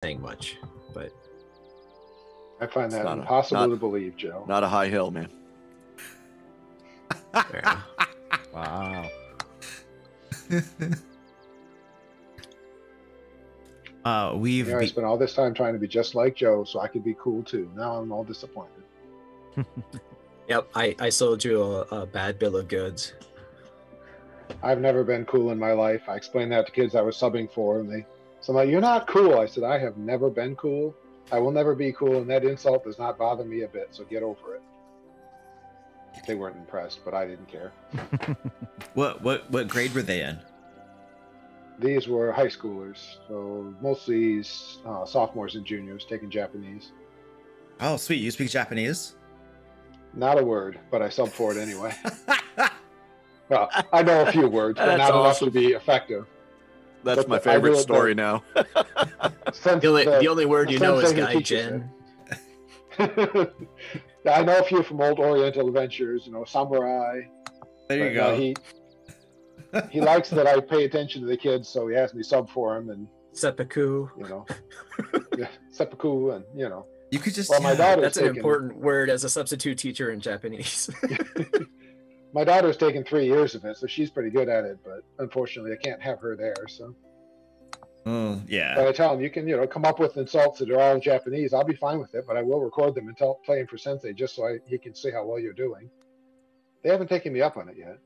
saying much, but I find that impossible to believe, Joe. Not a high hill, man. Wow. I spent all this time trying to be just like Joe so I could be cool too. Now I'm all disappointed. Yep, I sold you a bad bill of goods. I've never been cool in my life. I explained that to kids I was subbing for, and so I'm like, "You're not cool." I said, "I have never been cool. I will never be cool, and that insult does not bother me a bit. So get over it." They weren't impressed, but I didn't care. What grade were they in? These were high schoolers, so mostly sophomores and juniors taking Japanese. Oh, sweet! You speak Japanese? Not a word, but I sub for it anyway. Well, I know a few words, but not enough to be effective. That's my favorite story now. The only word you know is Gaijin. I know a few from old Oriental adventures, samurai. There you go. He likes that I pay attention to the kids, so he has me sub for him and seppuku. Seppuku, and You could just. Well, my daughter's that's an important word as a substitute teacher in Japanese. My daughter's taken 3 years of it, so she's pretty good at it. But unfortunately, I can't have her there. So. Oh yeah. But I tell them, you can come up with insults that are all Japanese. I'll be fine with it, but I will record them and play them for Sensei just so he can see how well you're doing. They haven't taken me up on it yet.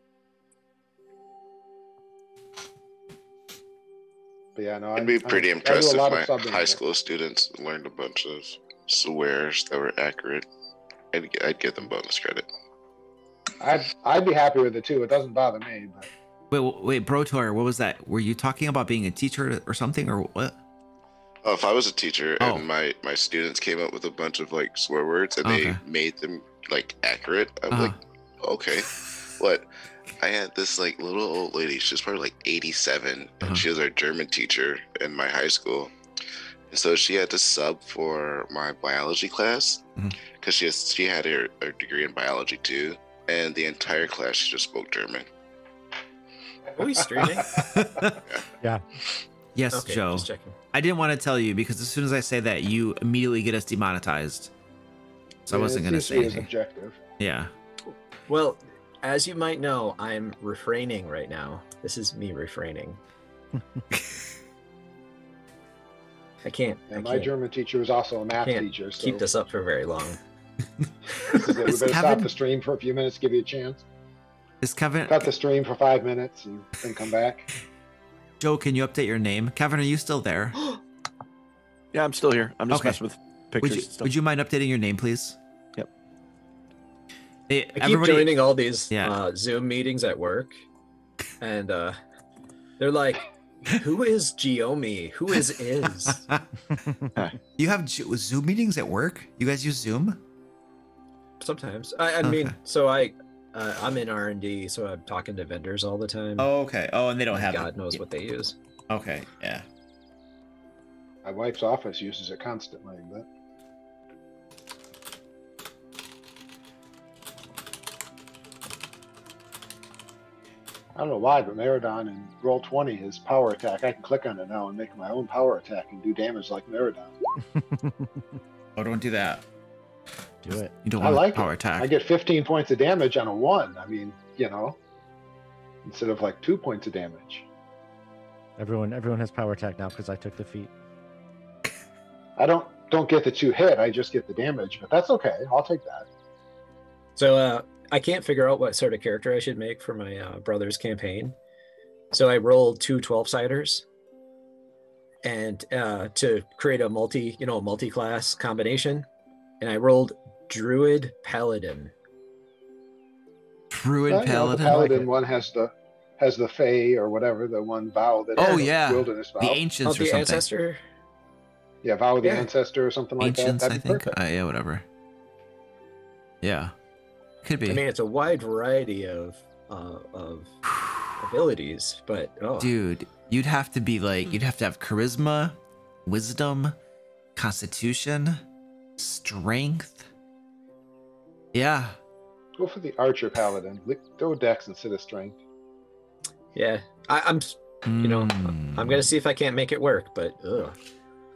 But yeah, no, I'd be pretty impressed if my high school students learned a bunch of swears that were accurate. I'd give them bonus credit. I'd be happy with it too. It doesn't bother me. But... Wait, Brotor, what was that? Were you talking about being a teacher or something, or what? Oh, if I was a teacher and my students came up with a bunch of swear words and they made them accurate, I'm like, okay. What? I had this little old lady. She was probably 87, and she was our German teacher in my high school. And so she had to sub for my biology class because she had her degree in biology too. And the entire class she just spoke German. Are we streaming? Yeah. Yes, okay, Joe. Just checking. I didn't want to tell you because as soon as I say that, you immediately get us demonetized. So I wasn't going to say anything. Objective. Yeah. Well, as you might know, I'm refraining right now. This is me refraining. I can't. My German teacher was also a math teacher. So keep this up for very long. We better stop the stream for a few minutes, give you a chance. Is Kevin cut the stream for 5 minutes and then come back? Joe, can you update your name? Kevin, are you still there? Yeah, I'm still here. I'm just messing with pictures and stuff. Would you mind updating your name, please? Yep. Hey, I keep joining all these Zoom meetings at work, and they're like, "Who is Giomi? Who is?" You have Zoom meetings at work? You guys use Zoom? Sometimes. I mean, so I'm in R&D, so I'm talking to vendors all the time. Oh, okay. Oh, and they don't have God knows what they use. Okay, yeah. My wife's office uses it constantly, but I don't know why, but Meridon in Roll20 his power attack. I can click on it now and make my own power attack and do damage like Meridon. Oh, don't do that. Do it. You don't want like power attack. I get 15 points of damage on a 1. I mean, instead of 2 points of damage. Everyone has power attack now because I took the feat. I don't get the 2 hit. I just get the damage, but that's okay. I'll take that. So I can't figure out what sort of character I should make for my brother's campaign. So I rolled 2 12-siders, and to create a multi-class combination, and I rolled Druid Paladin. Druid Paladin. The Paladin one has the Fae or whatever, the one vow that. Oh yeah, Wilderness vow. The Ancients or the something. Ancestor. Yeah, vow of the Ancestor or something like Ancients, that. I think. Yeah, whatever. Yeah, could be. I mean, it's a wide variety of abilities, but dude, you'd have to be you'd have to have charisma, wisdom, constitution, strength. Yeah. Go for the Archer Paladin. Throw Dex instead of Strength. Yeah, I'm gonna see if I can't make it work, but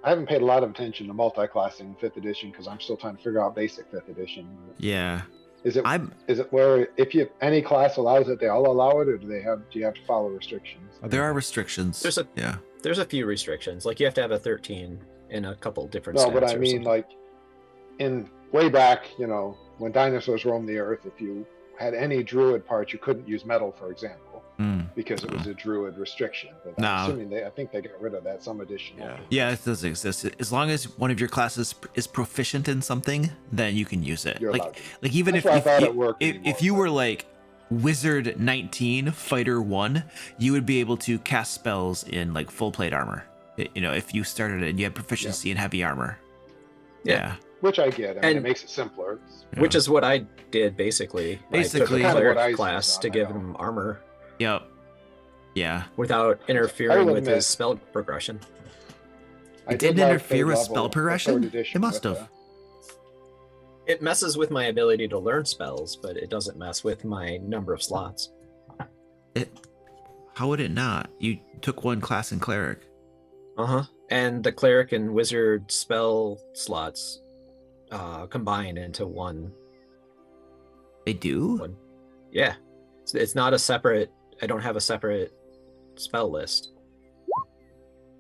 I haven't paid a lot of attention to multi-classing in 5th edition because I'm still trying to figure out basic 5th edition. Yeah. Is it where if any class allows it, they all allow it, or do you have to follow restrictions? There are restrictions. There's a few restrictions. Like you have to have a 13 in a couple different. No, but I mean, like in way back, when dinosaurs roamed the earth, if you had any druid parts, you couldn't use metal, for example. Because it was a druid restriction. But I'm assuming I think they got rid of that some edition. Yeah, it does exist. As long as one of your classes is proficient in something, then you can use it. Like even if you were like Wizard 19, Fighter 1, you would be able to cast spells in like full plate armor. If you started it and you had proficiency in heavy armor. Yeah. Which I get. I mean, it makes it simpler. Which is what I did basically. I took a cleric class to give him armor. Yep. Yeah. Without interfering with his spell progression. It didn't interfere with spell progression? It must have. It messes with my ability to learn spells, but it doesn't mess with my number of slots. How would it not? You took one class in cleric. And the cleric and wizard spell slots combine into one. They do? One. Yeah. It's not a separate. I don't have a separate spell list.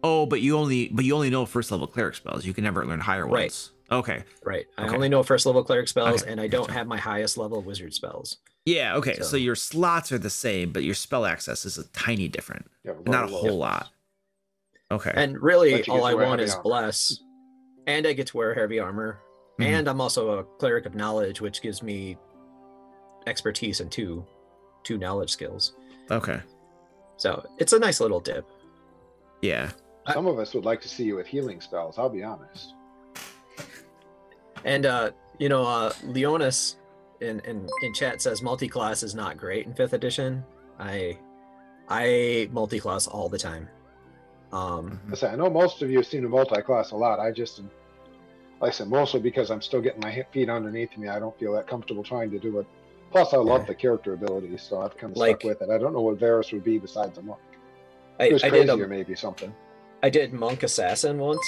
Oh, but you only know first level cleric spells. You can never learn higher ones. Okay. Right. I only know first level cleric spells, and I don't have my highest level wizard spells. Yeah. Okay. So your slots are the same, but your spell access is a tiny different. Not a whole lot. Okay. And really, all I want is bless, and I get to wear heavy armor, and I'm also a cleric of knowledge, which gives me expertise in two knowledge skills. Okay. So it's a nice little dip. Yeah. Some of us would like to see you with healing spells, I'll be honest. And Leonis in chat says multi-class is not great in 5th edition. I multi-class all the time. I know most of you seem to multi-class a lot. I just, like I said, mostly because I'm still getting my feet underneath me. I don't feel that comfortable trying to do it. Plus, I love the character abilities, so I've kind of stuck with it. I don't know what Varus would be besides a monk. It was crazier, maybe something. I did monk assassin once.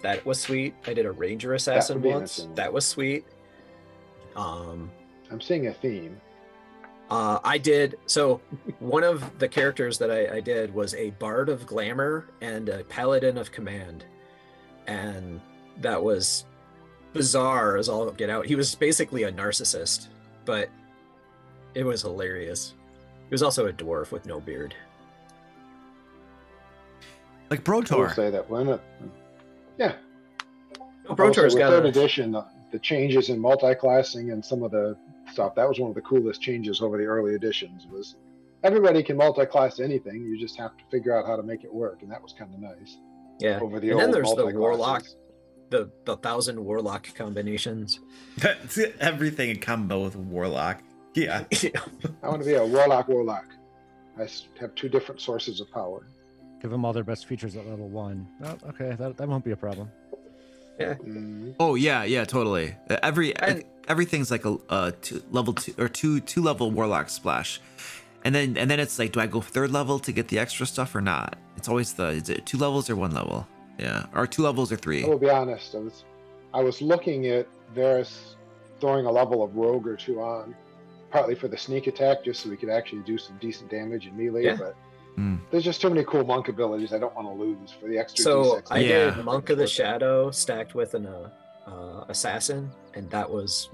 That was sweet. I did a ranger assassin once. That was sweet. I'm seeing a theme. I did. So one of the characters that I did was a bard of glamour and a paladin of command, and that was bizarre as all get out. He was basically a narcissist, but it was hilarious. He was also a dwarf with no beard. Like Brotor. I will say that when yeah. No, Brotor's got 3rd edition, the changes in multi-classing and some of the stuff, that was one of the coolest changes over the early editions, was everybody can multi-class anything, you just have to figure out how to make it work, and that was kind of nice. Yeah. Over the and then there's the multi-classes. warlock, the 1,000 warlock combinations. Everything in combo with warlock. Yeah. I want to be a warlock. I have 2 different sources of power. Give them all their best features at level 1. Oh, okay, that won't be a problem. Yeah. Oh yeah, totally. Everything's like a level 2 or two level warlock splash, and then it's like, do I go 3rd level to get the extra stuff or not? It's always is it 2 levels or 1 level? Yeah, or 2 levels or 3. I will be honest. I was looking at Varus throwing a level of rogue or 2 on, partly for the sneak attack, just so we could actually do some decent damage in melee, but there's just too many cool monk abilities I don't want to lose for the extra So D6. I did Monk of the Shadow stacked with an assassin, and that was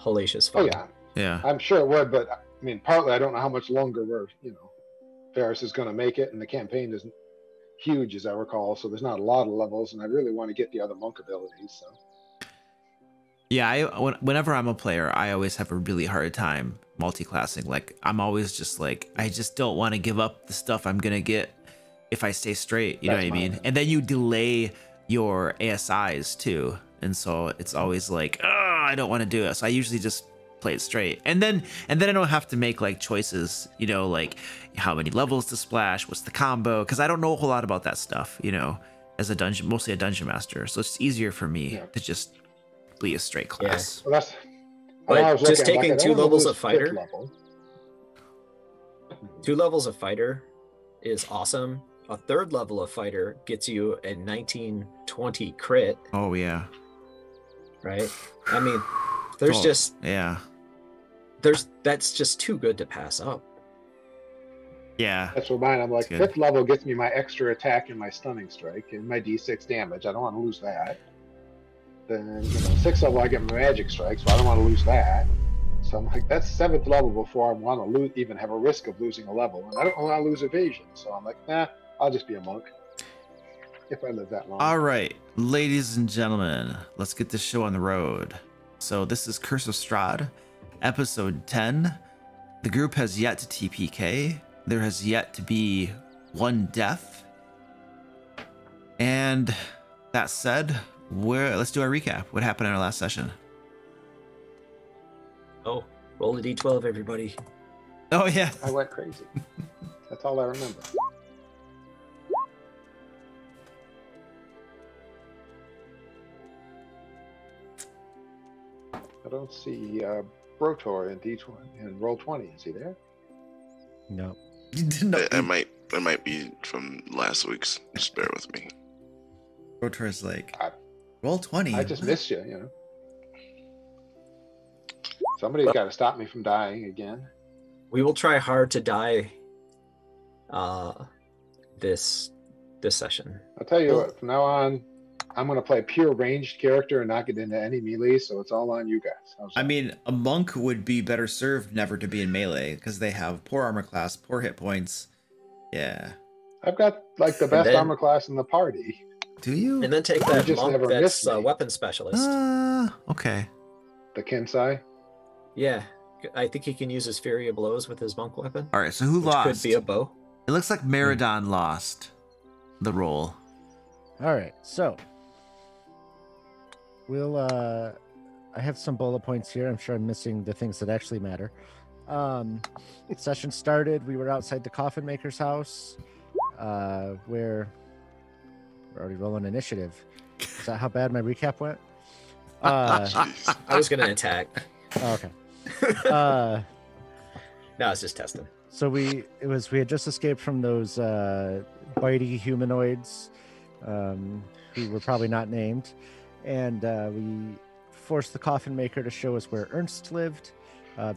hellacious fun. Oh yeah. I'm sure it would, but I mean, partly I don't know how much longer Varus is going to make it, and the campaign isn't huge as I recall, so there's not a lot of levels, and I really want to get the other monk abilities. So. Yeah, whenever I'm a player, I always have a really hard time multi-classing. Like, I'm always just like, I just don't want to give up the stuff I'm gonna get if I stay straight. You know what I mean? And then you delay your ASIs too, and so it's always like, oh, I don't want to do it. So I usually just play it straight, and then I don't have to make like choices. Like how many levels to splash, what's the combo, because I don't know a whole lot about that stuff. As mostly a dungeon master, so it's easier for me to just be a straight class. Yeah. Well, but just taking 2 levels of fighter. 2 levels of fighter is awesome, a third level of fighter gets you a 1920 crit. Oh yeah. Right. I mean, there's just that's just too good to pass up. Yeah. That's what mine. I'm like, 5th level gets me my extra attack and my stunning strike and my D6 damage. I don't want to lose that. Then 6th level I get my magic strike, so I don't want to lose that. So I'm like, that's 7th level before I want to lose, even have a risk of losing a level, and I don't want to lose evasion. So I'm like, nah, I'll just be a monk if I live that long. All right, ladies and gentlemen, let's get this show on the road. So this is Curse of Strahd, episode 10. The group has yet to TPK. There has yet to be one death. And that said, let's do our recap. What happened in our last session? Oh, roll a d12, everybody. Oh, yeah. I went crazy. That's all I remember. I don't see Brotor in D20 in roll 20. Is he there? No. It might be from last week's. Just bear with me. Brotor is like, roll 20. I just missed you, Somebody's got to stop me from dying again. We will try hard to die this session. I'll tell you what, from now on, I'm going to play a pure ranged character and not get into any melee, so it's all on you guys. I mean, a monk would be better served never to be in melee because they have poor armor class, poor hit points. Yeah. I've got like the best armor class in the party. Do you? And then take that monk that's weapon specialist. Okay. The Kensai? Yeah. I think he can use his Fury of Blows with his monk weapon. All right, so who lost? Could be a bow. It looks like Meridon lost the roll. All right, so we'll I have some bullet points here. I'm sure I'm missing the things that actually matter. Session started. We were outside the coffin maker's house, where we're already rolling initiative. Is that how bad my recap went? I was gonna attack. Oh, okay. No, it's just testing. So we had just escaped from those bitey humanoids, who were probably not named, and we forced the coffin maker to show us where Ernst lived,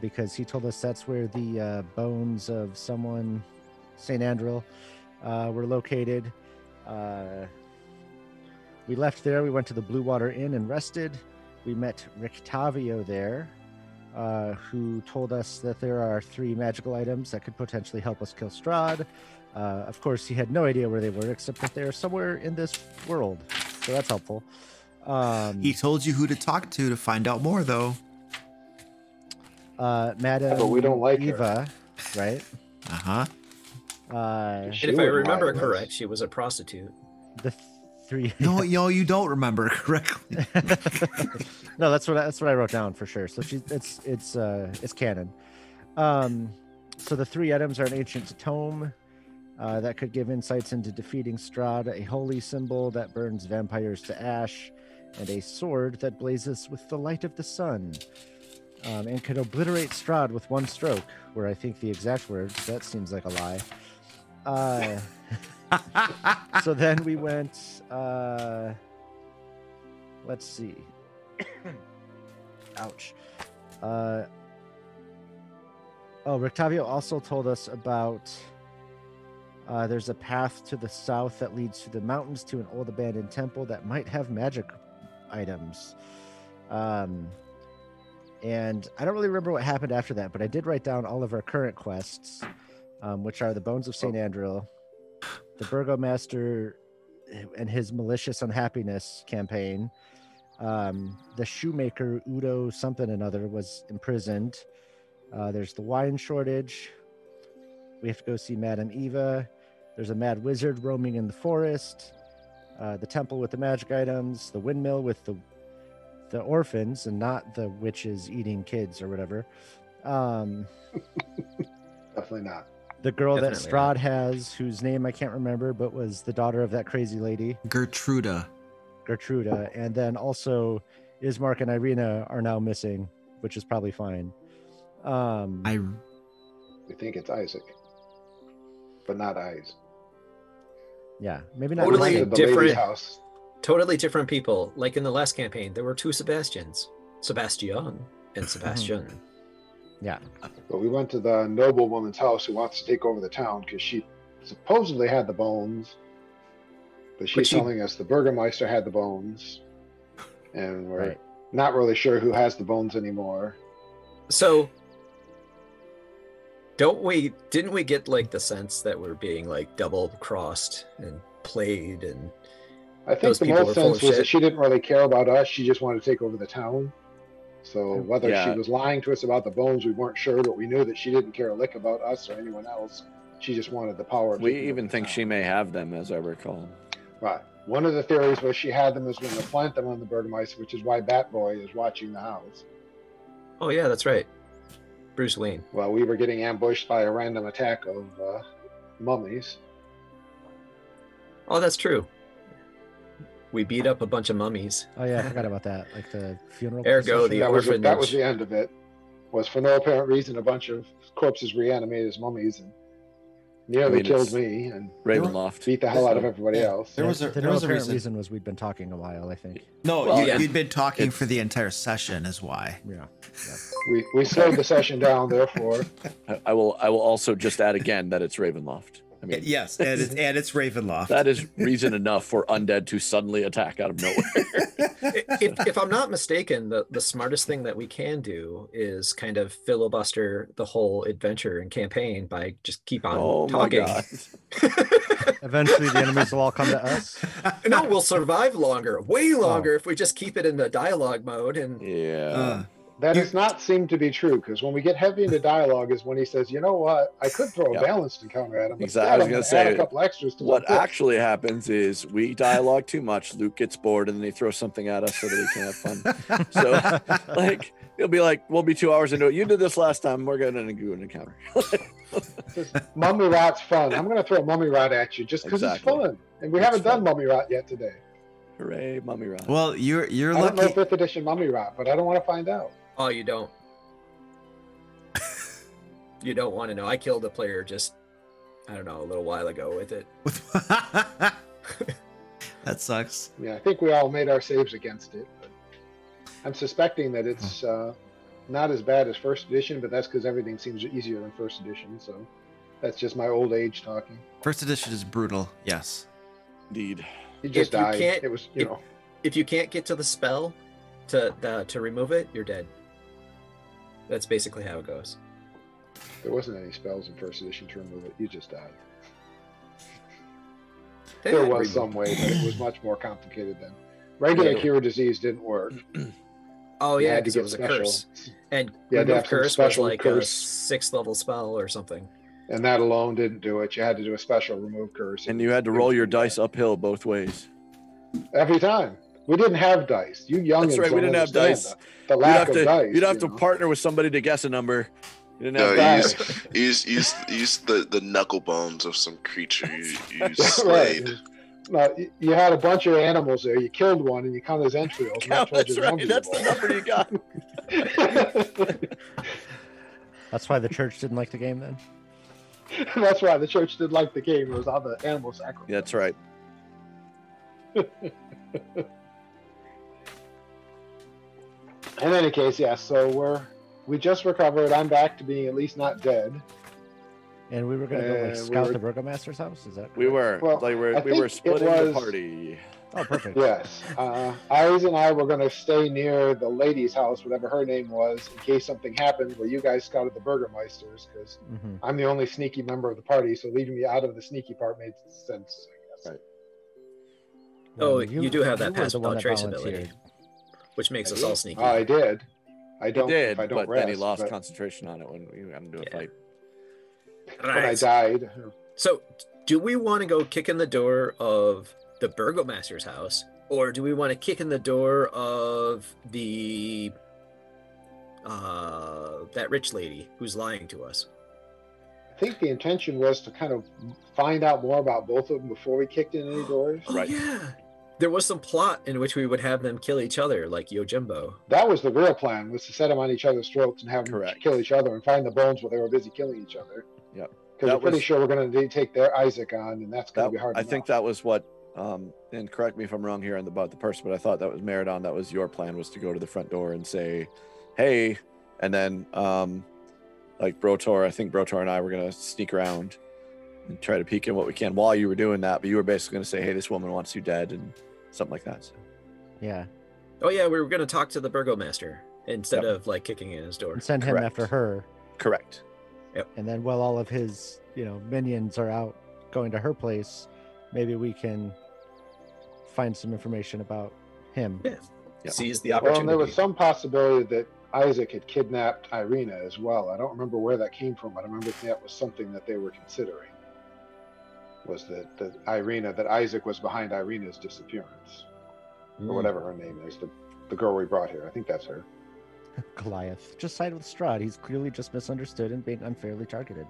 because he told us that's where the bones of someone, Saint Andral, were located. We left there. We went to the Blue Water Inn and rested. We met Rictavio there, who told us that there are 3 magical items that could potentially help us kill Strahd. Of course, he had no idea where they were, except that they're somewhere in this world. So that's helpful. He told you who to talk to find out more, though. Madam but we don't like Eva, right? Uh-huh. And if I remember correct, she was a prostitute. The 3. No, you don't remember correctly. No, that's what I wrote down for sure. So it's canon. So the 3 items are an ancient tome that could give insights into defeating Strahd, a holy symbol that burns vampires to ash, and a sword that blazes with the light of the sun, and could obliterate Strahd with one stroke. Where I think the exact words, that seems like a lie. So then we went, let's see. Ouch. Rictavio also told us about there's a path to the south that leads to the mountains to an old abandoned temple that might have magic items. And I don't really remember what happened after that, but I did write down all of our current quests, which are the Bones of Saint Andral, the Burgomaster and his malicious unhappiness campaign, the shoemaker Udo something another was imprisoned. There's the wine shortage. We have to go see Madame Eva. There's a mad wizard roaming in the forest. The temple with the magic items. The windmill with the orphans and not the witches eating kids or whatever. Definitely not. The girl that Strahd has, whose name I can't remember, but was the daughter of that crazy lady. Gertruda. And then also Ismark and Irina are now missing, which is probably fine. We think it's Isaac, but not Eyes. Yeah, maybe not. Totally The different. lady's house. Totally different people. Like in the last campaign, there were two Sebastians, Sebastian and Sebastian. Yeah. But we went to the noblewoman's house who wants to take over the town because she supposedly had the bones. But she's telling us the Burgermeister had the bones. And we're not really sure who has the bones anymore. So, didn't we get like the sense that we're being like double crossed and played, and I think the most sense was that she didn't really care about us. She just wanted to take over the town. So whether she was lying to us about the bones, we weren't sure, but we knew that she didn't care a lick about us or anyone else. She just wanted the power. We even think she may have them, as I recall. Right. One of the theories was she had them as going to plant them on the Burgermeister, which is why Batboy is watching the house. Oh yeah, that's right. Bruce Wayne. Well, we were getting ambushed by a random attack of mummies. Oh, that's true. We beat up a bunch of mummies. Oh yeah, I forgot about that. Like the funeral. Ergo, the orphanage. That was the end of it. Was for no apparent reason a bunch of corpses reanimated as mummies and nearly killed me and Ravenloft beat the hell out of everybody else. There was a reason was we'd been talking a while, I think. No, you'd been talking for the entire session is why. Yeah. We slowed the session down, therefore. I will also just add again that it's Ravenloft. I mean, yes, and it's Ravenloft. That is reason enough for undead to suddenly attack out of nowhere. if I'm not mistaken, the smartest thing that we can do is kind of filibuster the whole adventure and campaign by just keep on talking. Eventually, the enemies will all come to us. No, we'll survive longer, way longer, if we just keep it in the dialogue mode. And that does not seem to be true, because when we get heavy into dialogue is when he says, you know what, I could throw a balanced encounter at him. Exactly. I was going to say, a couple extras to what actually happens is we dialogue too much, Luke gets bored, and then he throws something at us so that he can have fun. So, like, he'll be like, we'll be 2 hours into it. You did this last time. We're going to do an encounter. Mummy Rot's fun. I'm going to throw a Mummy Rot at you just because it's fun. And we haven't done Mummy Rot yet today. Hooray, Mummy Rot. Well, you're lucky. I don't know 5th edition Mummy Rot, but I don't want to find out. Oh, you don't. You don't want to know. I killed a player just, I don't know, a little while ago with it. That sucks. Yeah, I think we all made our saves against it. But I'm suspecting that it's not as bad as first edition, but that's because everything seems easier than first edition. So that's just my old age talking. First edition is brutal. Yes. Indeed. You just died. It was, if you can't get to the spell to remove it, you're dead. That's basically how it goes. There wasn't any spells in first edition to remove it. You just died. There was some way, but it was much more complicated than regular cure disease didn't work. Oh yeah, because it was a curse. And remove curse was like a 6th level spell or something. And that alone didn't do it. You had to do a special remove curse. And you had to roll your dice uphill both ways. Every time. We didn't have dice. You youngins. That's right. We didn't have dice. The lack of dice. You'd have to partner with somebody to guess a number. You didn't have dice. Use the knuckle bones of some creature you slayed. Right. No, you had a bunch of animals there. You killed one, and you count as entrails. That's right. That's the number you got. That's why the church didn't like the game then? That's why the church didn't like the game. It was on the animal sacrifice. That's right. In any case, yes. So we just recovered. I'm back to being at least not dead. And we were going to go scout the Burgomaster's house. Is that correct? We were? Well, we were splitting the party. Oh, perfect. Yes. Iris and I were going to stay near the lady's house, whatever her name was, in case something happened where you guys scouted the Burgermeisters, because I'm the only sneaky member of the party, so leaving me out of the sneaky part made sense, I guess. Right. Well, you do have that pass without traceability, which makes us all sneaky. I did. I don't. He did, if I don't but rest, then he lost concentration on it when we got into a fight. When I died. So, do we want to go kick in the door of the Burgomaster's house, or do we want to kick in the door of the that rich lady who's lying to us? I think the intention was to kind of find out more about both of them before we kicked in any doors. Oh, yeah. There was some plot in which we would have them kill each other, like Yojimbo. That was the real plan, was to set them on each other's throats and have them kill each other and find the bones while they were busy killing each other. Yep. Because I'm pretty sure we're going to take their Isaac on, and that's going to be hard. I think that was what, and correct me if I'm wrong here about the person, but I thought that was Meridon. That was your plan, was to go to the front door and say, hey, and then like Brotor, I think Brotor and I were going to sneak around and try to peek in what we can while you were doing that. But you were basically going to say, hey, this woman wants you dead and something like that. So. Yeah. Oh, yeah, we were going to talk to the burgomaster instead of like kicking in his door. And send him after her. Correct. Yep. And then while all of his, minions are out going to her place, maybe we can find some information about him. Yeah. Seize the opportunity. Well, and there was some possibility that Isaac had kidnapped Irina as well. I don't remember where that came from, but I remember that was something that they were considering. Was that Isaac was behind Irina's disappearance, or whatever her name is, the girl we brought here. I think that's her. Goliath. Just side with Strahd. He's clearly just misunderstood and being unfairly targeted.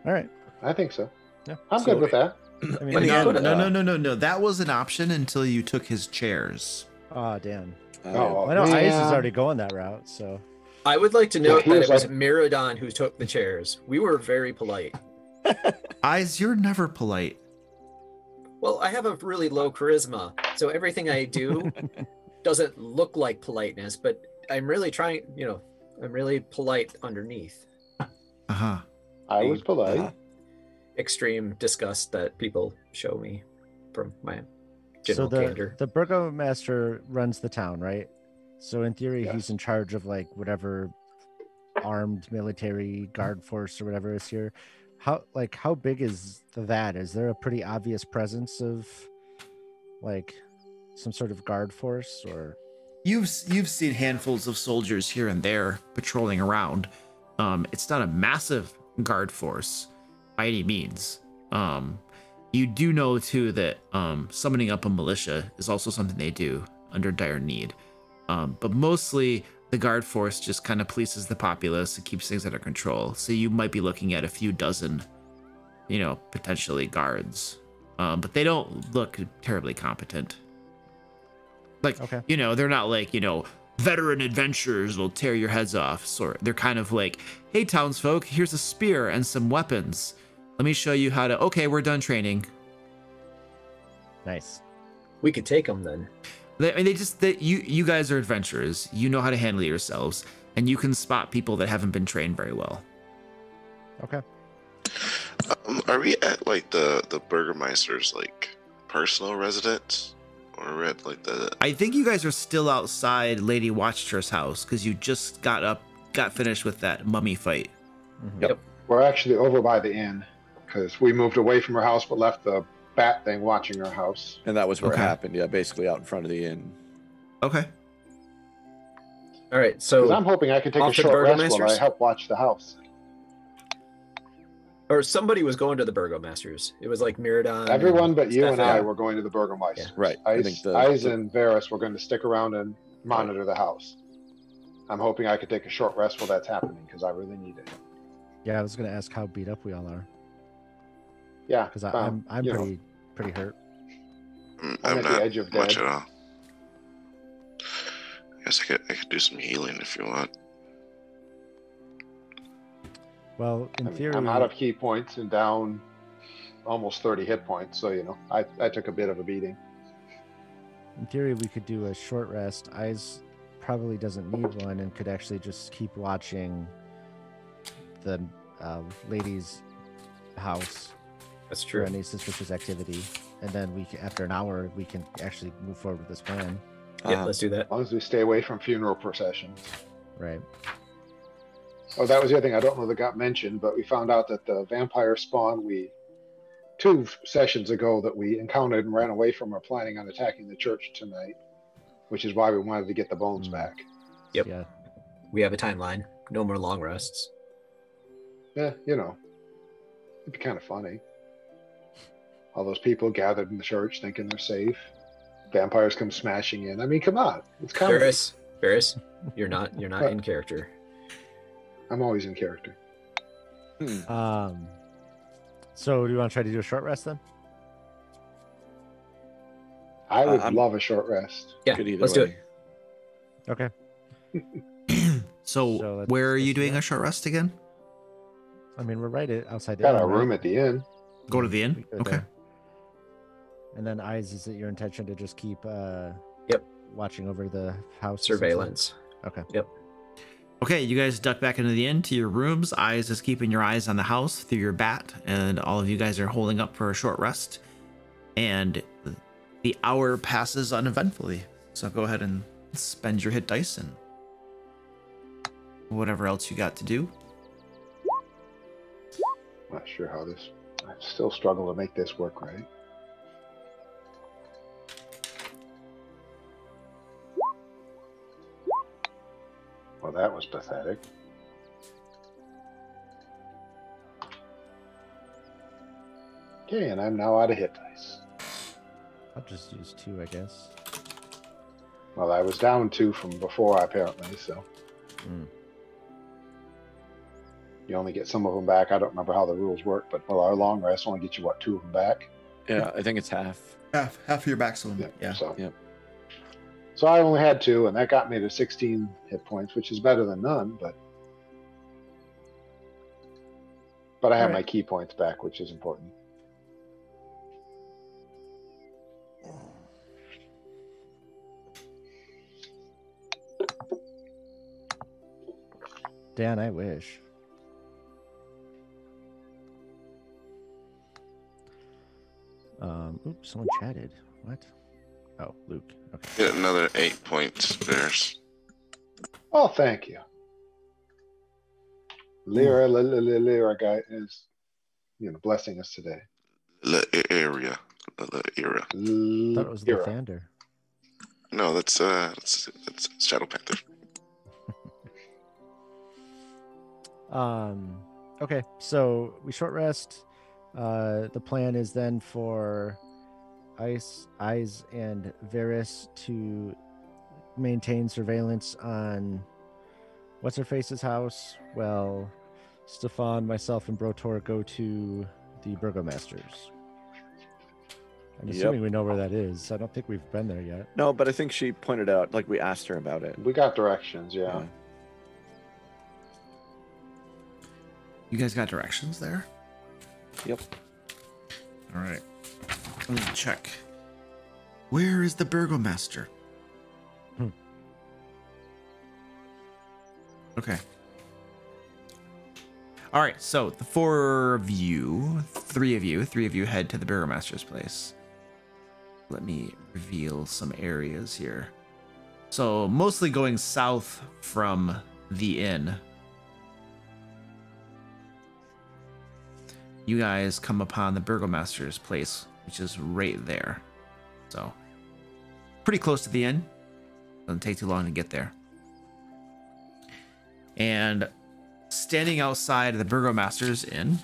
All right. I think so. Yeah. I'm good with that. I mean, No. That was an option until you took his chairs. Oh, damn. Oh, I know Ice is already going that route, so. I would like to note that it was Meridon who took the chairs. We were very polite. Eyes, you're never polite. Well, I have a really low charisma, so everything I do doesn't look like politeness, but I'm really trying, I'm really polite underneath. Uh-huh. I was polite. Extreme disgust that people show me from my general candor. The burgomaster runs the town, right? So in theory, he's in charge of like whatever armed military guard force or whatever is here. How big is that? Is there a pretty obvious presence of like some sort of guard force, or? You've seen handfuls of soldiers here and there patrolling around. It's not a massive guard force by any means. You do know too that summoning up a militia is also something they do under dire need. But mostly the guard force just kind of polices the populace and keeps things under control. So you might be looking at a few dozen, potentially guards. But they don't look terribly competent. Like, they're not like, veteran adventurers will tear your heads off. So they're kind of like, hey, townsfolk, here's a spear and some weapons. Let me show you how to, okay, we're done training. Nice. We could take them then. You guys are adventurers. You know how to handle yourselves, and you can spot people that haven't been trained very well. Okay. Are we at like the burgomeister's like personal residence, or are we at like the? I think you guys are still outside Lady Watchter's house because you just got finished with that mummy fight. Mm-hmm. Yep. We're actually over by the inn because we moved away from her house but left the bat thing watching our house. And that was where it happened. Yeah, basically out in front of the inn. Okay. All right. So I'm hoping I can take a short rest while I help watch the house. Or somebody was going to the burgomasters. It was like Meridon. Everyone but you and I were going to the burgomeister. Yeah. Right. Ice and Varys were going to stick around and monitor the house. I'm hoping I could take a short rest while that's happening because I really need it. Yeah, I was going to ask how beat up we all are. Yeah, because I'm pretty hurt. I'm at not the edge of much dead. at all. I guess I could do some healing if you want. Well, in theory, I'm out of key points and down almost 30 hit points, so I took a bit of a beating. In theory, we could do a short rest. Eyes probably doesn't need one and could actually just keep watching the lady's house. That's true. For any suspicious activity, and then after an hour, we can actually move forward with this plan. Yeah, let's do that. As long as we stay away from funeral processions. Right. Oh, that was the other thing I don't know that got mentioned, but we found out that the vampire spawn 2 sessions ago that we encountered and ran away from are planning on attacking the church tonight, which is why we wanted to get the bones back. Yep. Yeah. We have a timeline. No more long rests. Yeah, it'd be kind of funny. All those people gathered in the church thinking they're safe. Vampires come smashing in. I mean, come on. It's comedy. Varys, you're not in character. I'm always in character. So do you want to try to do a short rest then? I would love a short rest. Yeah, let's do it. Okay. So where are you doing a short rest again? I mean, we're right outside the Got inn, a room right? at the inn. Go to the inn. We go Okay. there. And then eyes, is it your intention to just keep Yep. watching over the house? Surveillance. Okay. Yep. Okay, you guys duck back into the inn to your rooms. Eyes is keeping your eyes on the house through your bat, and all of you guys are holding up for a short rest. And the hour passes uneventfully. So go ahead and spend your hit dice and whatever else you got to do. Not sure how this. I still struggle to make this work right. Well, that was pathetic. Okay, and I'm now out of hit dice. I'll just use 2, I guess. Well, I was down 2 from before, apparently, so. You only get some of them back. I don't remember how the rules work, but well, our long rest only gets you, what, 2 of them back? Yeah, I think it's half. Half of your maximum. Yeah. So, Yep. So I only had 2, and that got me to 16 hit points, which is better than none, but I have my key points back, which is important. Dan, I wish. Oops, someone chatted. What? Oh, Luke. Okay. Get another 8 points, Bears. Oh, thank you. Lyra guy is, blessing us today. La area. Thought it was the Thunder. No, that's Shadow Panther. Okay, so we short rest. The plan is then for Eyes and Varys to maintain surveillance on what's her face's house. Well, Stefan, myself, and Brotor go to the Burgomaster's. I'm assuming we know where that is. I don't think we've been there yet. No, but I think she pointed out, like we asked her about it. We got directions, yeah. You guys got directions there? Yep. All right. Let me check. Where is the Burgomaster? Okay. All right. So the three of you head to the Burgomaster's place. Let me reveal some areas here. So mostly going south from the inn. You guys come upon the Burgomaster's place, which is right there. So, pretty close to the inn. Doesn't take too long to get there. And standing outside of the Burgomaster's inn,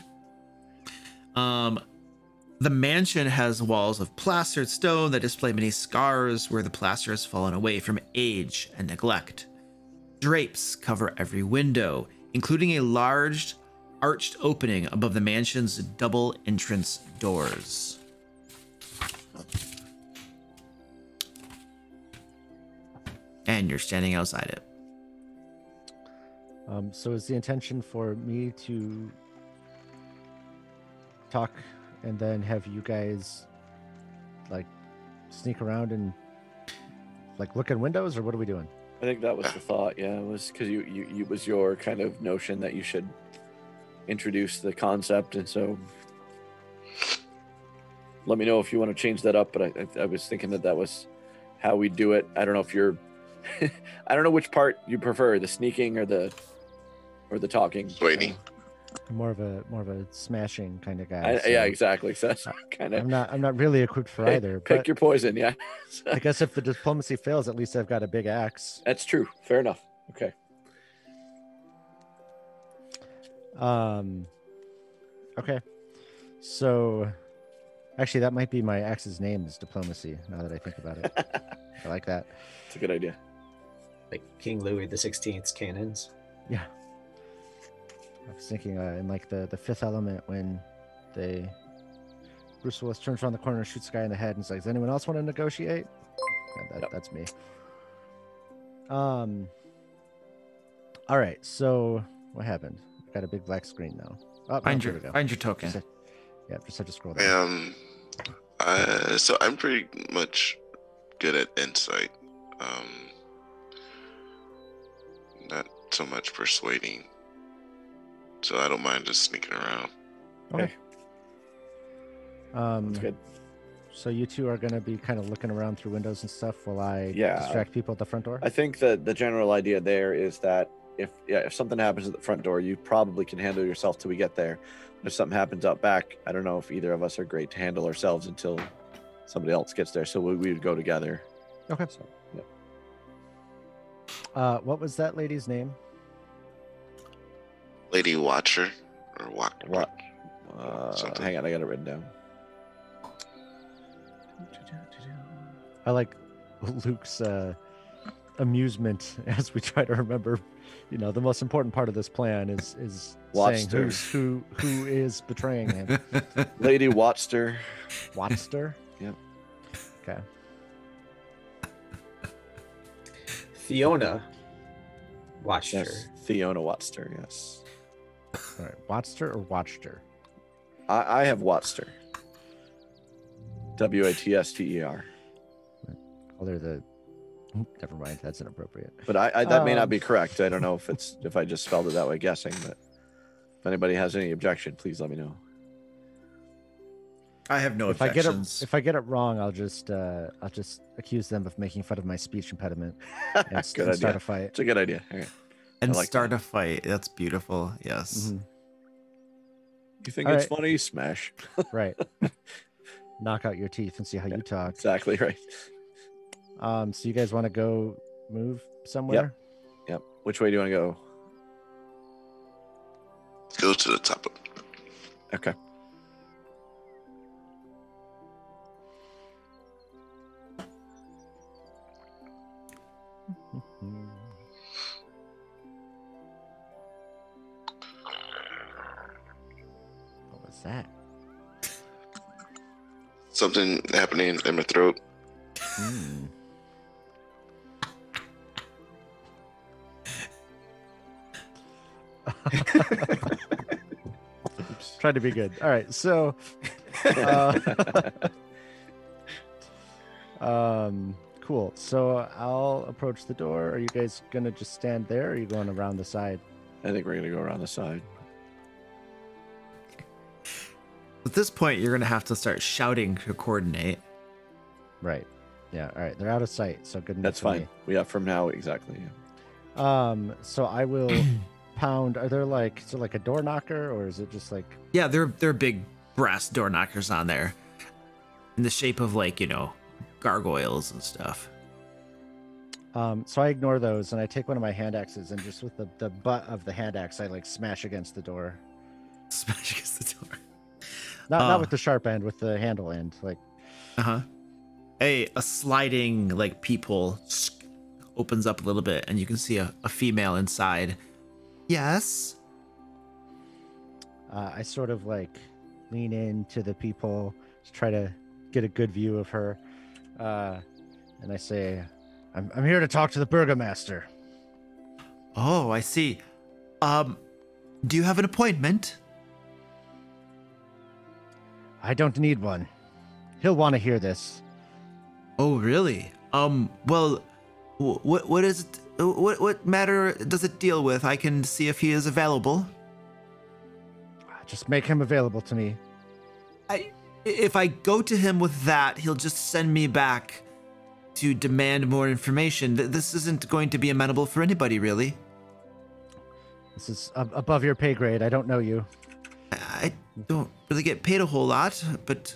the mansion has walls of plastered stone that display many scars where the plaster has fallen away from age and neglect. Drapes cover every window, including a large arched opening above the mansion's double entrance doors. And you're standing outside it. So is the intention for me to talk and then have you guys like sneak around and like look at windows, or what are we doing? I think that was the thought. Yeah, it was because you was your kind of notion that you should introduce the concept, and so let me know if you want to change that up. But I was thinking that was how we do it. I don't know if you're I don't know which part you prefer, the sneaking or the talking. Waiting. I'm more of a smashing kind of guy. Yeah, exactly. So that's kind of. I'm not really equipped for either. Pick your poison, yeah. I guess if the diplomacy fails, at least I've got a big axe. That's true. Fair enough. Okay. Okay. So, actually, that might be my axe's name is diplomacy. Now that I think about it, I like that. It's a good idea. Like King Louis the 16th's cannons. Yeah. I was thinking in like the Fifth Element when Bruce Willis turns around the corner and shoots the guy in the head and says, "Does anyone else want to negotiate?" Yeah, that's me. All right. So what happened? I got a big black screen now. Oh, Find there your we go. find your token. Just have to scroll down. So I'm pretty much good at insight. Not so much persuading. So I don't mind just sneaking around. Okay. That's good. So you two are going to be kind of looking around through windows and stuff while I distract people at the front door? I think that the general idea there is that if something happens at the front door, you probably can handle yourself till we get there. But if something happens out back, I don't know if either of us are great to handle ourselves until somebody else gets there. So we would go together. Okay. So, yeah. What was that lady's name? Lady Watcher or what? Hang on, I got it written down. I like Luke's amusement as we try to remember. The most important part of this plan is saying who is betraying him. Lady Watster. Watster? Yep. Okay. Fiona Watcher. Yes. Fiona Watster, yes. All right. Watster or Watcher? I have Watster. Watster. Oh, they're the... Never mind. That's inappropriate. But that may not be correct. I don't know if I just spelled it that way, guessing. But if anybody has any objection, please let me know. I have no objections. If I get it wrong, I'll just accuse them of making fun of my speech impediment and start a fight. It's a good idea. Okay. And start a fight. That's beautiful. Yes. Mm-hmm. You think it's funny? Smash. Right. Knock out your teeth and see how you talk. Exactly right. So you guys want to go move somewhere? Yep. Which way do you want to go? Go to the top of it. Okay. What was that? Something happening in my throat. Trying to be good. All right, so cool. So I'll approach the door. Are you guys gonna just stand there, or are you going around the side? I think we're gonna go around the side. At this point, you're gonna have to start shouting to coordinate. Right. Yeah. All right. They're out of sight, so good enough. That's fine. Yeah, from now exactly. Yeah. So I will pound. Is there like a door knocker, or is it just like? Yeah, they're big brass door knockers on there, in the shape of gargoyles and stuff. So I ignore those and I take one of my hand axes and just with the butt of the hand axe, I smash against the door. Smash against the door. Not with the sharp end, with the handle end. A sliding peephole opens up a little bit and you can see a female inside. Yes. I sort of lean into the peephole to try to get a good view of her. And I say, I'm here to talk to the burgomaster. Oh, I see. Do you have an appointment? I don't need one. He'll want to hear this. Oh, really? Well, what is it? What matter does it deal with? I can see if he is available. Just make him available to me. If I go to him with that, he'll just send me back to demand more information. This isn't going to be amenable for anybody, really. This is above your pay grade. I don't know you. I don't really get paid a whole lot, but...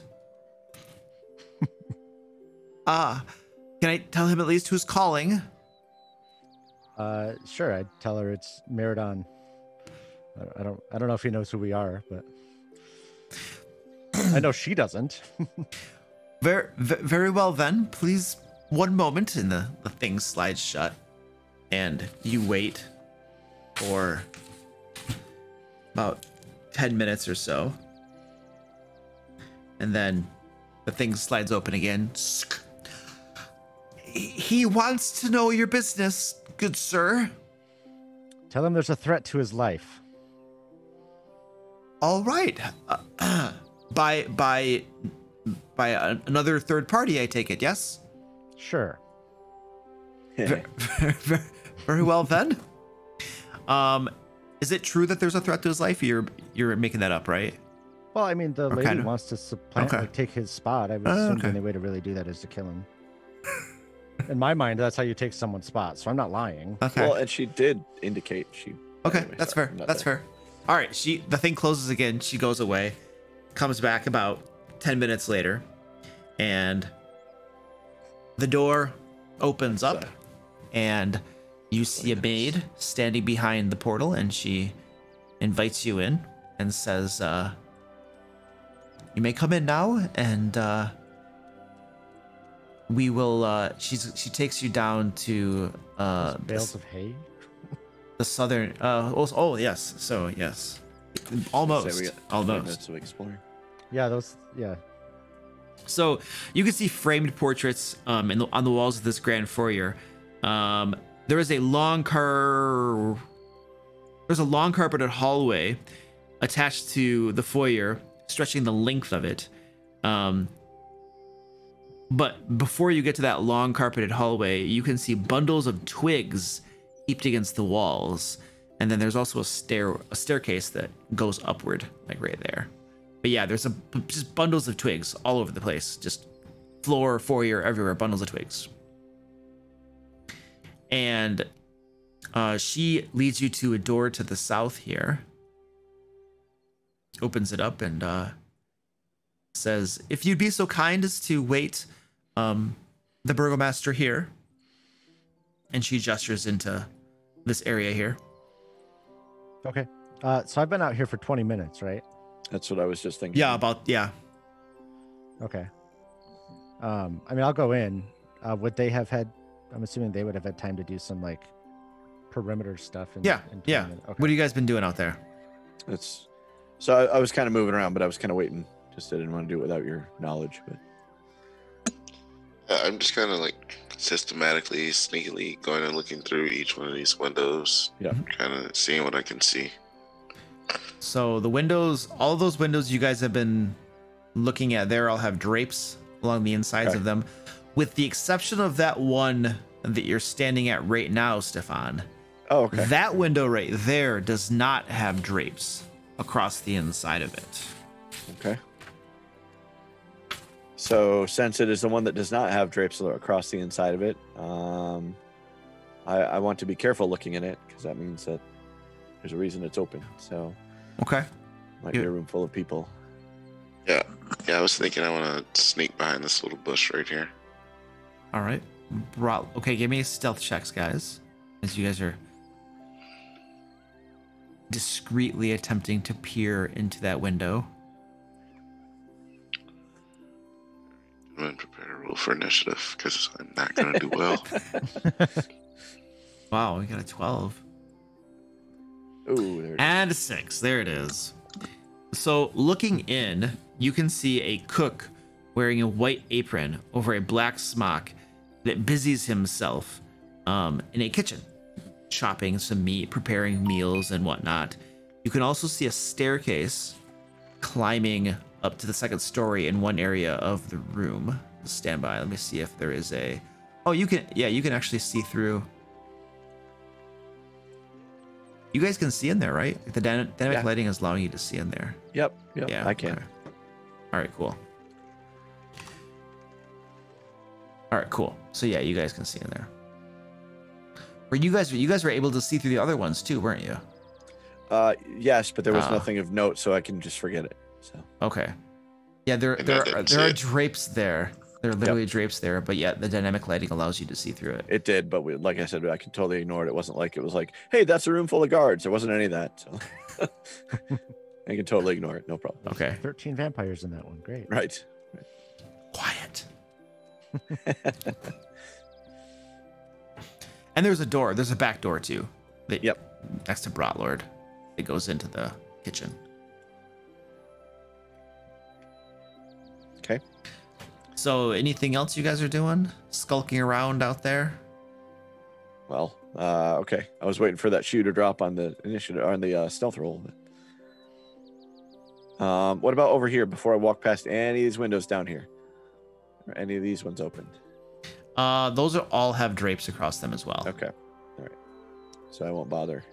can I tell him at least who's calling? Sure. I'd tell her it's Meridon. I don't know if he knows who we are, but I know she doesn't. Very well then. Please, one moment, and the thing slides shut, and you wait for about 10 minutes or so, and then the thing slides open again. He wants to know your business, good sir. Tell him there's a threat to his life. All right. By another third party, I take it. Yes. Sure. Very well then. Is it true that there's a threat to his life? You're making that up, right? Well, I mean, the lady kind of. wants to supplant, Okay. like, take his spot. I would assume the only way to really do that is to kill him. In my mind, that's how you take someone's spot. So I'm not lying. Okay. Well, and she did indicate she. Okay, anyway, that's sorry, fair. not That's there. fair. All right, the thing closes again. She goes away, comes back about 10 minutes later, and the door opens up, and you see a maid standing behind the portal, and she invites you in and says, "You may come in now, and we will." She takes you down to Bales of hay. the southern. Oh yes. So yes, almost. Say we got 5 Almost. minutes of exploring. Yeah, those. Yeah. So you can see framed portraits on the walls of this grand foyer. There is a long carpeted hallway attached to the foyer, stretching the length of it. But before you get to that long carpeted hallway, you can see bundles of twigs heaped against the walls, and then there's also a staircase that goes upward, like right there. But yeah, there's just bundles of twigs all over the place, just floor, foyer, everywhere, bundles of twigs. And she leads you to a door to the south here, opens it up, and says, "If you'd be so kind as to wait the burgomaster here." And she gestures into this area here. Okay. So I've been out here for 20 minutes, right? That's what I was just thinking. Yeah. Okay. I mean, I'll go in. Would they have had? I'm assuming they would have had time to do some like perimeter stuff. Yeah. Okay. What have you guys been doing out there? So I was kind of moving around, but I was kind of waiting. Just I didn't want to do it without your knowledge. But I'm just kind of like systematically, sneakily going and looking through each one of these windows. Yeah. Kind of seeing what I can see. So the windows, all of those windows you guys have been looking at there, all have drapes along the insides of them, with the exception of that one that you're standing at right now, Stefan. Oh, okay. That window right there does not have drapes across the inside of it. Okay. So since it is the one that does not have drapes across the inside of it, I want to be careful looking in it, because that means that there's a reason it's open. So Okay. might be a room full of people. Yeah, I was thinking I want to sneak behind this little bush right here. All right. Okay, give me stealth checks, guys, as you guys are discreetly attempting to peer into that window. I'm going to prepare a roll for initiative because I'm not going to do well. Wow, we got a 12. Ooh, there it is. And a 6. There it is. So looking in, you can see a cook wearing a white apron over a black smock that busies himself in a kitchen, chopping some meat, preparing meals and whatnot. You can also see a staircase climbing up to the second story in one area of the room. Stand by. Let me see if there is a... Oh, you can actually see through. You guys can see in there, right? The dynamic lighting is allowing you to see in there. Yep, Yeah, I can. okay. All right, cool. All right, cool. So yeah, you guys can see in there. Or you guys were able to see through the other ones too, weren't you? Yes, but there was nothing of note, so I can just forget it. So Okay. Yeah, there are drapes there. There are literally drapes there, but yet the dynamic lighting allows you to see through it. it did, but like I said, I can totally ignore it. It wasn't like it was like, hey, that's a room full of guards. There wasn't any of that. So I can totally ignore it. No problem. Okay. 13 vampires in that one. Great. Right. Quiet. And there's a door. There's a back door too. Next to Brotlord. It goes into the kitchen. Okay. So anything else you guys are doing? Skulking around out there? Well, okay. I was waiting for that shoe to drop on the initiative, on the stealth roll. But... What about over here before I walk past any of these windows down here? Are any of these ones opened? Those are all have drapes across them as well. Okay. All right. So I won't bother.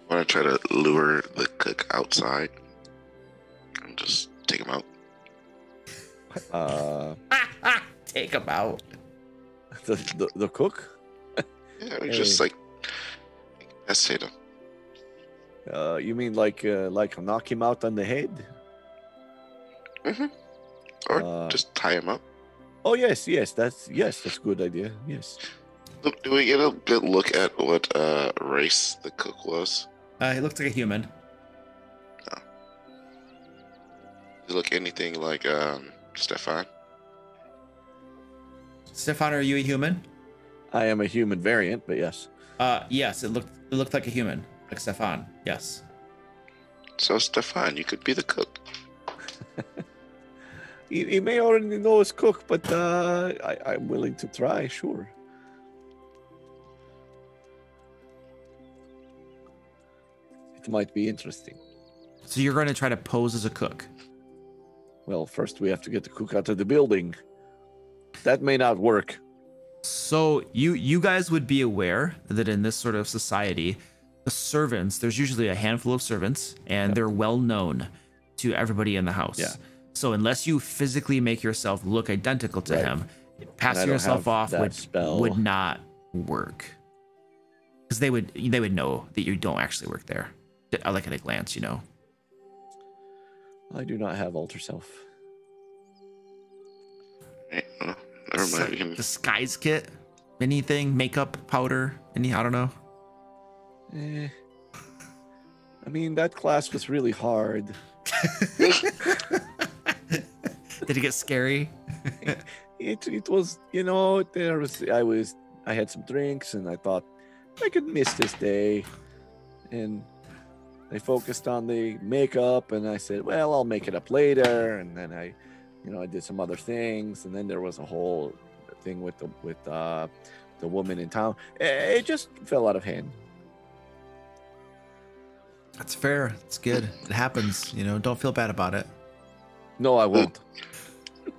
I want to try to lure the cook outside and just take him out. Take him out. The cook? Yeah, we just like hesitate him. You mean like knock him out on the head? Mm-hmm. Or just tie him up. Oh that's a good idea. Yes. Look, do we get a good look at what race the cook was? He looks like a human. No. Does he look anything like Stefan? Stefan, are you a human? I am a human variant, but yes. Yes, it looked like a human, like Stefan. Yes. So Stefan, you could be the cook. He may already know his cook, but I'm willing to try. Sure. It might be interesting. So you're going to try to pose as a cook? Well, first we have to get the cook out of the building. That may not work. So you guys would be aware that in this sort of society, the servants, there's usually a handful of servants, and they're well known to everybody in the house. Yeah. So unless you physically make yourself look identical to him, passing yourself off would not work. Because they would know that you don't actually work there. Like at a glance, you know. I do not have alter self. Never mind. Disguise kit, anything, makeup, powder, I don't know. I mean, that class was really hard. Did it get scary? It was, I had some drinks and I thought I could miss this day, and I focused on the makeup and I said, well, I'll make it up later, and then I did some other things, and then there was a whole thing with the woman in town. It just fell out of hand. That's fair. It's good. It happens. Don't feel bad about it. No, I won't.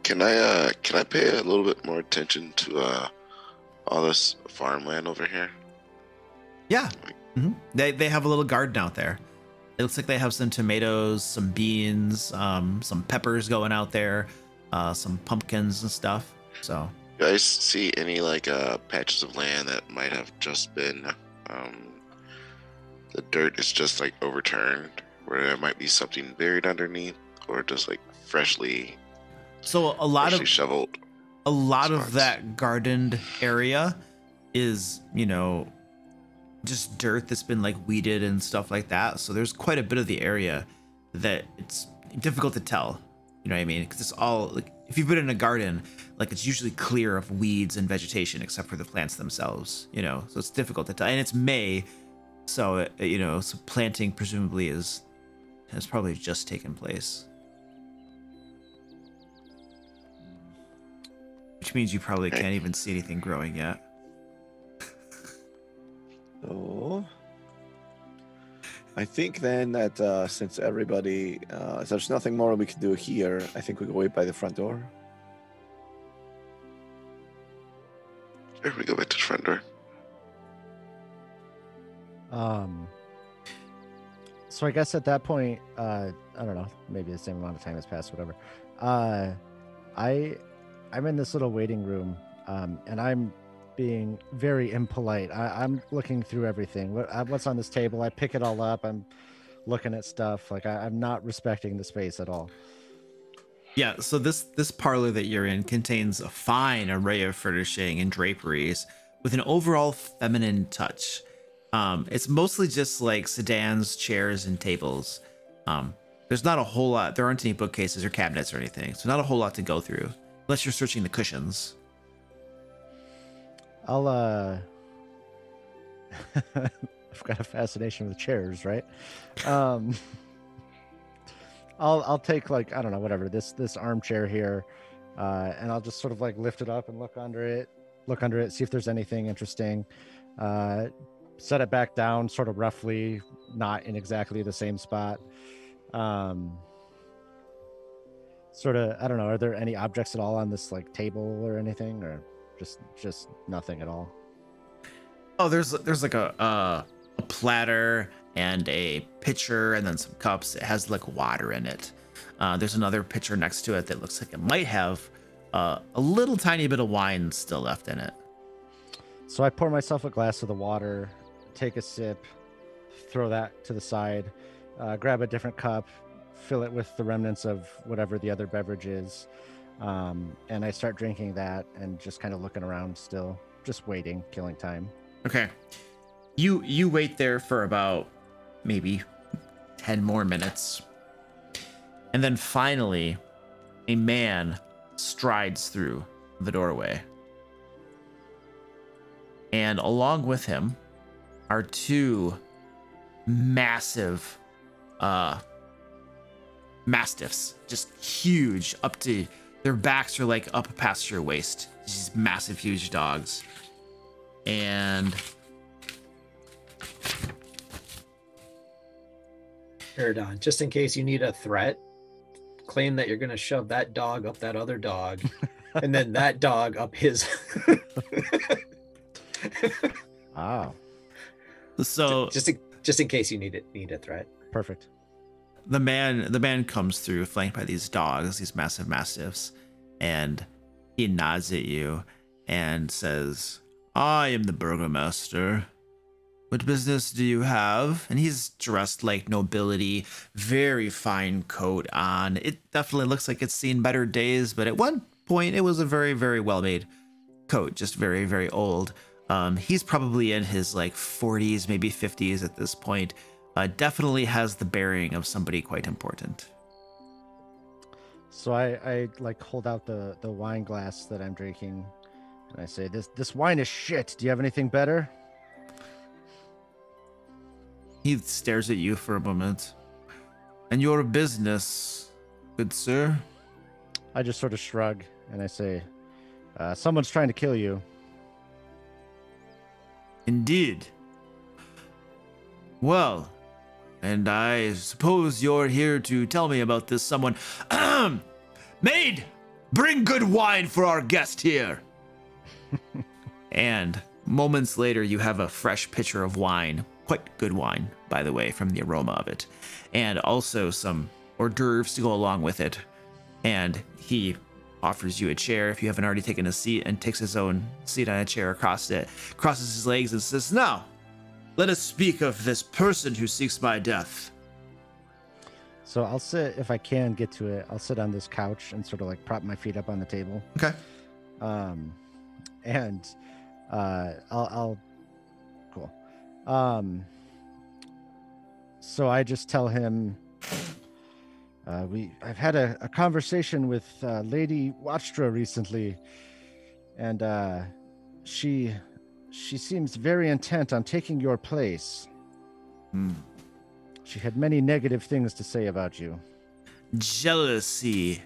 Can I pay a little bit more attention to all this farmland over here? Yeah. Mm-hmm. They have a little garden out there. It looks like they have some tomatoes, some beans, some peppers going out there, some pumpkins and stuff. So, you guys see any patches of land that might have just been the dirt is just overturned, where there might be something buried underneath, or just freshly shoveled? A lot of that gardened area is just dirt that's been weeded and stuff like that. So there's quite a bit of the area that it's difficult to tell. You know what I mean? Because it's all if you've been in a garden, it's usually clear of weeds and vegetation except for the plants themselves. So it's difficult to tell. And it's May, so so planting presumably has probably just taken place, which means you probably can't even see anything growing yet. So, I think then that since everybody, there's nothing more we can do here, I think we go wait by the front door. Sure, we go back to the front door. So I guess at that point, I don't know, maybe the same amount of time has passed, whatever. I'm in this little waiting room, and I'm being very impolite. I'm looking through everything. What's on this table? I pick it all up. I'm looking at stuff. I'm not respecting the space at all. Yeah, so this parlor that you're in contains a fine array of furnishing and draperies with an overall feminine touch. It's mostly just sedans, chairs, and tables. There's not a whole lot. There aren't any bookcases or cabinets or anything, so not a whole lot to go through unless you're searching the cushions. I've got a fascination with chairs, right? I'll take I don't know, whatever, this armchair here, and I'll just sort of lift it up and look under it, see if there's anything interesting. set it back down sort of roughly, not in exactly the same spot. Sort of, I don't know, are there any objects at all on this like table or anything, or just nothing at all? Oh, there's like a platter and a pitcher and then some cups. It has like water in it. There's another pitcher next to it that looks like it might have a little tiny bit of wine still left in it. So I pour myself a glass of the water, take a sip, throw that to the side, grab a different cup, fill it with the remnants of whatever the other beverage is, and I start drinking that and just kind of looking around still, just waiting, killing time. Okay. You wait there for about maybe 10 more minutes. And then finally, a man strides through the doorway. And along with him are two massive mastiffs, just huge, up to their backs are like up past your waist. These massive, huge dogs. And Paradon, just in case you need a threat, claim that you're going to shove that dog up that other dog, and then that dog up his. Wow. So just in case you need a threat. Perfect. The man comes through flanked by these dogs, these massive mastiffs, and he nods at you and says, "I am the burgomaster. What business do you have?" And he's dressed like nobility, very fine coat on. It definitely looks like it's seen better days, but at one point it was a very, very well-made coat, just very, very old. He's probably in his like 40s, maybe 50s at this point. Definitely has the bearing of somebody quite important. So I like hold out the wine glass that I'm drinking, and I say, this wine is shit. Do you have anything better? He stares at you for a moment. "And your business, good sir?" I just sort of shrug and I say, someone's trying to kill you. "Indeed. Well, and I suppose you're here to tell me about this someone. Maid, bring good wine for our guest here." And moments later, you have a fresh pitcher of wine. Quite good wine, by the way, from the aroma of it. And also some hors d'oeuvres to go along with it. And he offers you a chair if you haven't already taken a seat, and takes his own seat on a chair across it, crosses his legs and says, "Now, let us speak of this person who seeks my death." So I'll sit, if I can get to it, I'll sit on this couch and sort of like prop my feet up on the table. Okay. And I'll cool. So I just tell him, I've had a conversation with Lady Watchtra recently, and she seems very intent on taking your place. She had many negative things to say about you. Jealousy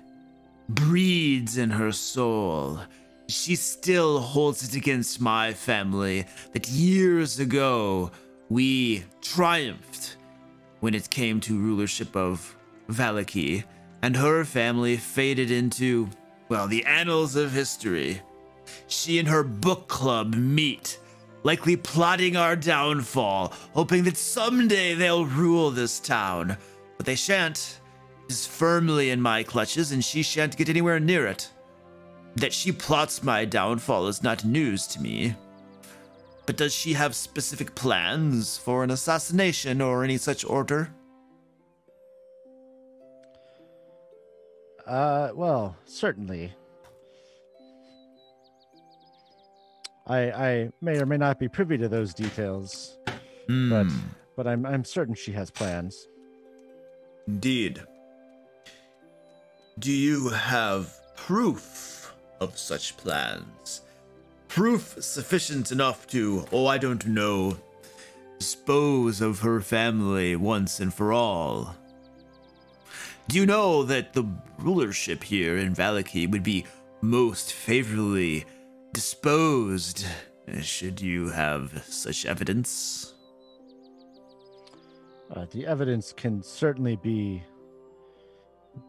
breeds in her soul. She still holds it against my family that years ago we triumphed when it came to rulership of Vallaki, and her family faded into, well, the annals of history. She and her book club meet, likely plotting our downfall, hoping that someday they'll rule this town. But they shan't. It is firmly in my clutches, and she shan't get anywhere near it. That she plots my downfall is not news to me. But does she have specific plans for an assassination or any such order? Well, certainly. I may or may not be privy to those details, but I'm certain she has plans. Indeed. Do you have proof of such plans? Proof sufficient enough to, I don't know, dispose of her family once and for all? Do you know that the rulership here in Vallaki would be most favorably disposed should you have such evidence? The evidence can certainly be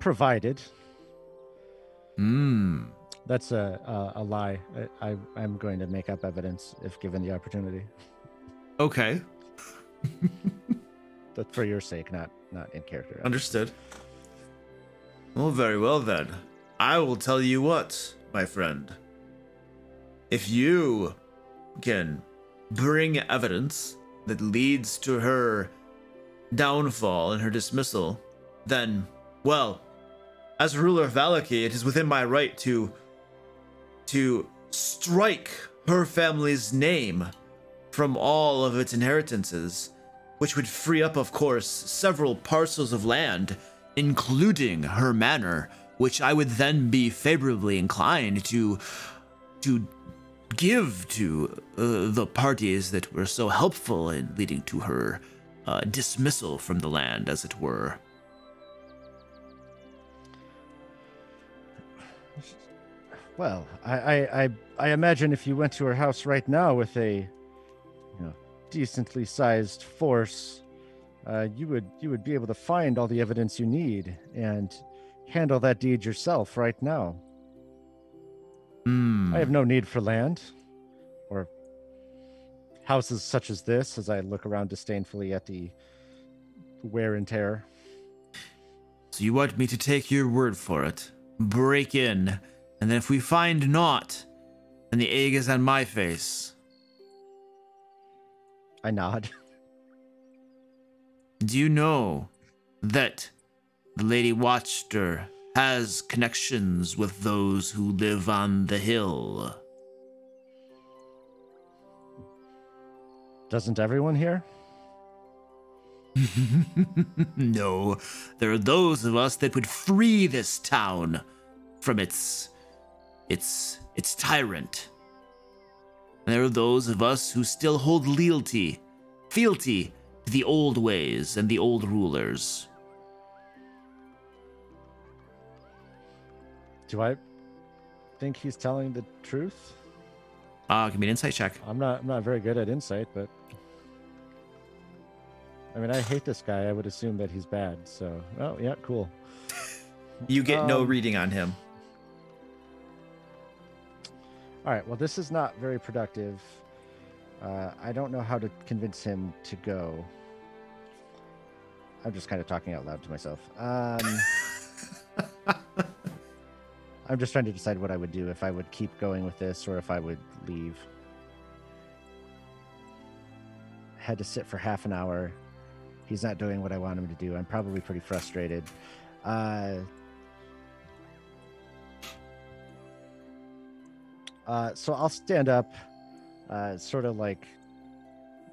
provided. That's a lie. I'm going to make up evidence if given the opportunity. Okay. But for your sake, not in character. Understood. Well, very well then. I will tell you what, my friend. If you can bring evidence that leads to her downfall and her dismissal, then, well, as ruler of Vallaki, it is within my right to strike her family's name from all of its inheritances, which would free up, of course, several parcels of land, including her manor, which I would then be favorably inclined to give to the parties that were so helpful in leading to her dismissal from the land, as it were. Well, I imagine if you went to her house right now with a decently sized force, you would be able to find all the evidence you need and handle that deed yourself right now. I have no need for land or houses such as this, as I look around disdainfully at the wear and tear. So you want me to take your word for it, break in, and then if we find naught, then the egg is on my face. I nod. Do you know that the Lady Watcher has connections with those who live on the hill? Doesn't everyone here? No, there are those of us that would free this town from its tyrant. And there are those of us who still hold fealty to the old ways and the old rulers. Do I think he's telling the truth? Give me an insight check. I'm not very good at insight, but I mean, I hate this guy. I would assume that he's bad. So, oh yeah, cool. You get no reading on him. All right. Well, this is not very productive. I don't know how to convince him to go. I'm just kind of talking out loud to myself. I'm just trying to decide what I would do, if I would keep going with this or if I would leave. Had to sit for half an hour. He's not doing what I want him to do. I'm probably pretty frustrated. So I'll stand up, sort of like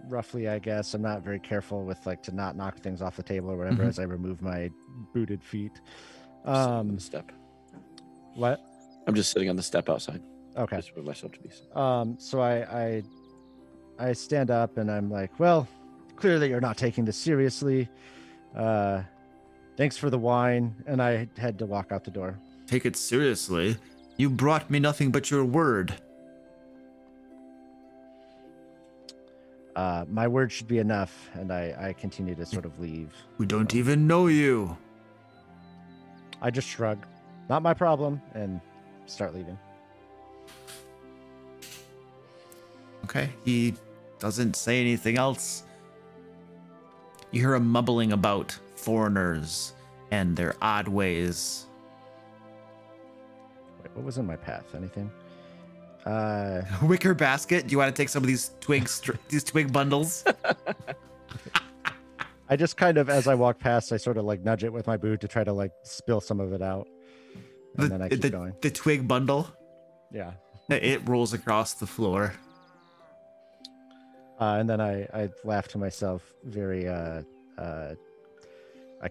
roughly, I guess. I'm not very careful with to not knock things off the table or whatever as I remove my booted feet. On the step. What? I'm just sitting on the step outside. Okay. Just for myself to be safe. So I stand up and I'm like, well, clearly you're not taking this seriously. Thanks for the wine. And I had to walk out the door. Take it seriously? You brought me nothing but your word. My word should be enough. And I continue to sort of leave. We don't even know you. I just shrug. Not my problem. And start leaving. Okay. He doesn't say anything else. You hear him mumbling about foreigners and their odd ways. Wait, what was in my path? Anything? Wicker basket. Do you want to take some of these twig bundles? I just kind of, as I walk past, I sort of nudge it with my boot to try to spill some of it out. And then I keep going. The twig bundle? Yeah. It rolls across the floor. And then I laugh to myself very, I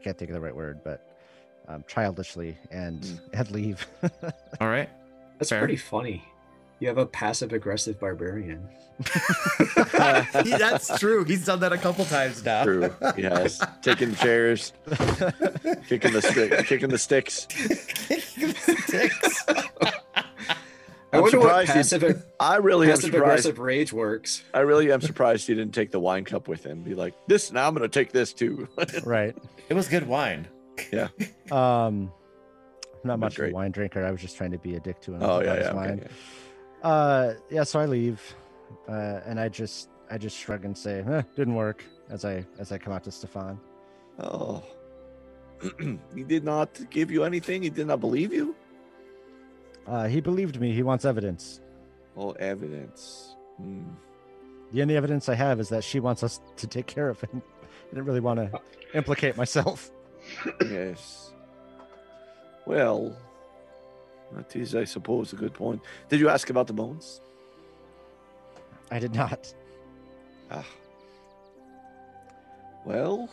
can't think of the right word, but childishly and leave. All right. That's fair. Pretty funny. You have a passive-aggressive barbarian. That's true. He's done that a couple times now. True. Yes. Taking the chairs, kicking the sticks. Kicking the sticks. I wonder what passive passive aggressive rage works. I really am surprised he didn't take the wine cup with him. Be like, this now I'm gonna take this too. Right. It was good wine. Yeah. I'm not much of a wine drinker. I was just trying to be a dick to him. Oh yeah, wine. Okay, So I leave, and I just shrug and say, "Didn't work." As I come out to Stefan. Oh, he did not give you anything. He did not believe you. He believed me. He wants evidence. Oh, evidence. The only evidence I have is that she wants us to take care of him. I didn't really want to implicate myself. Yes. Well, that is, I suppose, a good point. Did you ask about the bones? I did not. Well,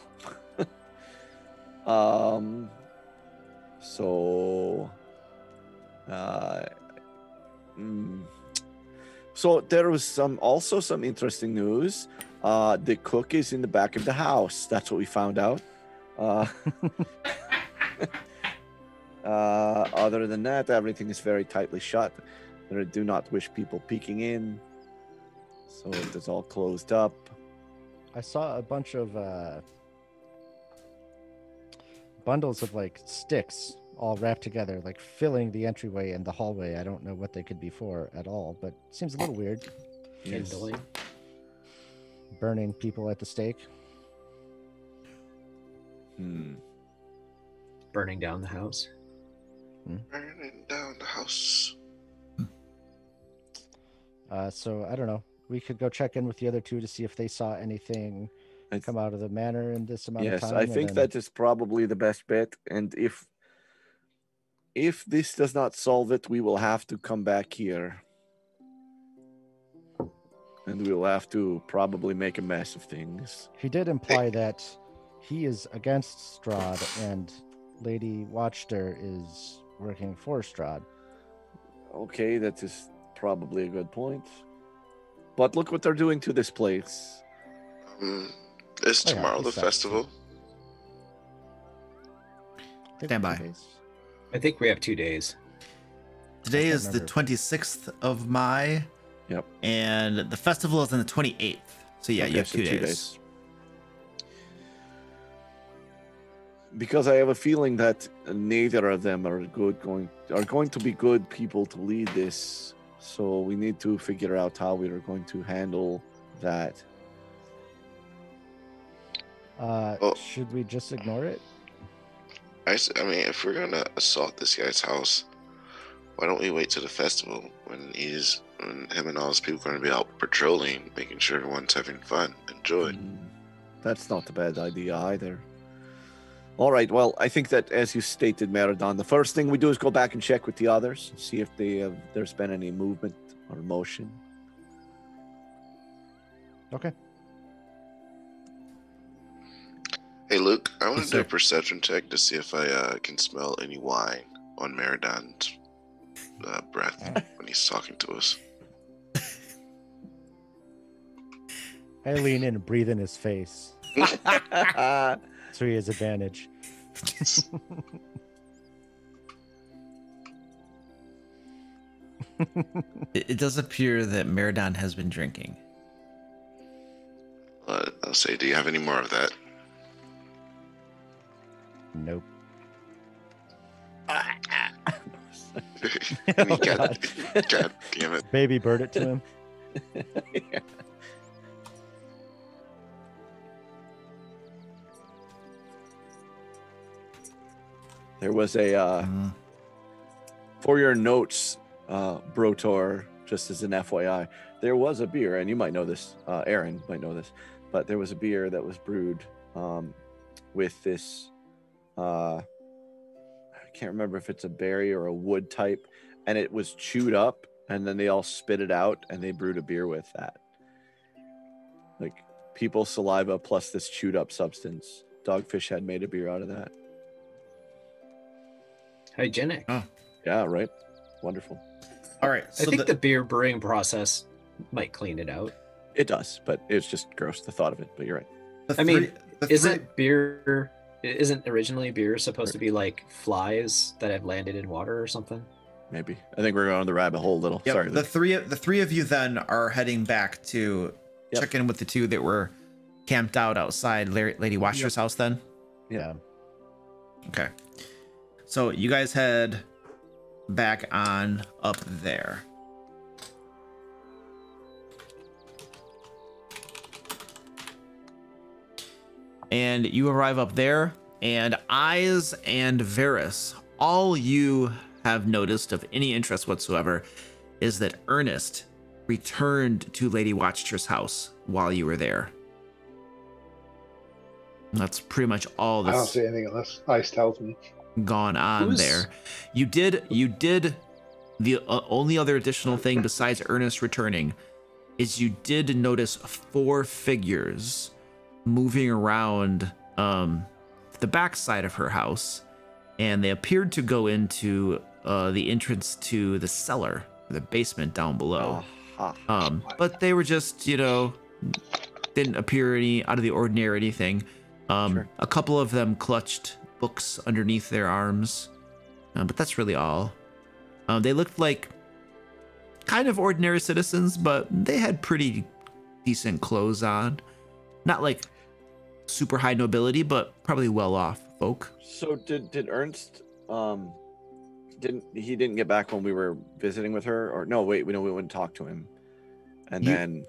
so there was some interesting news. The cook is in the back of the house. That's what we found out. Other than that, everything is very tightly shut. I do not wish people peeking in. So it is all closed up. I saw a bunch of bundles of like sticks all wrapped together, like filling the entryway and the hallway. I don't know what they could be for at all, but it seems a little weird. Yes. Burning people at the stake. Burning down the house. Burning down the house. So I don't know. We could go check in with the other two to see if they saw anything come out of the manor in this amount of time. Yes, I think that is probably the best bet. And if this does not solve it, we will have to come back here. And we will have to probably make a mess of things. He did imply that he is against Strahd and Lady Watchter is working for Strahd. Okay, that is probably a good point. But look what they're doing to this place. Is tomorrow the festival? Stand by. I think we have 2 days. Today is the 26th of May. Yep. And the festival is on the 28th. So yeah, you have 2 days. Because I have a feeling that neither of them are going to be good people to lead this. So we need to figure out how we are going to handle that. Should we just ignore it? I mean, if we're gonna assault this guy's house, why don't we wait till the festival when him and all his people are gonna be out patrolling, making sure everyone's having fun and joy. That's not a bad idea either. All right, well, I think that as you stated, Meridon, the first thing we do is go back and check with the others, see if there's been any movement or motion. Okay. Hey, Luke, I want to do a perception check to see if I can smell any wine on Meridon's breath when he's talking to us. I lean in and breathe in his face. So he has advantage. It does appear that Meridon has been drinking. I'll say, do you have any more of that? Nope. God damn it. Baby bird it to him. Yeah. There was a for your notes, Brotor, just as an FYI, there was a beer, and you might know this, Aaron might know this, but there was a beer that was brewed with this, I can't remember if it's a berry or a wood type, and it was chewed up, and then they all spit it out, and they brewed a beer with that. Like, people's saliva plus this chewed up substance. Dogfish had made a beer out of that. Hygienic. Oh. Yeah, right. Wonderful. All right. So I think the beer brewing process might clean it out. It does, but it's just gross, the thought of it. But you're right. I mean, isn't originally beer supposed to be like flies that have landed in water or something? maybe. I think we're going on the rabbit hole a little. Yep. Sorry. The three of you then are heading back to check in with the two that were camped out outside Lady Watcher's house then? Yeah. Okay. So you guys head back on up there. And you arrive up there, and Eyes and Varys, all you have noticed of any interest whatsoever is that Ernest returned to Lady Watcher's house while you were there. And that's pretty much all that's I don't see anything unless Ice tells me. Gone on there. You did the only other additional thing besides Ernest returning is you did notice 4 figures moving around the back side of her house, and they appeared to go into the entrance to the cellar, the basement down below. But they were just, didn't appear any out of the ordinary or anything. Sure. A couple of them clutched books underneath their arms, but that's really all. They looked like kind of ordinary citizens, but they had pretty decent clothes on. Not like super high nobility, but probably well-off folk. So did Ernst didn't get back when we were visiting with her? Or no, wait, we wouldn't talk to him. And then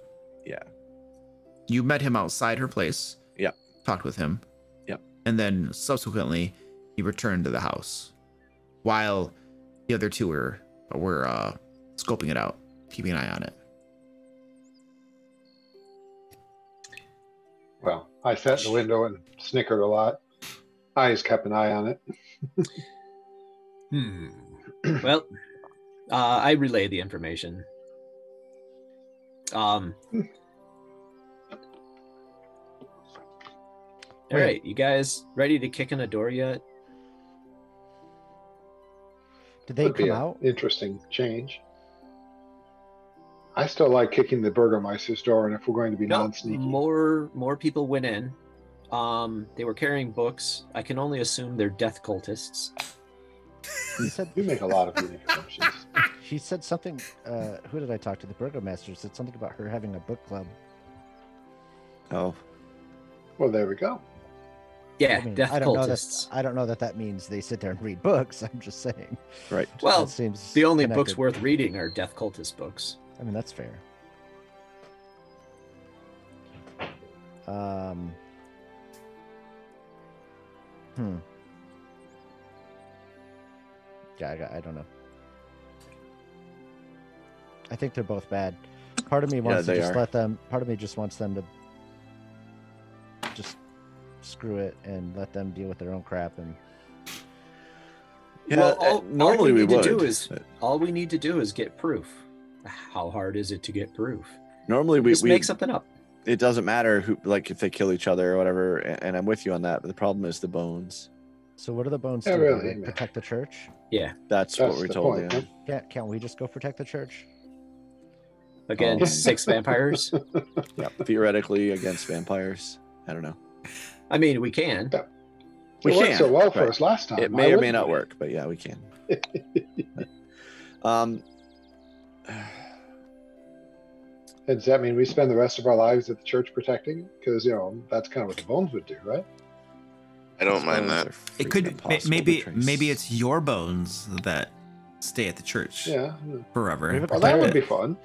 you met him outside her place. Yeah. Talked with him. Yep. And then subsequently he returned to the house while the other two were scoping it out, keeping an eye on it. Well, I sat in the window and snickered a lot. Eyes kept an eye on it. Well, I relay the information. All right, you guys ready to kick in a door yet? Did they come out? Interesting change. I still like kicking the Burgermeister's door, and if we're going to be non-sneaky. More people went in. They were carrying books. I can only assume they're death cultists. He said, You make a lot of unique assumptions. She said something. Who did I talk to? The Burgomaster said something about her having a book club. Oh. Well, there we go. Yeah, I mean, death cultists. I don't know that means they sit there and read books. I'm just saying. Right. Well, That seems the only connected. books worth reading are death cultist books. I mean, that's fair. Yeah, I don't know. I think they're both bad. Part of me wants to just let them. Part of me just wants them to just screw it and let them deal with their own crap. And Yeah, well, normally we would. All we need to do is get proof. How hard is it to get proof? Normally we make something up. It doesn't matter who, like, if they kill each other or whatever. And I'm with you on that. But the problem is the bones. so, what do the bones Yeah, do? really, Do they man. protect the church? Yeah, That's what we're the told. point, Yeah. Can't we just go protect the church? against 6 vampires. Yeah. Theoretically against vampires. I don't know. I mean, we can. We It worked can. so well for Right. us last time. It Why may or may wouldn't not we? work, but yeah, we can. And does that mean we spend the rest of our lives at the church protecting it? Because, that's kind of what the bones would do, right? I don't mind that. It could maybe it's your bones that stay at the church Yeah. forever. We have a Well, that plan. would be fun.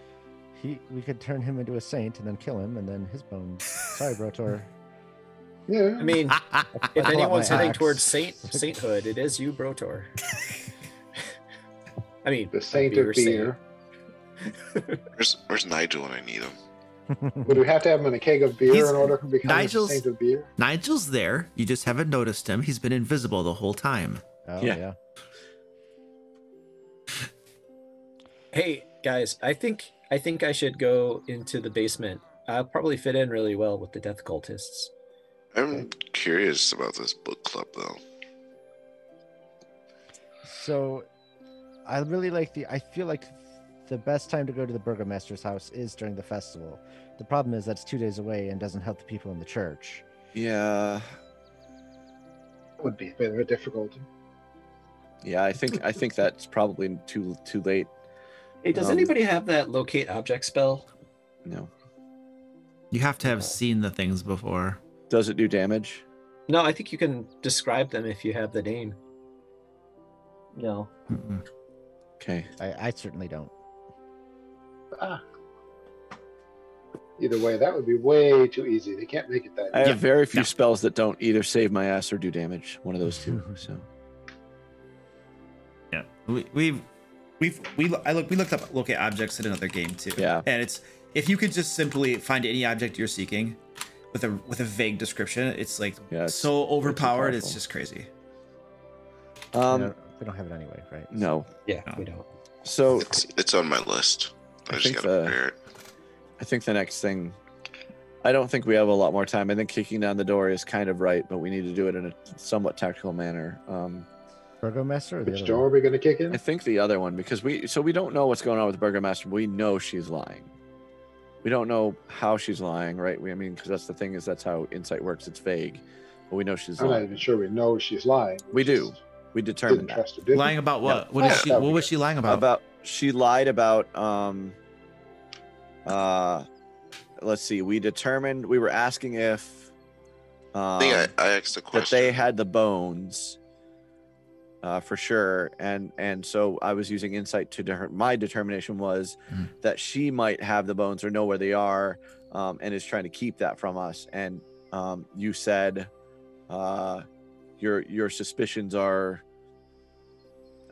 We could turn him into a saint and then kill him, and then his bones. Sorry, Brotor. Yeah. I mean, if my anyone's heading axe. towards sainthood, it is you, Brotor. I mean, the saint of beer. Where's Nigel when I need him? Would we have to have him in a keg of beer He's- in order to become Nigel's- a saint of beer? Nigel's there. You just haven't noticed him. He's been invisible the whole time. Oh Yeah. yeah. Hey guys, I think I should go into the basement. I'll probably fit in really well with the death cultists. I'm curious about this book club though. So, I really like I feel like the best time to go to the Burgomaster's house is during the festival. The problem is that's 2 days away and doesn't help the people in the church. Yeah. That would be a bit of a difficulty. Yeah, I think that's probably too late. Hey, does anybody have that locate object spell? No. You have to have seen the things before. Does it do damage? No, I think you can describe them if you have the name. No. Okay. I certainly don't. Either way, that would be way too easy. They can't make it that I easy. have very few spells that don't either save my ass or do damage. One of those two. So. Yeah, we looked up locate objects in another game too. Yeah, and it's if you could just simply find any object you're seeking with a vague description, it's like so overpowered. It's just crazy. We don't have it anyway, right? No. Yeah, we don't. So it's on my list. I just gotta prepare it. I think the next thing. I don't think we have a lot more time. I think kicking down the door is kind of right, but we need to do it in a somewhat tactical manner. Burgomaster? Or Which door are we going to kick in? I think the other one, because we don't know what's going on with the Burgomaster, but we know she's lying. We don't know how she's lying, right? Because that's the thing, is that's how insight works. It's vague, but we know she's lying. I'm not even sure we know she's lying. We do. We determined that. Lying about what? Yeah. What was she lying about? She lied about let's see. We determined, we were asking if I think I asked the question that they had the bones. For sure, and so I was using insight to my determination was that she might have the bones or know where they are, and is trying to keep that from us. And you said your suspicions are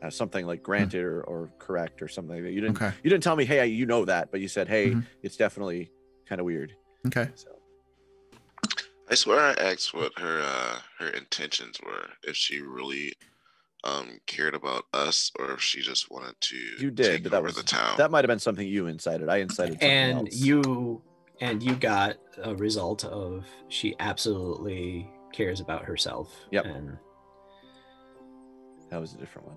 something like granted or correct or something like that. You didn't tell me, hey, you know that, but you said, hey, it's definitely kind of weird. Okay. So I swear I asked what her intentions were, if she really cared about us or if she just wanted to take over the town. That might have been something you incited. I incited something else. And you got a result of she absolutely cares about herself. Yep. And that was a different one.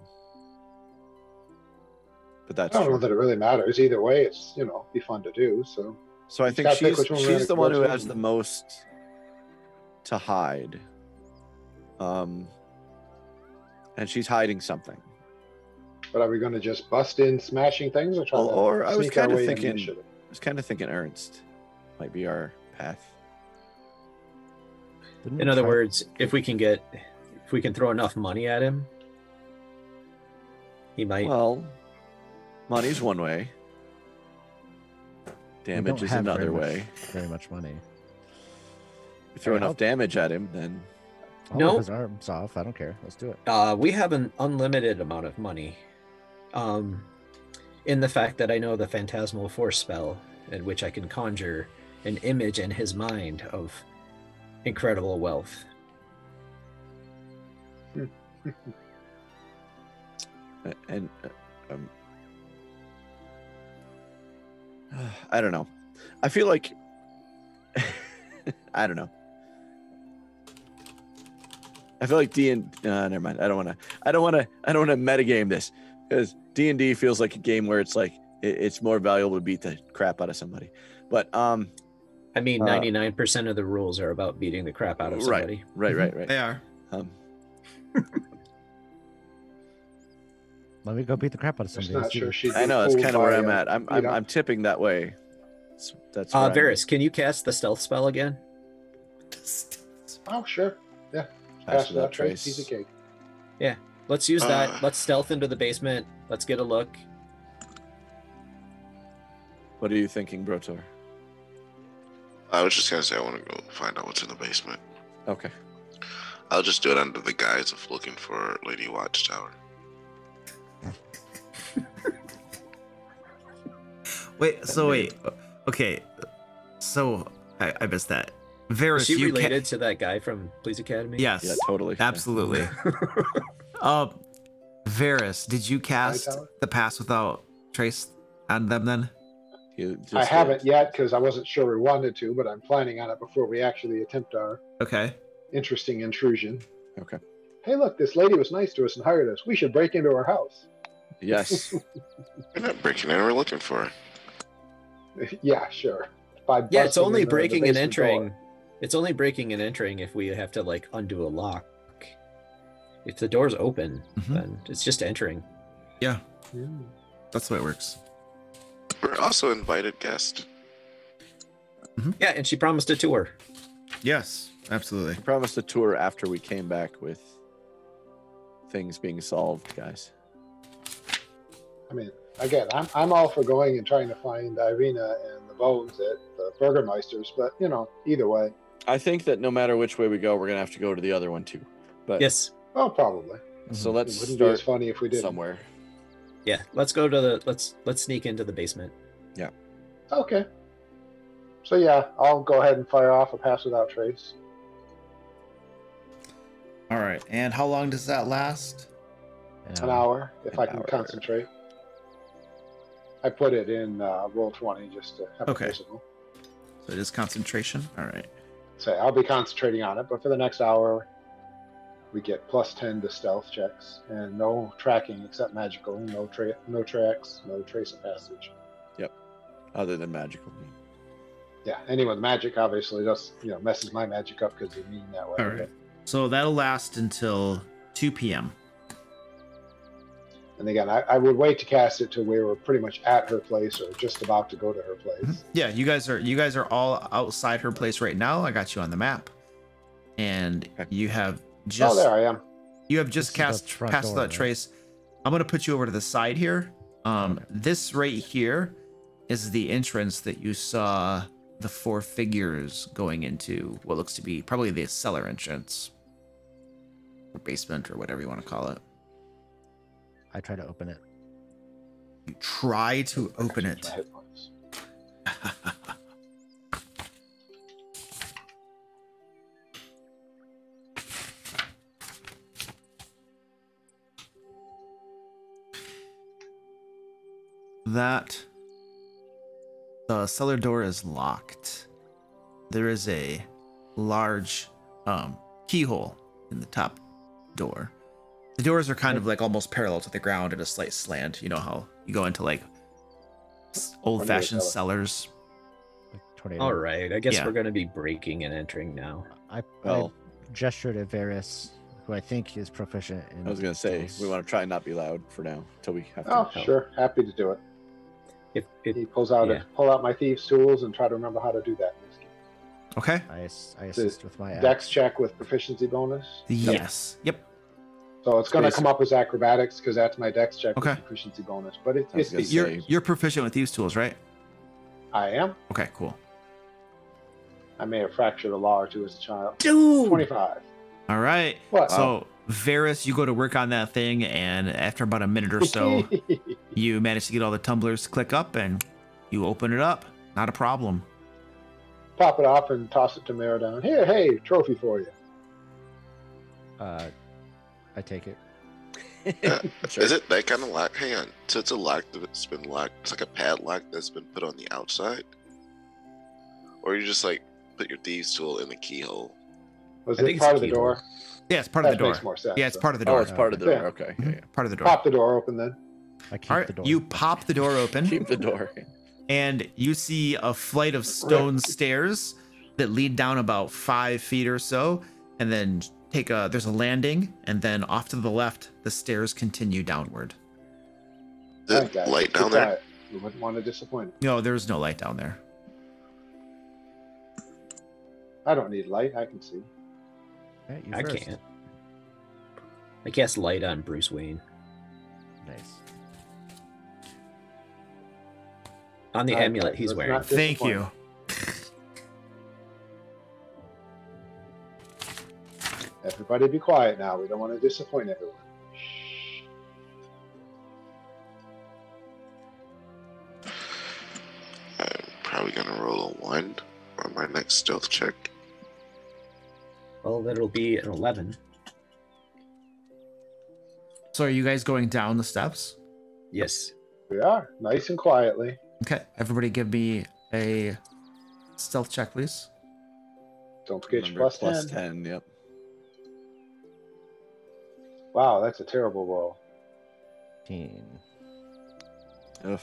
But that's I don't know that it really matters. Either way, it's be fun to do. So I think she's the one who has the most to hide. And she's hiding something. But are we going to just bust in smashing things or try to I was sneak our kind of way thinking in? I was kind of thinking Ernst might be our path. In other words, if we can throw enough money at him, he might. Well, money's one way. Damage is another way. Very much money. If you throw enough damage at him, then I'll rip his arms off. I don't care. Let's do it. We have an unlimited amount of money. In the fact that I know the Phantasmal Force spell, in which I can conjure an image in his mind of incredible wealth. And I don't know. I feel like I don't know. I feel like never mind. I don't want to metagame this, because D&D feels like a game where it's like it's more valuable to beat the crap out of somebody. But I mean, 99% of the rules are about beating the crap out of somebody. Right. They are. Let me go beat the crap out of somebody. I know, that's kind of where I'm at. I'm tipping that way. That's Varys, can you cast the stealth spell again? Oh, sure. Yeah. Pass without trace. Piece of cake. Yeah. Let's use that. Let's stealth into the basement. Let's get a look. What are you thinking, Brotor? I was just gonna say I want to go find out what's in the basement. Okay. I'll just do it under the guise of looking for Lady Watchtower. Wait. Okay. So I missed that. Varys, is she related to that guy from Police Academy? Yes. Yeah, totally. Absolutely. Varys, did you cast the pass without trace on them then? I haven't yet because I wasn't sure we wanted to, but I'm planning on it before we actually attempt our interesting intrusion. Okay. Hey, look, this lady was nice to us and hired us. We should break into her house. Yes. We're not breaking in, we're looking for her. Yeah, sure. Yeah, it's only breaking and entering. It's only breaking and entering if we have to undo a lock. if the door's open, then it's just entering. Yeah. That's the way it works. We're also invited guests. Yeah, and she promised a tour. Yes, absolutely. I promised a tour after we came back with things being solved, guys. I mean, again, I'm all for going and trying to find Irina and the bones at the Burgermeisters, but you know, either way. I think that no matter which way we go, we're gonna have to go to the other one too. But Yes. Oh, probably. So let's It wouldn't be as start funny if we did somewhere. Yeah, let's go to the let's sneak into the basement. Yeah. Okay. So yeah, I'll go ahead and fire off a pass without trace. All right. And how long does that last? An hour, if An I can hour. concentrate. I put it in roll 20 just to have Okay. it visible. So it is concentration. All right. So I'll be concentrating on it, but for the next hour, we get +10 to stealth checks and no tracking except magical. No tracks, no trace of passage. Other than magical. Yeah, anyone with magic obviously just messes my magic up because they're mean that way. All right. So that'll last until 2 p.m. And again, I would wait to cast it till we were pretty much at her place or just about to go to her place. Yeah, you guys are all outside her place right now. I got you on the map, and you have just Oh, there I am. you have just This is the cast front past door, that right? trace. I'm gonna put you over to the side here. This right here is the entrance that you saw the 4 figures going into what looks to be probably the cellar entrance or basement or whatever you want to call it. I try to open it. You try to open it. My headphones. The cellar door is locked. There is a large keyhole in the top door. The doors are kind of like almost parallel to the ground at a slight slant. You know how you go into like old-fashioned cellars. Like tornado. All right, I guess Yeah. we're going to be breaking and entering now. I Well, gestured at Varys, who I think is proficient in. I was gonna say tools. we want to try and not be loud for now until we have to. Oh, help. sure. Happy to do it. If He pull out my thieves' tools and try to remember how to do that. Okay. I assist with my Dex axe. check with proficiency bonus. Yes. Yep. So it's going to Basic. come up as acrobatics because that's my dex check Okay. with proficiency bonus. But I was it's gonna decent. You're proficient with these tools, right? I am. Okay. Cool. I may have fractured a law or two as a child. Dude! 25. All right. What? So Varys, you go to work on that thing, and after about a minute or so, you manage to get all the tumblers to click up, and you open it up. Not a problem. Pop it off and toss it to Maradown. Here, hey, trophy for you. I take it. Sure. Is it that kind of lock? Hang on. So it's a lock that's been locked. It's like a padlock that's been put on the outside? Or you just like put your thieves' tool in the keyhole? Was I think it it's part a of the keyhole. door? Yeah, it's part of That the door. makes more sense. Yeah, it's so. part of the Oh, door. it's part of the door. Yeah. Okay. Mhm. Yeah. Part of the door. Pop the door open then. I keep All right, the door. you open. pop the door open, Keep the door. and you see a flight of stone stairs that lead down about 5 feet or so, and then there's a landing, and then off to the left, the stairs continue downward. Is it Alright, guys, light keep down there? quiet. You wouldn't want to disappoint. No, there's no light down there. I don't need light. I can see. Yeah, you I first. can't. I cast light on Bruce Wayne. Nice. On the Alright, amulet guys, he's let's wearing. not Thank disappoint. you. Everybody be quiet now. We don't want to disappoint everyone. Shh. I'm probably gonna roll a 1 on my next stealth check. Well, that'll be an 11. So are you guys going down the steps? Yes. We are. Nice and quietly. Okay, everybody give me a stealth check, please. Don't forget Remember, your plus 10. 10. Yep. Wow, that's a terrible roll. 15. Ugh.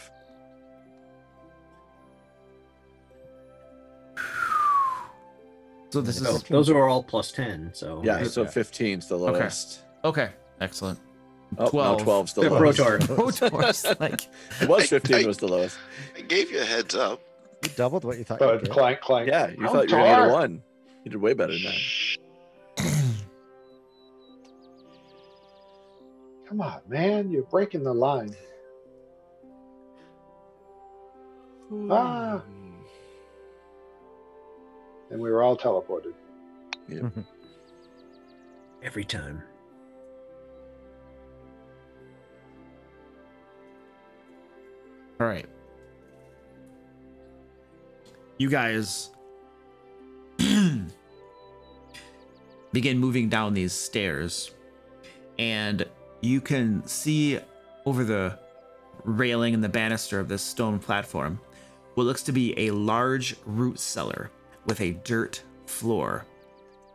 So this is Those are all plus 10. So Yeah. So 15's the lowest. Okay, excellent. Oh, 12. No, 12's the The lowest. Brotor's like, It was 15 was the lowest. I gave you a heads up. You doubled what you thought you But did. clank, clank. Yeah, you thought you were going to get a 1. You did way better than that. Come on, man. You're breaking the line. Ah. And we were all teleported. Yeah. Every time. all right. You guys begin moving down these stairs, and you can see over the railing and the banister of this stone platform what looks to be a large root cellar with a dirt floor.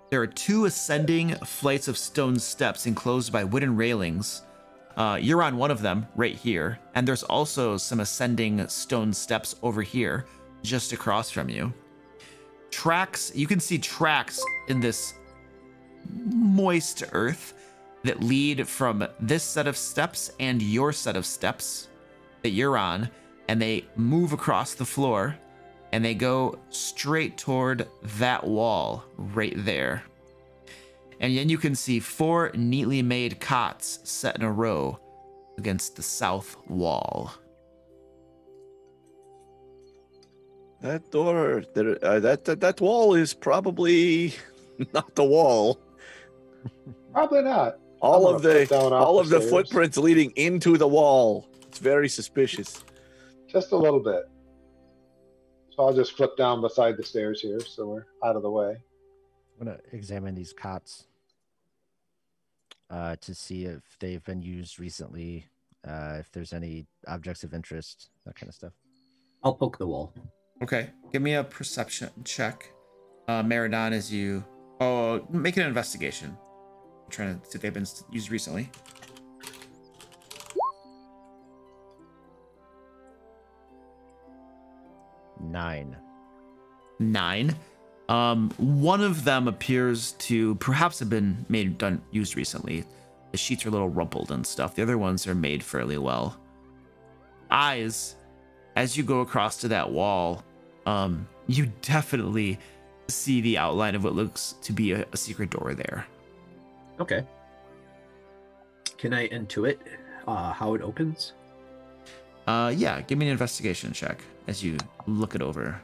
There are 2 ascending flights of stone steps enclosed by wooden railings. You're on one of them right here, and there's also some ascending stone steps over here just across from you. Tracks, you can see tracks in this moist earth that lead from this set of steps and your set of steps that you're on, and they move across the floor and they go straight toward that wall right there. And then you can see 4 neatly made cots set in a row against the south wall. That door, that wall is probably not the wall. Probably not. All I'm of gonna put down off all the of the stairs. footprints leading into the wall. It's very suspicious. Just a little bit. So I'll just flip down beside the stairs here so we're out of the way. I'm going to examine these cots to see if they've been used recently, if there's any objects of interest, that kind of stuff. I'll poke the wall. Okay, give me a perception check. Meridon, as you... Oh, make an investigation. I'm trying to see if they've been used recently. Nine. 9. One of them appears to perhaps have been used recently. The sheets are a little rumpled and stuff. The other ones are made fairly well. Eyes, as you go across to that wall, you definitely see the outline of what looks to be a secret door there. Okay. Can I intuit how it opens? Yeah, give me an investigation check as you look it over.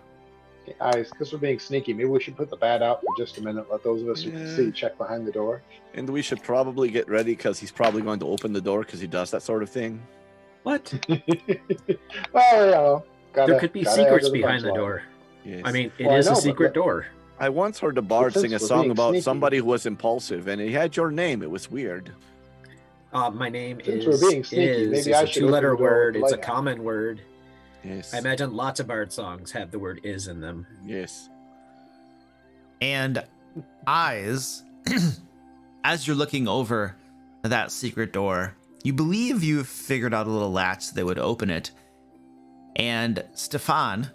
Okay, eyes, because we're being sneaky, maybe we should put the bat out for just a minute. Let those of us who can see check behind the door. And we should probably get ready because he's probably going to open the door because he does that sort of thing. What? Well, you know, There could be secrets behind the door. Yes. I mean, it Well, I is know, a but secret door. I once heard a bard Since sing a we're song being about sneaky. somebody who was impulsive, and he had your name. It was weird. My name Since is we're being sneaky, is. maybe It's I a should open 2-letter the door word. with It's a light. common word. Yes. I imagine lots of bard songs have the word "is" in them. Yes. And eyes, as you're looking over that secret door, you believe you've figured out a little latch that would open it. And Stefan,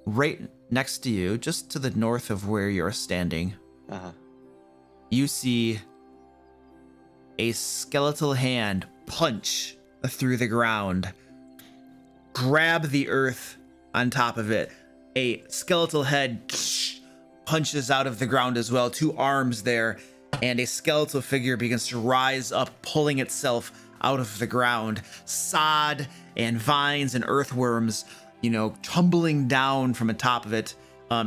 right next to you, just to the north of where you're standing, you see a skeletal hand punch through the ground, grab the earth on top of it. A skeletal head punches out of the ground as well, 2 arms there, and a skeletal figure begins to rise up, pulling itself out of the ground. Sod and vines and earthworms, tumbling down from the top of it.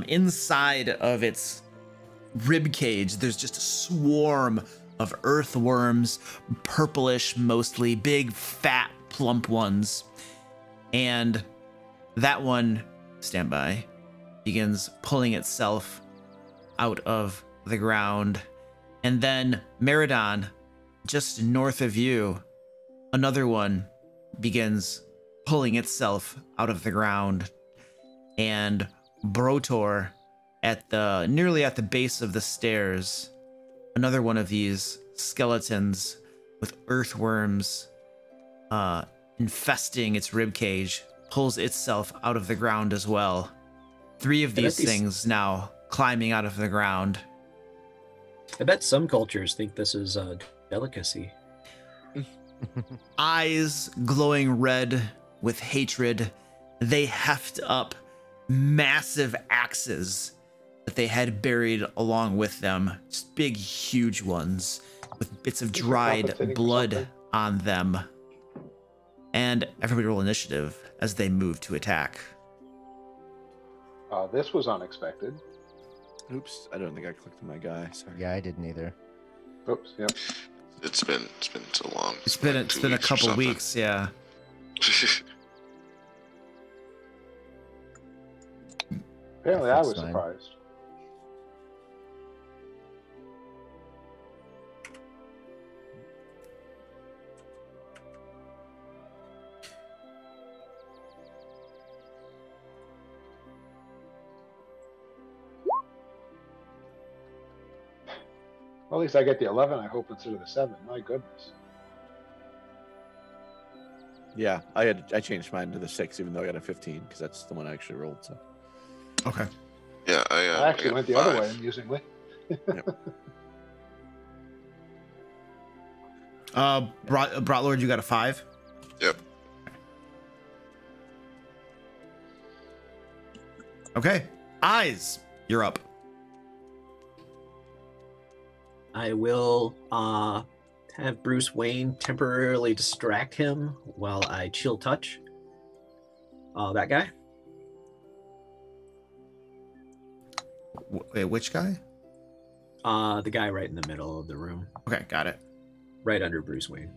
Inside of its rib cage, there's just a swarm of earthworms, purplish mostly, big, fat, plump ones. And that one, stand by, begins pulling itself out of the ground. And then Meridon, just north of you, another one begins pulling itself out of the ground. And Brotor, nearly at the base of the stairs, another one of these skeletons with earthworms infesting its ribcage, pulls itself out of the ground as well. 3 of these things now climbing out of the ground. I bet some cultures think this is Delicacy. Eyes glowing red with hatred, they heft up massive axes that they had buried along with them. Just big, huge ones with bits of dried blood on them. And everybody roll initiative as they move to attack. This was unexpected. Oops, I don't think I clicked on my guy. Sorry. Yeah, I didn't either. Oops, yep. It's been so long. It's been a couple weeks, yeah. Apparently, I was Fine. surprised. Well, at least I get the 11, I hope, instead of the 7. My goodness. Yeah, I changed mine to the 6, even though I got a 15, because that's the one I actually rolled. So. Okay. Yeah, I actually went the 5. other way, amusingly. Brotlord, you got a 5? Yep. Okay. Eyes, you're up. I will have Bruce Wayne temporarily distract him while I chill touch that guy. Wait, which guy? The guy right in the middle of the room, Okay, got it. right under Bruce Wayne.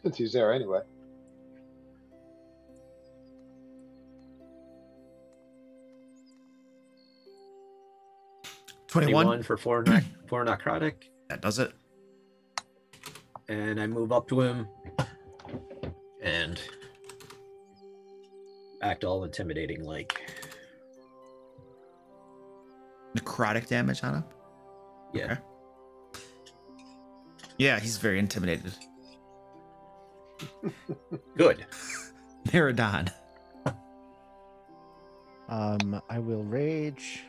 Since he's there anyway. Twenty-one for four necrotic. That does it. And I move up to him and act all intimidating like. Necrotic damage on him? Yeah. Okay. Yeah, he's very intimidated. Good. Meridon. I will rage.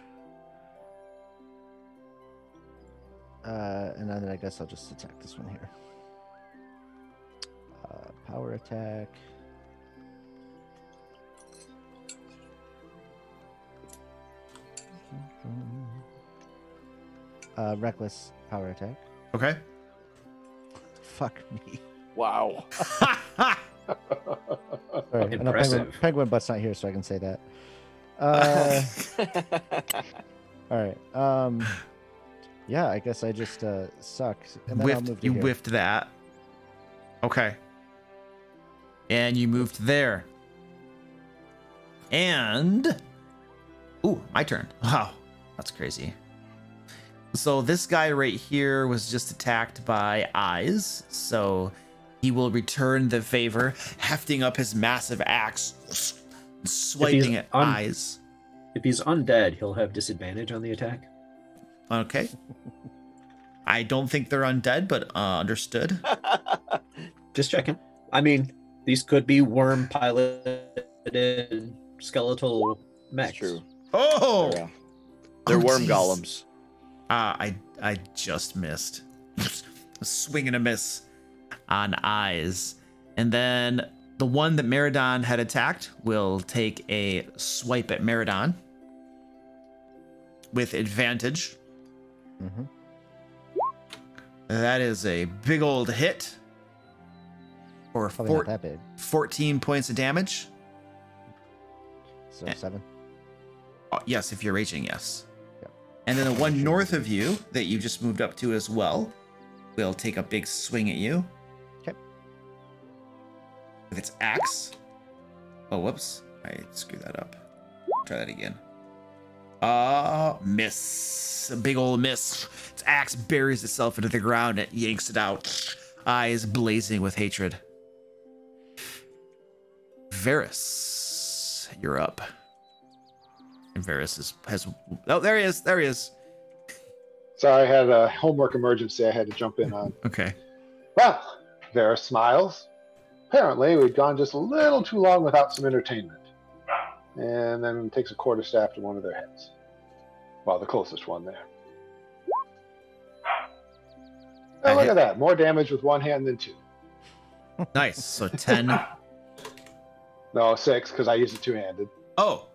And then I guess I'll just attack this one here. Power attack. Reckless power attack. Okay. Fuck me. Wow. Sorry, Impressive. Penguin Butt's not here, so I can say that. All right. Yeah, I guess I just suck. And then I'll move to You here. whiffed that. Okay. And you moved there. And... Ooh, my turn. Wow, that's crazy. So this guy right here was just attacked by Eyes. So he will return the favor, hefting up his massive axe, swiping at Eyes. If he's undead, he'll have disadvantage on the attack. Okay. I don't think they're undead, but understood. Just checking. I mean, these could be worm piloted skeletal mechs. True. Oh! They're worm geez. golems. I just missed. A swing and a miss on Eyes. And then the one that Meridon had attacked will take a swipe at Meridon with advantage. Mm-hmm. That is a big old hit for Probably not that big. 14 points of damage. So 7. Yes, if you're raging, yes. Yep. And then the one north of you that you just moved up to as well will take a big swing at you. Okay. With its axe. Oh, whoops. I screwed that up. Try that again. Miss. A big old miss. Its axe buries itself into the ground and it yanks it out. Eyes blazing with hatred. Varys, you're up. And Varys has... Oh, there he is. There he is. Sorry, I had a homework emergency I had to jump in on. Okay. Well, Varys smiles. Apparently, we've gone just a little too long without some entertainment. And then takes a quarterstaff to one of their heads. Well, the closest one there. Oh, look at that. More damage with one hand than two. Nice. So 10. No, 6, because I used it two-handed. Oh,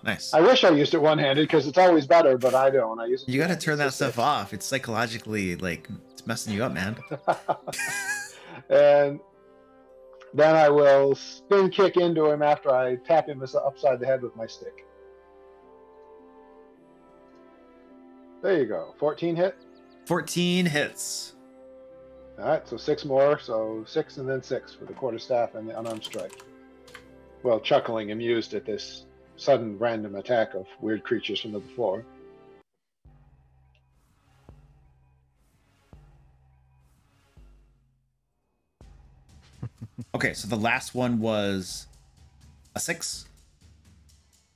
nice. I wish I used it one-handed because it's always better, but I don't. I use it. You got to turn that stuff off. It's psychologically like it's messing you up, man. And then I will spin kick into him after I tap him upside the head with my stick. There you go. 14 hit. 14 hits. All right, so 6 more. So 6 and then 6 for the quarterstaff and the unarmed strike. Well, chuckling amused at this sudden random attack of weird creatures from the floor. Okay, so the last one was a 6.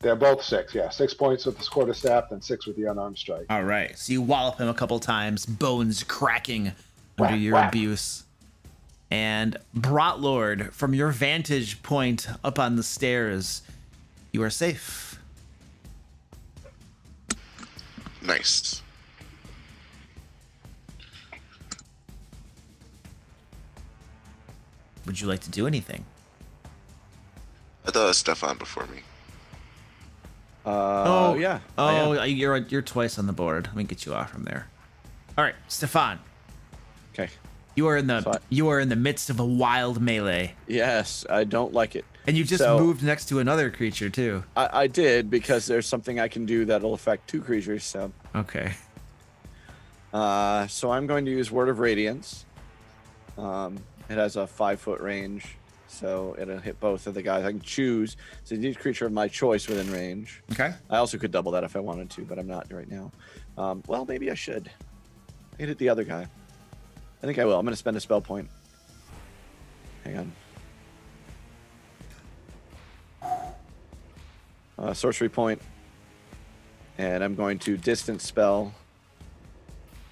They're both 6, yeah. 6 points with the quarterstaff, then 6 with the unarmed strike. All right, so you wallop him a couple times, bones cracking under your abuse. And Brotlord, from your vantage point up on the stairs, you are safe. Nice. Would you like to do anything? I thought it was Stefan before me. Yeah. Oh, you're twice on the board. Let me get you off from there. All right, Stefan. Okay. You are in the midst of a wild melee. Yes, I don't like it. And you just moved next to another creature too. I did because there's something I can do that'll affect 2 creatures. So okay. So I'm going to use Word of Radiance. It has a 5-foot range, so it'll hit both of the guys. I can choose so each creature of my choice within range. Okay. I also could double that if I wanted to, but I'm not right now. Well, maybe I should. I could hit the other guy. I think I will. I'm going to spend a spell point. Hang on. Sorcery point. And I'm going to distance spell,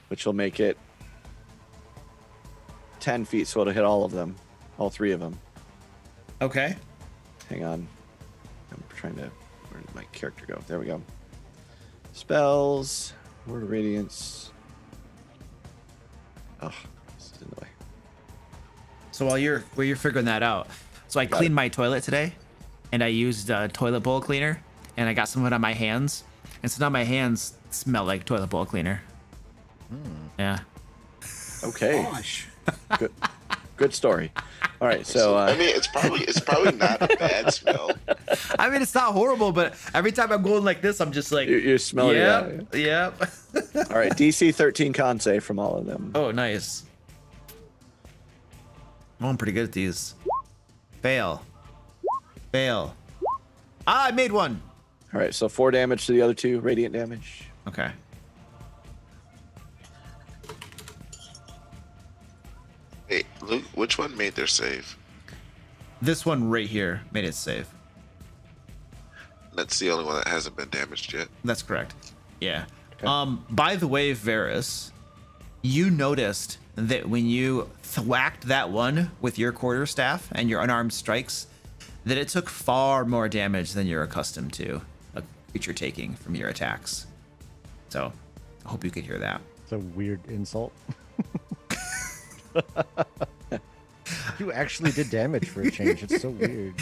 which will make it 10 feet, so it'll hit all of them. All 3 of them. Okay. Hang on. I'm trying to... Where did my character go? There we go. Spells. Word of Radiance. Oh, this is in the way. So while you're figuring that out, so I cleaned my toilet today, and I used a toilet bowl cleaner, and I got some of it on my hands, and so now my hands smell like toilet bowl cleaner. Yeah. Okay. Gosh. Good story. All right, so I mean, it's probably not a bad smell. I mean, it's not horrible, but every time I'm going like this, I'm just like, you're smelling it. Yep. All right, DC 13 con save from all of them. Oh, nice. I'm pretty good at these. Fail. I made one. All right, so 4 damage to the other 2, radiant damage. Okay. Hey, Luke, which one made their save? This one right here made it save. That's the only one that hasn't been damaged yet. That's correct. Yeah. Okay. By the way, Varys, you noticed that when you thwacked that one with your quarterstaff and your unarmed strikes, that it took far more damage than you're accustomed to a creature taking from your attacks. So I hope you could hear that. It's a weird insult. You actually did damage for a change. It's so weird.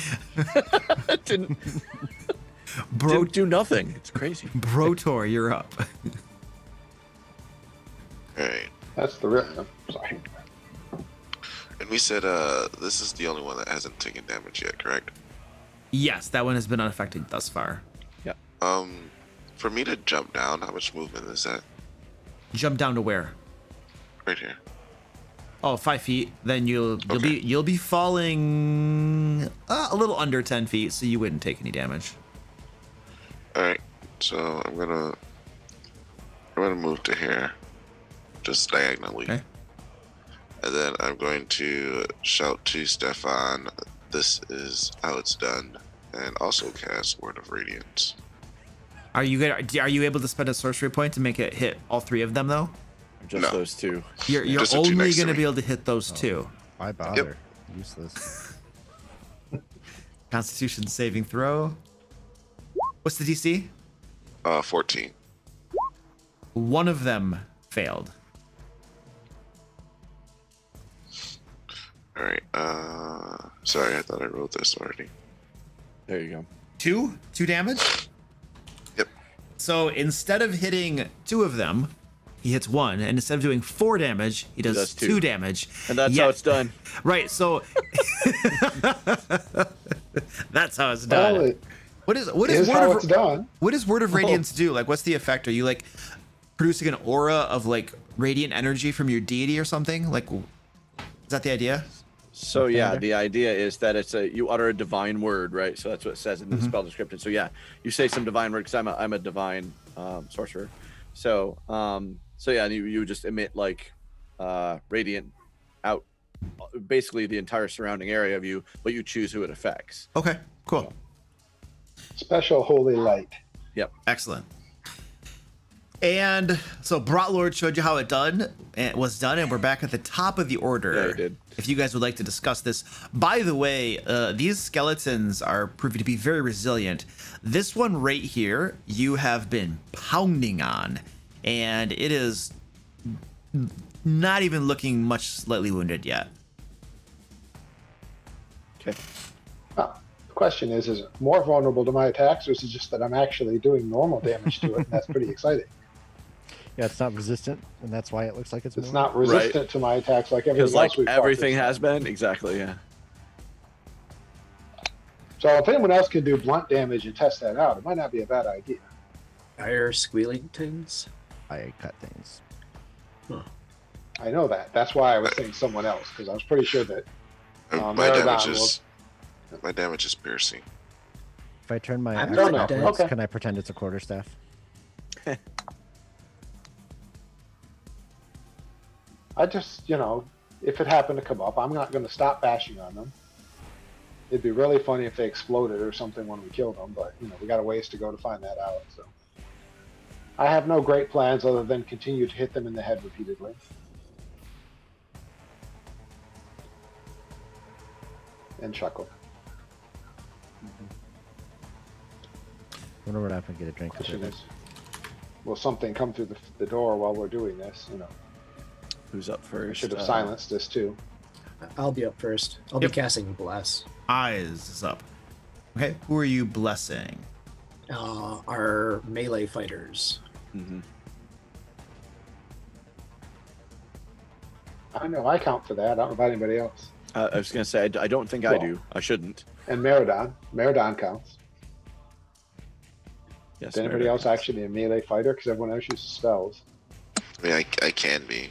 Didn't do nothing. It's crazy. Brotor, you're up. All right. That's the rhythm. Sorry. And we said this is the only one that hasn't taken damage yet, correct? Yes, that one has been unaffected thus far. Yeah. For me to jump down, how much movement is that? Jump down to where? Right here. Oh, 5 feet. Then you'll be falling a little under 10 feet, so you wouldn't take any damage. All right. So I'm gonna move to here, just diagonally. Okay. And then I'm going to shout to Stefan, "This is how it's done," and also cast Word of Radiance. Are you able to spend a sorcery point to make it hit all 3 of them though? Just those 2. You're only going to be able to hit those 2. Why bother? Yep. Useless. Constitution saving throw. What's the DC? 14. One of them failed. All right. Sorry, I thought I wrote this already. There you go. Two damage. Yep. So instead of hitting 2 of them, he hits 1, and instead of doing 4 damage, he does 2 damage. And that's how it's done. Right. So that's how it's done. Well, What is it's done. What does Word of Radiance do? Like, what's the effect? Are you like producing an aura of like radiant energy from your deity or something? Like, is that the idea? So yeah, the idea is that you utter a divine word, right? So that's what it says in the spell description. So yeah, you say some divine word because I'm a divine sorcerer. So yeah, you just emit like radiant out basically the entire surrounding area of you, but you choose who it affects. Okay, cool. Special holy light. Yep. Excellent. And so Brotlord showed you how it was done, and we're back at the top of the order. Yeah, I did. If you guys would like to discuss this. By the way, these skeletons are proving to be very resilient. This one right here, you have been pounding on, and it is not even looking much slightly wounded yet. Okay. The question is it more vulnerable to my attacks, or is it just that I'm actually doing normal damage to it, and that's pretty exciting? Yeah, it's not resistant, and that's why it looks like it's not resistant to my attacks like everything Because like else we've everything has been. Exactly, yeah. So if anyone else can do blunt damage and test that out, it might not be a bad idea. Fire squealingtons? I cut things. Huh. I know that. That's why I was saying someone else, because I was pretty sure that My damage is piercing. If I turn my I axe don't know. upwards, Okay. can I pretend it's a quarterstaff? I just, if it happened to come up, I'm not going to stop bashing on them. It'd be really funny if they exploded or something when we killed them, but, we got a ways to go to find that out, so. I have no great plans other than continue to hit them in the head repeatedly. And chuckle. Wonder what I can get a drink. Question is, will something come through the door while we're doing this? Who's up first? I should have silenced this too. I'll be up first. I'll be casting Bless. Eyes is up. Okay, who are you blessing? Our melee fighters. Mm-hmm. I know I count for that. I don't know about anybody else. I was gonna say I don't think I do. I shouldn't. And Meridon counts. Yes. Is anybody else actually a melee fighter? Because everyone else uses spells. I mean, I can be.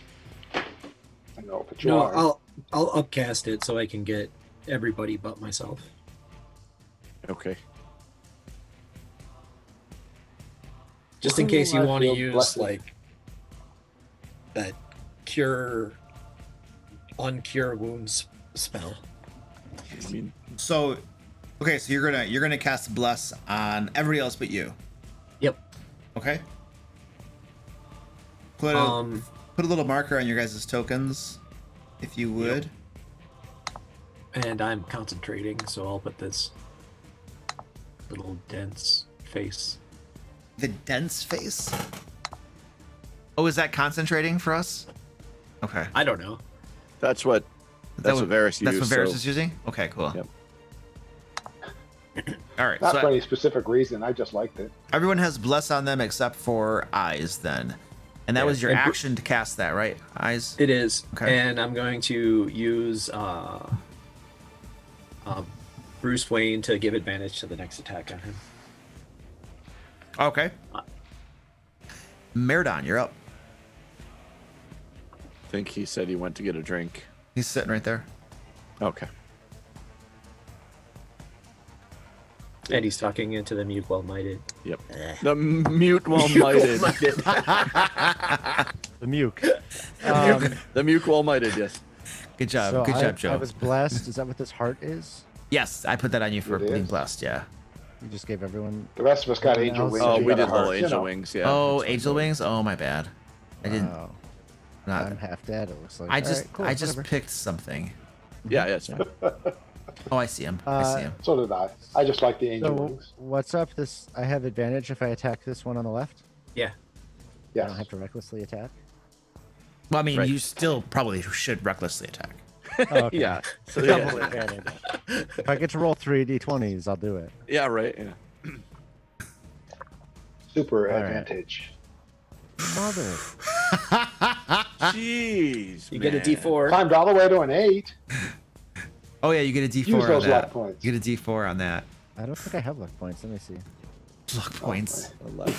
I know, but you No, are. I'll upcast it so I can get everybody but myself. Okay. Just in case you I want to feel use blessed. like that uncure wounds spell. I mean, So, okay, so you're gonna cast Bless on everybody else but you. Yep. Okay. Put a little marker on your guys' tokens, if you would. And I'm concentrating, so I'll put this little dense face. The dense face. Oh, is that concentrating for us? Okay. I don't know. that's what Varys used. That's what Varys so- is using? Okay, cool. Yep. All right. Not So for any specific reason. I just liked it. everyone has Bless on them except for Eyes then. And that was your and action to cast that, right? Eyes? It is. Okay. And I'm going to use Bruce Wayne to give advantage to the next attack on him. Okay. Meridon, you're up. I think he said he went to get a drink. He's sitting right there. Okay. And he's talking into the mute well-minded. Yep. The mute well-minded. The Muke. The mute well-minded. Yes. Good job. So Good I job, Joe. was blessed. Is that what this heart is? Yes, I put that on you for It being is. blessed, yeah. You just gave everyone. The rest of us got Everyone angel else- wings. Oh, we got did hearts, little angel wings. Yeah. Oh, that's Angel what it Wings? Oh, my bad. I didn't. Wow. Not. I'm half dead. It looks like. I All just right, cool, I just whatever. picked something. was. Yeah, it's fine. Oh, I see him. I see him. So did I. I just like the angel So wings. what's up? This I have advantage if I attack this one on the left. Yeah. I Yes. don't have to recklessly attack. Well, I mean, Right. you still probably should recklessly attack. Oh, okay. Yeah. So, Double yeah. advantage. If I get to roll 3 d20s, I'll do it. Yeah, right. Yeah. Super All right. advantage. Mother. Jeez. You get a D4. Climbed all the way to an 8. Oh yeah, you get a D4 Use on those luck that. points. You get a D4 on that. I don't think I have luck points. Let me see. Luck points. 11.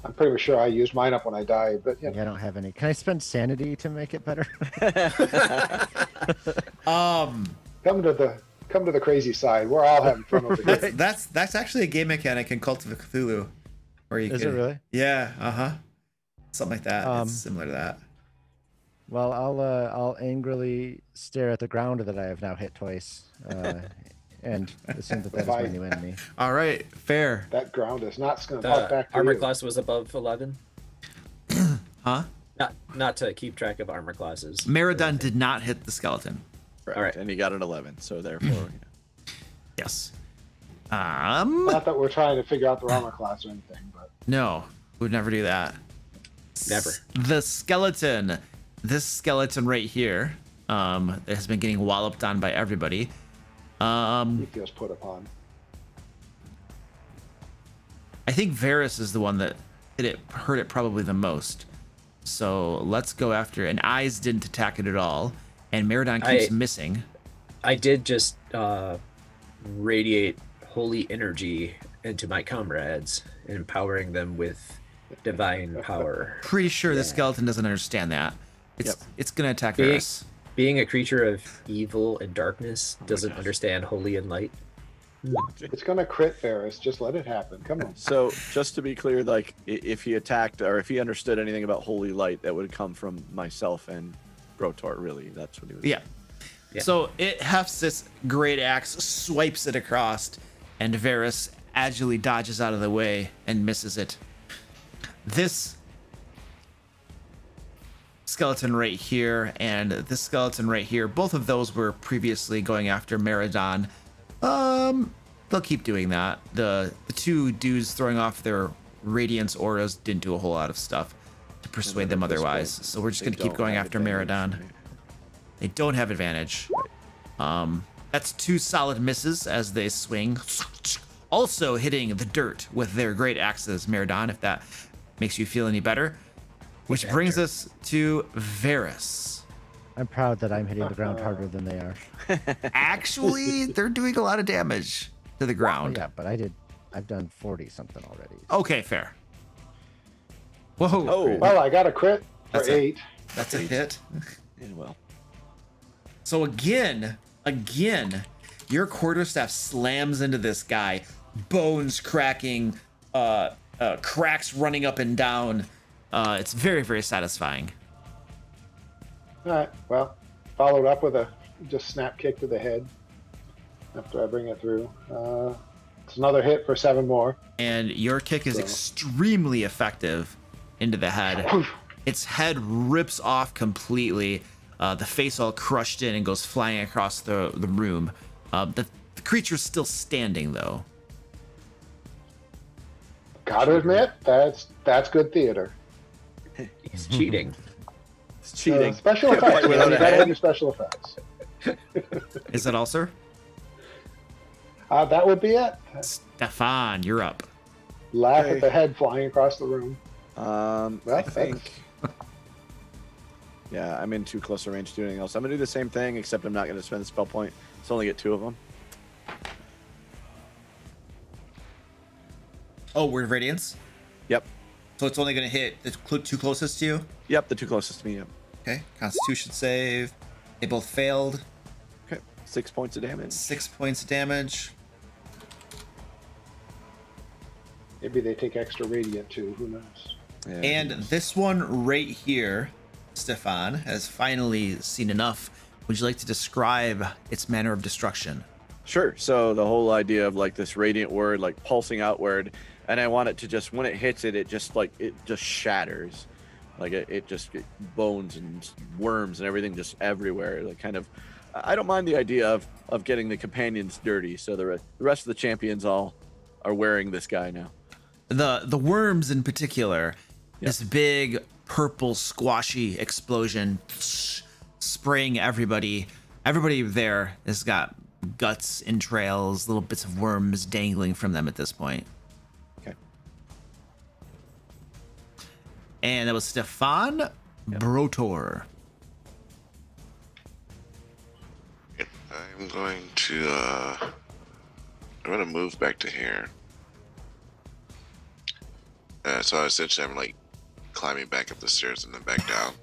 I'm pretty sure I used mine up when I died, but Yeah, I don't have any. Can I spend sanity to make it better? Um, come to the crazy side. We're all having fun over here. that's actually a game mechanic in Cult of Cthulhu, where you Is it really? Yeah, something like that. It's similar to that. Well, I'll angrily stare at the ground that I have now hit twice, and assume that is my new enemy. All right, fair. That ground is not going to pop back to Armor you. class was above 11. Huh? Not to keep track of armor classes. Meridon did not hit the skeleton. All right. And he got an 11, so therefore. Yes. Not that we're trying to figure out the armor class or anything, but No, we'd never do that. Never. The skeleton. This skeleton right here, that has been getting walloped on by everybody. he feels put upon. I think Varys is the one that hurt it probably the most. So let's go after it. And Eyes didn't attack it at all. And Meridon keeps missing. I did just radiate holy energy into my comrades, empowering them with divine power. Pretty sure the skeleton doesn't understand that. It's gonna attack Varys. Being a creature of evil and darkness doesn't understand holy and light. It's going to crit Ferris. Just let it happen. Come on. So, just to be clear, like, if he attacked or if he understood anything about holy light, that would come from myself and Brotor, really. That's what he was Yeah. So it hefts its great axe, swipes it across, and Varys agilely dodges out of the way and misses it. This skeleton right here and this skeleton right here, both of those were previously going after Meridon. They'll keep doing that. The two dudes throwing off their radiance auras didn't do a whole lot of stuff to persuade them otherwise. So we're just gonna keep going after Meridon. They don't have advantage. That's 2 solid misses as they swing. Also hitting the dirt with their great axes, Meridon, if that makes you feel any better. Which brings us to Varys. I'm proud that I'm hitting the ground harder than they are. Actually, they're doing a lot of damage to the ground. Yeah, but I've done 40 something already. Okay, fair. Whoa. Oh. Well, I got a crit for That's 8. That's a hit. Yeah, well. So again, your quarterstaff slams into this guy, bones cracking, cracks running up and down. It's very, very satisfying. All right. Well, followed up with a just snap kick to the head after I bring it through. It's another hit for 7 more. And your kick is extremely effective into the head. Its head rips off completely. The face all crushed in and goes flying across the room. The creature's still standing though. Gotta admit, that's good theater. He's cheating. It's cheating. Special effects. You Without a gotta head. have your special effects. Is that all, sir? That would be it. Stefan, you're up. Laugh Okay. at the head flying across the room. I Well, think. Yeah, I'm in too close a range to do anything else. I'm gonna do the same thing, except I'm not gonna spend the spell point. So only get 2 of them. Oh, word radiance. Yep. So it's only going to hit the 2 closest to you. Yep, the 2 closest to me. Yep. Okay. Constitution save. They both failed. Okay. 6 points of damage. 6 points of damage. Maybe they take extra radiant too. Who knows? Yeah, And this one right here, Stefan, has finally seen enough. Would you like to describe its manner of destruction? Sure. So the whole idea of like this radiant word, like pulsing outward, and I want it to just, when it hits it, it just shatters. Like it bones and worms and everything just everywhere. Like kind of, I don't mind the idea of getting the companions dirty. So the rest of the champions all are wearing this guy now. The worms in particular, this big purple squashy explosion spraying everybody. Everybody there has got guts, entrails, little bits of worms dangling from them at this point. Okay. And that was Stefan Brotor. I'm going to move back to here. So essentially I'm like climbing back up the stairs and then back down.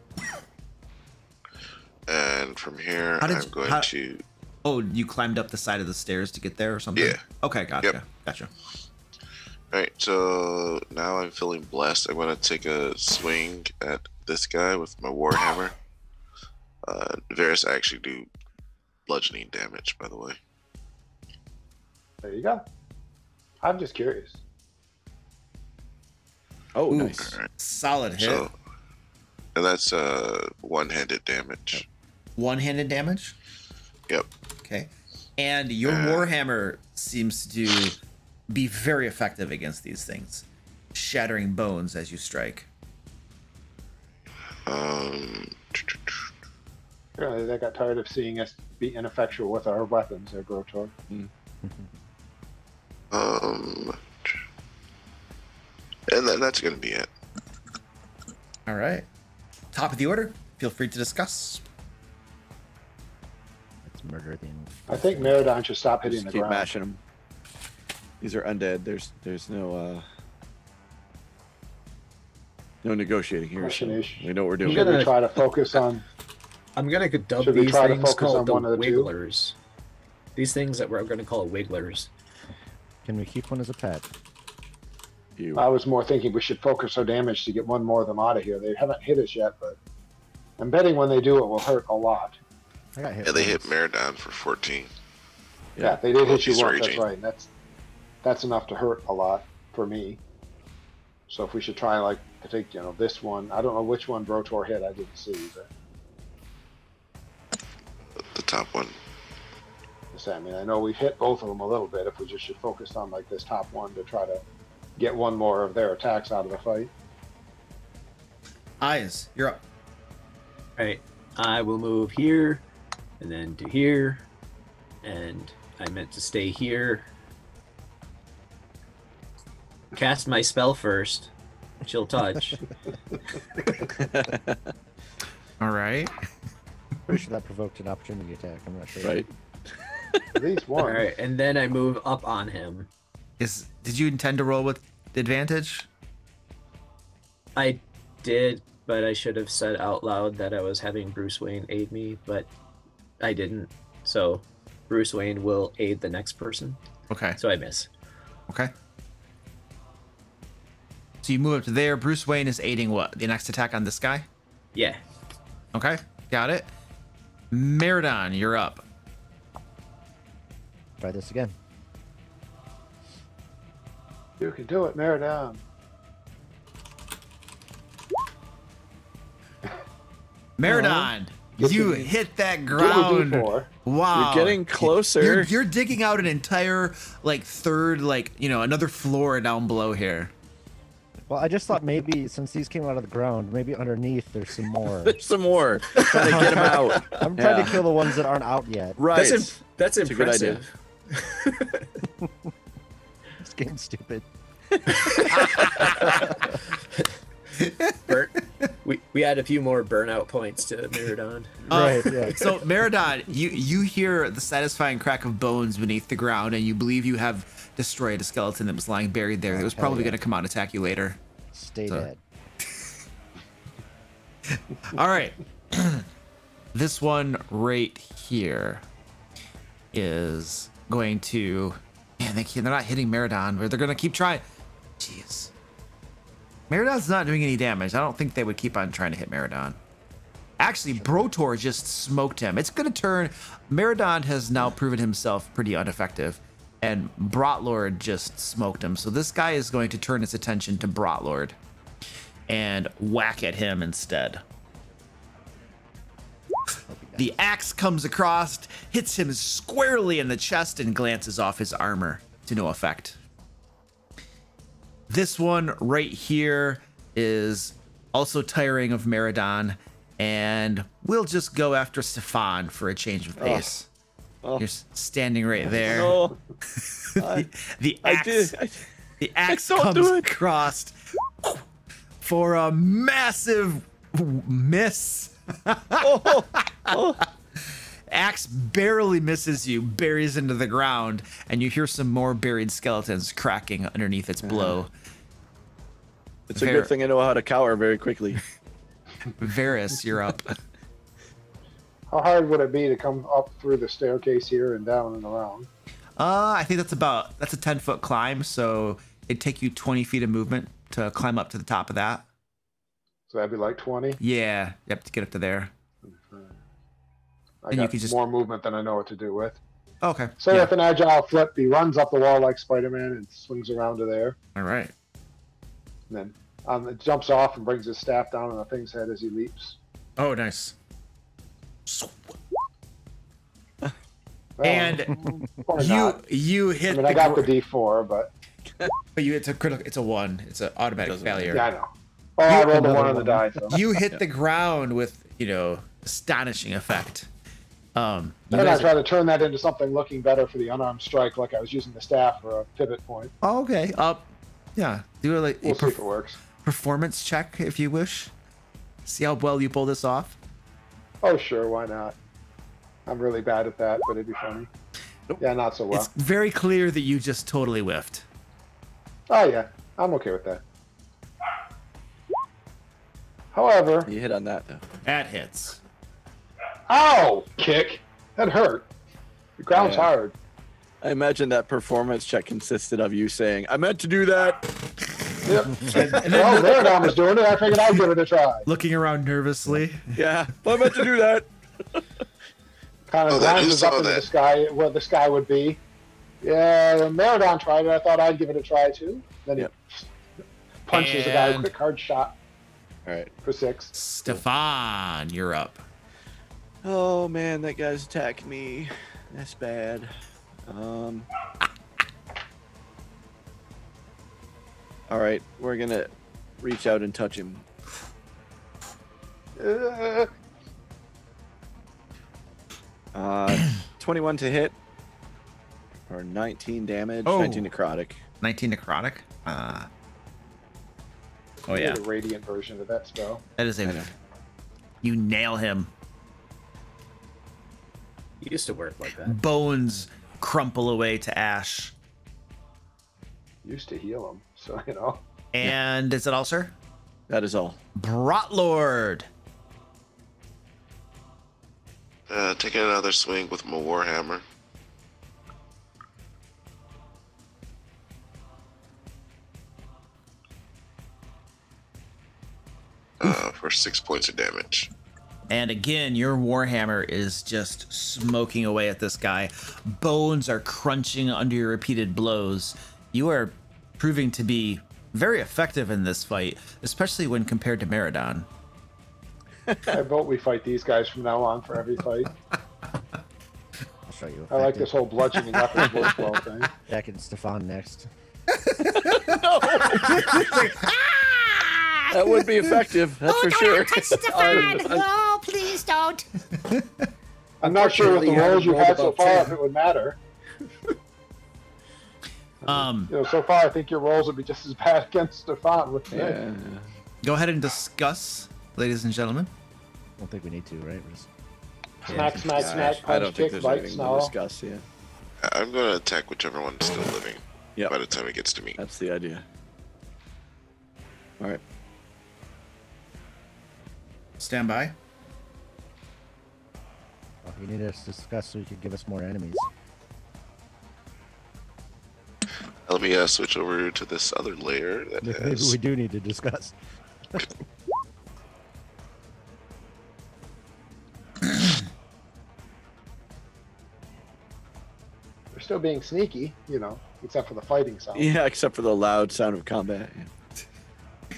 And from here I'm going to... Oh, you climbed up the side of the stairs to get there or something? Yeah. Okay, gotcha. Yep. Gotcha. Alright, so now I'm feeling blessed. I'm going to take a swing at this guy with my Warhammer. Varys, I actually do bludgeoning damage, by the way. There you go. I'm just curious. Oh, Ooh, nice. Right. Solid hit. So, and that's one-handed damage. One-handed damage? Yep. Okay. And your Warhammer seems to be very effective against these things, shattering bones as you strike. Really, they got tired of seeing us be ineffectual with our weapons, there, Grotor. And then that's going to be it. All right. Top of the order. Feel free to discuss. Let's murder the. I think Meridon should stop hitting Just the keep ground. mashing them. These are undead. There's no negotiating here. Question So is, we know what we're doing. Should we try to focus on? I'm gonna dub Should we these try to things focus called on the one of the two? Wigglers. These things that we're gonna call Wigglers. Can we keep one as a pet? I was more thinking we should focus our damage to get one more of them out of here. They haven't hit us yet, but I'm betting when they do, it will hurt a lot. I got hit. Yeah, they once. hit Meridon for 14. Yeah, they did hit you He's once. That's raging. right. That's enough to hurt a lot for me. So if we should try, like, I think this one. I don't know which one Brotor hit. I didn't see, but The top one. I mean, I know we've hit both of them a little bit. If we just should focus on like this top one to try to get one more of their attacks out of the fight. Eyes, you're up. All right, I will move here, and then to here, and I meant to stay here. Cast my spell first. Chill touch. All right. Pretty sure that provoked an opportunity attack. I'm not sure. Right. These All ones. right, and then I move up on him. Did you intend to roll with advantage? I did, but I should have said out loud that I was having Bruce Wayne aid me, but I didn't. So Bruce Wayne will aid the next person. Okay. So I miss. Okay. So you move up to there. Bruce Wayne is aiding what? The next attack on this guy? Yeah. Okay. Got it. Meridon, you're up. Try this again. You can do it, Meridon. Meridon, Get you the- hit that Give me ground. D4. Wow. You're getting closer. You're digging out an entire third another floor down below here. Well, I just thought maybe since these came out of the ground, maybe underneath there's some more. There's some more. Trying to get them out. I'm trying Yeah. to kill the ones that aren't out yet. Right. That's a good idea. impressive. This game's stupid. We add a few more burnout points to Meridon. Right, yeah. So Meridon, you hear the satisfying crack of bones beneath the ground, and you believe you have destroyed a skeleton that was lying buried there. That was probably going to come out and attack you later. Stay So- dead. All right. This one right here is going to... Man, they're not hitting Meridon, but they're going to keep trying. Jeez. Meridon's not doing any damage. I don't think they would keep on trying to hit Meridon. Actually, Brotor just smoked him. It's going to turn... Meridon has now proven himself pretty ineffective, and Brotlord just smoked him. So this guy is going to turn his attention to Brotlord and whack at him instead. The axe comes across, hits him squarely in the chest, and glances off his armor to no effect. This one right here is also tiring of Meridon, And we'll just go after Stefan for a change of pace. You're standing right there. No. The axe comes across for a massive miss. Axe barely misses you, buries into the ground, and you hear some more buried skeletons cracking underneath its blow. It's a good thing I know how to cower very quickly. Varys, you're up. How hard would it be to come up through the staircase here and down and around? I think that's a 10-foot climb, so it'd take you 20 feet of movement to climb up to the top of that. So that'd be like 20? Yeah, yep, to get up to there. I got more movement than I know what to do with. Okay. So with an agile flip, he runs up the wall like Spider-Man and swings around to there. All right. And then it jumps off and brings his staff down on the thing's head as he leaps. Oh, nice. Well, And you hit. I mean, I got the D4, but it's a critical. It's a 1. It's an automatic failure. Yeah, I know. Oh, I rolled a 1 on the die. So. You hit the ground with astonishing effect. Then I try to turn that into something looking better for the unarmed strike, like I was using the staff for a pivot point. Oh, okay. Yeah. Do We'll see if it works. Performance check if you wish. See how well you pull this off. Oh, sure. Why not? I'm really bad at that, but it'd be funny. Nope. Yeah, not so well. It's very clear that you just totally whiffed. Oh, yeah. I'm okay with that. However... You hit on that, though. That hits. Ow! Kick! That hurt. The ground's hard. I imagine that performance check consisted of you saying, I meant to do that. Yep. Well, Marathon was doing it. I figured I'd give it a try. Looking around nervously. Yeah, I meant to do that. Kind of glances up into the sky, where the sky would be. Yeah, when Maradon tried it, I thought I'd give it a try too. Then he punches the guy with a quick hard shot. All right. For 6. Stefan, you're up. Oh man, that guy's attacking me. That's bad. All right, we're gonna reach out and touch him. 21 to hit, or 19 damage. 19 necrotic. 19 necrotic. Oh yeah. The radiant version of that spell. That is a. You nail him. He used to work like that. Bones crumple away to ash. Used to heal him, so you know. And is it all, sir? That is all. Brotlord. Taking another swing with my warhammer. For 6 points of damage. And again, your warhammer is just smoking away at this guy. Bones are crunching under your repeated blows. You are proving to be very effective in this fight, especially when compared to Maradon. I vote we fight these guys from now on for every fight. I'll show you. I like this whole bludgeoning weapons workflow thing. Jack and Stefan next. That would be effective, that's for sure. Touch Stefan! Oh, please don't. I'm not sure with the rolls you've had so far if it would matter. So far I think your rolls would be just as bad against Stefan with me. Yeah. Go ahead and discuss, ladies and gentlemen. I don't think we need to, right? We're just... Smack, smack, smack, I don't punch, think kick, there's bite, anything snarl. to discuss, yeah. I'm going to attack whichever one's still living Yep. by the time it gets to me. That's the idea. All right. Stand by. Well, you need us to discuss so you can give us more enemies. Let me switch over to this other layer that Maybe has... we do need to discuss. They're still being sneaky, except for the fighting sound. Yeah, except for the loud sound of combat.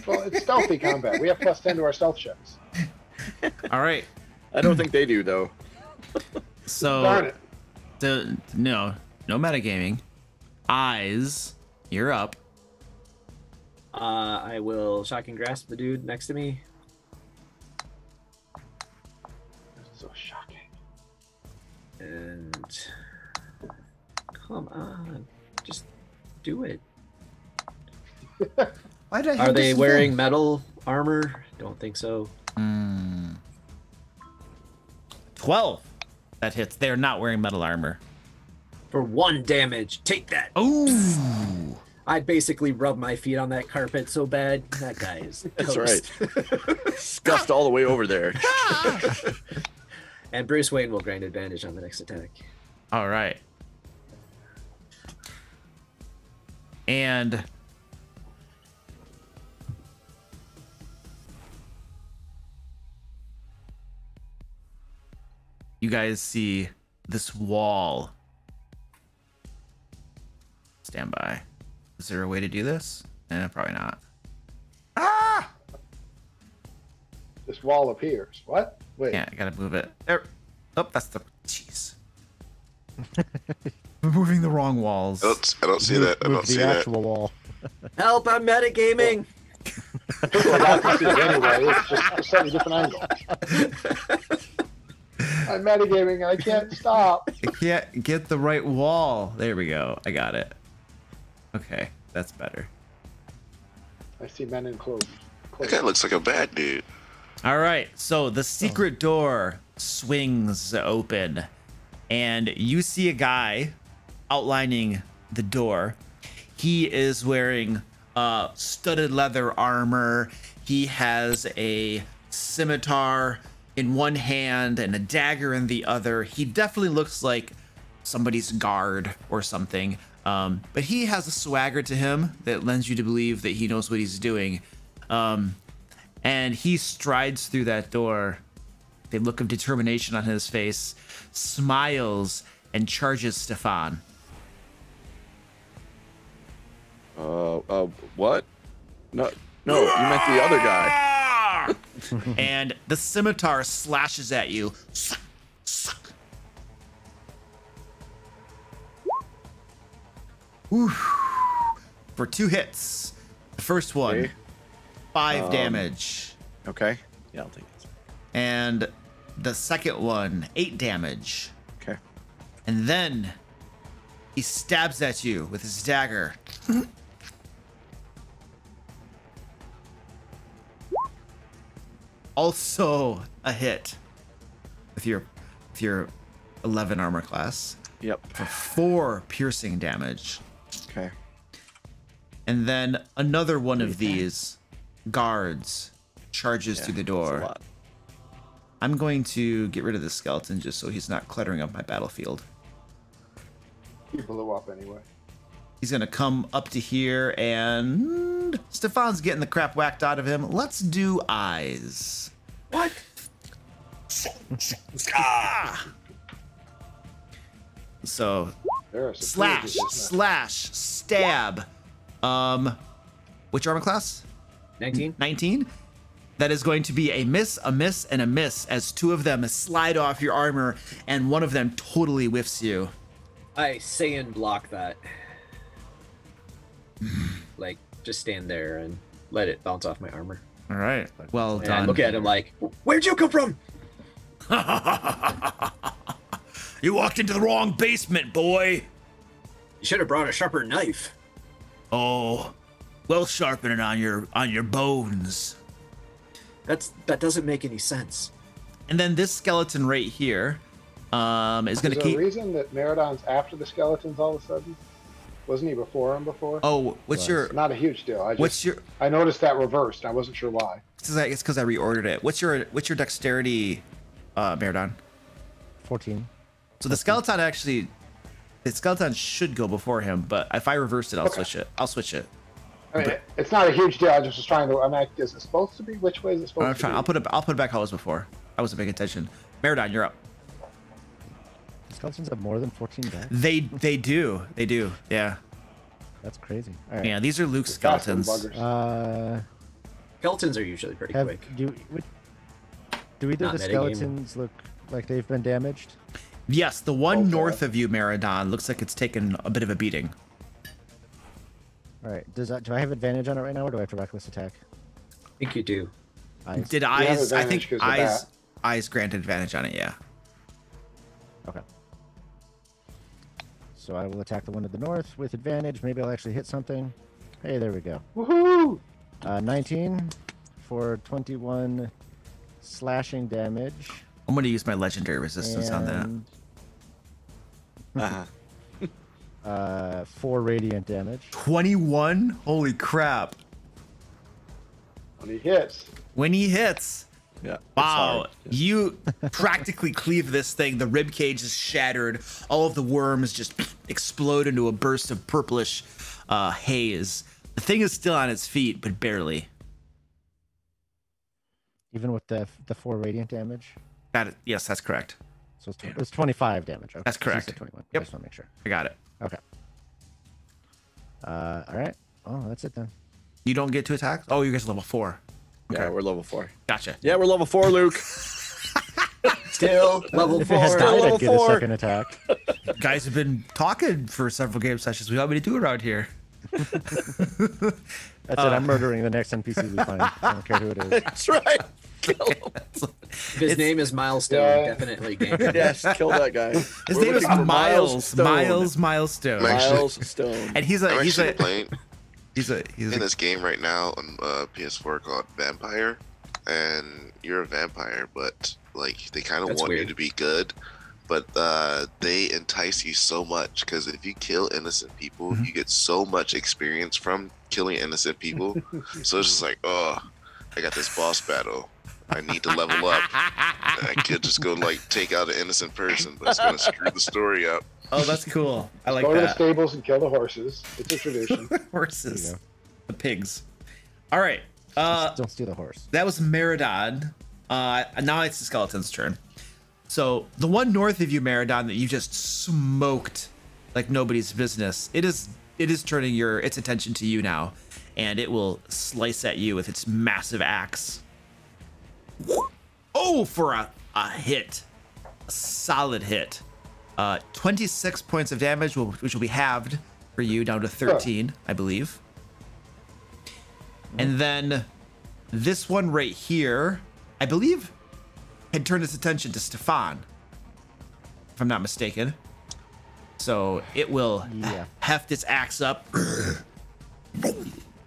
Well, it's stealthy combat. We have +10 to our stealth checks. All right. I don't think they do, though. So, Darn it. no metagaming. Eyes, you're up. I will shocking grasp the dude next to me. And come on, just do it. Why did I Are have they this wearing thing? metal armor? Don't think so. 12. That hits. They're not wearing metal armor. For 1 damage, take that. Ooh. I basically rubbed my feet on that carpet so bad. That guy is That's toast. Scuffed all the way over there. And Bruce Wayne will grant advantage on the next attack. All right. And you guys see this wall. Stand by. Is there a way to do this? Probably not. Ah! This wall appears. What? Wait. Yeah, I gotta move it. There. Oh, that's the. Jeez. We're moving the wrong walls. I don't see that. I Move don't the see that. actual wall. Help! I'm metagaming. People are not gonna see it anyway. It's just a slightly different angle. I'm metagaming. I can't stop. I can't get the right wall. There we go. I got it. Okay, that's better. I see men in clothes. That guy looks like a bad dude. All right, so the secret door swings open, and you see a guy outlining the door. He is wearing studded leather armor. He has a scimitar in one hand and a dagger in the other. He definitely looks like somebody's guard or something. But he has a swagger to him that lends you to believe that he knows what he's doing. And he strides through that door, a look of determination on his face, smiles, and charges Stefan. What? No, you meant the other guy. And the scimitar slashes at you. Woo. For 2 hits. The first one, Okay. 5 damage. Okay. Yeah, I'll take this. And the second one, 8 damage. Okay. And then he stabs at you with his dagger. Also a hit with your 11 armor class Yep. for 4 piercing damage. Okay. And then another one of these guards charges through the That's a door. lot. I'm going to get rid of the skeleton just so he's not cluttering up my battlefield. He blew up anyway. He's going to come up to here, and Stefan's getting the crap whacked out of him. Let's do eyes. What? So There are some slash, pages, isn't slash, stab. Which armor class? 19. 19. That is going to be a miss, a miss, and a miss as 2 of them slide off your armor, and one of them totally whiffs you. I Saiyan block that. Like, just stand there and let it bounce off my armor. All right. Well And I done. look at him like, where'd you come from? You walked into the wrong basement, boy. You should have brought a sharper knife. Oh, well, sharpen it on your bones. That doesn't make any sense. And then this skeleton right here is going Is to there keep. a reason that Meridon's after the skeletons all of a sudden? Wasn't he before him before? Oh, what's your? Not a huge deal. What's your? I noticed that reversed. I wasn't sure why. It's because I reordered it. What's your dexterity, Meridon? 14. So the skeleton should go before him, but if I reversed it, I'll switch it. I'll switch it. I mean, it's not a huge deal. I just was trying to. I mean, is it supposed to be? Which way is it supposed I'm to trying. be? I'll put it back how it was before. I wasn't paying attention. Meridon, you're up. Skeletons have more than 14 deaths. They do. Yeah. That's crazy. All right. Yeah. These are Luke's Fast and skeletons. buggers. Skeletons are usually pretty quick. Do either Not of the metagaming. skeletons look like they've been damaged? Yes, the one Okay. north of you, Meridon, looks like it's taken a bit of a beating. All right. Do I have advantage on it right now, or do I have to reckless attack? I think you do. Eyes. Did have eyes? I advantage think 'cause of eyes granted advantage on it. Yeah. Okay. So I will attack the one to the north with advantage. Maybe I'll actually hit something. Hey, there we go. Woohoo! 19 for 21 slashing damage. I'm going to use my legendary resistance on that. 4 radiant damage. 21? Holy crap. When he hits. When he hits. Yeah. Wow. You practically cleave this thing. The rib cage is shattered. All of the worms just explode into a burst of purplish haze. The thing is still on its feet, but barely. Even with the 4 radiant damage? Yes, that's correct. So it's 25 damage. Okay. That's correct. 21. Yep. I just want to make sure. I got it. Okay. All right. Oh, that's it then. You don't get to attack? Oh, you guys are level 4. Okay. Yeah, we're level 4. Gotcha. Yeah, we're level 4, Luke. Still level 4. If it Still died, level I'd get 4. a second attack. Guys have been talking for several game sessions. We want me to do around here. That's it. I'm murdering the next NPC we find. I don't care who it is. That's right. Kill him. If his name is Milestone, definitely game. Yes, kill that guy. His name is Milestone. Milestone. And he's I'm actually playing in this game right now on PS4 called Vampire, and you're a vampire, but like they kind of want you to be good, but they entice you so much because if you kill innocent people, you get so much experience from killing innocent people. So it's just like, oh, I got this boss battle. I need to level up. And I could just go like take out an innocent person, but it's gonna screw the story up. Oh, that's cool. I like that. Go to the that. stables and kill the horses. It's a tradition. Horses. The pigs. All right. Don't steal the horse. That was Meridon. Now it's the skeleton's turn. So the one north of you, Meridon, that you just smoked like nobody's business. It is turning its attention to you now, and it will slice at you with its massive axe. Oh, for a hit. A solid hit. 26 points of damage, which will be halved for you down to 13, I believe. And then this one right here, I believe, had turned its attention to Stefan, if I'm not mistaken. So it will heft its axe up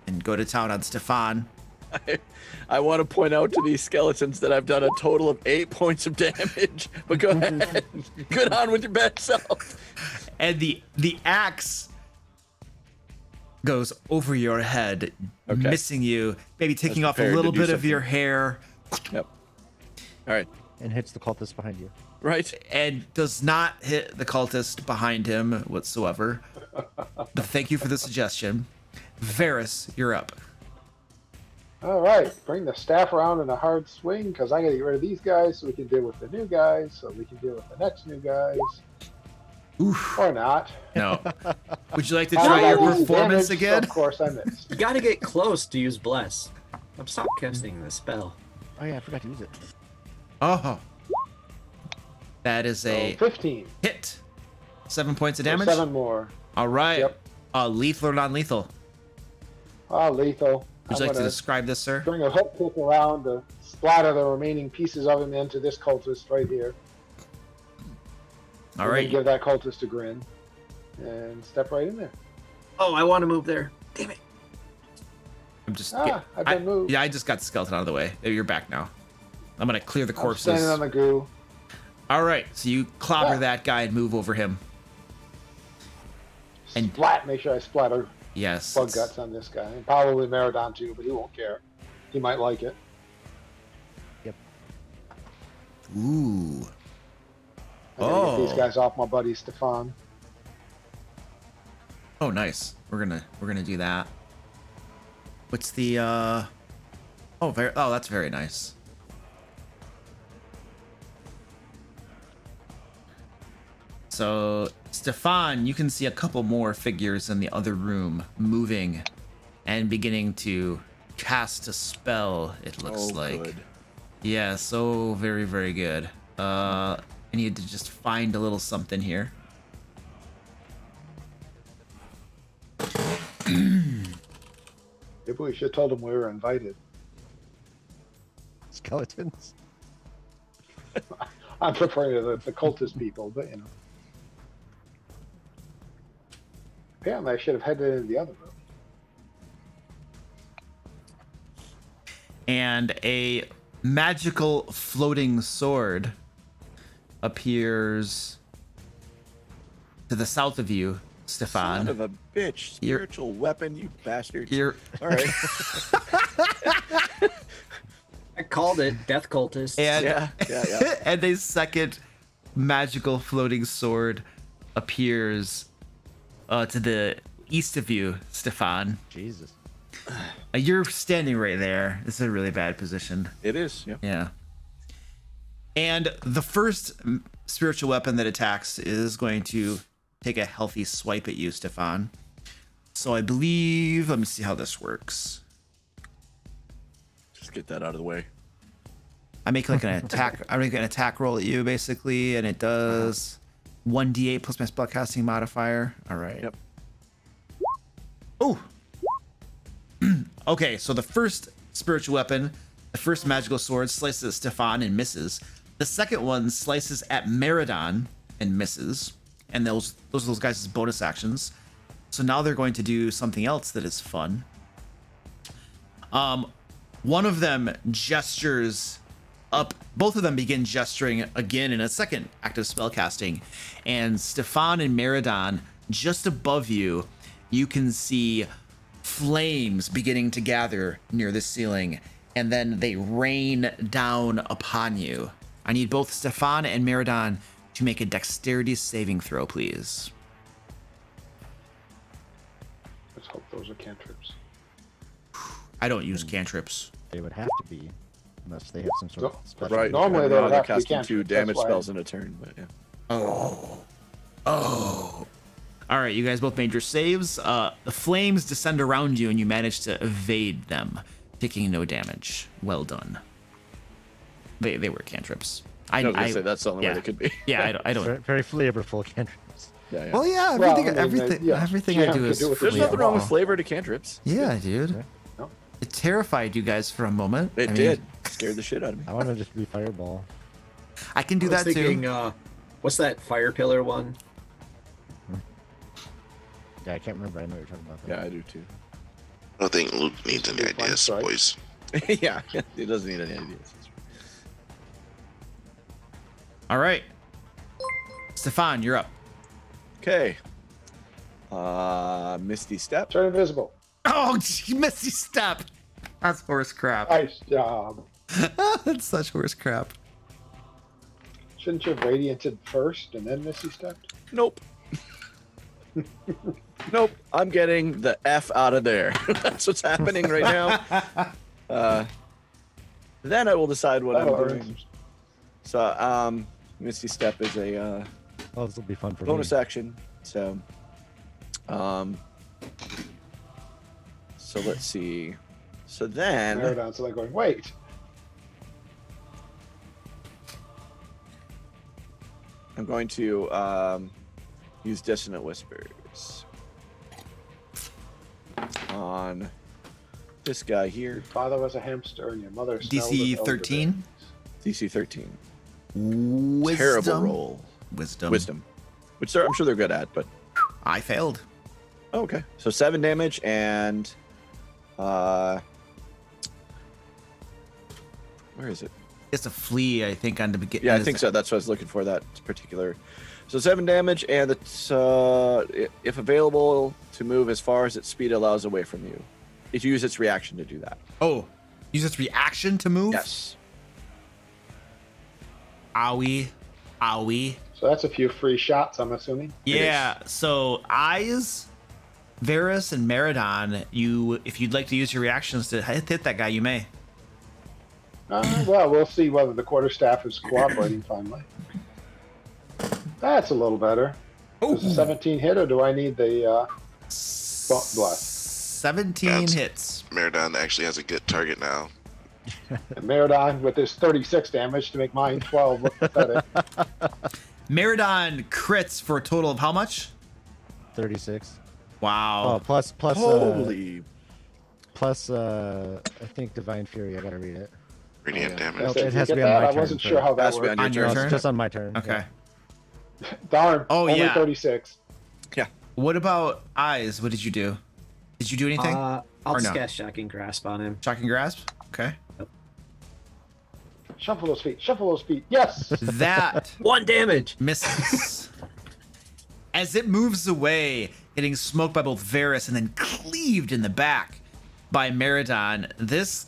and go to town on Stefan. I want to point out to these skeletons that I've done a total of 8 points of damage. But go ahead. Good on with your bad self. And the axe goes over your head, missing you, maybe taking off a little bit of your hair. Yep. All right. And hits the cultist behind you. Right. And does not hit the cultist behind him whatsoever. But thank you for the suggestion. Varys, you're up. All right, bring the staff around in a hard swing because I got to get rid of these guys so we can deal with the new guys, so we can deal with the next new guys. Oof. Or not. No. Would you like to try your performance again? So of course I missed. You got to get close to use Bless. I'm stop casting the spell. Oh yeah, I forgot to use it. Oh. That is a 15 hit. 7 points of damage. 7 more. All right. Yep. Lethal or non-lethal? Lethal. Would you like to describe this, sir? Bring a hook kick around to splatter the remaining pieces of him into this cultist right here. All right. Give that cultist a grin and step right in there. Oh, I want to move there. Damn it. I'm just. I've been moved. Yeah, I just got the skeleton out of the way. You're back now. I'm gonna clear the corpses. I'm standing on the goo. All right, so you clobber that guy and move over him. And splat. Make sure I splatter. Yes. Bug guts on this guy, and probably Meridon too, but he won't care. He might like it. Yep. Ooh. I gotta get these guys off my buddy Stefan. Oh, nice. We're gonna do that. What's the Oh, that's very nice. So, Stefan, you can see a couple more figures in the other room moving and beginning to cast a spell, it looks like. Good. Yeah, so very, very good. I need to just find a little something here. Maybe we should have told them we were invited. Skeletons? I'm preferring the cultist people, but you know. Apparently, I should have headed into the other room. And a magical floating sword appears to the south of you, Stefan. Son of a bitch. Spiritual weapon, you bastard. You're... All right. I called it death cultist. And, yeah. And a second magical floating sword appears to the east of you, Stefan. Jesus. You're standing right there. This is a really bad position. It is, yeah. Yeah. And the first spiritual weapon that attacks is going to take a healthy swipe at you, Stefan. So I believe, let me see how this works. Just get that out of the way. I make like an attack. I make an attack roll at you basically, and it does 1d8 plus my spellcasting modifier. All right. Yep. Oh. Okay, so the first spiritual weapon, the first magical sword, slices at Stefan and misses. The second one slices at Meridon and misses. And those are those guys' bonus actions. So now they're going to do something else that is fun. One of them gestures up. Both of them begin gesturing again in a second act of spellcasting. And Stefan and Meridon, just above you, you can see flames beginning to gather near the ceiling, and then they rain down upon you. I need both Stefan and Meridon to make a dexterity saving throw, please. Let's hope those are cantrips. I don't use cantrips. They would have to be, unless they have some sort of special. Right. Normally they would have to be casting 2 cantrips, damage that's why. spells in a turn, but yeah. Oh. All right, you guys both made your saves. The flames descend around you, and you manage to evade them, taking no damage. Well done. They were cantrips. I was gonna say that's the only way they could be. Yeah, I don't. Very flavorful cantrips. Yeah. Well, yeah, everything I do is There's nothing wrong with flavor to cantrips. Yeah, dude. Yeah. No. It terrified you guys for a moment. It did. Scared the shit out of me. I want to just be fireball. I can do that thinking, too. What's that fire pillar one? Yeah, I can't remember. I know what you're talking about. Yeah, I do too. I don't think Luke needs any ideas, boys. Yeah, he doesn't need any ideas. All right. Stefan, you're up. Okay. Misty Step. Turn invisible. Oh, Misty Step. That's horse crap. Nice job. That's such horse crap. Shouldn't you have radianted first and then Misty stepped? Nope. Nope. I'm getting the F out of there. That's what's happening right now. Then I will decide what I'm doing. So, Misty Step is a Oh, this will be fun for bonus me. action. So, so let's see. So then, Meridon, so they're going, wait. I'm going to use Dissonant Whispers on this guy here. Your father was a hamster and your mother smelled DC of 13. DC 13. Wisdom. Terrible roll. Wisdom. Which I'm sure they're good at, but I failed. oh, okay. So 7 damage and where is it? It's a flea, I think, on the beginning. Yeah, I think so. That's what I was looking for. That particular. So 7 damage, and it's if available to move as far as its speed allows away from you. It uses its reaction to do that. Oh, use its reaction to move? Yes. Owie. Owie. So that's a few free shots, I'm assuming. Yeah, so Eyes, Varus, and Meridon, if you'd like to use your reactions to hit that guy, you may. Well, we'll see whether the quarterstaff is cooperating finally. That's a little better. Does a 17 hit, or do I need the blast? 17 hits. Meridon actually has a good target now. And Meridon with his 36 damage to make mine 12 look pathetic. Meridon crits for a total of how much? 36. Wow. Oh, plus Holy. I think Divine Fury. I gotta read it. Radiant damage. Well, it has to Get be on that? my I turn. wasn't sure how that Has to be worked. On your turn? Just on my turn. Okay. Darn. Oh, only yeah. 36. Yeah. What about eyes? What did you do? Did you do anything? I'll just cast Shocking Grasp on him. Shocking Grasp? Okay. Yep. Shuffle those feet. Shuffle those feet. Yes. That 1 damage misses. As it moves away, getting smoked by both Varys and then cleaved in the back by Meridon. This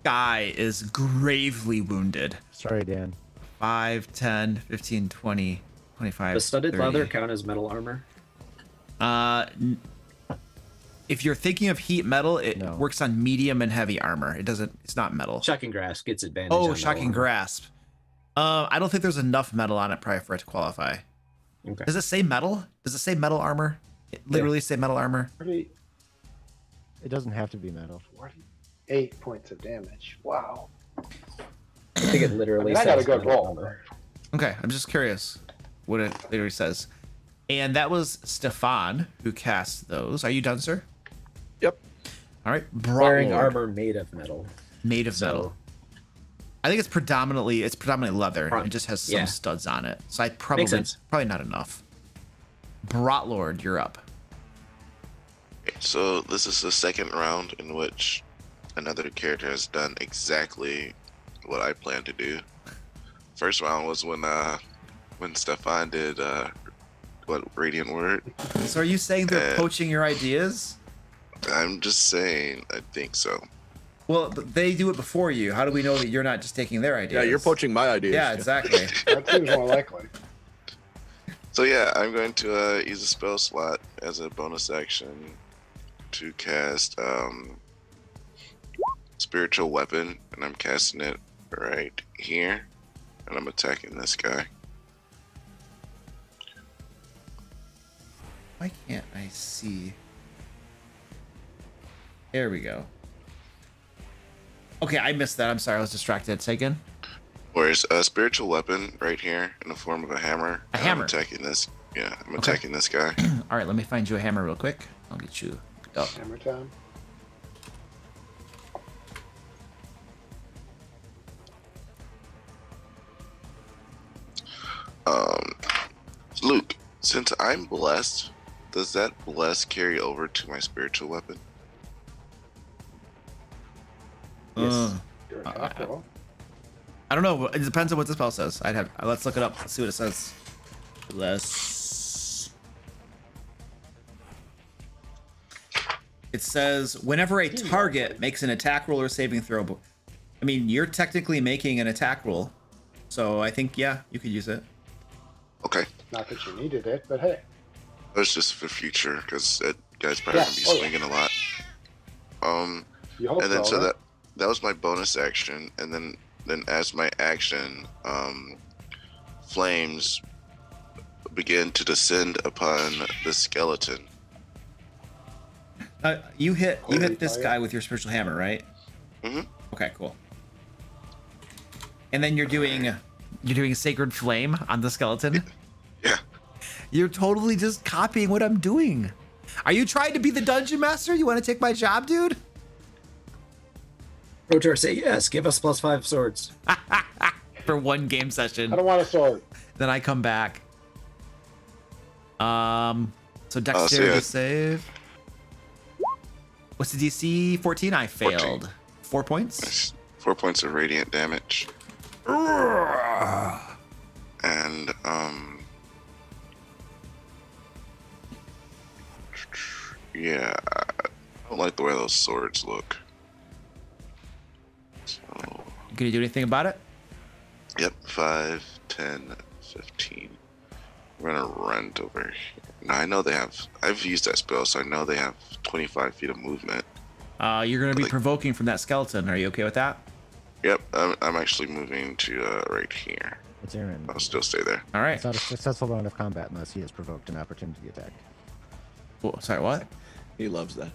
guy is gravely wounded. Sorry, Dan. 5, 10, 15, 20, 25. Does studded 30. leather count as metal armor? If you're thinking of heat metal, it works on medium and heavy armor. It doesn't. It's not metal. Shocking Grasp gets advantage. Oh, on Shocking Grasp. I don't think there's enough metal on it probably for it to qualify. Okay. Does it say metal? Does it say metal armor? It literally say metal armor. It doesn't have to be metal. 48 points of damage. Wow. I think it literally I says got a good metal roll. armor. Okay, I'm just curious what it literally says. And that was Stefan who cast those. Are you done, sir? Yep. All right. Wearing armor made of metal. Made of metal. I think it's predominantly leather. It just has some studs on it. So I probably not enough. Brotlord, you're up. So this is the second round in which another character has done exactly what I planned to do. First round was when Stefan did Radiant Word. So are you saying they're poaching your ideas? I'm just saying, I think so. Well, but they do it before you. How do we know that you're not just taking their ideas? Yeah, you're poaching my ideas. Yeah, exactly. That seems more likely. So yeah, I'm going to use a spell slot as a bonus action to cast Spiritual Weapon, and I'm casting it right here, and I'm attacking this guy. Why can't I see? There we go. Okay, I missed that. I'm sorry, I was distracted. Say again. Whereas a spiritual weapon right here in the form of a hammer. A hammer. I'm attacking this. Yeah, I'm attacking this guy. All right, let me find you a hammer real quick. I'll get you up. Hammer time. Luke, since I'm blessed, does that bless carry over to my spiritual weapon? Yes. I don't know. It depends on what the spell says. Let's look it up. Let's see what it says. It says whenever a target makes an attack roll or saving throw. I mean, you're technically making an attack roll, so I think you could use it. Okay. Not that you needed it, but hey. That was just for future because that guy's probably gonna be swinging a lot. And then so that was my bonus action, and then as my action, flames begin to descend upon the skeleton. You hit this guy with your spiritual hammer, right? Mm-hmm. Okay, cool. And then you're doing sacred flame on the skeleton. Yeah. You're totally just copying what I'm doing. Are you trying to be the dungeon master? You want to take my job, dude? Rotor, say yes. Give us +5 swords. For one game session. I don't want a sword. Then I come back. So dexterity save. What's the DC? 14? I failed. 14. 4 points? Nice. 4 points of radiant damage. And yeah, I don't like the way those swords look. So, you gonna do anything about it? Yep, 5, 10, 15. We're gonna run over here. Now I know I've used that spell, so I know they have 25 feet of movement. You're gonna be provoking from that skeleton. Are you okay with that? Yep, I'm actually moving to right here. It's Aaron. I'll still stay there. All right. It's not a successful round of combat unless he has provoked an opportunity attack. Oh, sorry, what? He loves that.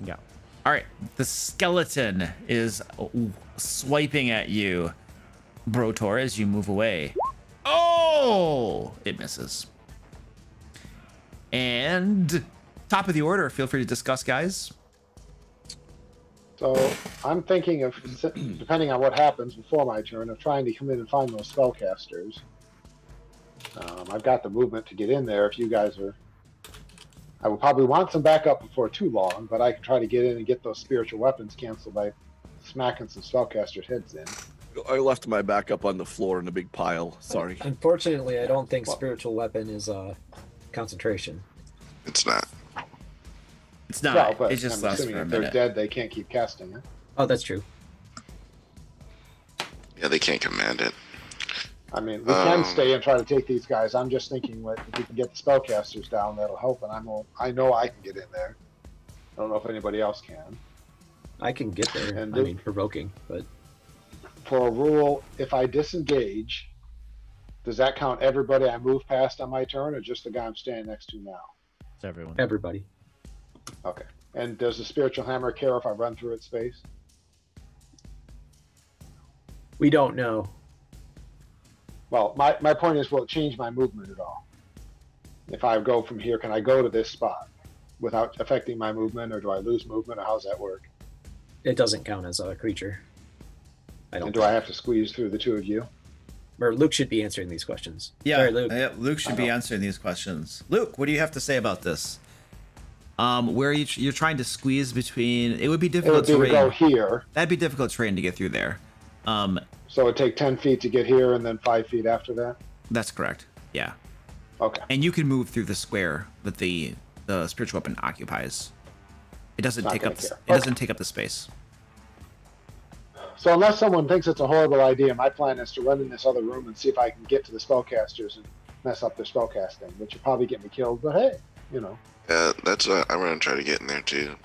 Yeah. All right. The skeleton is swiping at you, Brotor, as you move away. Oh! It misses. And top of the order. Feel free to discuss, guys. So I'm thinking of, depending on what happens before my turn, of trying to come in and find those spellcasters. I've got the movement to get in there if you guys are I will probably want some backup before too long, but I can try to get in and get those spiritual weapons canceled by smacking some spellcasters' heads in. I left my backup on the floor in a big pile. Sorry. Unfortunately, I don't think spiritual weapon is concentration. It's not. It's not. Well, but it just I'm lasts assuming for a if they're minute. dead, they can't keep casting it. Oh, that's true. Yeah, they can't command it. I mean, we can stay and try to take these guys. I'm just thinking, if we can get the spellcasters down, that'll help. And I know I can get in there. I don't know if anybody else can. I can get there. And I mean, provoking, but for a rule, if I disengage, does that count everybody I move past on my turn, or just the guy I'm standing next to now? It's everyone. everybody. Okay. And does the spiritual hammer care if I run through its space? We don't know. Well, my point is, will it change my movement at all? If I go from here, can I go to this spot without affecting my movement, or do I lose movement, or how's that work? It doesn't count as a creature. I don't. And do I have to squeeze through the two of you? Or Luke should be answering these questions. Yeah, Sorry, Luke. Luke should be answering these questions. Luke, what do you have to say about this? Where you're trying to squeeze between, it would be difficult It would be terrain. to go here. That'd be difficult terrain to get through there. So it'd take 10 feet to get here, and then 5 feet after that? That's correct. Yeah. Okay. And you can move through the square that the spiritual weapon occupies. It doesn't take up doesn't take up the space. So unless someone thinks it's a horrible idea, my plan is to run in this other room and see if I can get to the spellcasters and mess up their spellcasting, which would probably get me killed, but hey, you know. Yeah, that's what I'm gonna try to get in there too.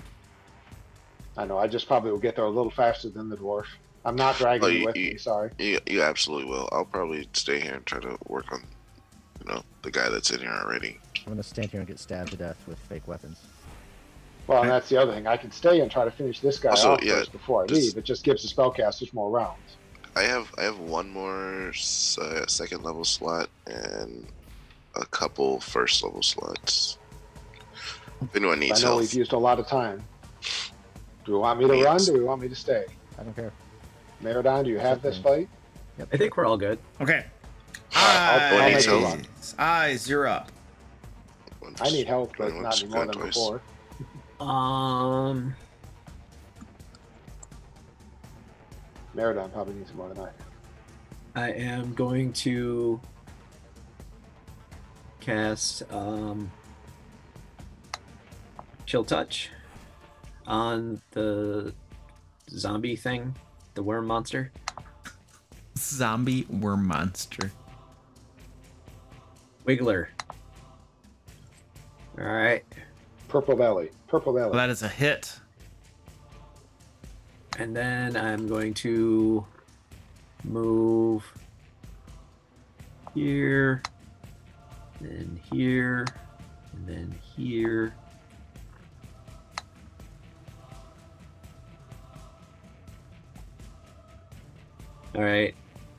I know, I just probably will get there a little faster than the dwarf. I'm not dragging you with me, sorry. You absolutely will. I'll probably stay here and try to work on, the guy that's in here already. I'm going to stand here and get stabbed to death with fake weapons. Well, and that's the other thing. I can stay and try to finish this guy off first before I leave. It just gives the spellcasters more rounds. I have one more second level slot and a couple first level slots. If anyone needs I know help. we've used a lot of time. Do you want me to run? Do you want me to stay? I don't care. Maradon, do you have this fight? Yep. I think we're all good. Okay. I'll make a run. Eyes, you're up. I need help, but not any more than before. Maradon probably needs more than I do. I am going to cast Chill Touch on the zombie thing, the worm monster. Zombie worm monster. Wiggler. All right. Purple belly. Purple belly. Well, that is a hit. And then I'm going to move here, then here, and then here. All right,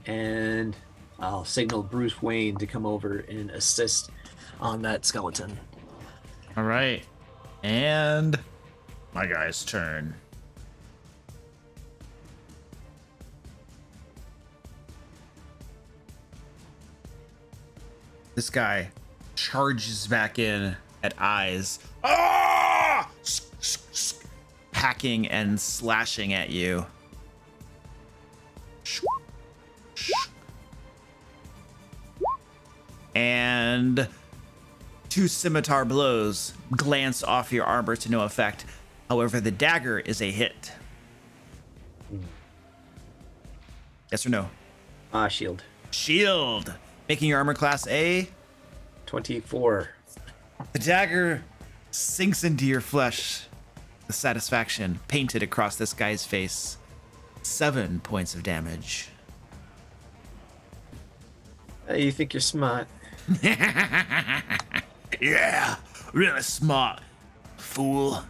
and I'll signal Bruce Wayne to come over and assist on that skeleton. All right, and my guy's turn. This guy charges back in at Eyes. Ah! Hacking and slashing at you. And 2 scimitar blows glance off your armor to no effect. However, the dagger is a hit. Yes or no? Shield. Shield. Making your armor class a 24. The dagger sinks into your flesh. The satisfaction painted across this guy's face. 7 points of damage. You think you're smart? Yeah, really smart, fool.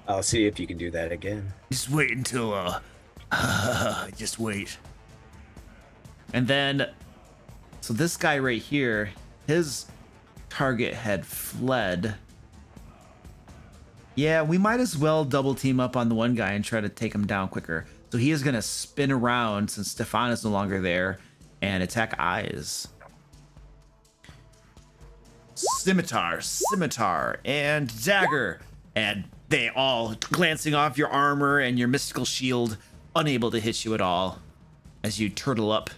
I'll see if you can do that again. Just wait until, just wait. And then, so this guy right here, his target had fled. Yeah, we might as well double team up on the one guy and try to take him down quicker. So he is going to spin around since Stefan is no longer there and attack Eyes. scimitar, and dagger. And they all glancing off your armor and your mystical shield, unable to hit you at all as you turtle up.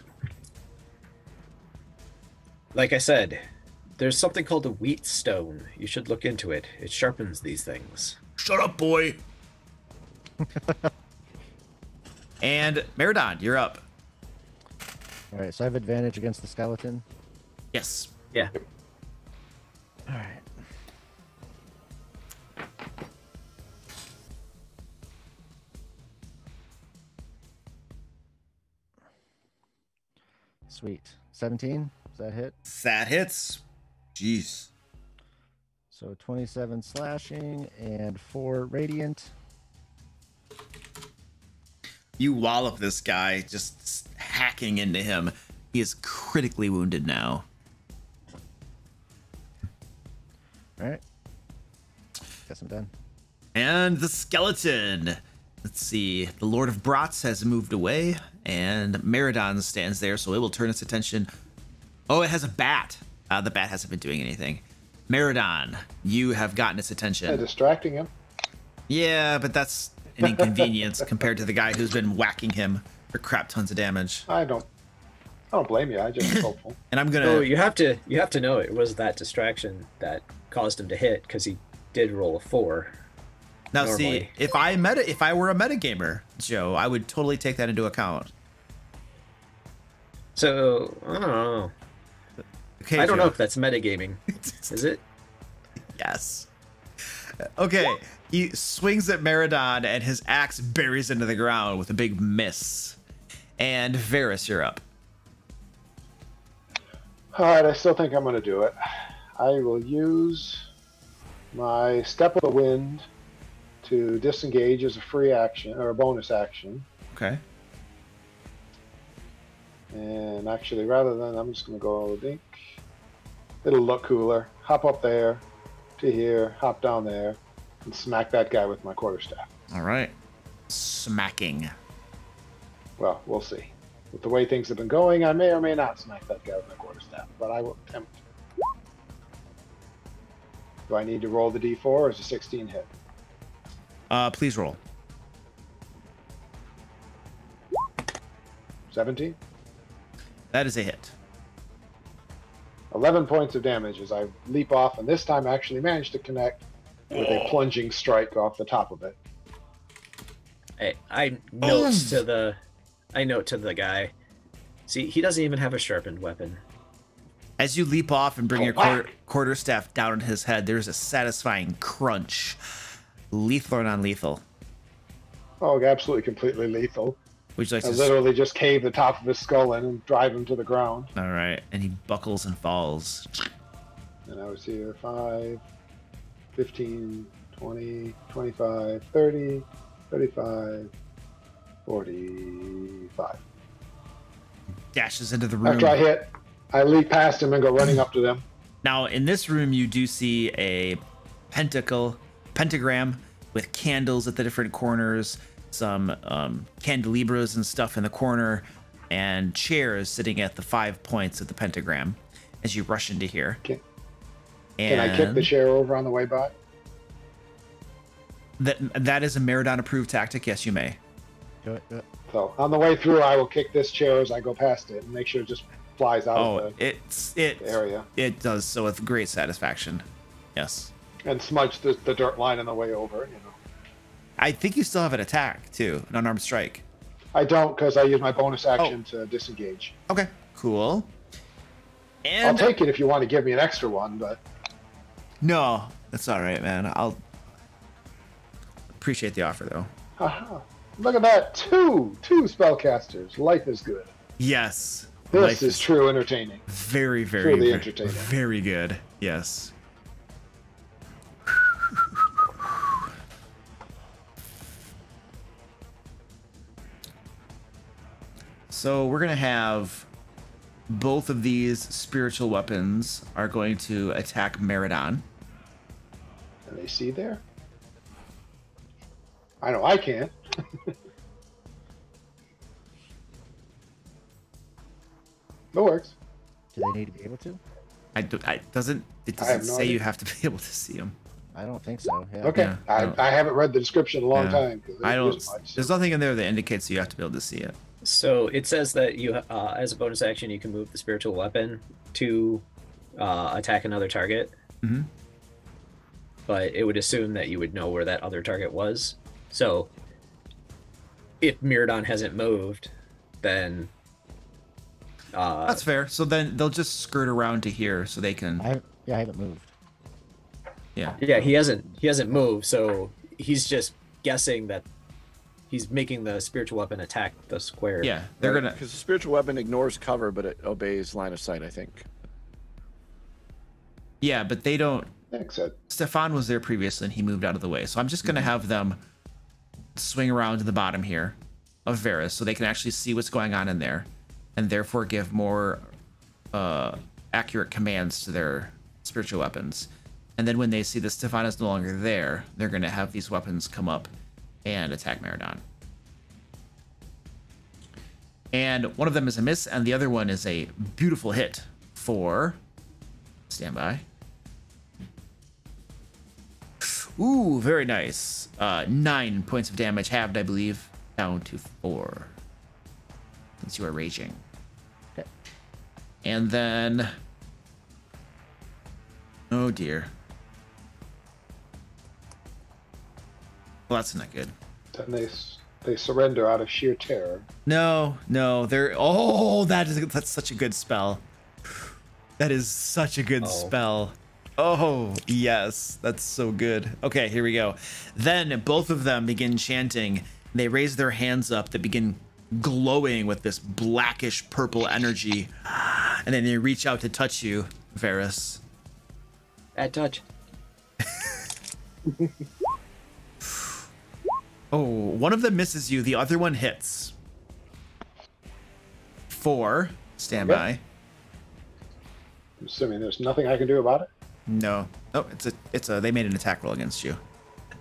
Like I said, there's something called a wheat stone. You should look into it. It sharpens these things. Shut up, boy. And Meridon, you're up. All right, so I have advantage against the skeleton. Yes. Yeah. All right. Sweet. 17? Does that hit? That hits. Jeez. So 27 slashing and 4 radiant. You wallop this guy, just hacking into him. He is critically wounded now. All right. Guess I'm done. And the skeleton. Let's see. The Lord of Brats has moved away, and Meridon stands there, so it will turn its attention. Oh, it has a bat. The bat hasn't been doing anything. Meridon, you have gotten its attention. Yeah, distracting him. Yeah, but that's an inconvenience compared to the guy who's been whacking him for crap tons of damage. I don't blame you. I just hopeful. And I'm gonna. Oh, you have to know it was that distraction that caused him to hit, because he did roll a 4. Now, normally. see, if I were a metagamer, Joe, I would totally take that into account. So I don't know. Okay, I don't Joe. know if that's metagaming. Is it? Yes. Okay. He swings at Meridon, and his axe buries into the ground with a big miss. And Varys, you're up. All right, I still think I'm going to do it. I will use my Step of the Wind to disengage as a free action or a bonus action. Okay. And actually, rather than, I'm just going to go dink. It'll look cooler. Hop up there to here, hop down there, and smack that guy with my quarterstaff. All right. Smacking. Well, we'll see. With the way things have been going, I may or may not smack that guy with my quarterstaff, but I will attempt. Do I need to roll the d4 or is a 16 hit? Please roll. 17? That is a hit. 11 points of damage as I leap off, and this time I actually managed to connect with a plunging strike off the top of it. Hey, I note to the guy. See, he doesn't even have a sharpened weapon. As you leap off and bring your quarterstaff down on his head, there's a satisfying crunch. Lethal or non-lethal? Oh, absolutely, completely lethal. Would you like I to literally just cave the top of his skull in and drive him to the ground. All right, and he buckles and falls. And I was here 5, 15, 20, 25, 30, 35, 45. Dashes into the room. After I hit, I leap past him and go running up to them. Now, in this room, you do see a pentagram with candles at the different corners, some candelabras and stuff in the corner, and chairs sitting at the 5 points of the pentagram as you rush into here. Can I kick the chair over on the way by? That is a Meridon approved tactic. Yes, you may. Do it, do it. So on the way through, I will kick this chair as I go past it and make sure it just flies out of the area. It does so with great satisfaction. Yes. And smudge the dirt line on the way over, you know. I think you still have an attack too, an unarmed strike. I don't, because I use my bonus action to disengage. Okay, cool. And I'll take it if you want to give me an extra one, but no, that's all right, man. I'll appreciate the offer though. Look at that, two spellcasters. Life is good. Yes. This is true entertaining. Very, Truly entertaining. Very good. Yes. So we're gonna have both of these spiritual weapons are going to attack Meridon. Can they see there? I know I can't. That works. Do they need to be able to? It doesn't say idea. you have to be able to see them. I don't think so. Yeah. Okay, Yeah, I haven't read the description in a long time. I don't. There's nothing in there that indicates you have to be able to see it. So it says that you, as a bonus action, you can move the spiritual weapon to attack another target. Mm-hmm. But it would assume that you would know where that other target was. So if Miradon hasn't moved, then that's fair. So then they'll just skirt around to here so they can. I haven't moved. Yeah. Yeah, he hasn't moved, so he's just guessing that he's making the spiritual weapon attack the square. Yeah, they're gonna, because the spiritual weapon ignores cover, but it obeys line of sight, I think. Yeah, but they don't. Thanks, Ed. Stefan was there previously, and he moved out of the way. So I'm just gonna have them swing around to the bottom here of Varus, so they can actually see what's going on in there, and therefore give more accurate commands to their spiritual weapons. And then when they see that Stefan is no longer there, they're gonna have these weapons come up and attack Miradon. And one of them is a miss, and the other one is a beautiful hit for... Stand by. Ooh, very nice. 9 points of damage halved, I believe, down to 4. Since you are raging. Okay. And then... Oh dear. Well, that's not good. Then they surrender out of sheer terror. No, they're... Oh, that's such a good spell. That is such a good spell. Oh, yes. That's so good. Okay, here we go. Then both of them begin chanting. They raise their hands up. They begin glowing with this blackish purple energy. And then they reach out to touch you, Varus. Bad touch. Oh, one of them misses you. The other one hits. 4. Stand by. I'm assuming there's nothing I can do about it. No. Oh, it's a. They made an attack roll against you.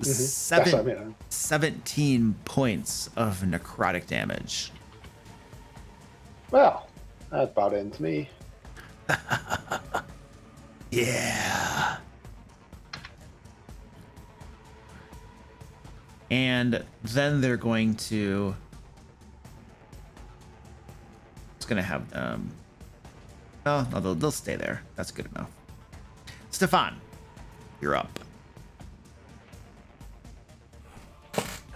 That's what I mean. 17 points of necrotic damage. Well, that about ends me. Yeah. And then they're going to... It's going to have... Oh, no, they'll stay there. That's good enough. Stefan, you're up.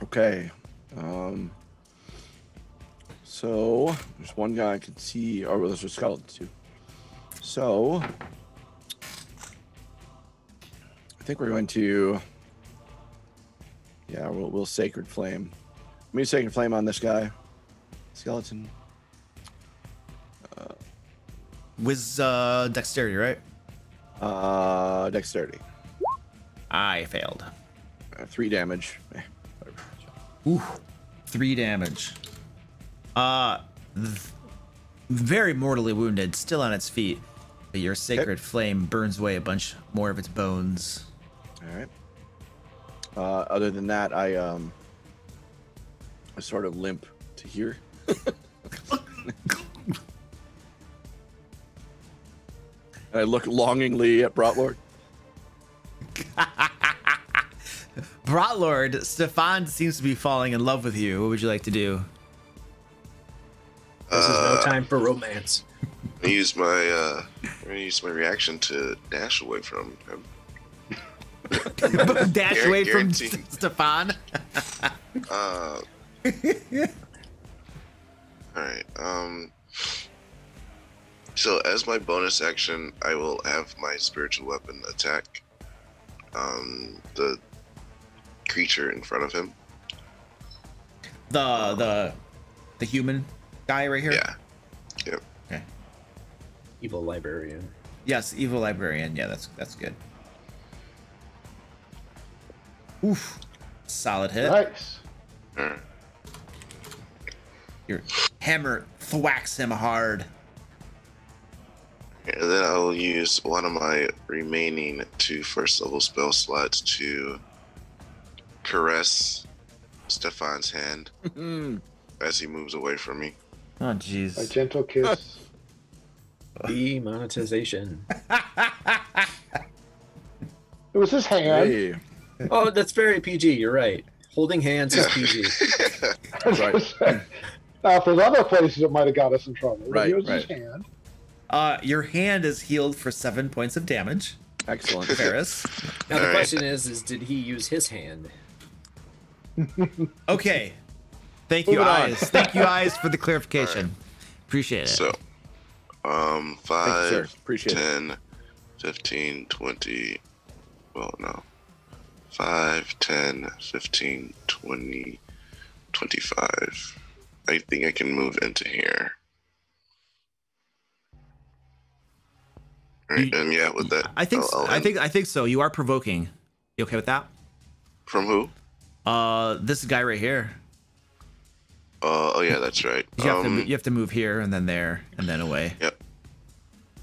Okay. So there's one guy I can see, or well, there's a skeleton too. So I think we're going to, yeah, we'll sacred flame. Let me sacred flame on this guy, skeleton. With dexterity, right? Dexterity. I failed. 3 damage. Ooh, 3 damage. Very mortally wounded, still on its feet. But your sacred flame burns away a bunch more of its bones. All right. Other than that, I sort of limp to here. I look longingly at Brotlord. Brotlord, Stefan seems to be falling in love with you. What would you like to do? This is no time for romance. I use my reaction to dash away from him. Dash away from Stefan. All right. So as my bonus action, I will have my spiritual weapon attack the creature in front of him. The human guy right here? Yeah. Yep. Okay. Evil librarian. Yes, evil librarian. Yeah, that's good. Oof. Solid hit. Nice. Your hammer thwacks him hard. And then I'll use one of my remaining 2 first level spell slots to caress Stefan's hand as he moves away from me. Oh, jeez. A gentle kiss. Demonetization. It was his hand. Hey. Oh, that's very PG. You're right. Holding hands is PG. Right. If there's other places it might have got us in trouble. Right, It was right. his hand. Your hand is healed for 7 points of damage. Excellent. Ferris. Now the All right. question is did he use his hand? Okay. Thank you, Moving on. Eyes. Thank you, Eyes, for the clarification. Appreciate it. So, Thank you, 5, sir. Appreciate it. 10, 15, 20. Well, no. 5, 10, 15, 20, 25. I think I can move into here. Right, and yeah, with that, I think I'll I end. think so. You are provoking. You okay with that? From who? This guy right here. Oh yeah, that's right. You have to move here and then there and then away. Yep.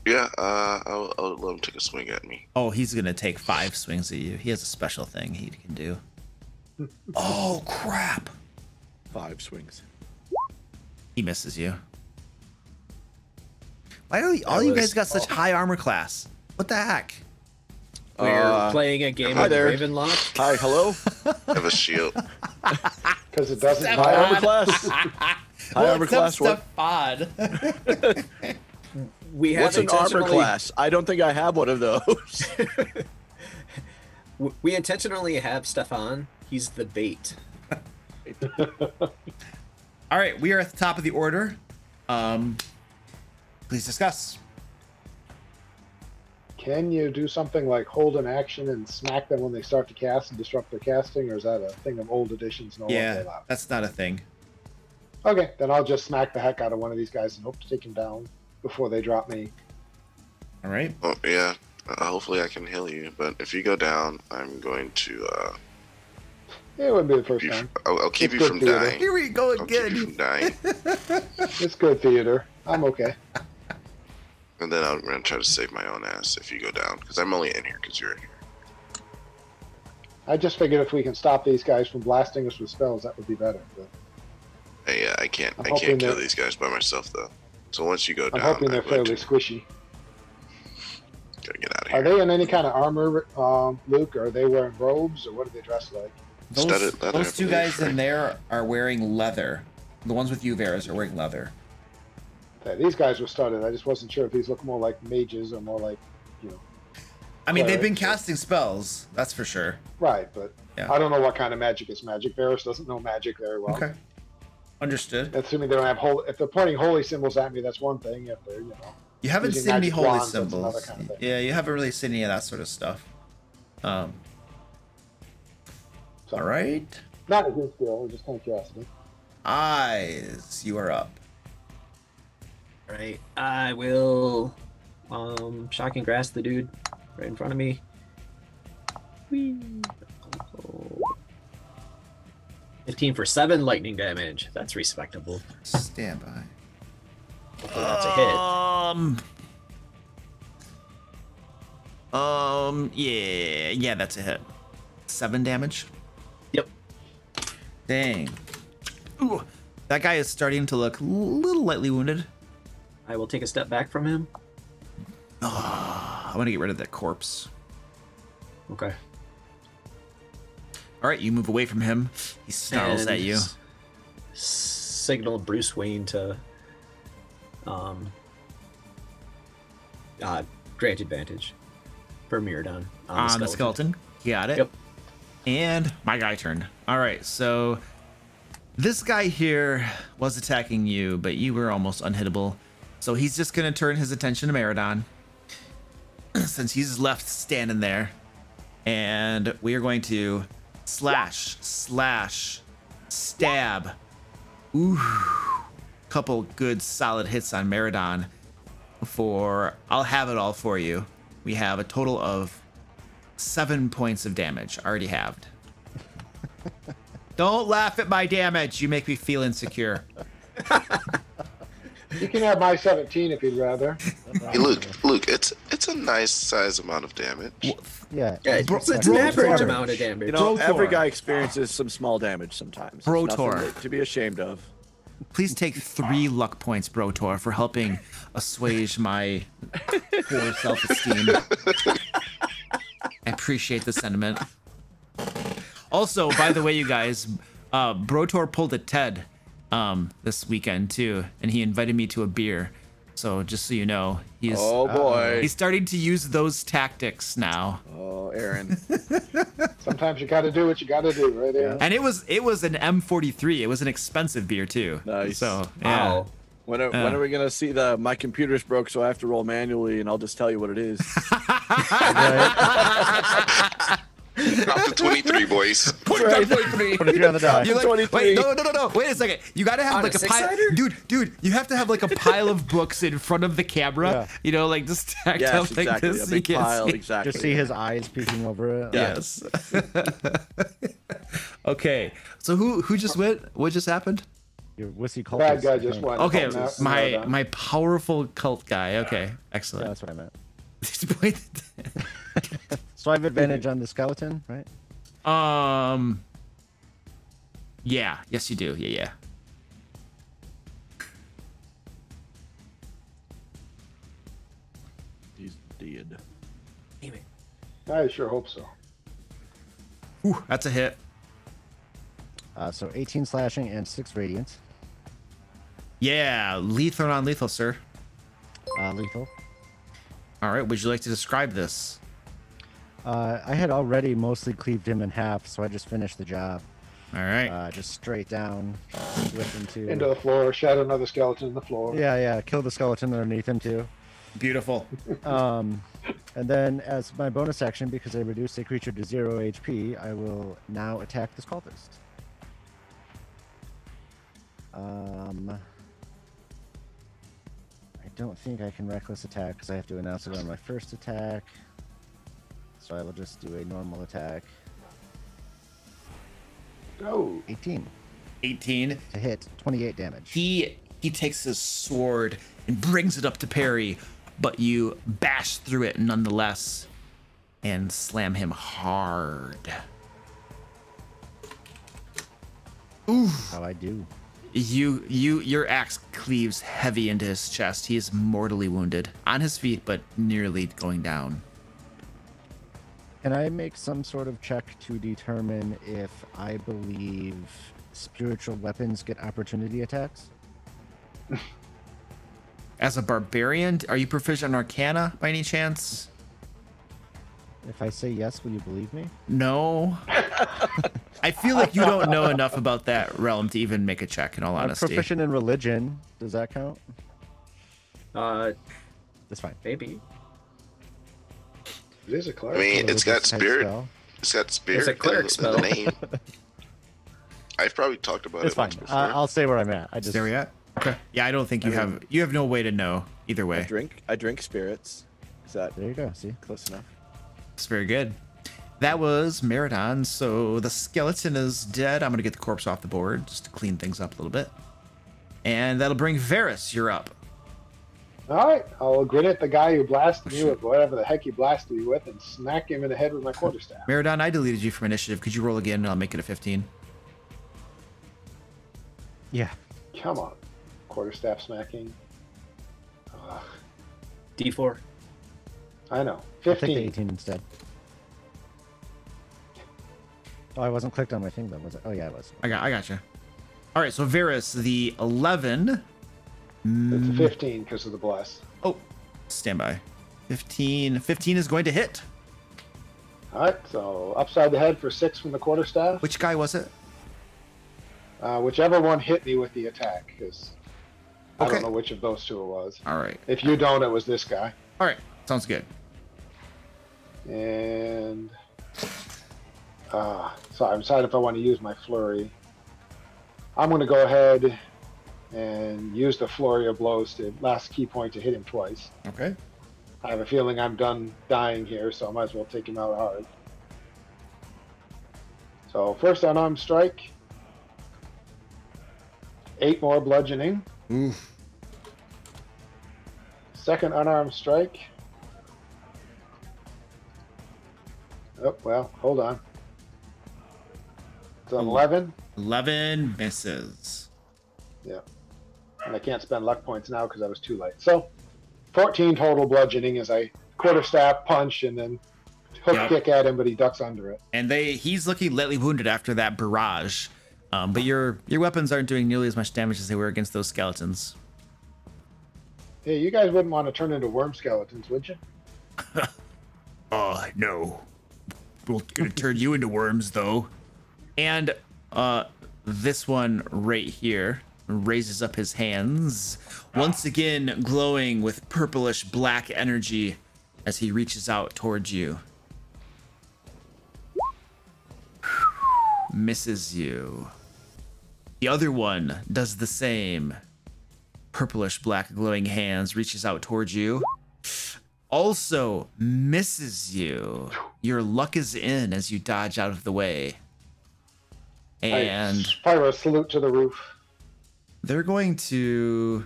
Yeah, I'll let him take a swing at me. Oh, he's gonna take 5 swings at you. He has a special thing he can do. Oh crap! 5 swings. He misses you. Why do all you guys got such high armor class? What the heck? We're playing a game hi of there. Ravenlock. Hi, hello. I have a shield. Because it doesn't High armor class. High armor What's class. What? odd? We have What's an armor intentionally- class? I don't think I have one of those. We intentionally have Stefan. He's the bait. All right, we are at the top of the order. Please discuss. Can you do something like hold an action and smack them when they start to cast and disrupt their casting, or is that a thing of old editions no longer Yeah, allowed? that's not a thing. Okay, then I'll just smack the heck out of one of these guys and hope to take him down before they drop me. All right. Oh yeah. Hopefully I can heal you, but if you go down, I'm going to. It wouldn't be the first time. I'll keep It's you good from theater. dying. Here we go I'll keep you again. from dying, It's good theater. I'm okay. and then I'm gonna try to save my own ass if you go down, because I'm only in here because you're in here. I just figured if we can stop these guys from blasting us with spells, that would be better. But Hey, I can't. I'm I can't hoping kill that- these guys by myself though. So once you go I'm down, hoping they're I'm going fairly to squishy. gotta get out of Are here. they in any kind of armor, Luke? Or are they wearing robes, or what are they dressed like? Studded leather, I Those two believe, guys right? in there are wearing leather. The ones with you, Veras, are wearing leather. Okay, these guys were studded. I just wasn't sure if these look more like mages or more like, you know. I mean, they've been Clerics. casting spells, that's for sure. Right, but Yeah. I don't know what kind of magic is magic. Varus doesn't know magic very well. Okay. Understood. Assuming they don't have holy. If they're pointing holy symbols at me, that's one thing. If they're, you know, You haven't using seen any magic holy wands, that's symbols. another kind of thing. Yeah, you haven't really seen any of that sort of stuff. So, All right. Not a good skill, just kind of curiosity. Eyes, you are up. All right, I will shocking grass the dude right in front of me. Whee. 15 for 7 lightning damage. That's respectable. Stand by. Hopefully that's a hit. Yeah, that's a hit. 7 damage. Yep. Dang. Ooh, that guy is starting to look a little lightly wounded. I will take a step back from him. I want to get rid of that corpse. Okay. All right, you move away from him. He snarls And at you. Signal Bruce Wayne to grant advantage for Miradon On the skeleton. Got it. Yep. And my guy turn. All right, so this guy here was attacking you, but you were almost unhittable. So he's just going to turn his attention to Miradon since he's left standing there. And we are going to slash, stab. Ooh. Couple good solid hits on Miradon for, I'll have it all for you. We have a total of 7 points of damage already halved. Don't laugh at my damage. You make me feel insecure. You can have my 17 if you'd rather. Hey, Luke, it's a nice size amount of damage. Yeah. Yeah, it's an average amount of damage. You know, Brotor. every guy experiences some small damage sometimes. It's Brotor. nothing to be ashamed of. Please take 3 luck points, Brotor, for helping assuage my poor self-esteem. I appreciate the sentiment. Also, by the way, you guys, Brotor pulled a Ted this weekend too, and he invited me to a beer. So just so you know, he's he's starting to use those tactics now. Oh, Aaron. Sometimes you got to do what you got to do, right, Aaron? And it was an M43. It was an expensive beer too. Nice. So yeah. Wow. When are we gonna see my computer's broke, so I have to roll manually, and I'll just tell you what it is. Drop the 23, boys. Put it on 23 on the die. You're like, 23. wait, no. Wait a second. You gotta have On like a a pile, six-sider? dude. You have to have like a pile of books in front of the camera. Yeah. You know, like just stacked Yes, up like exactly. this. A big You can't pile, see. exactly. Just see his eyes peeking over it. Yeah. Yes. Okay. So who just went? What just happened? Your wussy cultist. Bad guy I just think. won. Okay, Oh, no, no. my powerful cult guy. Okay, Yeah, excellent. that's what I meant. Wait. So I have advantage on the skeleton, right? Yeah. Yes, you do. Yeah. He's dead. I sure hope so. Ooh, that's a hit. So 18 slashing and 6 radiant. Yeah, lethal or non-lethal, sir. Lethal. All right. Would you like to describe this? I had already mostly cleaved him in half, so I just finished the job. All right. Just straight down, with him Into the floor, shadow another skeleton in the floor. Yeah. Kill the skeleton underneath him too. Beautiful. And then as my bonus action, because I reduced a creature to 0 HP, I will now attack this cultist. I don't think I can reckless attack because I have to announce it on my first attack. So I will just do a normal attack. Go. 18 18. to hit, 28 damage. He takes his sword and brings it up to parry, but you bash through it nonetheless and slam him hard. Ooh. How I do. Your axe cleaves heavy into his chest. He is mortally wounded on his feet, but nearly going down. Can I make some sort of check to determine if I believe spiritual weapons get opportunity attacks? As a barbarian, are you proficient in Arcana by any chance? If I say yes, will you believe me? No. I feel like you don't know enough about that realm to even make a check, in all I'm honesty. proficient in religion. Does that count? That's fine. Maybe. It is a I cleric. mean, it's got Religious type spirit. spell. It's got spirit. It's a cleric in spell. the name. I've probably talked about It's it fine. once before. I'll say where I'm at. I just There we at? Okay. Yeah, I don't think you have no way to know either way. I drink spirits. Is that There you go. See? close enough? It's very good. That was Meridon. So the skeleton is dead. I'm going to get the corpse off the board just to clean things up a little bit. And that'll bring Varys. You're up. All right, I'll grin at the guy who blasted me with whatever the heck he blasted me with and smack him in the head with my quarterstaff. Meridon, I deleted you from initiative. Could you roll again and I'll make it a 15? Yeah. Come on. Quarterstaff smacking. Ugh, D4. I know. I'll take the 15. 18 instead. Oh, I wasn't clicked on my thing then, was it? Oh, yeah, I was. I got you. All right, so Varys, the 11. It's a 15 because of the bless. Oh, stand by. 15 is going to hit. All right, so upside the head for 6 from the quarterstaff. Which guy was it? Whichever one hit me with the attack, because I Okay. don't know which of those two it was. All right. If you don't, it was this guy. All right. Sounds good. And so I'm deciding if I want to use my flurry. I'm going to go ahead and use the flurry of blows to last key point to hit him twice. Okay. I have a feeling I'm done dying here, so I might as well take him out hard. So first unarmed strike. 8 more bludgeoning. Oof. Second unarmed strike. Oh, well, hold on. It's an 11. 11 misses. Yeah. And I can't spend luck points now because I was too late. So 14 total bludgeoning as I quarterstaff punch and then hook kick at him, but he ducks under it. And he's looking lightly wounded after that barrage. But your weapons aren't doing nearly as much damage as they were against those skeletons. Hey, you guys wouldn't want to turn into worm skeletons, would you? No. We'll turn you into worms, though. And this one right here raises up his hands, once again glowing with purplish black energy as he reaches out towards you. Misses you. The other one does the same. Purplish black glowing hands reaches out towards you. Also misses you. Your luck is in as you dodge out of the way. And I fire a salute to the roof. They're going to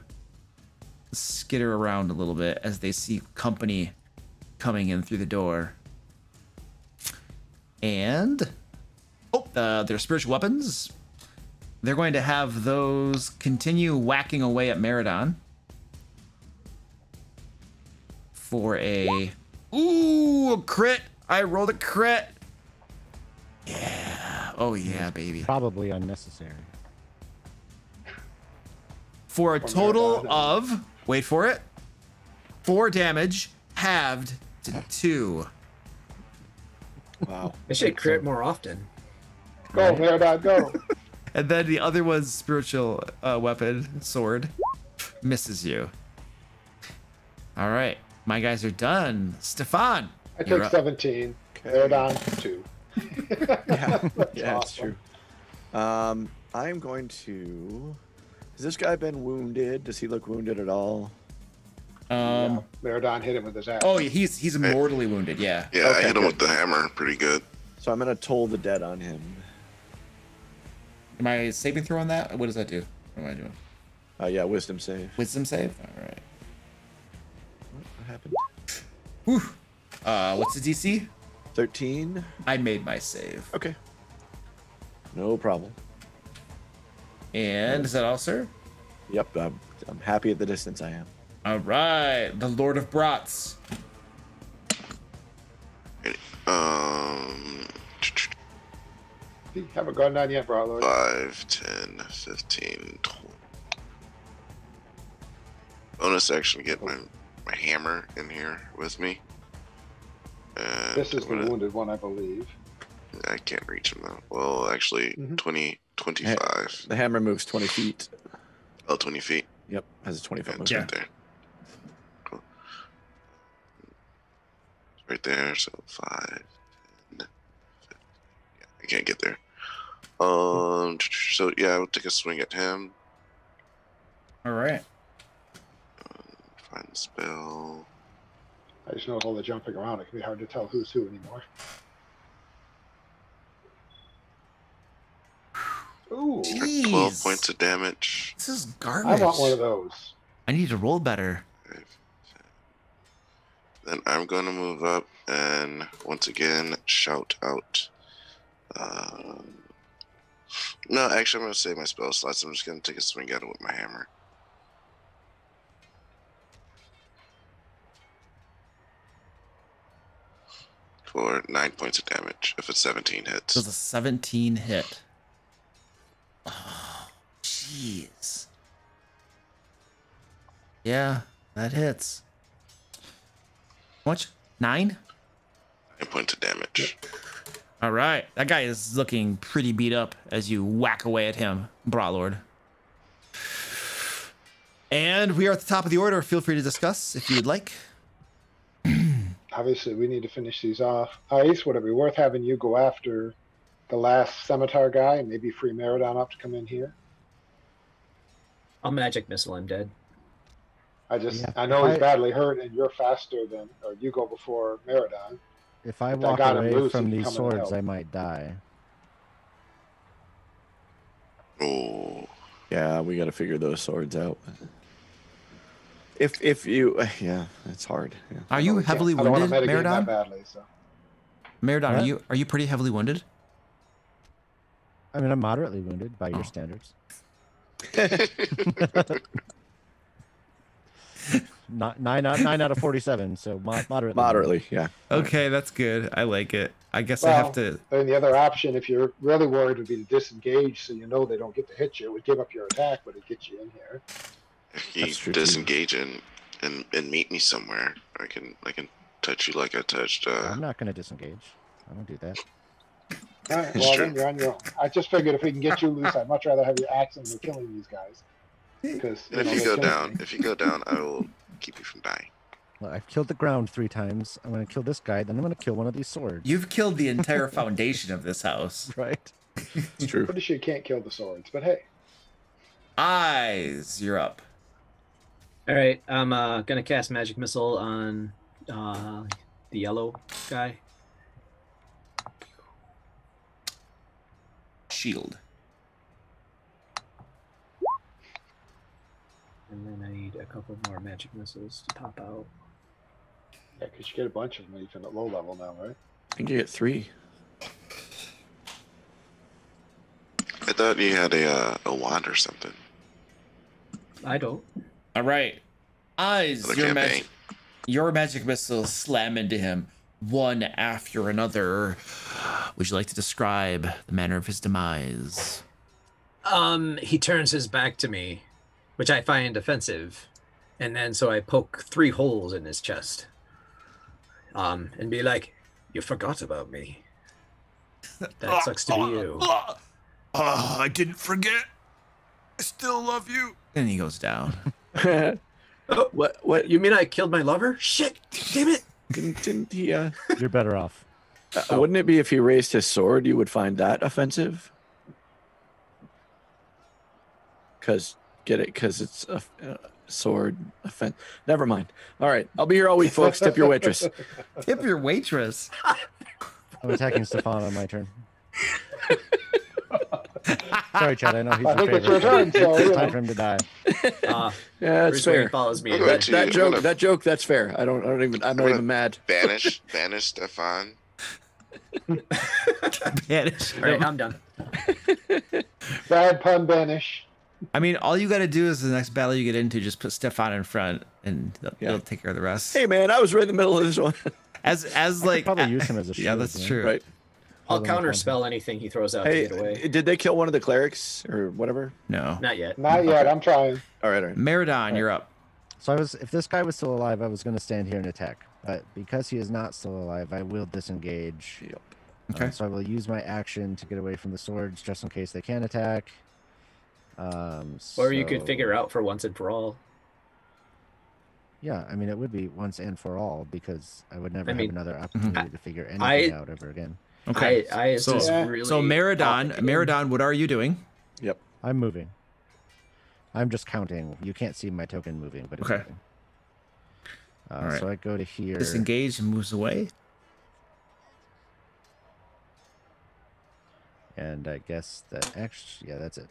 skitter around a little bit as they see company coming in through the door. And their spiritual weapons. They're going to have those continue whacking away at Meridon for a crit. I rolled a crit. Yeah. Oh yeah, baby. Probably unnecessary. For a total of, wait for it, 4 damage, halved to 2. Wow. They should crit more often. Go, Meridon, go. And then the other one's spiritual weapon, sword, misses you. All right, my guys are done. Stefan, I take 17. Okay. Meridon, 2. Yeah, That's it's true. I'm going to. Has this guy been wounded? Does he look wounded at all? Yeah. Meridon hit him with his axe. Oh, he's mortally wounded. Yeah. Yeah, Okay, I hit him good. with the hammer pretty good. So I'm gonna toll the dead on him. Am I saving throw on that? What does that do? What am I doing? Yeah, wisdom save. Wisdom save. All right. What happened? Whew. What's the DC? 13. I made my save. Okay. No problem. And is that all, sir? Yep, I'm happy at the distance I am. All right, the Lord of Brats. You haven't gone down yet, bro. 5, 10, 15, 20. Bonus action, get my hammer in here with me. And This is the wounded one, I believe. I can't reach him though. Well, actually, 20, 25. The hammer moves 20 feet. Oh, 20 feet. Yep, has a 20-foot It's movement. right there. Cool. It's right there, so 5, 10, 15. Yeah, I can't get there. So yeah, I would take a swing at him. All right. Find the spell. I just know with all the jumping around, it can be hard to tell who's who anymore. Ooh, Jeez. 12 points of damage. This is garbage. I want one of those. I need to roll better. Then I'm going to move up and once again shout out. No, actually, I'm going to save my spell slots. I'm just going to take a swing at it with my hammer. For 9 points of damage. If it's 17 hits. So it's a 17 hit. Oh, jeez. Yeah, that hits. How much? 9? 9 points of damage. All right. That guy is looking pretty beat up as you whack away at him, Brawlord. And we are at the top of the order. Feel free to discuss if you would like. Obviously, we need to finish these off. Ice, would it be worth having you go after the last scimitar guy and maybe free Meridon up to come in here? I'll magic missile him dead. I know he's badly hurt, and you're faster than, or you go before Meridon. If I walk away from these swords, I might die. Oh. Yeah, we got to figure those swords out. If you, yeah, it's hard. Yeah. Are you heavily wounded, Meridon? Badly, so. Meridon, are you pretty heavily wounded? I mean, I'm moderately wounded by your standards. Not 9 out of 47, so moderately. Moderately, yeah. Okay, that's good. I like it. I guess I Well, have to. and the other option, if you're really worried, would be to disengage, so you know they don't get to hit you. It would give up your attack, but it gets you in here. If you disengage and meet me somewhere, I can touch you like I touched. I'm not going to disengage. I don't do that. All right, well, then you're on your own. I just figured if we can get you loose, I'd much rather have you axing than killing these guys. Because if you go down, I will keep you from dying. Well, I've killed the ground 3 times. I'm going to kill this guy, then I'm going to kill one of these swords. You've killed the entire foundation of this house. Right. It's true. Pretty sure you can't kill the swords, but hey. Eyes, you're up. All right, I'm gonna cast magic missile on the yellow guy. Shield. And then I need a couple more magic missiles to pop out. Yeah, because you get a bunch of them even at low level now, right? I think you get 3. I thought you had a wand or something. I don't. All right. Eyes, your magic missiles slam into him, one after another. Would you like to describe the manner of his demise? He turns his back to me, which I find offensive, and then so I poke 3 holes in his chest. And be like, "You forgot about me. That sucks to be you." I didn't forget. I still love you. And he goes down. Oh, what? You mean I killed my lover? Shit! Damn it! Didn't he? You're better off. Wouldn't it be if he raised his sword? You would find that offensive. Because it's a sword offense. Never mind. All right, I'll be here all week, folks. Tip your waitress. Tip your waitress. I'm attacking Stefan on my turn. Sorry, Chad. I know he's your favorite. Your turn, so, it's time for him to die. Yeah, that's fair. Follows me. That joke. That's fair. I'm not even mad. Banish Stefan. Banish. All right, I'm done. Bad pun, banish. I mean, all you got to do is the next battle you get into, just put Stefan in front, and they'll take care of the rest. Hey, man, I was right in the middle of this one. As like, probably use him as a shield. Yeah, that's true. Right. I'll counterspell anything he throws out to get away. Did they kill one of the clerics or whatever? No, not yet. Not yet. I'm trying. All right. Meridon, you're up. So if this guy was still alive, I was going to stand here and attack. But because he is not still alive, I will disengage. Yep. Okay. So I will use my action to get away from the swords, just in case they can attack. Or you could figure out for once and for all. Yeah, I mean, it would be once and for all, because I would never have another opportunity to figure anything out ever again. Okay. So Meridon, what are you doing? Yep. I'm moving. I'm just counting. You can't see my token moving, but it's moving. All right. So I go to here. Disengage and moves away. And I guess that actually, yeah, that's it.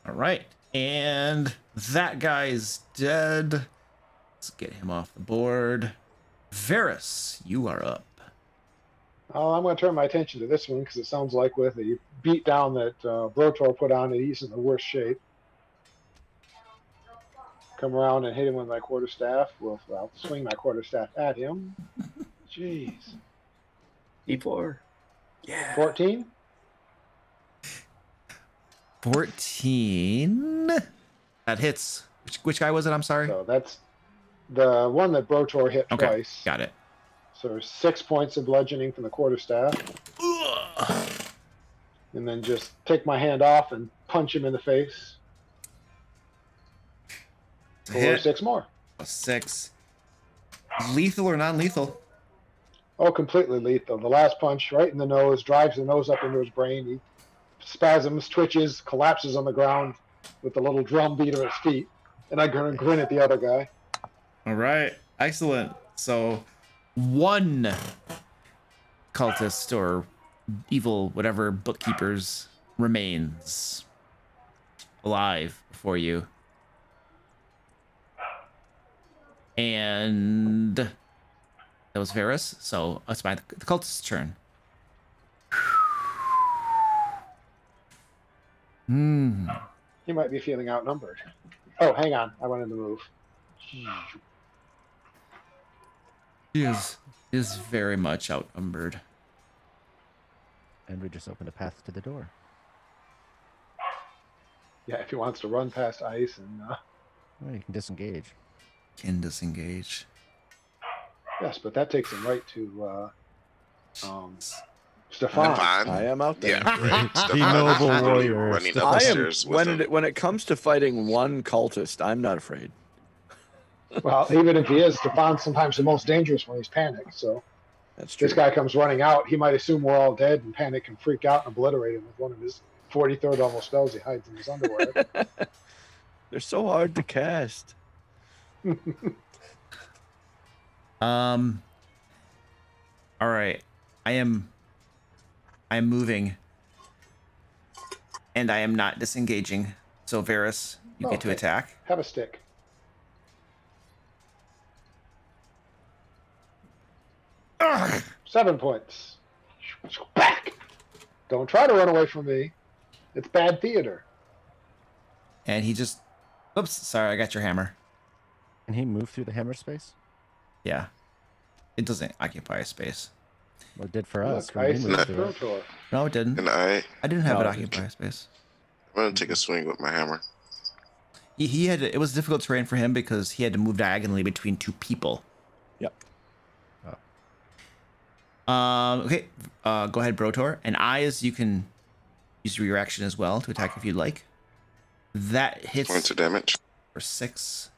All right. And that guy's dead. Let's get him off the board. Varys, you are up. Oh, I'm going to turn my attention to this one because it sounds like with the beat down that Brotor put on, he's in the worst shape. Come around and hit him with my quarterstaff. Well, I'll swing my quarterstaff at him. Jeez. E4. Yeah. 14? 14. That hits. Which guy was it? I'm sorry. So that's the one that Brotor hit twice. Got it. So there's 6 points of bludgeoning from the quarterstaff. And then just take my hand off and punch him in the face. Or 6 more. 6. Lethal or non-lethal? Oh, completely lethal. The last punch right in the nose, drives the nose up into his brain. He spasms, twitches, collapses on the ground with the little drum beat at his feet. And I grin at the other guy. All right. Excellent. So 1 cultist or evil whatever bookkeepers remains alive for you. And that was Varys, so it's the cultist's turn. He might be feeling outnumbered. Oh, hang on. I wanted to move. He is very much outnumbered. And we just opened a path to the door. Yeah, if he wants to run past ice and... Well, you can disengage. Can disengage. Yes, but that takes him right to Stefan. Stefan? I am out there. Yeah, right. The Stefan noble is really warrior. running up I the am stairs with him. when it comes to fighting one cultist, I'm not afraid. Well, even if he is, Stefan's sometimes the most dangerous when he's panicked. So That's true. this guy comes running out. He might assume we're all dead and panic and freak out and obliterate him with one of his 43rd level spells he hides in his underwear. They're so hard to cast. All right. I am moving. And I am not disengaging. So Varys, you get to attack. Have a stick. Ugh. 7 points. Back. Don't try to run away from me. It's bad theater. And he just oops, sorry, I got your hammer. Can he move through the hammer space? Yeah. It doesn't occupy a space. Well, it did for us. Look, When we ice moved is through it. brutal. No, it didn't. And I didn't have No, it it occupy a space. I'm gonna take a swing with my hammer. He had it was difficult terrain for him because he had to move diagonally between two people. Yep. Okay. Go ahead, Brotor. And eyes, you can use your reaction as well to attack if you'd like. That hits Points of damage. for 6.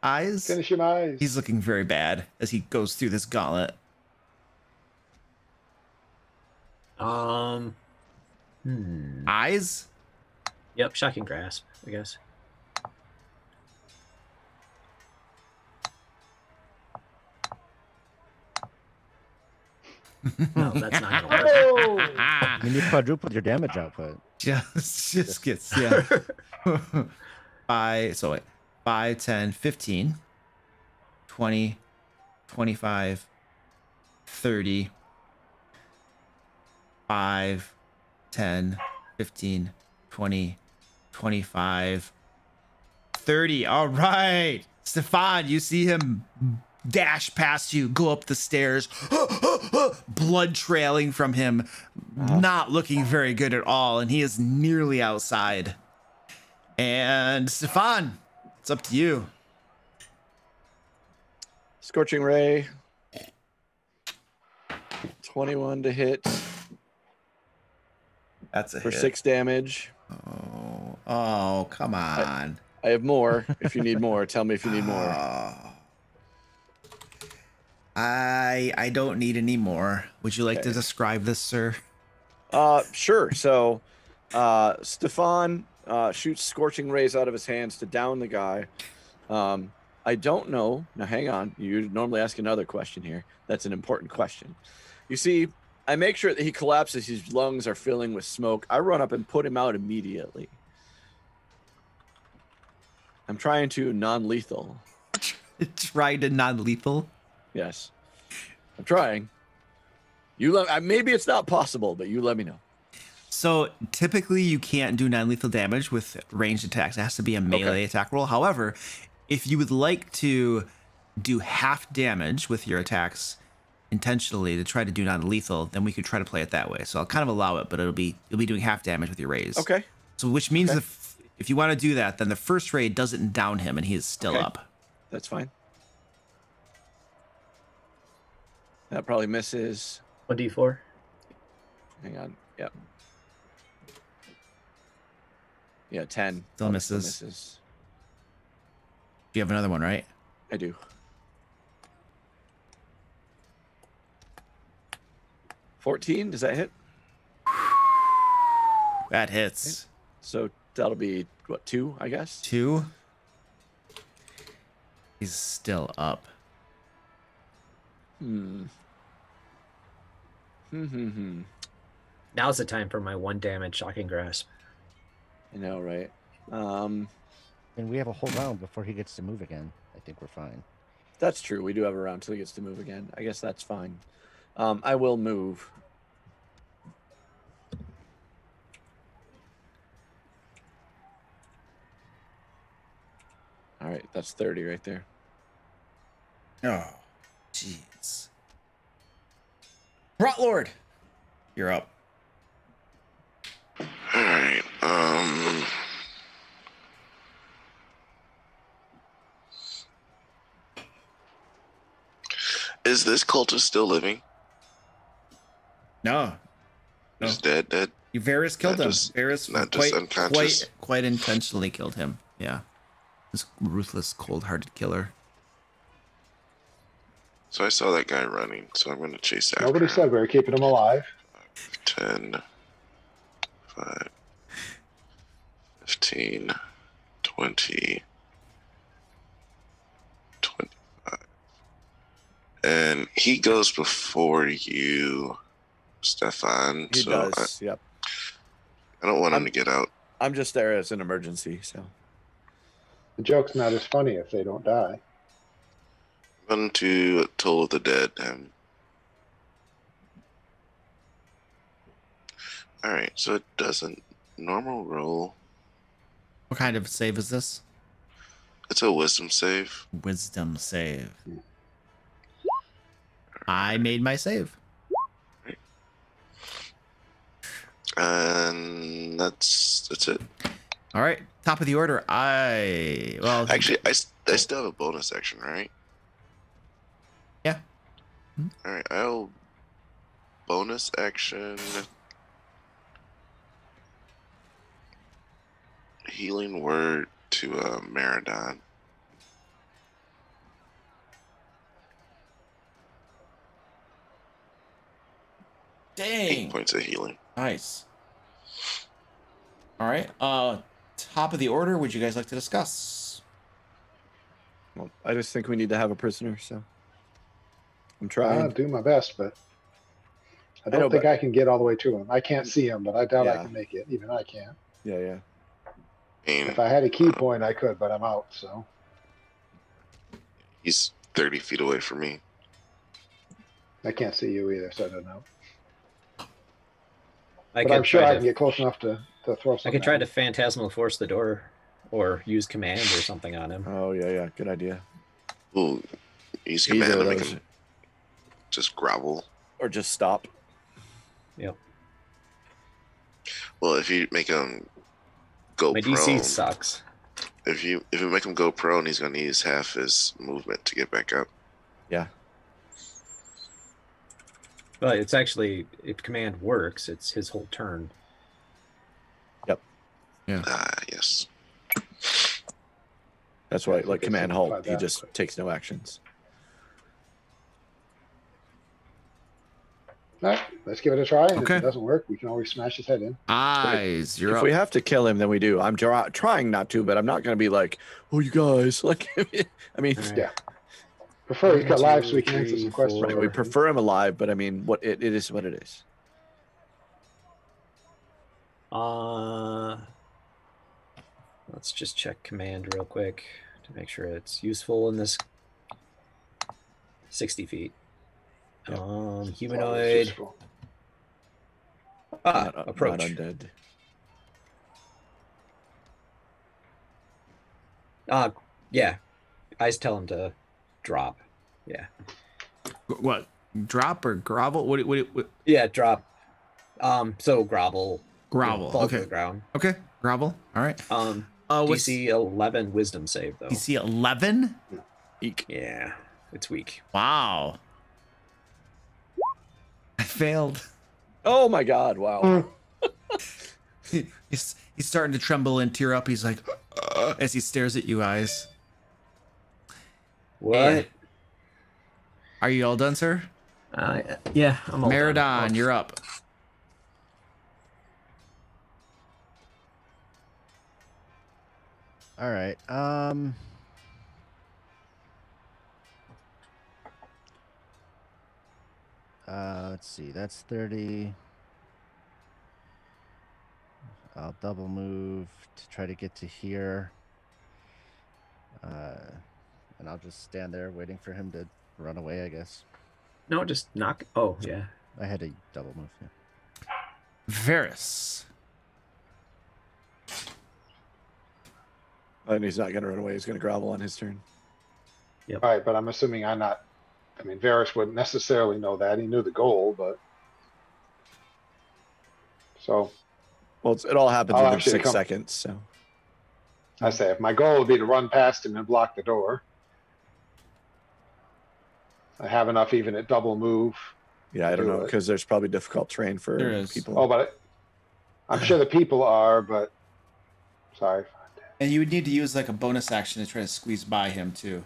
Eyes. Finish him eyes. He's looking very bad as he goes through this gauntlet. Eyes. Yep, shocking grasp, I guess. No, that's not gonna work. Oh! I mean, you quadrupled your damage output. Just gets, yeah. 5, 10, 15, 20, 25, 30, 5, 10, 15, 20, 25, 30. All right. Stefan, you see him dash past you, go up the stairs, blood trailing from him, not looking very good at all, and he is nearly outside. And Stefan, it's up to you. Scorching Ray. 21 to hit. That's a for hit. 6 damage. Oh, come on. I have more. If you need more, tell me if you need more. I don't need any more. Would you like to describe this, sir? Sure. So, Stefan shoots scorching rays out of his hands to down the guy. I don't know. Now, hang on. You normally ask another question here. That's an important question. You see, I make sure that he collapses. His lungs are filling with smoke. I run up and put him out immediately. I'm trying to non-lethal. Trying to non-lethal? Yes. I'm trying. Maybe it's not possible, but you let me know. So typically you can't do non-lethal damage with ranged attacks. It has to be a melee attack roll. However, if you would like to do half damage with your attacks intentionally to try to do non-lethal, then we could try to play it that way. So I'll kind of allow it, but you'll be doing half damage with your raise. Okay. So which means if you want to do that, then the first raid doesn't down him and he is still up. That's fine. That probably misses. 1d4. Hang on. Yep. Yeah, 10. Still misses. You have another one, right? I do. 14, does that hit? That hits. So that'll be, what, 2, I guess? 2. He's still up. Now's the time for my 1 damage shocking grasp. I know, right? And we have a whole round before he gets to move again. I think we're fine. That's true. We do have a round till he gets to move again. I guess that's fine. I will move. right, that's 30 right there. Oh, jeez. Rot Lord, you're up. All right. Is this cultist still living? No. He's dead. Varys killed him. Varys not just unconscious. Quite intentionally killed him. Yeah. This ruthless, cold-hearted killer. So I saw that guy running, so I'm going to chase after Nobody said we were keeping him alive. 10, 5, 15, 20, 25. And he goes before you, Stefan. He does, yep. I don't want him to get out. I'm just there as an emergency, so. The joke's not as funny if they don't die. Run to Toll of the Dead. Alright, so it doesn't. Normal roll. What kind of save is this? It's a wisdom save. Wisdom save. I made my save. And that's it. All right, top of the order. Actually, I still have a bonus action, right? Yeah. All right, I'll bonus action healing word to Maradon. Dang. 8 points of healing. Nice. All right. Top of the order. Would you guys like to discuss? Well, I just think we need to have a prisoner, so I'm trying. I'll do my best, but I don't think I can get all the way to him. I can't see him, but I doubt I can make it. Even I can. Yeah. If I had a key point, I could, but I'm out, so. He's 30 feet away from me. I can't see you either, so I don't know. But I'm sure I can get close enough to throw something. I could try to phantasmal force the door or use command or something on him. Oh, yeah. Good idea. Ooh, use command to make him just grovel. Or just stop. Yep. Well, if you make him go My prone... My DC sucks. If you make him go prone, he's going to use half his movement to get back up. Yeah. But it's actually, if command works, it's his whole turn. Yep. Yeah. Yes. That's why, like command halt, he just takes no actions. All right, let's give it a try. And if it doesn't work, we can always smash his head in. Eyes, you're up. If we have to kill him, then we do. I'm trying not to, but I'm not going to be like, oh, you guys. Like, I mean, yeah. Prefer he's got live so we can answer some questions. Right, we prefer him alive, but I mean, what it is what it is. Let's just check command real quick to make sure it's useful in this 60 feet. Yep. Humanoid. Approach. Not undead. Yeah. Eyes tell him to drop. Yeah. What? Drop or grovel? What? Yeah, drop. So grovel. Grovel. Fall Okay. to the ground. Okay. Grovel. All right. DC 11 wisdom save though. DC 11? Eek. Yeah, it's weak. Wow. I failed. Oh my God! Wow. He's starting to tremble and tear up. He's like, as he stares at you, Eyes. What? And are you all done, sir? Yeah, I'm all Maradon, done. you're up. All right. Let's see. That's 30. I'll double move to try to get to here. And I'll just stand there waiting for him to run away, I guess. No, just knock. Oh, yeah. I had a double move. Yeah. Varys. And he's not going to run away. He's going to grovel on his turn. Yep. All right, but I'm assuming I'm not. I mean, Varys wouldn't necessarily know that. He knew the goal, but so. Well, it all happens within 6 seconds. So I say, if my goal would be to run past him and block the door, I have enough even at double move. Yeah, I don't know, because there's probably difficult terrain for people. Oh, but I'm sure the people are, but sorry. And you would need to use like a bonus action to try to squeeze by him too.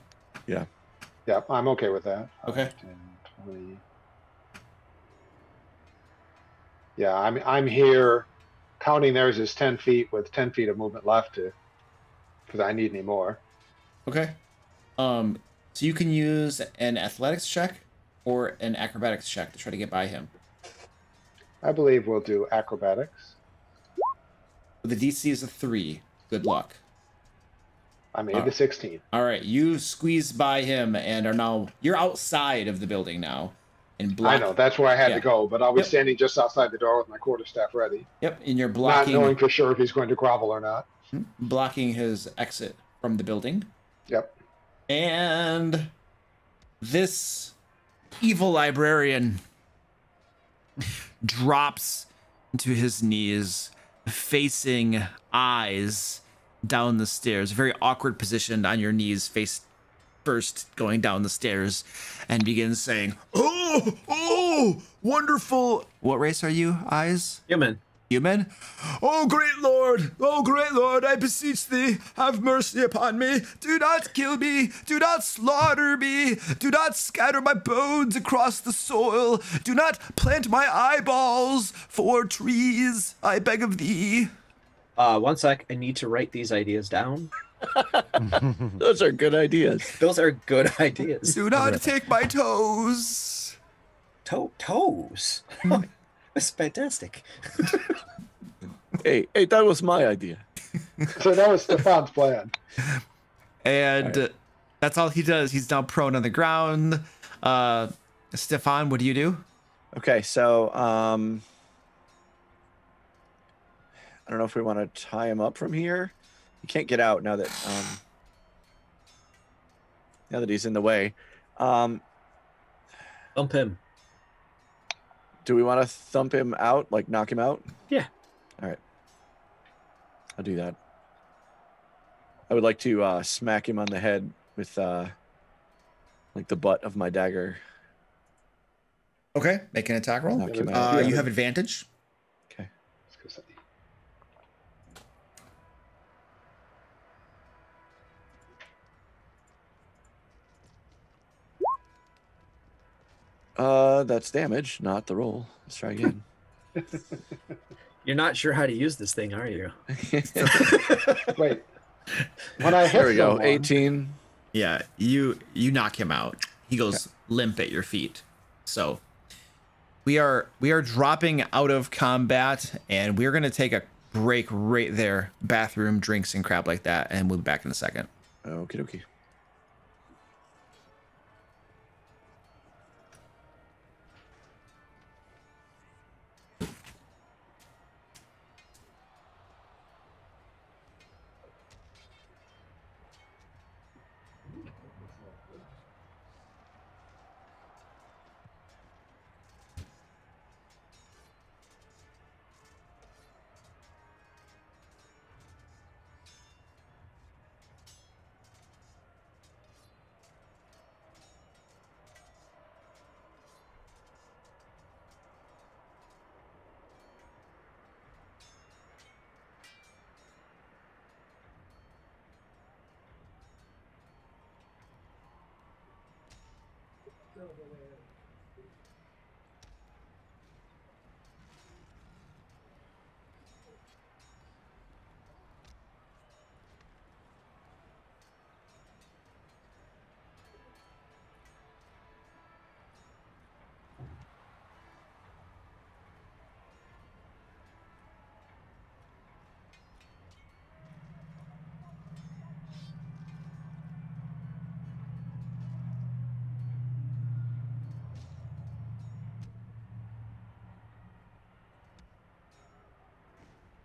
Yeah. Yeah, I'm okay with that. Okay. 10, 20. Yeah, I'm here. Counting theirs is 10 feet with 10 feet of movement left to, because I need any more. Okay. So you can use an athletics check or an acrobatics check to try to get by him. I believe we'll do acrobatics. The DC is a 3. Good luck. I made the 16. All right, you squeeze by him and are now you're outside of the building now, and block. I know that's where I had to go, but I'll be standing just outside the door with my quarterstaff ready. Yep, and you're blocking. Not knowing for sure if he's going to grovel or not. Blocking his exit from the building. Yep. And this evil librarian drops to his knees, facing eyes down the stairs, very awkward position on your knees, face first going down the stairs, and begins saying, oh, wonderful. What race are you, Eyes? Human. Human? Oh, great Lord, I beseech thee, have mercy upon me. Do not kill me. Do not slaughter me. Do not scatter my bones across the soil. Do not plant my eyeballs for trees, I beg of thee. 1 sec. I need to write these ideas down. Those are good ideas. Those are good ideas. Do not take my toes. Toes? That's fantastic. hey, that was my idea. So that was Stefan's plan. And that's all he does. He's now prone on the ground. Stefan, what do you do? Okay, so I don't know if we want to tie him up from here. He can't get out now that he's in the way. Thump him. Do we want to thump him out, like knock him out? Yeah. All right. I'll do that. I would like to smack him on the head with like the butt of my dagger. Okay, make an attack roll. You have advantage. Okay. That's damage, not the roll. Let's try again. You're not sure how to use this thing, are you? Wait. When I hit there we go. someone, 18. Yeah, you knock him out. He goes limp at your feet. So we are dropping out of combat, and we're gonna take a break right there. Bathroom, drinks, and crap like that, and we'll be back in a second. Okie dokie.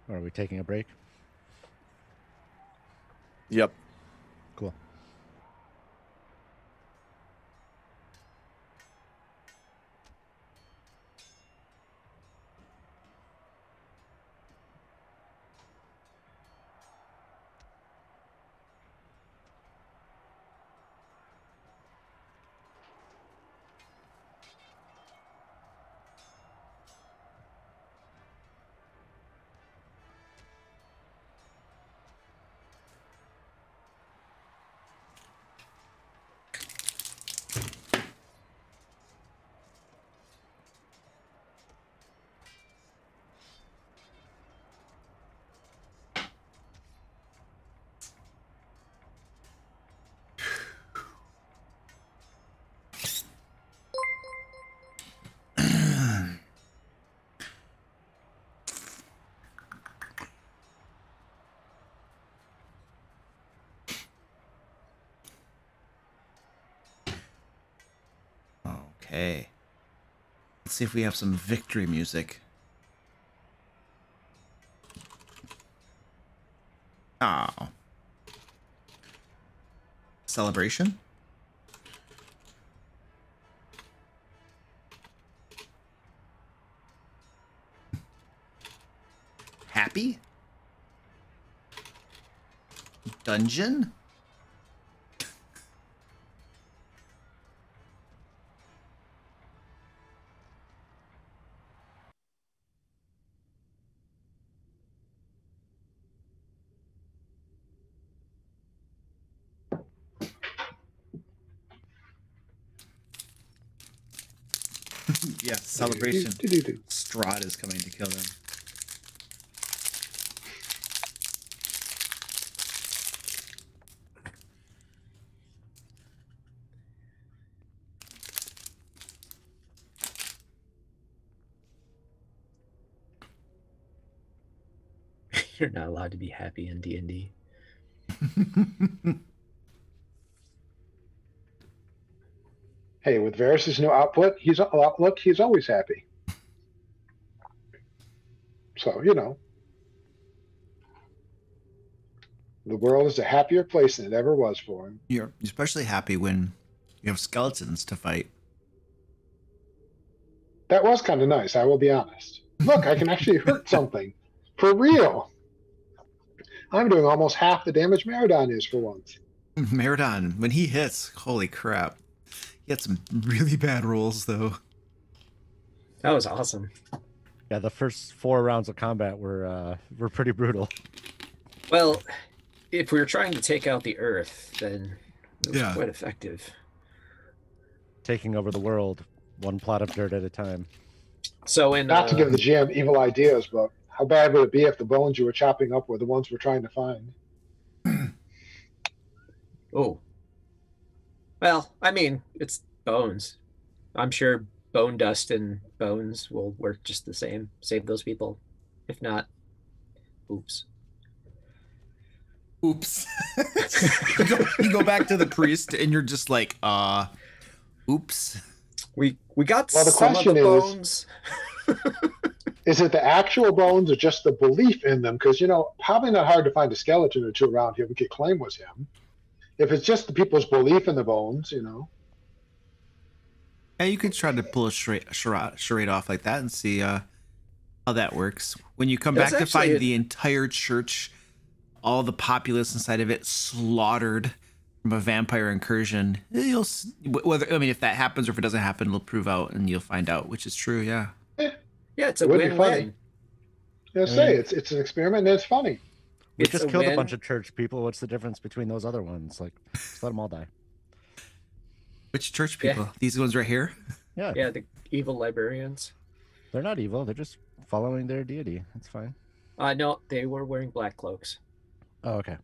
Are we taking a break? Yep. Cool. Okay. Let's see if we have some victory music. Oh. Celebration? Happy? Dungeon? Yeah, celebration. Strahd is coming to kill them. You're not allowed to be happy in D&D. Hey, with Varys' new output, he's always happy. So, you know, the world is a happier place than it ever was for him. You're especially happy when you have skeletons to fight. That was kind of nice, I will be honest. Look, I can actually hurt something. For real. I'm doing almost half the damage Meridon is for once. Meridon, when he hits, holy crap. He had some really bad rolls, though. That was awesome. Yeah, the first 4 rounds of combat were pretty brutal. Well, if we were trying to take out the Earth, then it was quite effective. Taking over the world, one plot of dirt at a time. So not to give the GM evil ideas, but how bad would it be if the bones you were chopping up were the ones we're trying to find? Oh. Well, I mean, it's bones. I'm sure bone dust and bones will work just the same. Save those people. If not, oops. Oops. you go back to the priest and you're just like, oops. We got well, the some question of the bones. Is it the actual bones or just the belief in them? Because, you know, probably not hard to find a skeleton or two around here we could claim was him. If it's just the people's belief in the bones, you know. Yeah, you could try to pull a charade off like that and see how that works. When you come back to find the entire church, all the populace inside of it slaughtered from a vampire incursion, you'll whether if that happens or if it doesn't happen, it'll prove out and you'll find out which is true. Yeah. Yeah, it's a win-win. It's an experiment and it's funny. We just killed a bunch of church people. What's the difference between those other ones? Like, just let them all die. Which church people? Yeah. These ones right here? Yeah. Yeah, the evil librarians. They're not evil. They're just following their deity. That's fine. No, they were wearing black cloaks. Oh, okay.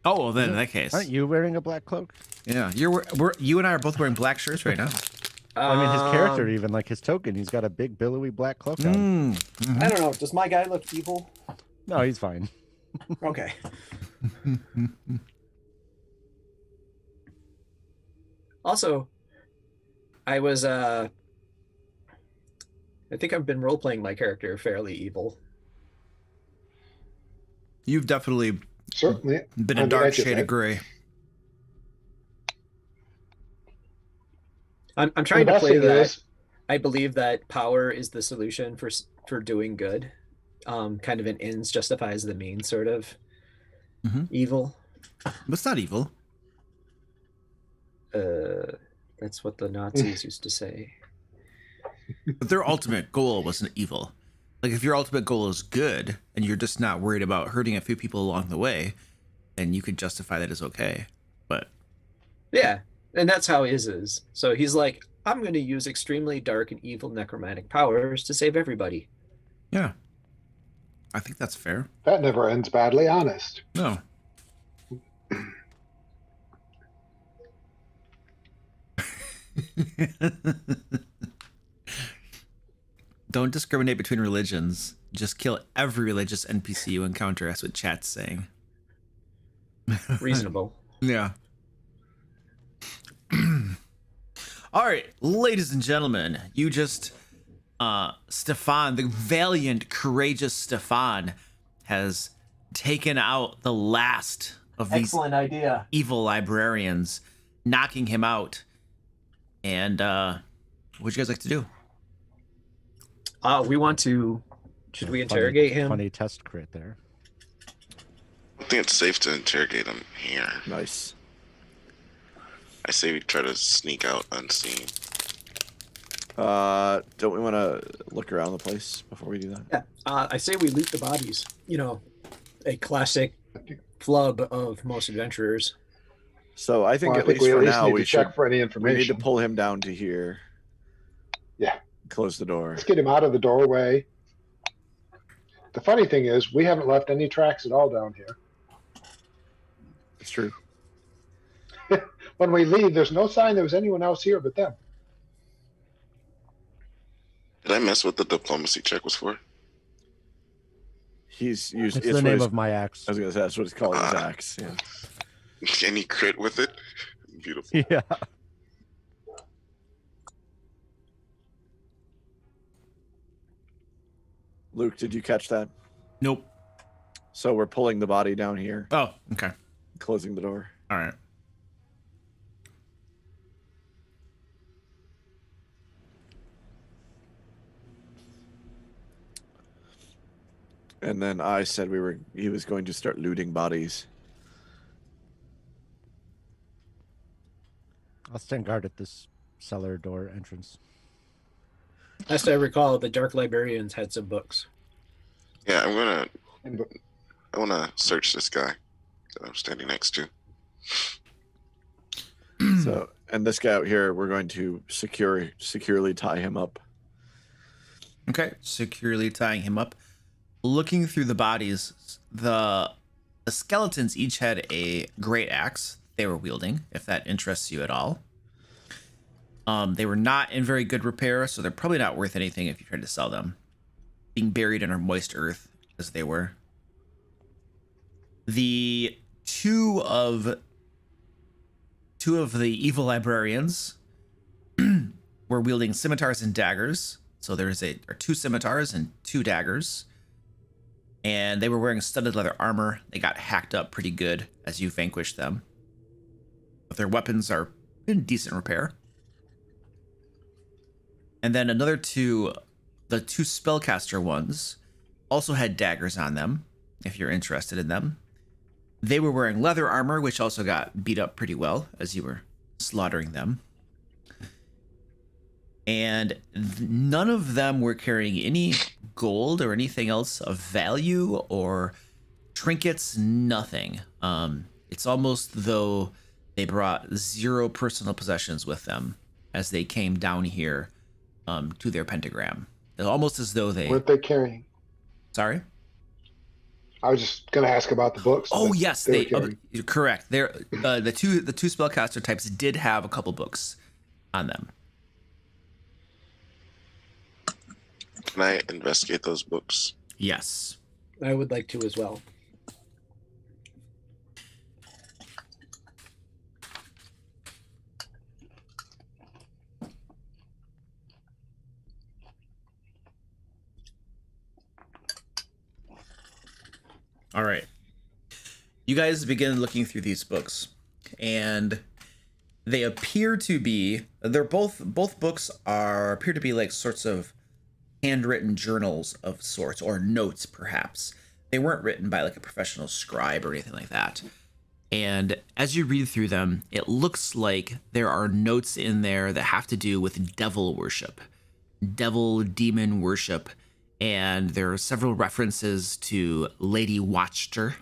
Oh, well, then in that case. Aren't you wearing a black cloak? Yeah, you and I are both wearing black shirts right now. I mean, his character, even like his token, he's got a big billowy black cloak on. Mm-hmm. I don't know. Does my guy look evil? No, he's fine. Okay. Also, I think I've been role-playing my character fairly evil. You've definitely Certainly. Been a dark shade of gray. I'm trying to play that. I believe that power is the solution for doing good. Kind of an ends justifies the means sort of evil. But it's not evil. That's what the Nazis used to say. But their ultimate goal wasn't evil. Like, if your ultimate goal is good and you're just not worried about hurting a few people along the way, then you could justify that as okay. But yeah, and that's how his is. So he's like, I'm going to use extremely dark and evil necromantic powers to save everybody. Yeah, I think that's fair. That never ends badly, honest. No. Don't discriminate between religions. Just kill every religious NPC you encounter. That's what chat's saying. Reasonable. Yeah. All right, ladies and gentlemen, you just, Stefan, the valiant, courageous Stefan, has taken out the last of these evil librarians, knocking him out. And what would you guys like to do? We want to. Should we interrogate him? Funny test crit there. I think it's safe to interrogate him here. Nice. I say we try to sneak out unseen. Don't we want to look around the place before we do that? Yeah. I say we loot the bodies. You know, a classic flub of most adventurers. So I think at least for now we should check for any information. We need to pull him down to here. Yeah. Close the door. Let's get him out of the doorway. The funny thing is, we haven't left any tracks at all down here. It's true. When we leave, there's no sign there was anyone else here but them. Did I mess with the diplomacy check was for? He's used. It's the name of my axe. I was gonna say that's what it's called. His axe. Yeah. Can you crit with it? Beautiful. Yeah. Luke, did you catch that? Nope. So we're pulling the body down here. Oh, okay. Closing the door. All right. And then I said he was going to start looting bodies. I'll stand guard at this cellar door entrance. Last I recall, the Dark Librarians had some books. Yeah, I wanna search this guy that I'm standing next to. So, and this guy out here, we're going to securely tie him up. Okay, securely tying him up. Looking through the bodies, the skeletons each had a great axe they were wielding, if that interests you at all. They were not in very good repair, so they're probably not worth anything if you tried to sell them. Being buried in our moist earth, as they were. The two of the evil librarians were wielding scimitars and daggers. So there are 2 scimitars and 2 daggers. And they were wearing studded leather armor. They got hacked up pretty good as you vanquished them. But their weapons are in decent repair. And then the 2 spellcaster ones also had daggers on them, if you're interested in them. They were wearing leather armor, which also got beat up pretty well as you were slaughtering them. And none of them were carrying any gold or anything else of value or trinkets, nothing. It's almost though they brought 0 personal possessions with them as they came down here to their pentagram. It's almost as though they... What they carrying? Sorry? I was just going to ask about the books. Oh, yes, they correct. They're the two spellcaster types did have a couple books on them. Can I investigate those books? Yes. I would like to as well. All right. You guys begin looking through these books, and they appear to be, both books appear to be like sorts of handwritten journals of sorts, or notes perhaps. They weren't written by like a professional scribe or anything like that. And as you read through them, it looks like there are notes in there that have to do with devil worship, demon worship. And there are several references to Lady Watchter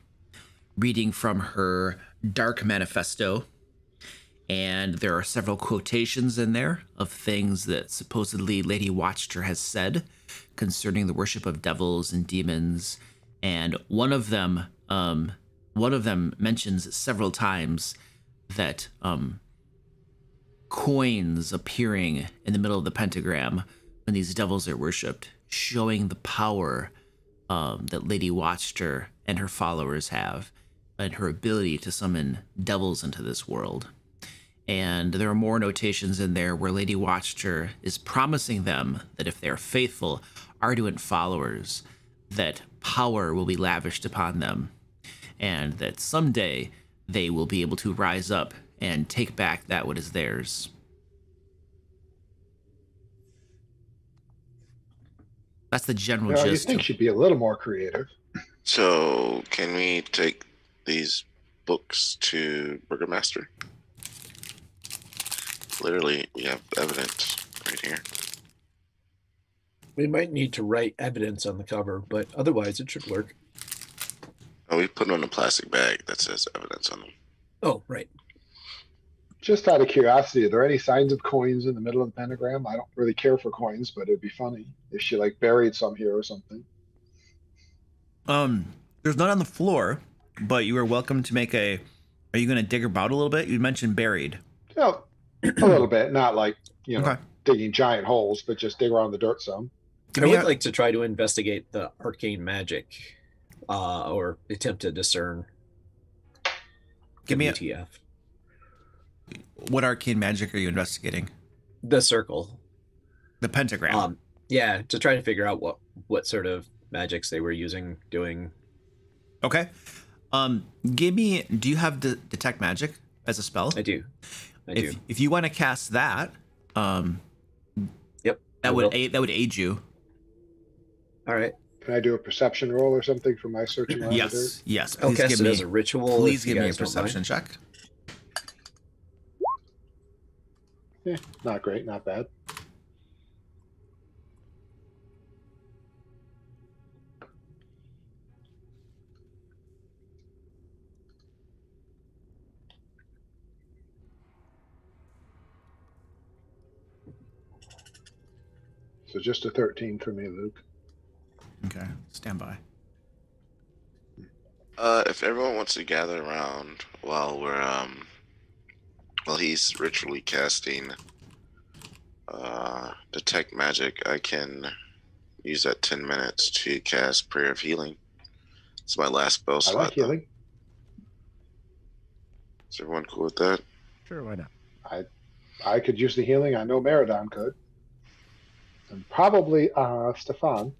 reading from her Dark Manifesto. And there are several quotations in there of things that supposedly Lady Watchter has said concerning the worship of devils and demons. And one of them mentions several times that coins appearing in the middle of the pentagram when these devils are worshipped, showing the power that Lady Watchter and her followers have, and her ability to summon devils into this world. And there are more notations in there where Lady Watchter is promising them that if they are faithful, ardent followers, that power will be lavished upon them, and that someday they will be able to rise up and take back that what is theirs. That's the general gist. You think she'd be a little more creative. So, can we take these books to Burgomaster? Literally, we have evidence right here. We might need to write evidence on the cover, but otherwise it should work. Oh, we put them in a plastic bag that says evidence on them. Oh, right. Just out of curiosity, are there any signs of coins in the middle of the pentagram? I don't really care for coins, but it'd be funny if she like buried some here or something. There's none on the floor, but you are welcome to make a. Are you going to dig about a little bit? You mentioned buried. Yeah, a little bit, not like digging giant holes, but just dig around the dirt some. I would like to try to investigate the arcane magic, or attempt to discern. Give me WTF. What arcane magic are you investigating? The circle. The pentagram. Yeah, to try to figure out what sort of magics they were doing. Okay. Give me. Do you have detect magic as a spell? I do. If you want to cast that, yep, that would aid you. All right. Can I do a perception roll or something for my searching around the dirt? Yes. I'll cast it as a ritual. Please give me a perception check. Yeah, not great, not bad. So just a 13 for me, Luke. Okay, stand by. If everyone wants to gather around while he's ritually casting detect magic, I can use that 10 minutes to cast Prayer of Healing. It's my last spell slot. I like healing. Is everyone cool with that? Sure, why not? I could use the healing. I know Meridon could. And probably Stefan.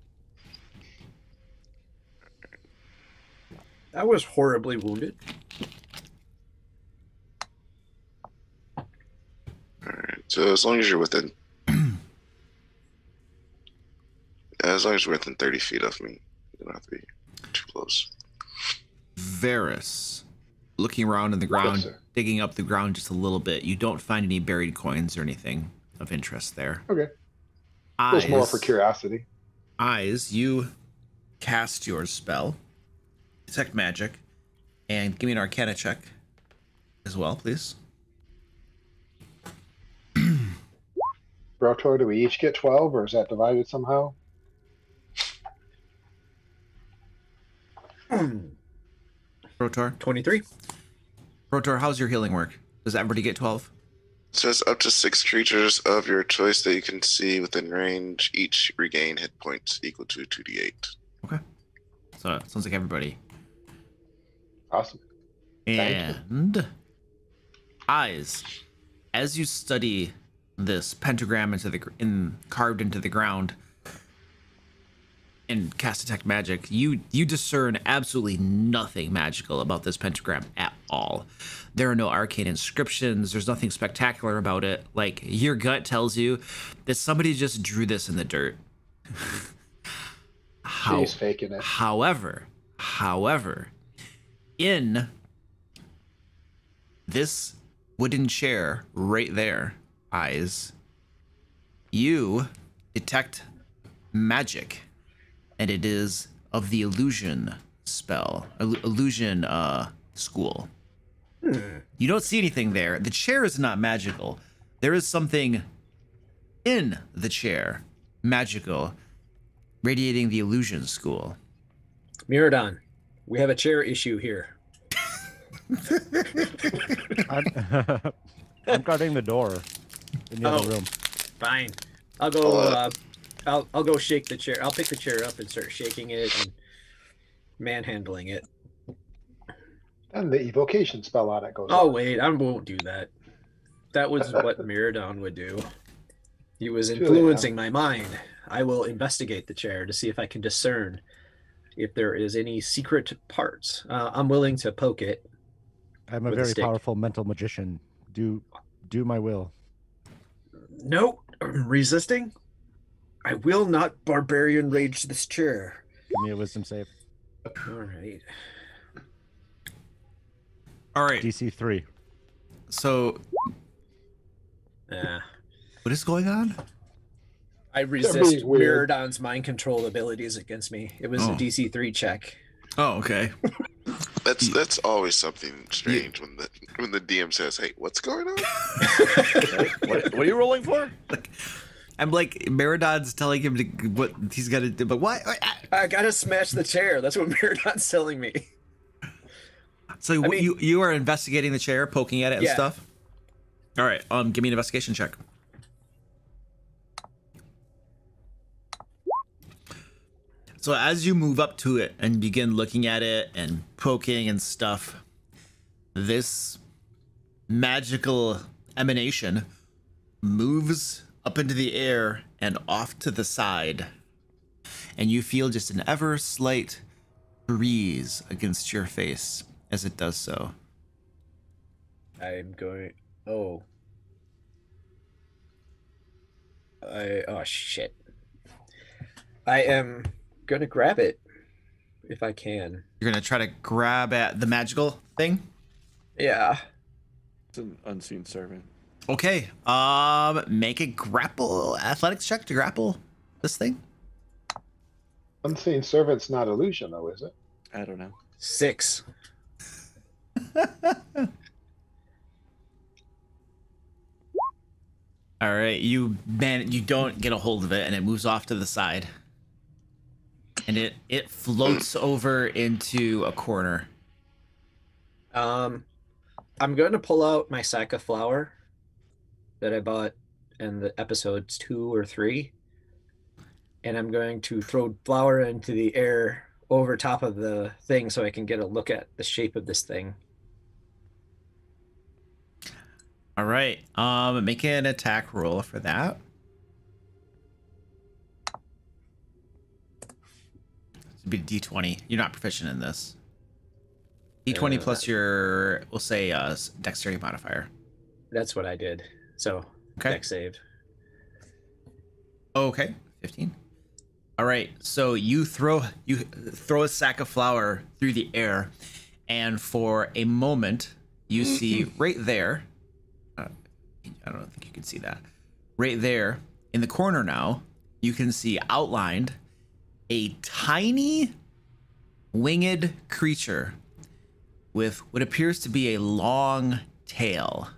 I was horribly wounded. Alright, so as long as you're within 30 feet of me, you don't have to be too close. Varys, looking around in the ground, digging up the ground just a little bit, you don't find any buried coins or anything of interest there. Okay. Just more for curiosity. Eyes, you cast your spell, detect magic, and give me an Arcana check as well, please. Brotor, do we each get 12, or is that divided somehow? Brotor? 23. Brotor, how's your healing work? Does everybody get 12? It says up to 6 creatures of your choice that you can see within range, each regain hit points equal to 2d8. Okay. So it sounds like everybody. Awesome. And eyes, as you study this pentagram carved into the ground, and cast detect magic, you discern absolutely nothing magical about this pentagram at all. There are no arcane inscriptions. There's nothing spectacular about it. Like, your gut tells you that somebody just drew this in the dirt. She's faking it. However, in this wooden chair right there, eyes, you detect magic, and it is of the illusion spell, illusion school. You don't see anything there. The chair is not magical. There is something in the chair, magical, radiating the illusion school. Miradon, we have a chair issue here. I'm guarding the door in the other room. Fine. I'll go. I'll go shake the chair. I'll pick the chair up and start shaking it and manhandling it. And the evocation spell on it goes. Oh wait, I won't do that. That was what Miradon would do. He was influencing my mind. I will investigate the chair to see if I can discern if there is any secret parts. I'm willing to poke it. I'm a very powerful mental magician. Do my will. No, I'm resisting. I will not barbarian rage this chair. Give me a wisdom save. All right. All right. DC 3. So, what is going on? I resist Miradon's mind control abilities against me. It was a DC 3 check. Oh, okay. That's always something strange when the DM says, "Hey, what's going on?" What are you rolling for? I'm like, Miradon's telling him to what he's got to do, but what? I gotta smash the chair. That's what Miradon's telling me. So you are investigating the chair, poking at it and stuff? All right, give me an investigation check. So as you move up to it and begin looking at it and poking and stuff, this magical emanation moves up into the air and off to the side. And you feel just an ever slight breeze against your face as it does so. I'm going... shit. I am gonna grab it if I can. You're gonna try to grab at the magical thing? Yeah. It's an unseen servant. Okay. Make a grapple athletics check to grapple this thing. Unseen servant's not illusion, though, is it? I don't know. 6. All right, you don't get a hold of it, and it moves off to the side, and it floats over into a corner. I'm going to pull out my sack of flour that I bought in the episodes 2 or 3, and I'm going to throw flour into the air over top of the thing so I can get a look at the shape of this thing. All right, make an attack roll for that. It'd be D20. You're not proficient in this. D20 plus your, we'll say, dexterity modifier. That's what I did. So, dex save. Okay, 15. All right, so you throw a sack of flour through the air, and for a moment, you see right there. I don't think you can see that. Right there in the corner now, you can see outlined a tiny winged creature with what appears to be a long tail.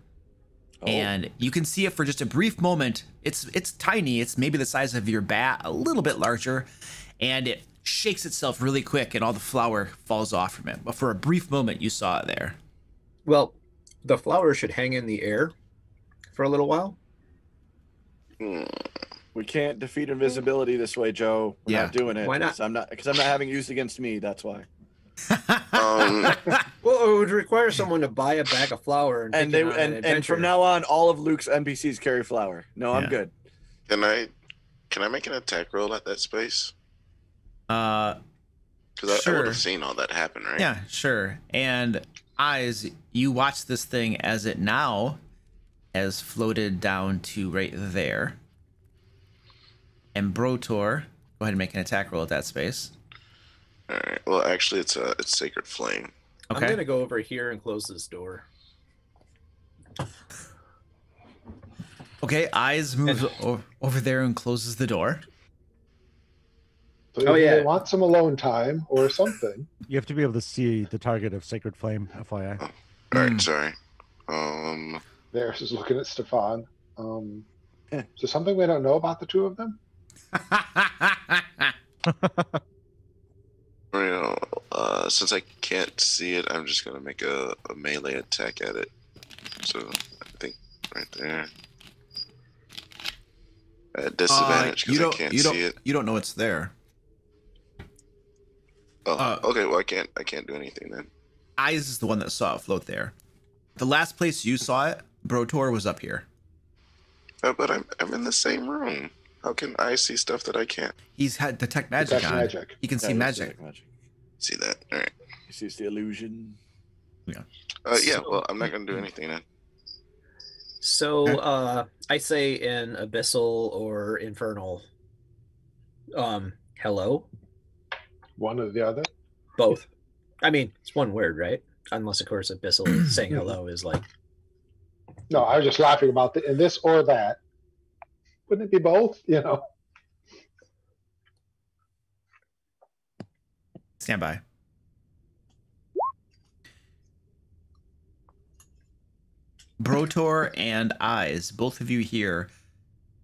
And you can see it for just a brief moment. It's tiny. It's maybe the size of your bat, a little bit larger, and it shakes itself really quick and all the flour falls off from it. But for a brief moment, you saw it there. Well, the flour should hang in the air for a little while. We can't defeat invisibility this way, Joe. We're not doing it. Why not? Because I'm not having it used against me. That's why. Well, it would require someone to buy a bag of flour and from now on, all of Luke's NPCs carry flour. No, I'm good. Can I make an attack roll at that space? Because Sure. I would have seen all that happen, right? Yeah, sure. And Eyes, you watch this thing as it now has floated down to right there. And Brotor, go ahead and make an attack roll at that space. All right. Well, actually, it's Sacred Flame. Okay. I'm gonna go over here and close this door. Okay, Eyes moves over there and closes the door. So either they want some alone time or something. You have to be able to see the target of Sacred Flame, FYI. Oh, all right, sorry. There's just looking at Stefan. Is there something we don't know about the two of them? Since I can't see it, I'm just gonna make a melee attack at it. So I think right there. At disadvantage because I can't see it. You don't know it's there. Oh, okay. Well, I can't do anything then. Eyes is the one that saw it float there. The last place you saw it, Brotor, was up here. But I'm in the same room. How can I see stuff that I can't? He's had detect magic on. Magic. He can see magic. See that? All right. He sees the illusion. Yeah. Yeah. Well, I'm not gonna do anything then. So I say in abyssal or infernal. Hello. One or the other? Both. I mean, it's one word, right? Unless, of course, abyssal saying hello is like. No, I was just laughing about this or that. Wouldn't it be both? You know. Stand by. Brotor and Eyes, both of you hear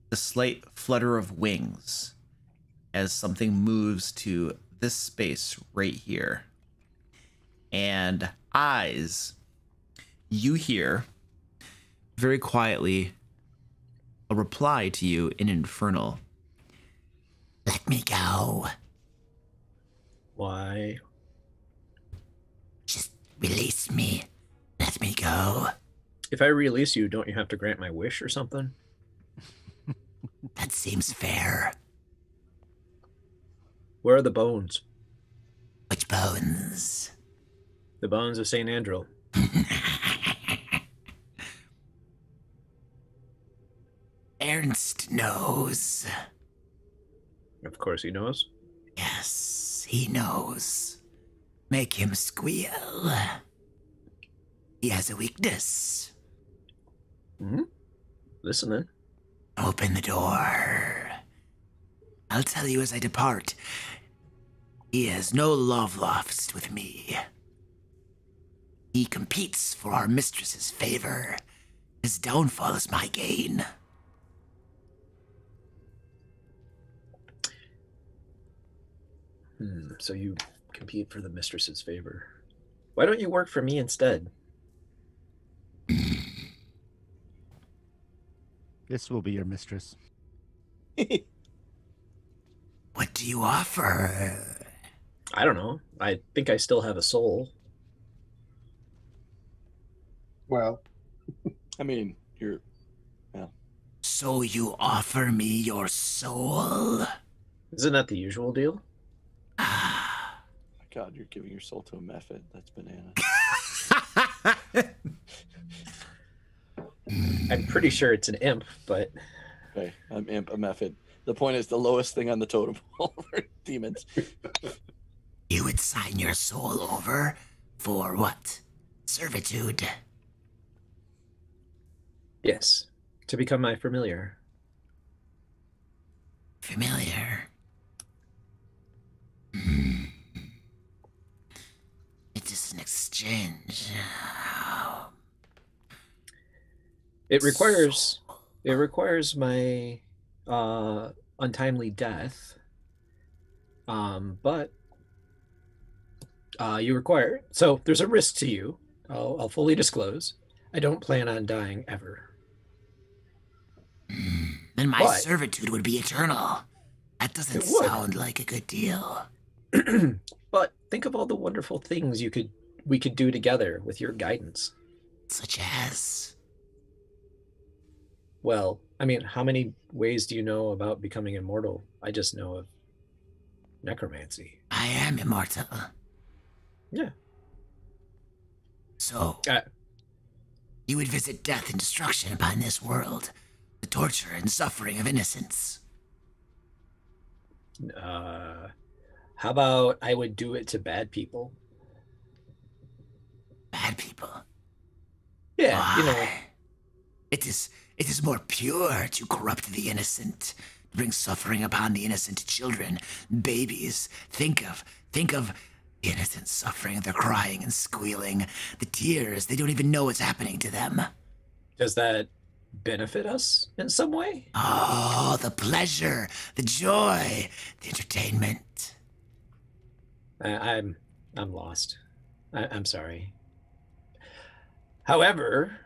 the slight flutter of wings as something moves to this space right here. And Eyes, you hear very quietly a reply to you in Infernal. Let me go. Why? Just release me. Let me go. If I release you, don't you have to grant my wish or something? That seems fair. Where are the bones? Which bones? The bones of Saint Andral. Ernst knows. Of course he knows. Yes, he knows. Make him squeal. He has a weakness. Hmm? Listening. Open the door. I'll tell you as I depart. He has no love lost with me. He competes for our mistress's favor. His downfall is my gain. So you compete for the mistress's favor. Why don't you work for me instead? This will be your mistress. What do you offer? I don't know. I think I still have a soul. Well, I mean, you're. So you offer me your soul? Isn't that the usual deal? God, you're giving your soul to a method. That's banana. I'm pretty sure it's an imp, but... Okay, I'm imp, a method. The point is the lowest thing on the totem pole for demons. You would sign your soul over for what? Servitude? Yes, to become my familiar. Familiar? It is an exchange. It requires my untimely death. But you require it. So there's a risk to you. I'll fully disclose. I don't plan on dying ever. Then my servitude would be eternal. That doesn't sound like a good deal. But think of all the wonderful things we could do together with your guidance. Such as? Well, I mean, how many ways do you know about becoming immortal? I just know of necromancy. I am immortal. Yeah. So, you would visit death and destruction upon this world, the torture and suffering of innocence. How about I would do it to bad people? Bad people? Yeah, Why? you know. It is more pure to corrupt the innocent, bring suffering upon the innocent children, babies. Think of the innocent suffering. They're crying and squealing. The tears, they don't even know what's happening to them. Does that benefit us in some way? Oh, the pleasure, the joy, the entertainment. I'm lost. I'm sorry. However,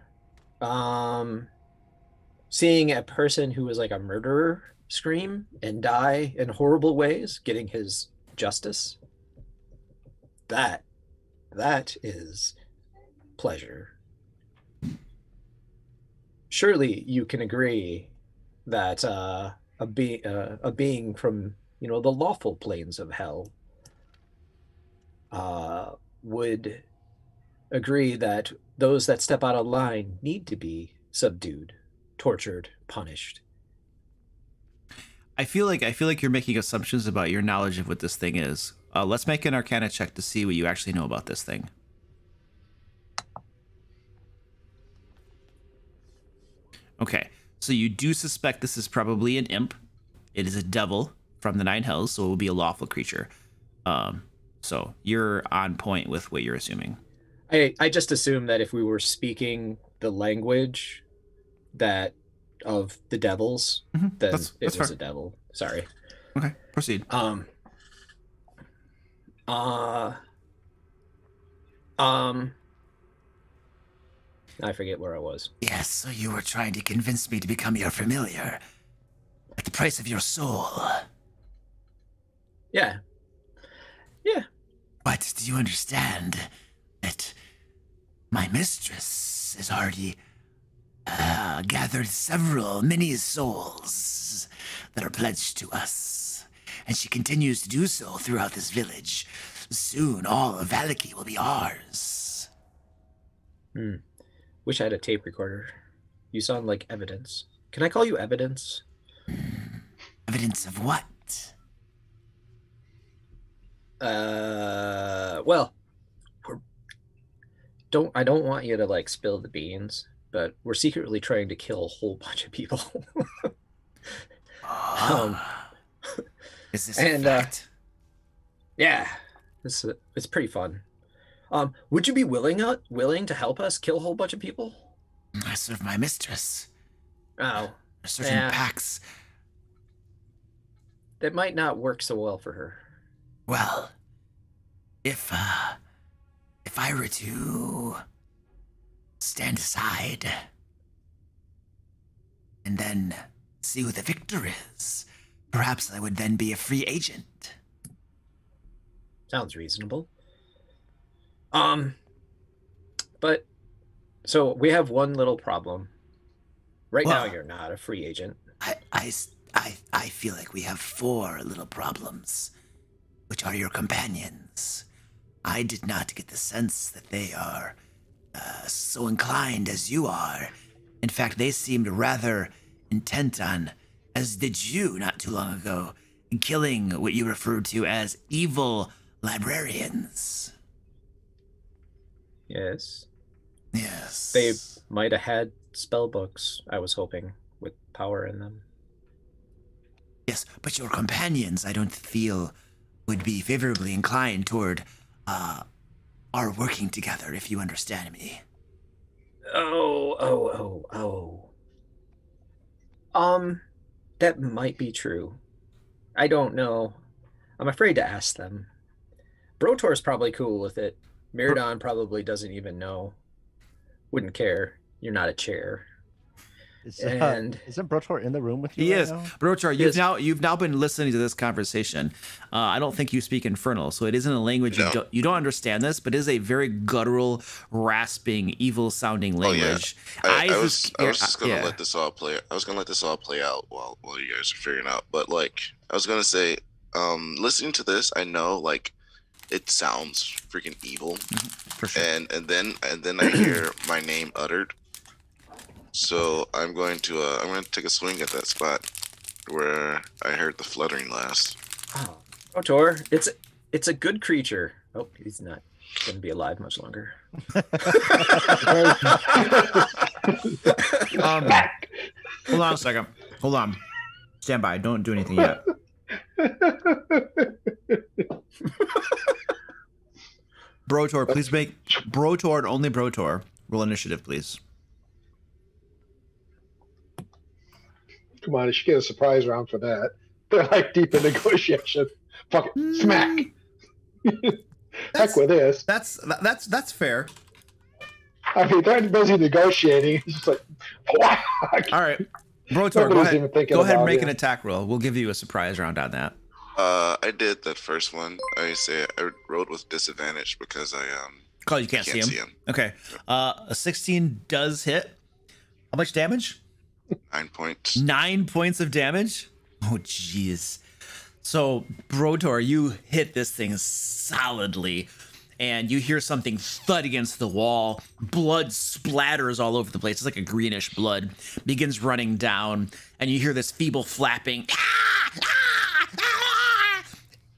seeing a person who was like a murderer scream and die in horrible ways, getting his justice, that is pleasure. Surely you can agree that a being from, you know, the lawful planes of hell would agree that those that step out of line need to be subdued, tortured, punished. I feel like you're making assumptions about your knowledge of what this thing is. Let's make an Arcana check to see what you actually know about this thing. Okay, so you do suspect this is probably an imp. It is a devil from the Nine Hells, so it will be a lawful creature. So you're on point with what you're assuming. I just assume that if we were speaking the language that of the devils, then that's it was fair. a devil. Sorry. Okay, proceed. I forget where I was. Yes, so you were trying to convince me to become your familiar at the price of your soul. Yeah. Yeah. But do you understand that my mistress has already gathered several mini souls that are pledged to us, and she continues to do so throughout this village. Soon, all of Vallaki will be ours. Wish I had a tape recorder. You sound like evidence. Can I call you evidence? Evidence of what? Well, I don't want you to like spill the beans, but we're secretly trying to kill a whole bunch of people. Is this a fact? Yeah, it's pretty fun. Would you be willing to help us kill a whole bunch of people? I serve my mistress. Oh, certain packs. That might not work so well for her. Well, if I were to stand aside and then see who the victor is, perhaps I would then be a free agent. Sounds reasonable. But so we have one little problem. Right now, you're not a free agent. I feel like we have 4 little problems, which are your companions. I did not get the sense that they are so inclined as you are. In fact, they seemed rather intent on, as did you not too long ago, killing what you referred to as evil librarians. Yes. Yes. They might have had spell books, I was hoping, with power in them. Yes, but your companions, I don't feel, would be favorably inclined toward our working together, if you understand me. That might be true. I don't know. I'm afraid to ask them. Brotor's probably cool with it. Miradon probably doesn't even know. Wouldn't care. You're not a chair. Isn't Brotor in the room with you? He right is. now? Brotor, you've now been listening to this conversation. I don't think you speak Infernal, so it isn't a language you don't understand this, but it is a very guttural, rasping, evil-sounding language. Oh, yeah. I was just gonna let this all play. I was gonna let this all play out while you guys are figuring out. But like, I was gonna say, listening to this, I know like it sounds freaking evil, for sure. And then I hear my name uttered. So I'm going to take a swing at that spot where I heard the fluttering last. Oh, Brotor, it's a good creature. Oh, he's not going to be alive much longer. Hold on a second. Hold on. Stand by. Don't do anything yet. Brotor, please make Brotor and only Brotor roll initiative, please. Come on, you should get a surprise round for that. They're like deep in negotiation. Fuck it, smack. Heck with this. That's fair. I mean, they're busy negotiating. It's just like, whack. All right, Brotor, go ahead and make an attack roll. We'll give you a surprise round on that. I did that first one. I rolled with disadvantage because Oh, you can't see him. Okay. A 16 does hit. How much damage? 9 points. 9 points of damage? Oh, jeez. So, Brotor, you hit this thing solidly, and you hear something thud against the wall. Blood splatters all over the place. It's like a greenish blood. Begins running down, and you hear this feeble flapping.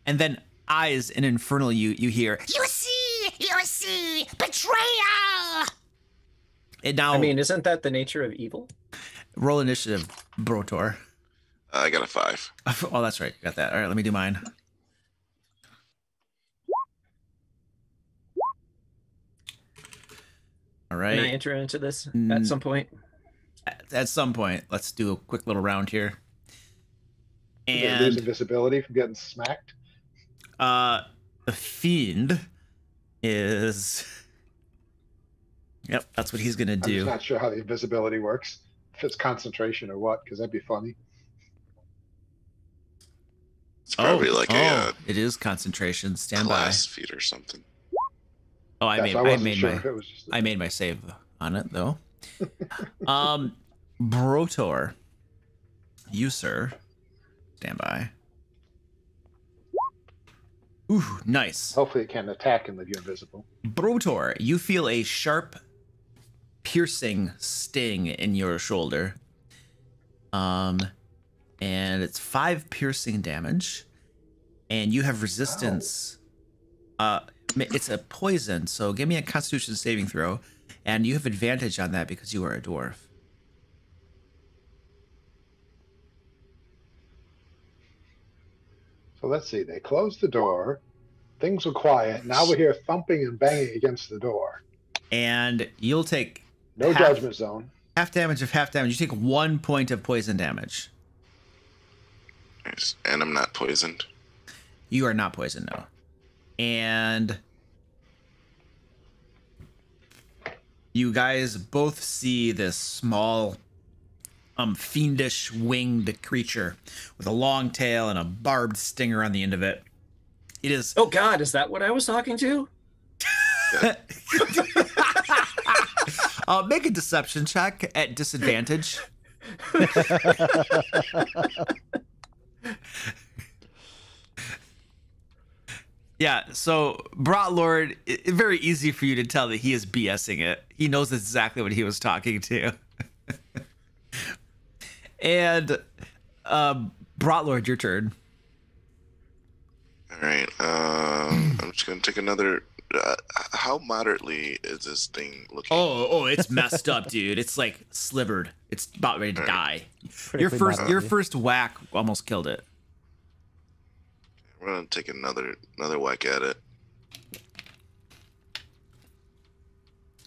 And then eyes in infernal you hear, you see, betrayal. And now, I mean, isn't that the nature of evil? Roll initiative, Brotor. I got a 5. Oh, that's right. Got that. All right, let me do mine. All right. Can I enter into this at some point? At some point. Let's do a quick little round here. And lose invisibility from getting smacked. The fiend is. Yep, that's what he's gonna do. I'm just not sure how the invisibility works. If it's concentration or what, because that'd be funny. It's probably it is concentration. Stand class feed or something. Oh, I made my save on it though. Brotor, you sir, stand by. Ooh, nice. Hopefully it can attack and leave you invisible. Brotor, you feel a sharp, piercing sting in your shoulder. And it's 5 piercing damage. And you have resistance. It's a poison, so give me a Constitution saving throw. And you have advantage on that because you are a dwarf. So let's see. They closed the door. Things were quiet. Now we hear thumping and banging against the door. And you'll take no judgment zone. Half damage of half damage. You take 1 point of poison damage. Nice. And I'm not poisoned. You are not poisoned, no. And you guys both see this small fiendish winged creature with a long tail and a barbed stinger on the end of it. It is. Oh God, is that what I was talking to? Make a deception check at disadvantage. Yeah, so Brotlord, very easy for you to tell that he is BSing it. He knows exactly what he was talking to. And Brotlord, your turn. All right. I'm just gonna take another. How moderately is this thing looking? Oh, it's messed up, dude. It's like slivered. It's about ready to die. Your first whack almost killed it. We're gonna take another whack at it.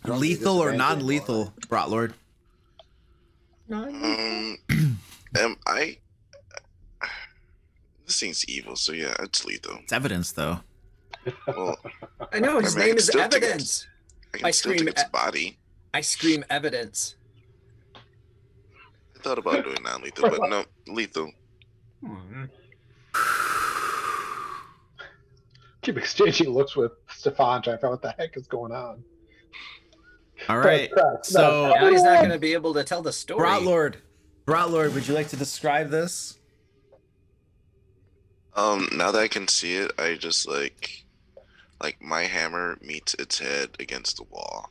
Lethal or non-lethal, Brotlord? This thing's evil, so yeah, it's lethal. It's evidence, though. Well, I know his name is Evidence. I can still take its body. I scream evidence. I thought about doing non-lethal, but no, lethal. Keep exchanging looks with Stefan, trying to find out what the heck is going on. All right, so now he's not going to be able to tell the story. Brotlord, would you like to describe this? Now that I can see it, I just like my hammer meets its head against the wall.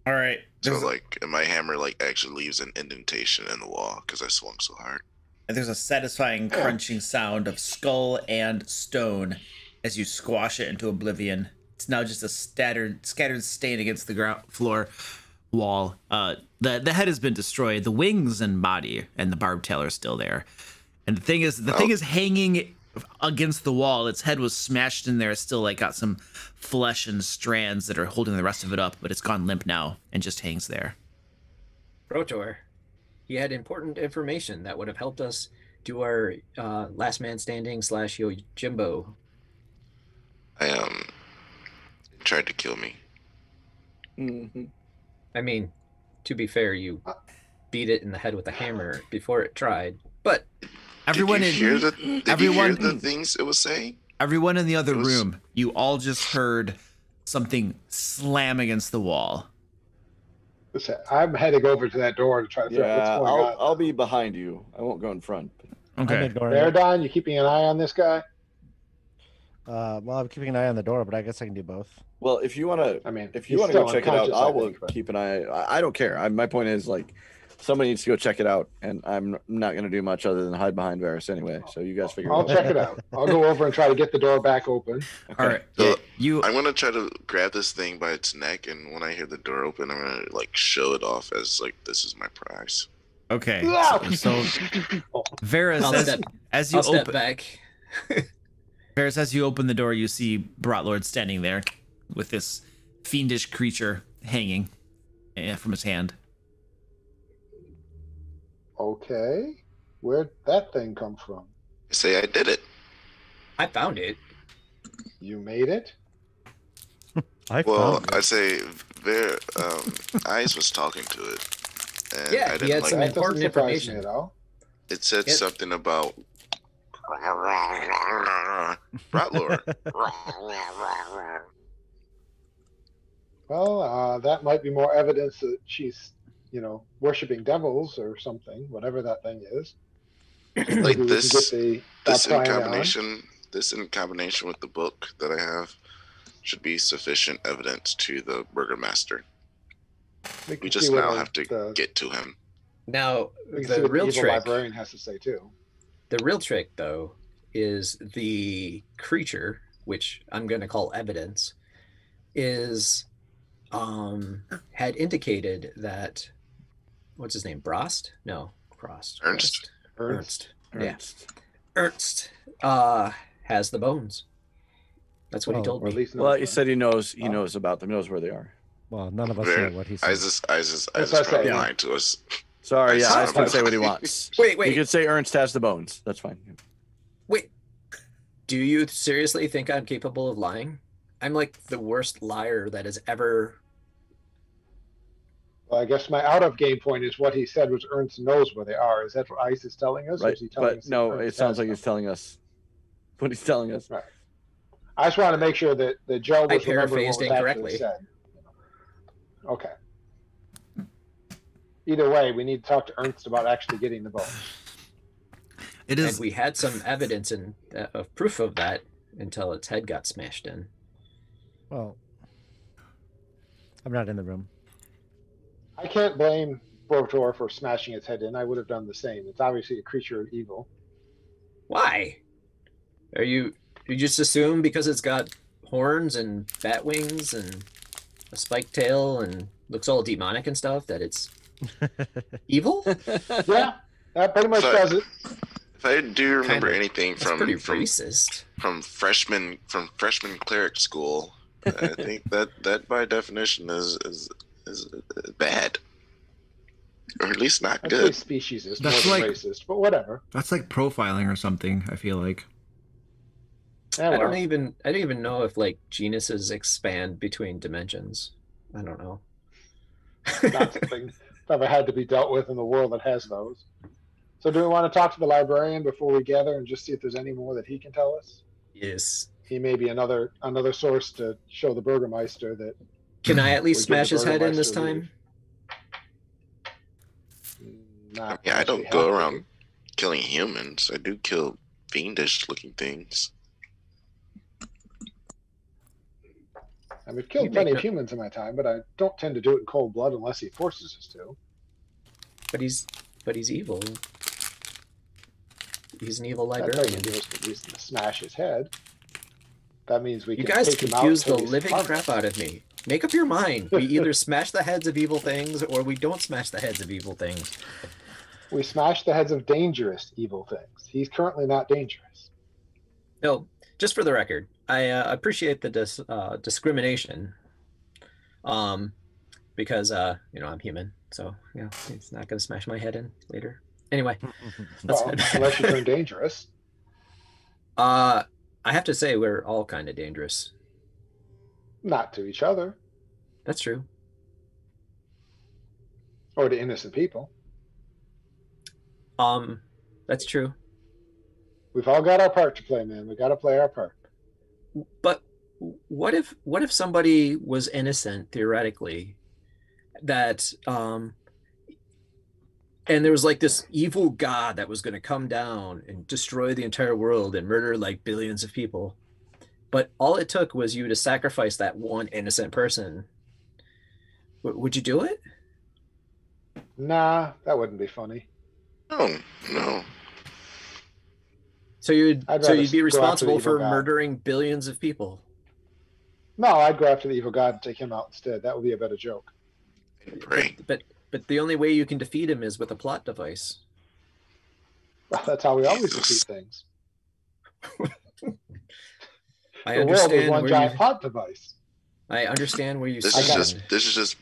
All right. So like, and my hammer like actually leaves an indentation in the wall because I swung so hard. And there's a satisfying crunching sound of skull and stone as you squash it into oblivion. It's now just a scattered stain against the ground floor wall. The head has been destroyed. The wings and body and the barbed tail are still there. And the thing is hanging against the wall. Its head was smashed in there. It's still like got some flesh and strands that are holding the rest of it up, but it's gone limp now and just hangs there. Rotor, he had important information that would have helped us do our last man standing / Yojimbo. Tried to kill me. Mm-hmm. I mean, to be fair, you beat it in the head with a hammer before it tried, but everyone did you hear the things it was saying? Everyone in the other room, you all just heard something slam against the wall. I'm heading over to that door to try to figure out what's going on. I'll be behind you. I won't go in front. Okay. Baradon, you keeping an eye on this guy? Well, I'm keeping an eye on the door, but I guess I can do both. Well, if you want to, I mean, if you want to go check it out, I will keep an eye. I don't care. My point is, like, somebody needs to go check it out, and I'm not going to do much other than hide behind Varys anyway. So you guys figure it out. I'll check it out. I'll go over and try to get the door back open. Okay. All right. So I'm going to try to grab this thing by its neck, and when I hear the door open, I'm going to like show it off as like, this is my prize. Okay. So Varys, as you open back. Varys, as you open the door, you see Brotlord standing there with this fiendish creature hanging from his hand. Okay. Where'd that thing come from? Say I did it. I found it. You made it? I say Eyes was talking to it. And yeah, I didn't he had some important information. It said something about Brotlord. Well, that might be more evidence that she's, worshiping devils or something, whatever that thing is. Like this in combination with the book that I have should be sufficient evidence to the burgomaster. We just now have to get to him. Now, the real trick librarian has to say too. The real trick, though, is the creature, which I'm going to call evidence, had indicated that, what's his name? Brost? No, Crost. Ernst. Yeah. Ernst has the bones. That's what he told me. Well, he said he knows about them, knows where they are. Well, none of us know what he said. Isis probably lying to us. Sorry, Isis can say what he wants. Wait. You can say Ernst has the bones. That's fine. Wait. Do you seriously think I'm capable of lying? I'm like the worst liar that has ever... Well, I guess my out-of-game point is what he said was Ernst knows where they are. Is that what Ice is telling us? Right. Or is he telling us no, it sounds like he's telling us what he's telling us. Right. I just want to make sure that Joe was remembering what was actually said. Okay. Either way, we need to talk to Ernst about actually getting the bones. It is. And we had some evidence of proof of that until its head got smashed in. Well, I'm not in the room. I can't blame Brotor for smashing its head in. I would have done the same. It's obviously a creature of evil. Why? You just assume because it's got horns and bat wings and a spiked tail and looks all demonic and stuff that it's evil? Yeah, that pretty much does it. If I do remember anything from racist. from freshman cleric school, I think that by definition is bad, or at least not good. Speciesist, more than racist, but whatever. That's like profiling or something. I feel like. Yeah, I don't even know if like genuses expand between dimensions. I don't know. Not something that had to be dealt with in the world that has those. So do we want to talk to the librarian before we gather and just see if there's any more that he can tell us? Yes. He may be another source to show the Burgermeister that. Can I at least smash his head in this time? I don't go around killing humans. I do kill fiendish-looking things. I've killed plenty of humans in my time, but I don't tend to do it in cold blood unless he forces us to. But he's evil. He's an evil That librarian. doesn't give us the reason to smash his head. That means we You can guys take him out confuse the until he's living harmless. crap out of me. Make up your mind. We either smash the heads of evil things, or we don't smash the heads of evil things. We smash the heads of dangerous evil things. He's currently not dangerous. No, just for the record, I appreciate the discrimination. Because I'm human, so it's not gonna smash my head in later. Anyway, Well, unless you turn dangerous. I have to say we're all kind of dangerous. Not to each other. That's true. Or to innocent people. That's true. We've all got our part to play, man. We got to play our part. But what if somebody was innocent theoretically, that and there was like this evil god that was going to come down and destroy the entire world and murder like billions of people, but all it took was you to sacrifice that one innocent person? Would you do it? Nah, that wouldn't be funny. No. So you'd be responsible for god. murdering billions of people? No, I'd go after the evil god and take him out instead. That would be a better joke. Pray. But the only way you can defeat him is with a plot device. Well, that's how we always defeat things. I The world is understand one where giant you, plot device. I understand where you This stand. is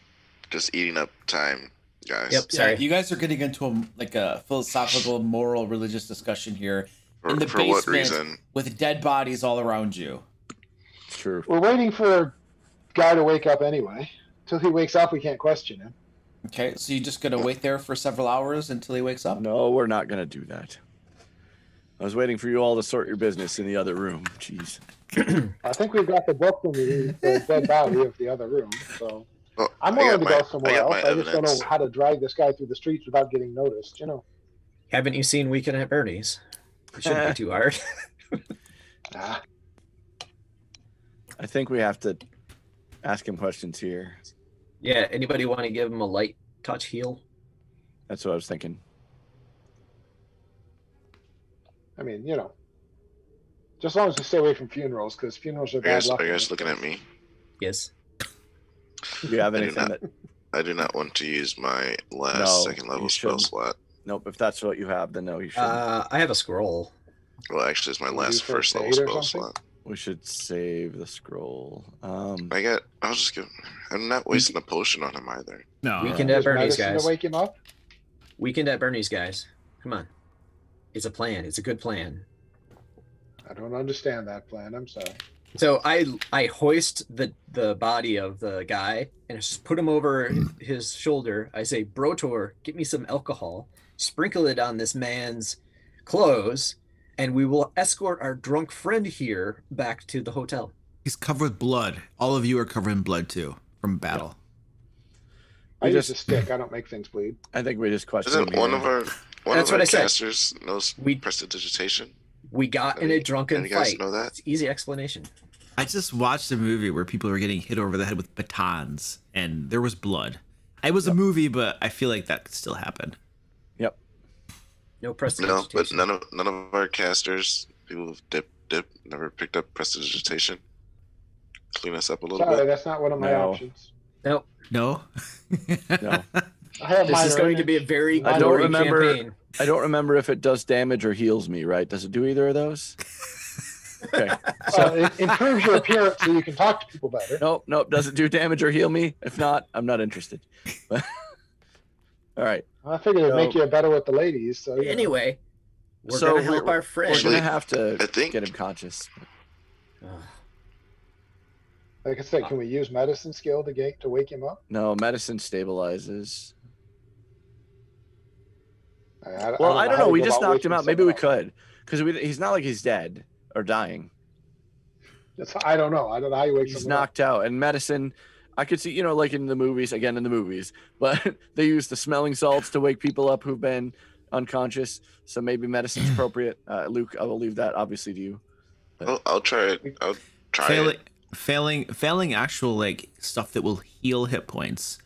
just eating up time, guys. Yep. Sorry. Yeah, you guys are getting into a philosophical, moral, religious discussion here in the For basement what reason? with dead bodies all around you. True. We're waiting for a guy to wake up anyway. Till he wakes up, we can't question him. Okay, so you're just gonna wait there for several hours until he wakes up? No, we're not going to do that. I was waiting for you all to sort your business in the other room. Jeez. I think we've got the book from the dead body of the other room, so Well, I'm I willing got to my- go somewhere I got else. my I just don't evidence. know how to drag this guy through the streets without getting noticed, Haven't you seen Weekend at Bernie's? It shouldn't be too hard. Ah, I think we have to ask him questions here. Yeah. Anybody want to give him a light touch heal? That's what I was thinking. I mean, just as long as we stay away from funerals, because funerals are bad luck. Are you guys looking at me? Yes. Do you have I do anything not. that... I do not want to use my last No, second level you spell shouldn't. slot. Nope, if that's what you have, then no, you shouldn't. I have a scroll. Well, actually, it's my Can you last do first first level aid or spell something? slot. We should save the scroll. I'll just give. I'm not wasting a potion on him either. No. Weekend at Use Bernie's, medicine guys. to wake him up? Weekend at Bernie's, guys. Come on. It's a plan. It's a good plan. I don't understand that plan. I'm sorry. So I hoist the body of the guy and just put him over his shoulder. I say, Brotor, get me some alcohol, sprinkle it on this man's clothes, and we will escort our drunk friend here back to the hotel. He's covered with blood. All of you are covered in blood too from battle. I We use just- a stick. I don't make things bleed. I think we just questioned Isn't him one here. of our That's what I said. casters knows prestidigitation? We got in a drunken You guys fight. know that? It's easy explanation. I just watched a movie where people were getting hit over the head with batons and there was blood. It was a movie, but I feel like that could still happen. Yep. No No, prestidigitation. but none of our casters, people who've dip, never picked up prestidigitation. Clean us up a little Sorry, bit. that's not one of my No. options. Nope. No? No. I have This is minor going to be a image. very I don't gory remember- campaign. I don't remember if it does damage or heals me, right? Does it do either of those? Okay. It improves your appearance so you can talk to people better. Nope. Does it do damage or heal me? If not, I'm not interested. All right. I figured it'd make you better with the ladies. So Anyway, we're So going to help our We're friend. gonna have to I think- get him conscious. Ugh. like I said, can we use medicine skill to wake him up? No, medicine stabilizes. I Well, I don't how know. to We go just about knocked him waking out. Maybe we someone up. could, because he's not like he's dead or dying. I don't know. I don't know how you wake He's someone up. knocked out. And medicine, I could see, like in the movies, but they use the smelling salts to wake people up who've been unconscious, so maybe medicine's appropriate. Luke, I will leave that obviously to you. I'll try it. I'll try it. Failing actual like stuff that will heal hit points,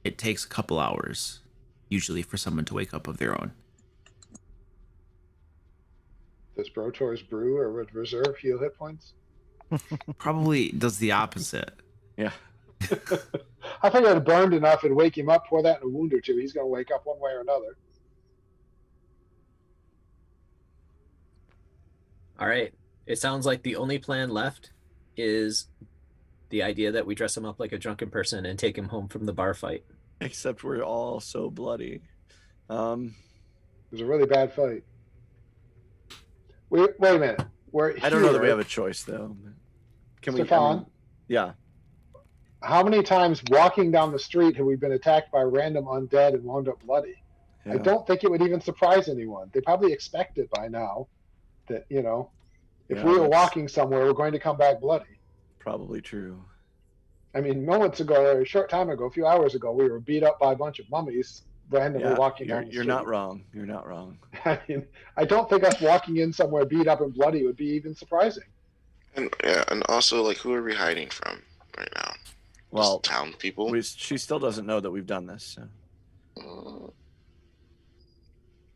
it takes a couple hours usually for someone to wake up of their own. Does Brotor's brew or reserve heal hit points? Probably does the opposite. Yeah. I think I'd burned enough and wake him up, pour that in a wound or two. He's going to wake up one way or another. All right. It sounds like the only plan left is the idea that we dress him up like a drunken person and take him home from the bar fight. Except we're all so bloody. It was a really bad fight. Wait a minute. I don't know that we have a choice, though. Can Stefan, yeah. How many times walking down the street have we been attacked by random undead and wound up bloody? Yeah. I don't think it would even surprise anyone. They probably expect it by now that, you know, if we were walking somewhere, we're going to come back bloody. Probably true. I mean, moments ago, or a short time ago, a few hours ago, we were beat up by a bunch of mummies randomly walking down the street. You're not wrong. You're not wrong. I mean, I don't think us walking in somewhere beat up and bloody would be even surprising. And also, like, who are we hiding from right now? Well, just town people. She still doesn't know that we've done this. So.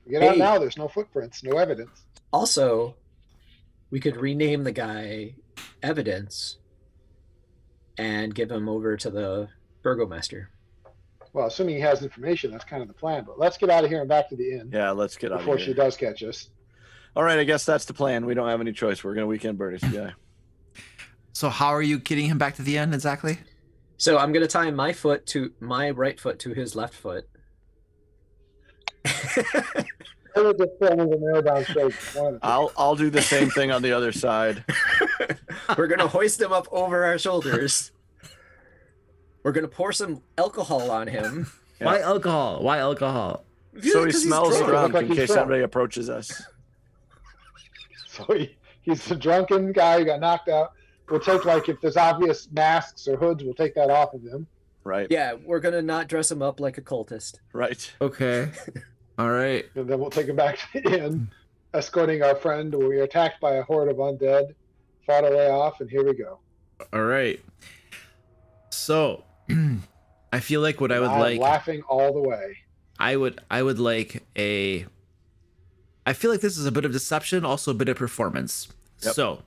Get out now. There's no footprints, no evidence. Also, we could rename the guy Evidence and give him over to the burgomaster. Well, assuming he has information, that's kind of the plan. But let's get out of here and back to the inn. Yeah, let's get out of here. Before she does catch us. All right, I guess that's the plan. We don't have any choice. We're going to weekend bird this guy. So how are you getting him back to the inn exactly? So I'm going to tie my right foot to his left foot. I'll do the same thing on the other side. We're going to hoist him up over our shoulders. We're going to pour some alcohol on him. Yeah. Why alcohol? Why alcohol? So he smells drunk in case somebody approaches us. So he's a drunken guy who got knocked out. We'll take, like, if there's obvious masks or hoods, we'll take that off of him. Right. Yeah, we're going to not dress him up like a cultist. Right. Okay. All right. And then we'll take him back to the inn, escorting our friend. We were attacked by a horde of undead, fought our way off, and here we go. All right. So, I feel like what I would like... laughing all the way. I would like a... I feel like this is a bit of deception, also a bit of performance. Yep. So,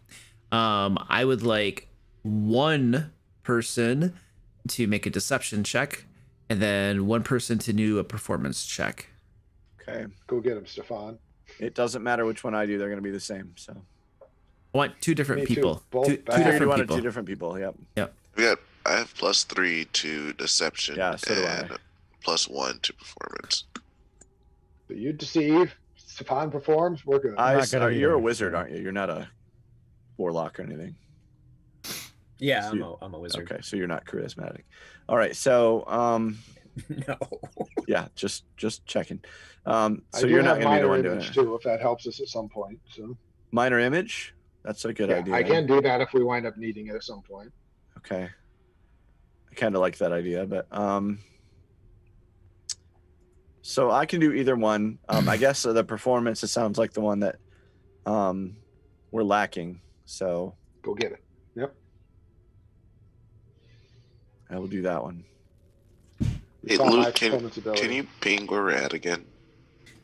I would like one person to make a deception check, and then one person to do a performance check. Okay, go get him, Stefan. It doesn't matter which one I do; they're going to be the same. So, I want two different people. Two different people. Yep. Yep. I have +3 to deception. Yeah, so do and +1 to performance. So you deceive. Stefan performs. We're good. You're a wizard, aren't you? You're not a warlock or anything. Yeah, I'm a wizard. Okay, so you're not charismatic. All right, so no. Yeah, just checking. So you're not going to be the one doing it too, if that helps us at some point. So minor image, that's a good idea. I can do that if we wind up needing it at some point. Okay, I kind of like that idea, but so I can do either one. I guess the performance, it sounds like the one that we're lacking. So go get it. Yep. I will do that one. Hey, Luke, can you ping where we're at again?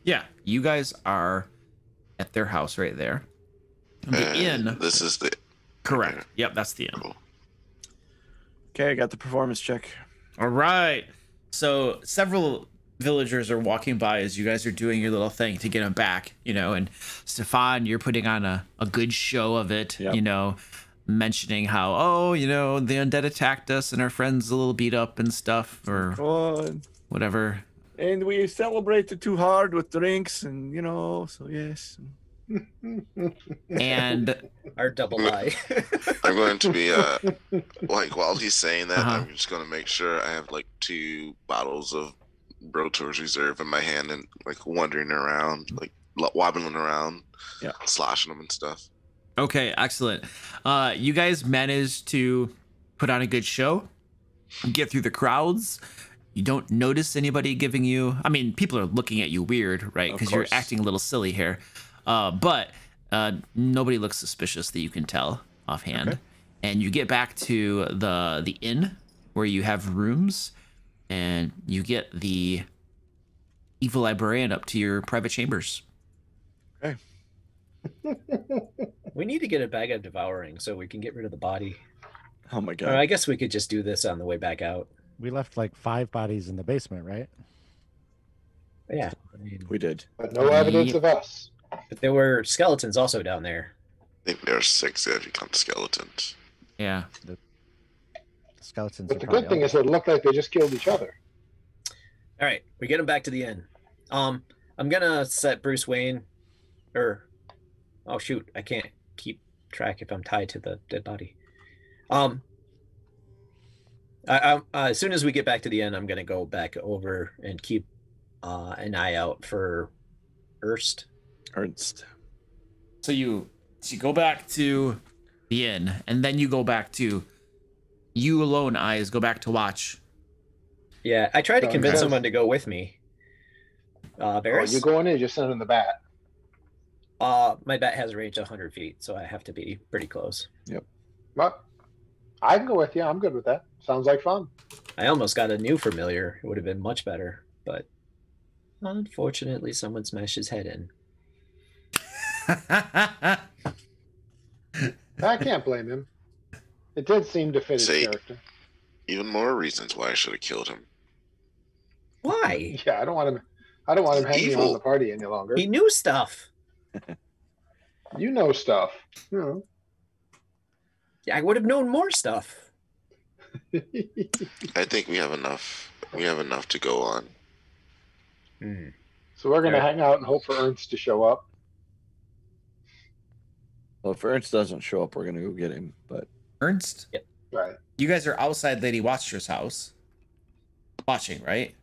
Yeah, you guys are at their house right there. The inn. This is the... Correct. Yep, that's the inn. Cool. Okay, I got the performance check. All right. So several villagers are walking by as you guys are doing your little thing to get them back, you know, and Stefan, you're putting on a good show of it, you know, mentioning how, oh, you know, the undead attacked us and our friend's a little beat up and stuff, or whatever. And we celebrated too hard with drinks and, you know, so yes. And our double lie. I'm going to be, like, while he's saying that, I'm just going to make sure I have, like, 2 bottles of Brotor's Reserve in my hand and, like, wandering around, like, wobbling around, sloshing them and stuff. Okay, excellent. You guys managed to put on a good show, get through the crowds. You don't notice anybody giving you. I mean, people are looking at you weird, right? Because you're acting a little silly here. But nobody looks suspicious that you can tell offhand. Okay. And you get back to the inn where you have rooms, and you get the evil librarian up to your private chambers. Okay. We need to get a bag of devouring so we can get rid of the body. Oh my god. Or I guess we could just do this on the way back out. We left like 5 bodies in the basement, right? Yeah. I mean, We did. But no evidence of us. But there were skeletons also down there. I think there are 6 if you count the skeletons. Yeah. The skeletons. But the good thing is it looked like they just killed each other. All right, we get him back to the inn. I'm gonna set Bruce Wayne, oh shoot, I can't keep track if I'm tied to the dead body. As soon as we get back to the inn, I'm gonna go back over and keep an eye out for Ernst. So you go back to the inn, and then you go back to you alone. Eyes go back to watch. Yeah, I tried to convince someone to go with me. Barris? You going in? Just sending the bat. My bat has a range of 100 feet, so I have to be pretty close. Yep. Well, I can go with you. I'm good with that. Sounds like fun. I almost got a new familiar. It would have been much better, but unfortunately, someone smashed his head in. I can't blame him. It did seem to fit his character. Even more reasons why I should have killed him. Why? Yeah, I don't want him hanging around the party any longer. He knew stuff. You know stuff. You know. Yeah, I would have known more stuff. I think we have enough. We have enough to go on. So we're gonna hang out and hope for Ernst to show up. Well, if Ernst doesn't show up, we're gonna go get him. But Ernst, right? You guys are outside Lady Watcher's house, watching, right?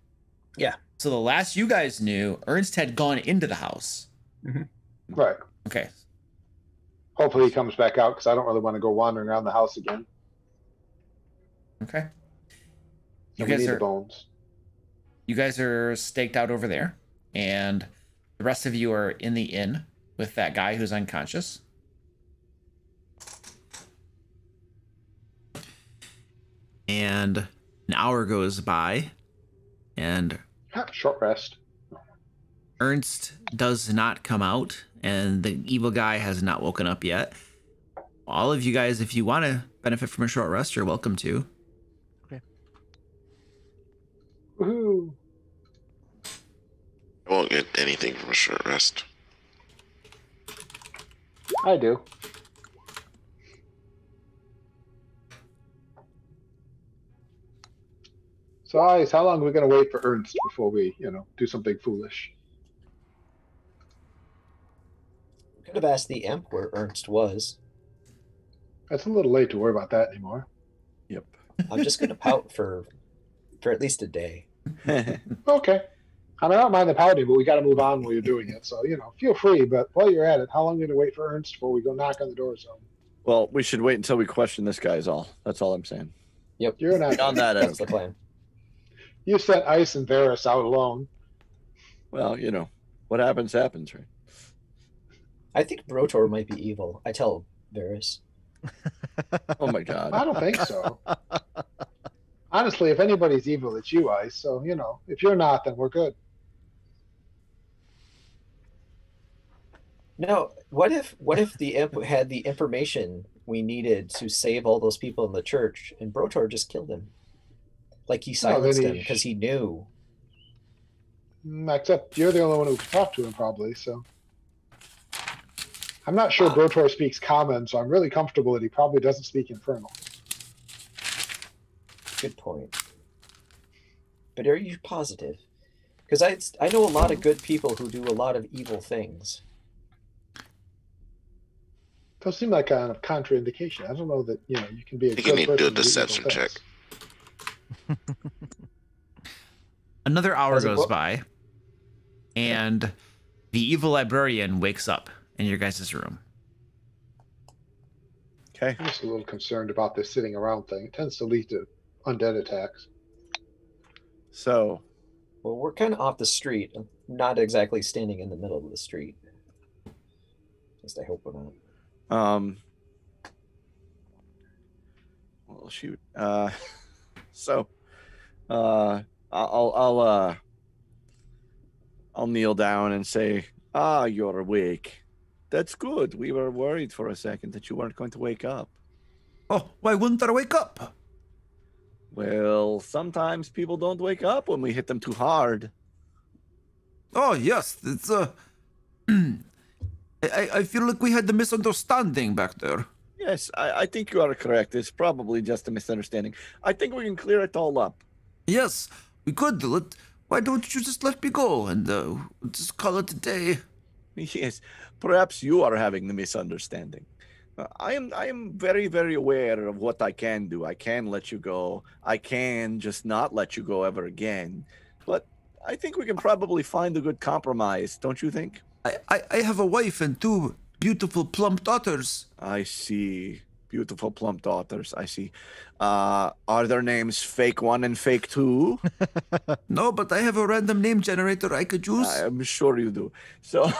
Yeah. So the last you guys knew, Ernst had gone into the house. Right. Okay. Hopefully he comes back out because I don't really want to go wandering around the house again. Okay. You guys need the bones. You guys are staked out over there, and the rest of you are in the inn with that guy who's unconscious. And an hour goes by, and short rest. Ernst does not come out, and the evil guy has not woken up yet. All of you guys, if you want to benefit from a short rest, you're welcome to. Okay. Woohoo! I won't get anything from a short rest. I do. So, Ice, how long are we going to wait for Ernst before we, do something foolish? We could have asked the imp where Ernst was. It's a little late to worry about that anymore. Yep. I'm just going to pout for at least a day. Okay. I mean, I don't mind the pouting, but we got to move on while you're doing it. So, feel free. But while you're at it, how long are you going to wait for Ernst before we go knock on the door zone? Well, we should wait until we question this guy is all. That's all I'm saying. Yep. You're not on that end. That's the plan. You sent Ice and Varys out alone. Well, what happens, happens, right? I think Brotor might be evil. I tell Varys. Oh my god. I don't think so. Honestly, if anybody's evil, it's you, Ice. So, if you're not, then we're good. No, what if the imp had the information we needed to save all those people in the church, and Brotor just killed him? Like he silenced him because he knew. Except you're the only one who could talk to him, probably. So I'm not sure Brotor speaks Common, so I'm really comfortable that he probably doesn't speak Infernal. Good point. But are you positive? Because I know a lot of good people who do a lot of evil things. Those seem like kind of contraindication. I don't know that you can be a good person. You can do a deception check. Another hour goes by, and the evil librarian wakes up in your guys' room. Okay. I'm just a little concerned about this sitting around thing. It tends to lead to undead attacks. So, well, we're kind of off the street. I'm not exactly standing in the middle of the street. At least I hope we're not. Well, shoot. So, I'll kneel down and say, you're awake. That's good. We were worried for a second that you weren't going to wake up. Oh, why wouldn't I wake up? Well, sometimes people don't wake up when we hit them too hard. Oh, yes. It's, I feel like we had the misunderstanding back there. Yes, I think you are correct. It's probably just a misunderstanding. I think we can clear it all up. Yes, we could. Why don't you just let me go and just call it a day? Yes, perhaps you are having the misunderstanding. I am very, very aware of what I can do. I can let you go. I can just not let you go ever again. But I think we can probably find a good compromise, don't you think? I have a wife and 2 beautiful plump daughters. I see. Beautiful plump daughters. I see. Are their names Fake 1 and Fake 2? No, but I have a random name generator I could use. I'm sure you do. So,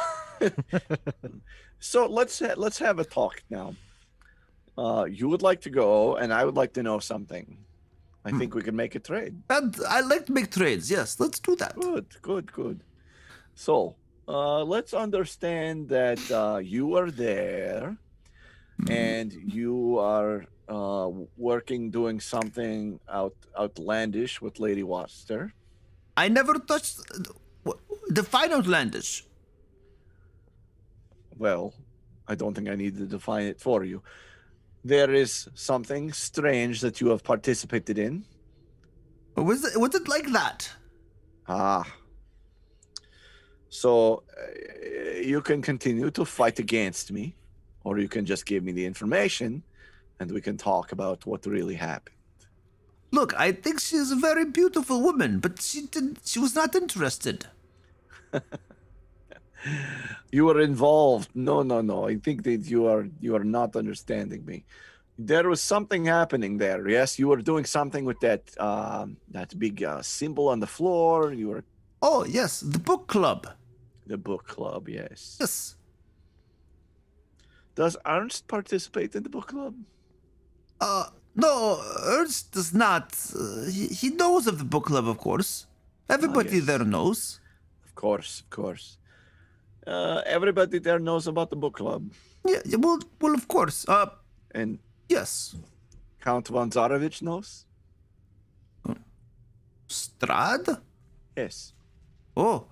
so let's have a talk now. You would like to go, and I would like to know something. I think we can make a trade. And I like to make trades. Yes, let's do that. Good. So, let's understand that you are there, and you are doing something outlandish with Lady Watster. I never touched. Define outlandish. Well, I don't think I need to define it for you. There is something strange that you have participated in. Was it like that? So you can continue to fight against me, or you can just give me the information, and we can talk about what really happened. Look, I think she is a very beautiful woman, but she was not interested. You were involved. No. I think that you are not understanding me. There was something happening there. Yes, you were doing something with that big symbol on the floor. You were. Oh yes, the book club. The book club, yes. Yes. Does Ernst participate in the book club? No, Ernst does not. He knows of the book club, of course. Everybody Yes. there knows. Of course. Everybody there knows about the book club. Yeah, well, of course. And Yes. Count von Zarovich knows? Strahd? Yes. Oh,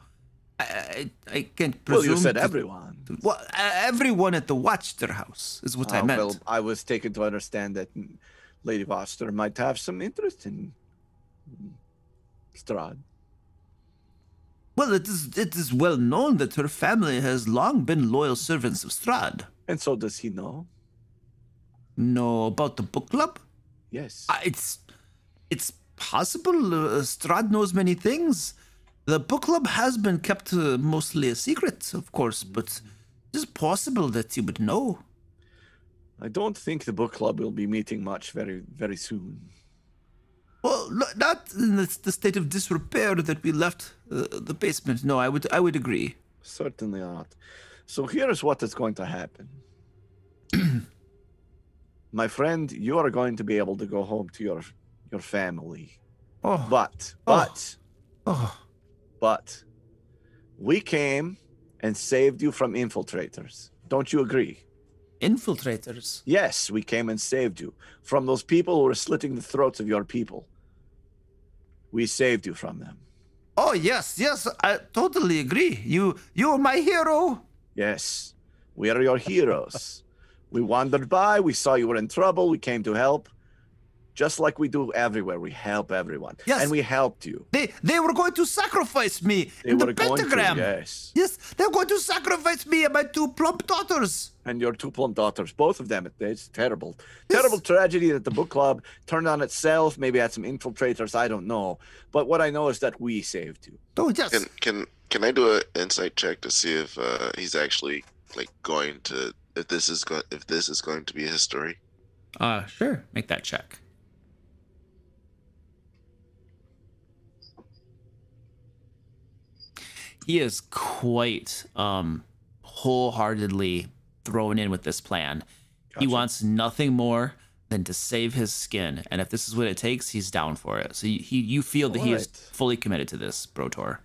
I can't presume. Well, you said everyone. Well, everyone at the Watcher house is what I meant. Well, I was taken to understand that Lady Watcher might have some interest in Strahd. Well, it is well known that her family has long been loyal servants of Strahd. And so does he know? Know about the book club? Yes. It's possible. Strahd knows many things. The book club has been kept mostly a secret, of course, but it is possible that he would know. I don't think the book club will be meeting much very, very soon. Well, not in the state of disrepair that we left the basement. No, I would agree. Certainly not. So here's what is going to happen. My friend, you are going to be able to go home to your family. Oh. But we came and saved you from infiltrators. Don't you agree? Infiltrators? Yes, we came and saved you from those people who were slitting the throats of your people. We saved you from them. Oh, yes, I totally agree. You are my hero. Yes, we are your heroes. We wandered by, we saw you were in trouble, we came to help. Just like we do everywhere, we help everyone. Yes. And we helped you. They were going to sacrifice me in the pentagram. Yes. Yes, they were going to sacrifice me and my 2 plump daughters. And your 2 plump daughters, both of them. It's terrible. Yes. Terrible tragedy that the book club turned on itself, maybe had some infiltrators, I don't know. But what I know is that we saved you. Oh, yes. Can I do an insight check to see if he's actually going to if this is going to be his story? Sure. Make that check. He is quite wholeheartedly thrown in with this plan. He wants nothing more than to save his skin, and if this is what it takes, he's down for it. So you feel that he is fully committed to this, Brotor.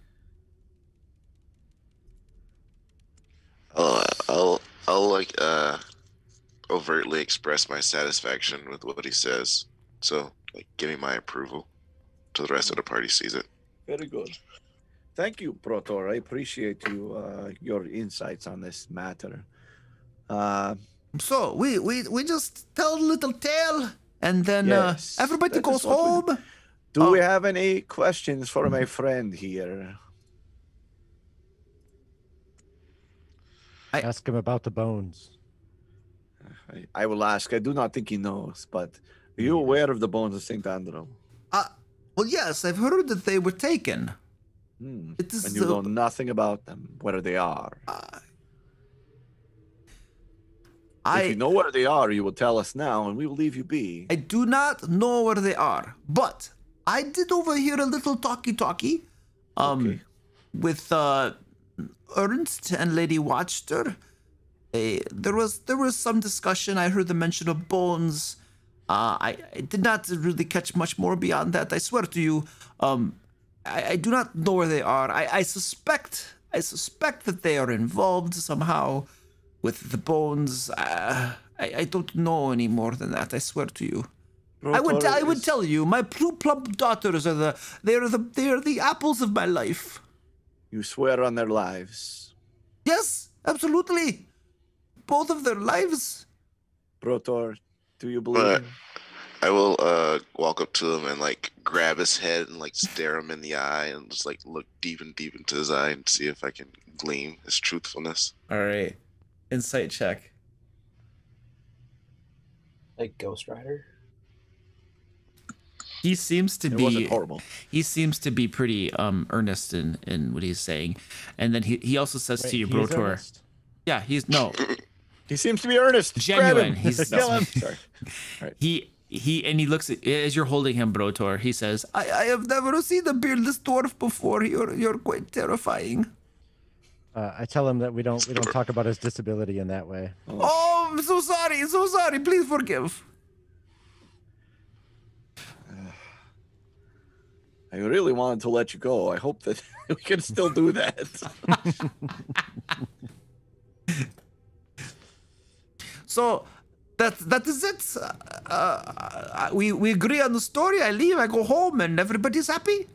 I'll like overtly express my satisfaction with what he says. So like give me my approval till the rest of the party sees it. Very good. Thank you, Brotor. I appreciate your insights on this matter. So we just tell a little tale, and then Yes, everybody that goes is what we home. Do we have any questions for my friend here? Ask him about the bones. I will ask. I do not think he knows, but are you aware of the bones of Saint Andral? Well, yes, I've heard that they were taken. It is, and you know nothing about them, where they are. If you know where they are, you will tell us now, and we will leave you be. I do not know where they are, but I did overhear a little talkie-talkie with Ernst and Lady Watchter. There was some discussion. I heard the mention of bones. I did not really catch much more beyond that. I swear to you, I do not know where they are. I suspect that they are involved somehow with the bones. I don't know any more than that. I swear to you. I would tell you, my plump daughters they are the apples of my life. You swear on their lives. Yes, absolutely. Both of their lives. Brotor, do you believe? I will walk up to him and like grab his head and like stare him in the eye and just like look deep into his eye and see if I can glean his truthfulness. All right, insight check. Like Ghost Rider. He seems to it be wasn't horrible. He seems to be pretty earnest in what he's saying, and then he also says to you, Brotor. Yeah, he's no. He seems to be earnest. Genuine. He's kill him. Sorry. Right. He looks at, as you're holding him, Brotor. He says, I have never seen a beardless dwarf before. You're quite terrifying. I tell him that we don't talk about his disability in that way. Oh, I'm so sorry. Please forgive. I really wanted to let you go. I hope that we can still do that. So that is it. We agree on the story. I leave. I go home, and everybody's happy.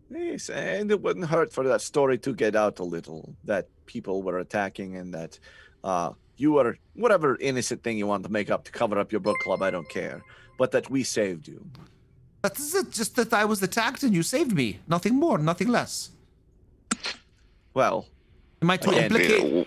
Yes, and it wouldn't hurt for that story to get out a little. That people were attacking, and that you were whatever innocent thing you want to make up to cover up your book club. I don't care, but that we saved you. That is it. Just that I was attacked and you saved me. Nothing more. Nothing less. Well, am I to implicate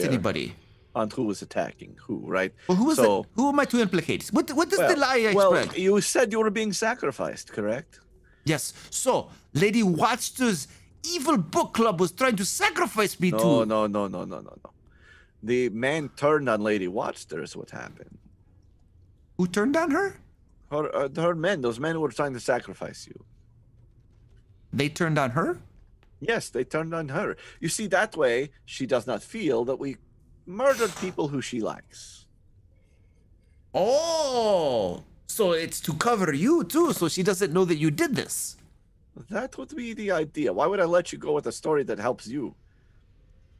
anybody? On who was attacking who, right? Well, who am I to implicate? What is the lie I spread? Well, you said you were being sacrificed, correct? Yes. So, Lady Watchter's evil book club was trying to sacrifice me to... No. The man turned on Lady Watchter is what happened. Who turned on her? Her men, those men who were trying to sacrifice you. They turned on her? Yes, they turned on her. You see, that way, she does not feel that we murdered people who she likes. Oh, so it's to cover you too, so she doesn't know that you did this. That would be the idea. Why would I let you go with a story that helps you?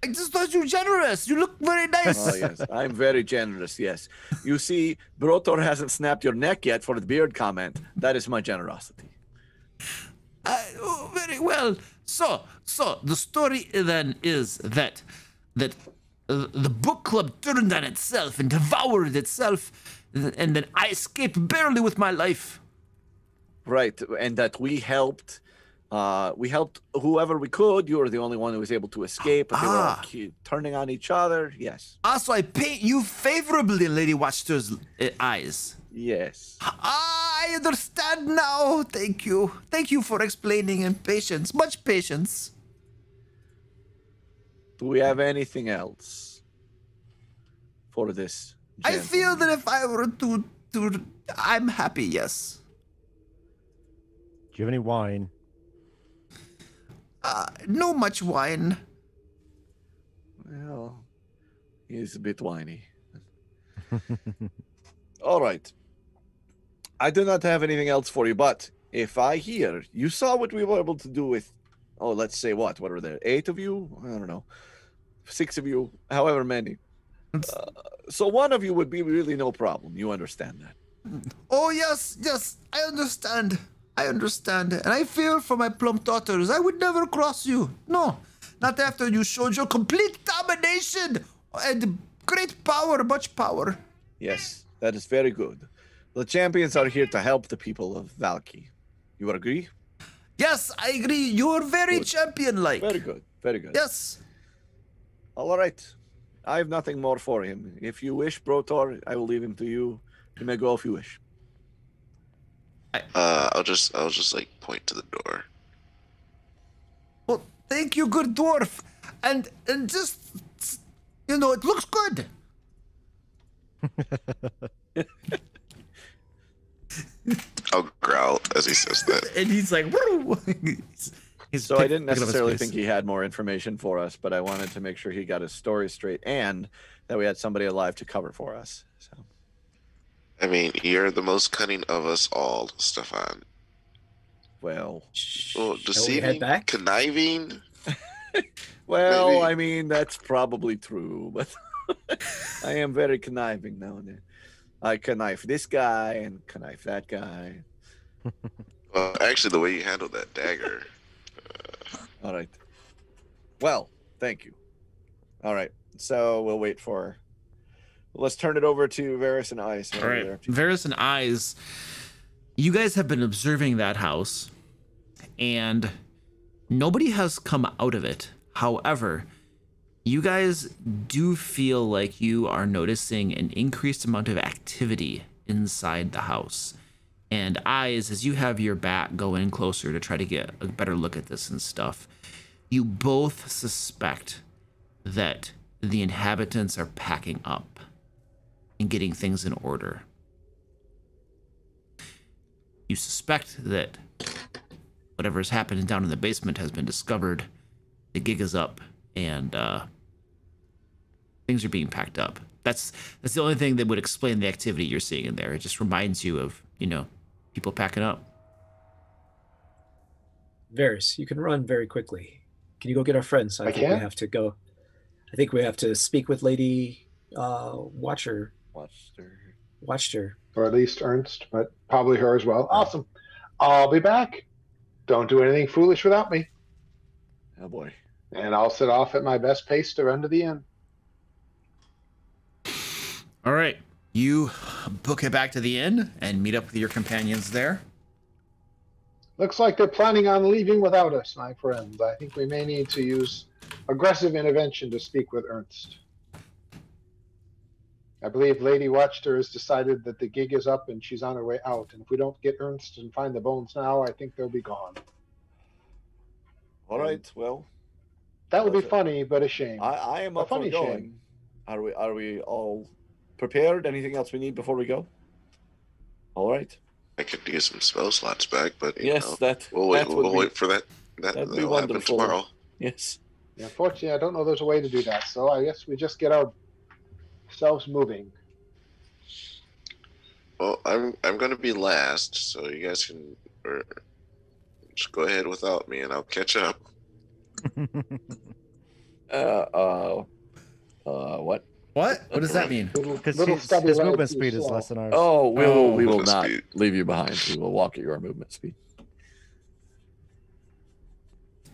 I just thought you were generous. You look very nice. Oh, yes. I'm very generous, yes. You see, Brotor hasn't snapped your neck yet for the beard comment. That is my generosity. Very well. So the story then is that the book club turned on itself and devoured itself, and then I escaped barely with my life. Right, and that we helped whoever we could. You were the only one who was able to escape, but they were all turning on each other. Yes. So I paint you favorably in Lady Watchter's eyes. Yes. I understand now. Thank you. Thank you for explaining, and patience. Much patience. Do we have anything else for this gentleman? I feel that if I were to I'm happy, yes. Do you have any wine? No much wine. Well, he's a bit whiny. All right. I do not have anything else for you, but if I hear you saw what we were able to do with, oh, let's say what were there? 8 of you? I don't know. 6 of you, however many. So one of you would be really no problem. You understand that? Oh, yes, I understand. And I fear for my plump daughters. I would never cross you. No, not after you showed your complete domination and great power, much power. Yes, that is very good. The champions are here to help the people of Vallaki. You agree? Yes, I agree. You are very champion-like. Very good, very good. Yes. All right. I have nothing more for him. If you wish, Brotor, I will leave him to you. You may go if you wish. I'll just like point to the door. Well, thank you, good dwarf. And just, you know, it looks good. I'll growl as he says that. And he's like, woo! So I didn't necessarily think he had more information for us, but I wanted to make sure he got his story straight and that we had somebody alive to cover for us. So, I mean, you're the most cunning of us all, Stefan. well, deceiving, conniving. well, Maybe. I mean, that's probably true, but I am very conniving now and then. I connive this guy and connive that guy. Well, actually, the way you handled that dagger. All right. Well, thank you. All right. So we'll wait for. Let's turn it over to Varys and Eyes. All right. Varys and Eyes, you guys have been observing that house, and nobody has come out of it. However, you guys do feel like you are noticing an increased amount of activity inside the house. And Eyes, as you have your bat go in closer to try to get a better look at this and stuff, you both suspect that the inhabitants are packing up and getting things in order. You suspect that whatever's happening down in the basement has been discovered, the gig is up, and things are being packed up. That's the only thing that would explain the activity you're seeing in there. It just reminds you of, you know, people packing up. Varys, you can run very quickly. Can you go get our friends? I think we have to go. I think we have to speak with Lady Watcher. Watcher. Or at least Ernst, but probably her as well. Awesome. I'll be back. Don't do anything foolish without me. Oh boy. And I'll set off at my best pace to run to the inn. All right. You book it back to the inn and meet up with your companions there. Looks like they're planning on leaving without us, my friends. I think we may need to use aggressive intervention to speak with Ernst. I believe Lady Watcher has decided that the gig is up and she's on her way out. And if we don't get Ernst and find the bones now, I think they'll be gone. All right, well. That would be funny, but a shame. I am up for going. Are we all prepared? Anything else we need before we go? All right. I could use some spell slots back, but yes, we'll wait for that. That'll happen tomorrow. Yes. Yeah, unfortunately, I don't know there's a way to do that. So I guess we just get ourselves moving. Well, I'm going to be last, so you guys can just go ahead without me, and I'll catch up. What? What? What does that mean? Because his movement speed is less than ours. Oh, we will not leave you behind. We will walk at your movement speed.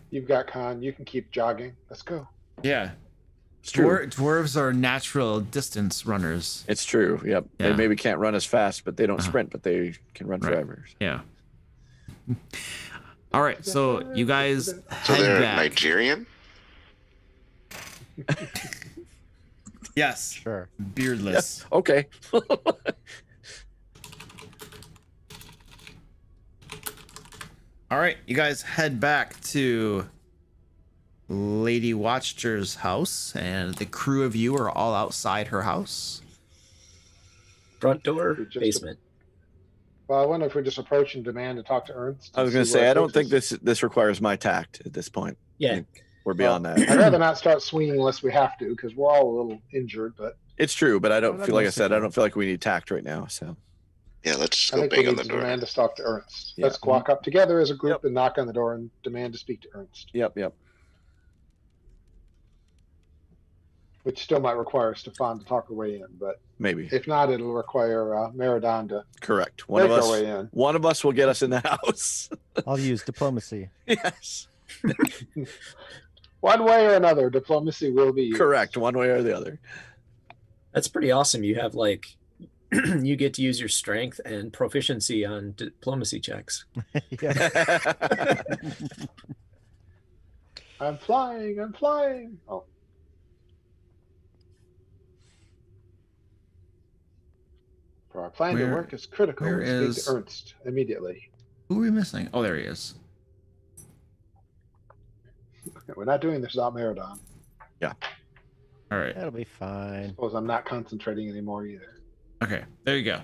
You've got Khan. You can keep jogging. Let's go. Yeah. Dwarves are natural distance runners. It's true. Yep. Yeah. They maybe can't run as fast, but they don't sprint, but they can run forever. Yeah. All right. So you guys head they're back. Nigerian? Yes. Sure. Beardless. Yeah. Okay. All right. You guys head back to Lady Watcher's house, and the crew of you are all outside her house. Front door, basement. Well, I wonder if we just approach and demand to talk to Ernst. I was going to say, I don't think this requires my tact at this point. Yeah. We're beyond that. I'd rather not start swinging unless we have to, because we're all a little injured. But it's true, but I don't feel like I said, I don't feel like we need tact right now. So yeah, let's just go bang on the door. Demand to talk to Ernst. Let's walk up together as a group and knock on the door and demand to speak to Ernst. Yep. Which still might require Stefan to talk her way in, but maybe if not, it'll require Maraudon to correct. One of us will get us in the house. I'll use diplomacy. Yes. One way or another, diplomacy will be used. Correct. One way or the other. That's pretty awesome. You have like, you get to use your strength and proficiency on diplomacy checks. I'm flying. Oh. For our plan to work is critical. We speak to Ernst immediately. Who are we missing? Oh, there he is. We're not doing this without Maraudon. Yeah. All right. That'll be fine. I suppose I'm not concentrating anymore either. Okay, there you go.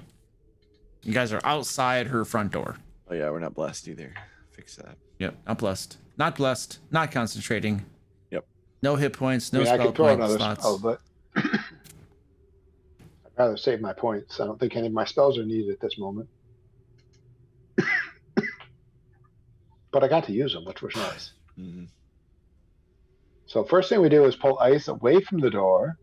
You guys are outside her front door. Oh yeah, we're not blessed either. Fix that. Yep, not blessed. Not blessed. Not concentrating. Yep. No hit points. No spell point slots. Spell, but I'd rather save my points. I don't think any of my spells are needed at this moment. But I got to use them, which was nice. Mm-hmm. So first thing we do is pull Ice away from the door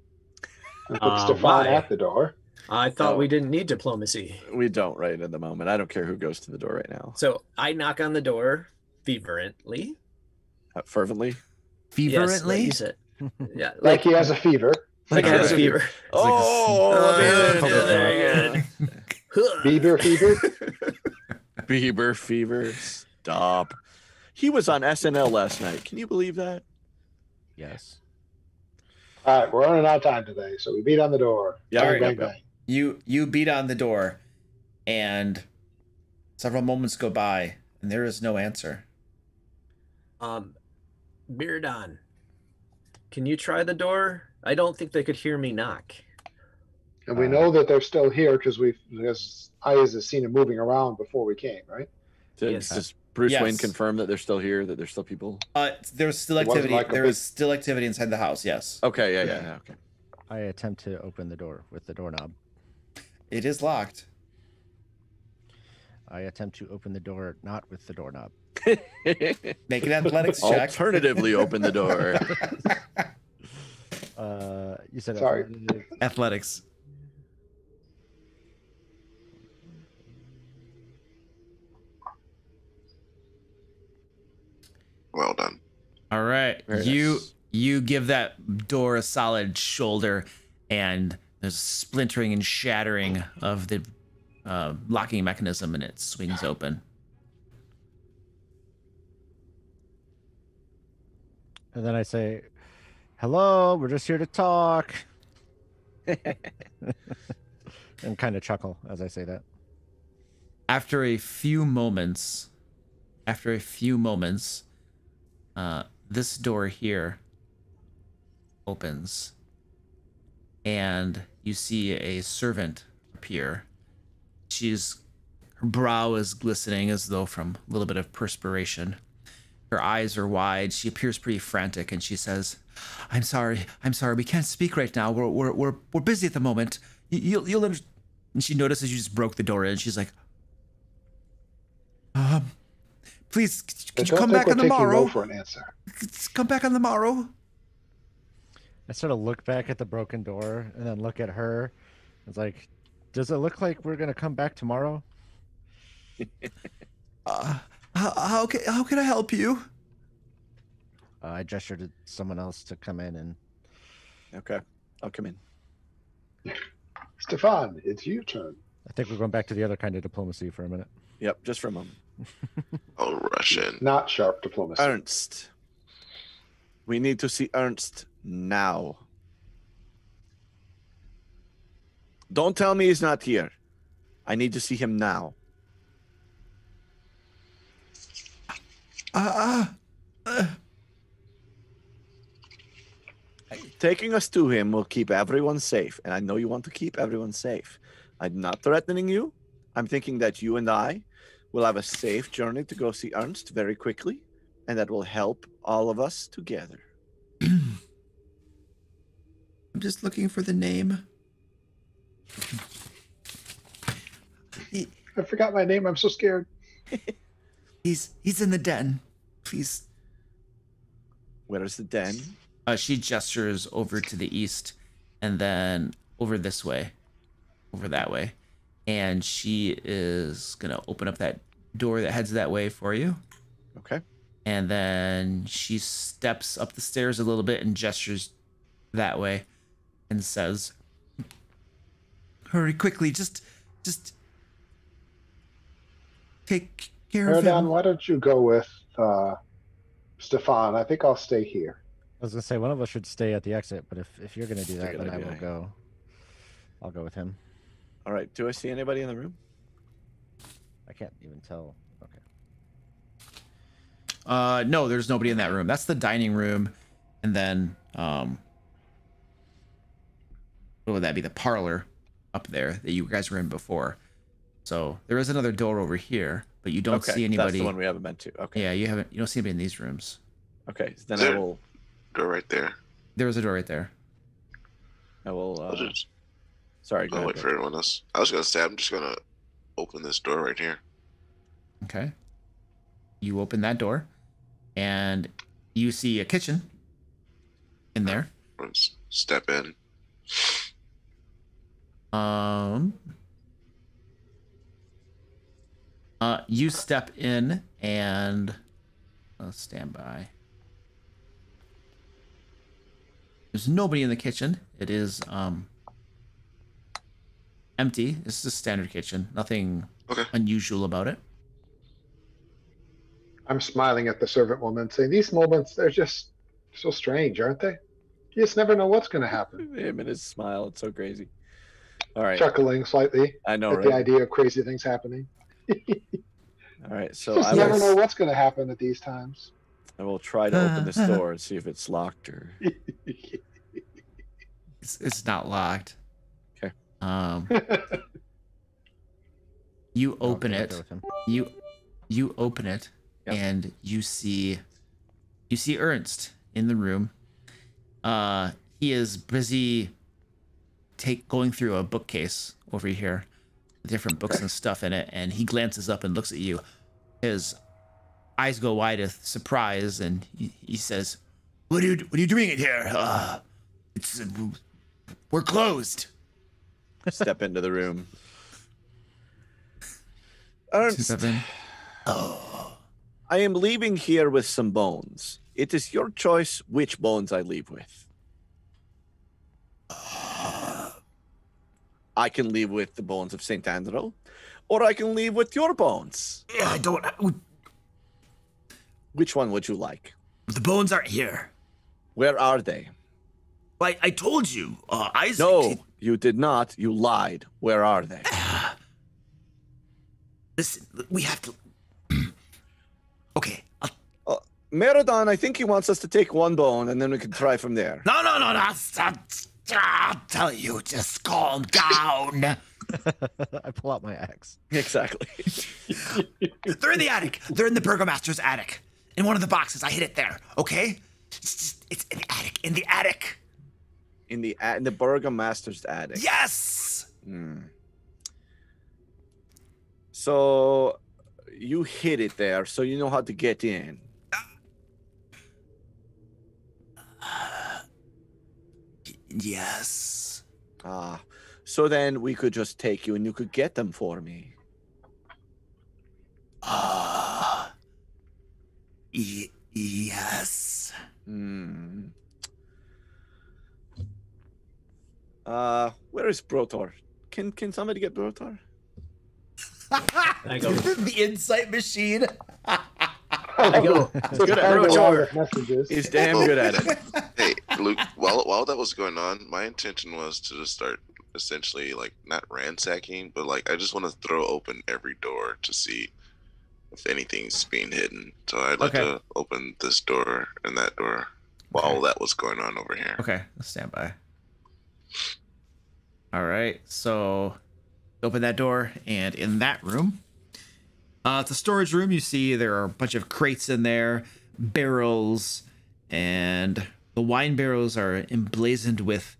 and put Stefan at the door. I thought we didn't need diplomacy. We don't right at the moment. I don't care who goes to the door right now. So I knock on the door fervently. Fervently? Fervently? Yes, yeah, like he has a fever. Like he has a fever. There Bieber fever? Bieber fever. Stop. He was on SNL last night. Can you believe that? Yes. All right, we're running out of time today, so we beat on the door. Yeah, bang. You beat on the door, and several moments go by, and there is no answer. Maraudon, can you try the door? I don't think they could hear me knock. And we know that they're still here because Ayaz has seen them moving around before we came, right? Yes. Does Bruce Wayne confirm that they're still here, that there's still people? There's still activity. There is still activity inside the house. Yes. Okay. Yeah. Okay. I attempt to open the door with the doorknob. It is locked. I attempt to open the door not with the doorknob. Make an athletics check. Alternatively, open the door. You said sorry. Athletics. Well done. All right. You give that door a solid shoulder, and there's a splintering and shattering of the locking mechanism, and it swings open. And then I say, "Hello, we're just here to talk." And kind of chuckle as I say that. After a few moments, this door here opens, and you see a servant appear. Her brow is glistening as though from a little bit of perspiration. Her eyes are wide. She appears pretty frantic, and she says, I'm sorry. We can't speak right now. We're busy at the moment. You'll and she notices you just broke the door in. She's like, please, could you come back on the morrow? For an answer. Come back on the morrow. I sort of look back at the broken door and then look at her. It's like, does it look like we're gonna come back tomorrow? How can I help you? I gestured to someone else to come in and. Okay, I'll come in. Stefan, it's your turn. I think we're going back to the other kind of diplomacy for a minute. Yep, just for a moment. Oh, Russian. Not sharp diplomacy. Ernst. We need to see Ernst now. Don't tell me he's not here. I need to see him now. Taking us to him will keep everyone safe, and I know you want to keep everyone safe. I'm not threatening you. I'm thinking that you and I will have a safe journey to go see Ernst very quickly, and that will help all of us together. I'm just looking for the name. I forgot my name. I'm so scared. He's in the den. Please. Where is the den? She gestures over to the east, and then over this way, over that way, and she is gonna open up that door that heads that way for you. Okay. And then she steps up the stairs a little bit and gestures that way, and says, "Hurry quickly! Just take care of him." Why don't you go with Stefan? I think I'll stay here. I was gonna say one of us should stay at the exit, but if you're gonna do that, Good then I idea. will go. I'll go with him. All right. Do I see anybody in the room? I can't even tell. Okay. No, there's nobody in that room. That's the dining room, and then what would that be? The parlor up there that you guys were in before. So there is another door over here, but you don't see anybody. That's the one we haven't been to. Okay. Yeah, you don't see anybody in these rooms. Okay. So then I will. Door right there. There was a door right there. I will. I'll just. Sorry. Go I'll ahead. wait for everyone else. I was gonna say I'm just gonna open this door right here. Okay. You open that door, and you see a kitchen in there. Let's step in. You step in and stand by. There's nobody in the kitchen. It is empty. It's a standard kitchen. Nothing unusual about it. I'm smiling at the servant woman, saying, "These moments, they're just so strange, aren't they? You just never know what's going to happen." Him and his smile. It's so crazy. All right. Chuckling slightly I know, at right? the idea of crazy things happening. All right. So Just never know what's going to happen at these times. I will try to open this door and see if it's locked or. It's not locked. Okay. You open Okay, I'll it. go with him. You open it, Yep. and you see Ernst in the room. He is busy going through a bookcase over here, with different books and stuff in it, and he glances up and looks at you. His eyes go wide with surprise, and he says, "What are you doing in here? We're closed." Step into the room. Ernst, 2-7. I am leaving here with some bones. It is your choice which bones I leave with. I can leave with the bones of Saint Andral, or I can leave with your bones. Yeah, I don't. Which one would you like? The bones aren't here. Where are they? I told you. Isaac. No, you did not. You lied. Where are they? Listen, we have to. Okay. Merodon, I think he wants us to take one bone, and then we can try from there. No. I'll tell you. Just calm down. I pull out my axe. Exactly. They're in the attic. They're in the burgomaster's attic. In one of the boxes. I hid it there. Okay. It's in the attic. In the attic. In the burgomaster's attic. Yes. So you hid it there, so you know how to get in. Yes. So then we could just take you and you could get them for me. Yes. Where is Brotor? Can somebody get Brotor? I go. The insight machine. I go. So it's kind of a lot of messages. He's damn good at it. Hey, Luke, while that was going on, my intention was to just start essentially like not ransacking, but like I just want to throw open every door to see if anything's being hidden. So I'd like to open this door and that door while that was going on over here. Okay, stand by. All right, so open that door, and in that room, it's a storage room. You see there are a bunch of crates in there, barrels, and the wine barrels are emblazoned with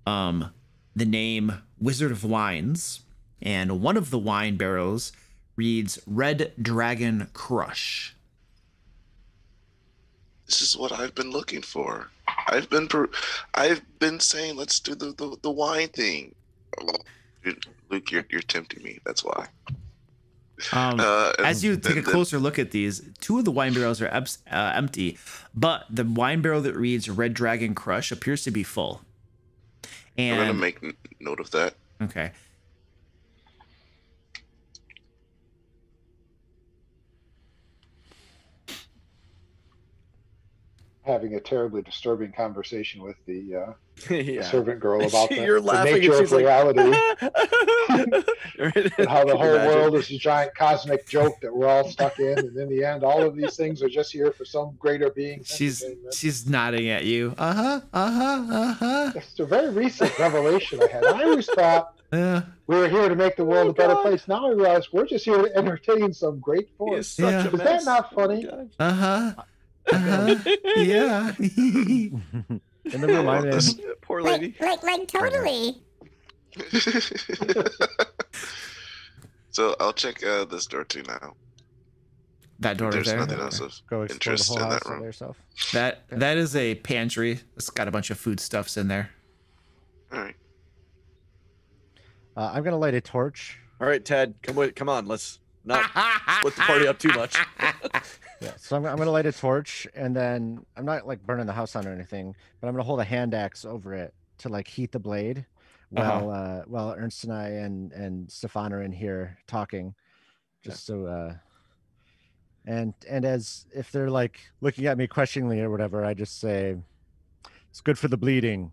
the name Wizard of Wines, and one of the wine barrels reads Red Dragon Crush. This is what I've been looking for. I've been saying let's do the wine thing. Luke, you're tempting me. That's why. As you take a closer look at these, two of the wine barrels are empty, but the wine barrel that reads Red Dragon Crush appears to be full. And I'm gonna make note of that. Okay. Having a terribly disturbing conversation with the Yeah. servant girl about You're the laughing and nature she's of reality, like, and how the whole Imagine. world is a giant cosmic joke that we're all stuck in, and in the end, all of these things are just here for some greater being. She's nodding at you. It's a very recent revelation I had. I always thought we were here to make the world a better place. Now I realize we're just here to entertain some great force. Yeah. Is that not funny? Yeah. And then remind me, Poor lady. Like totally. So I'll check this door too now. That door There's there. nothing else of go explore the interest whole in house that by room. yourself. That is a pantry. It's got a bunch of foodstuffs in there. All right. I'm gonna light a torch. All right, Ted, come on. Let's not split the party up too much. Yeah, so I'm gonna light a torch, and then I'm not like burning the house down or anything, but I'm gonna hold a hand axe over it to like heat the blade while Ernst and I and Stefan are in here talking, just so. And as if they're like looking at me questioningly or whatever, I just say, "It's good for the bleeding,"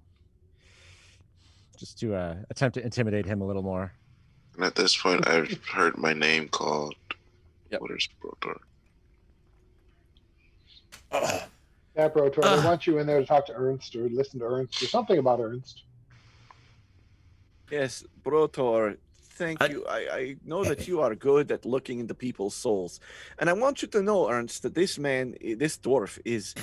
just to attempt to intimidate him a little more. And at this point, I've heard my name called. Yep. What is Brotor? Yeah, bro, I want you in there to talk to Ernst or listen to Ernst or something about Ernst. Yes, Brotor, thank you. I know that you are good at looking into people's souls. And I want you to know, Ernst, that this man, this dwarf, is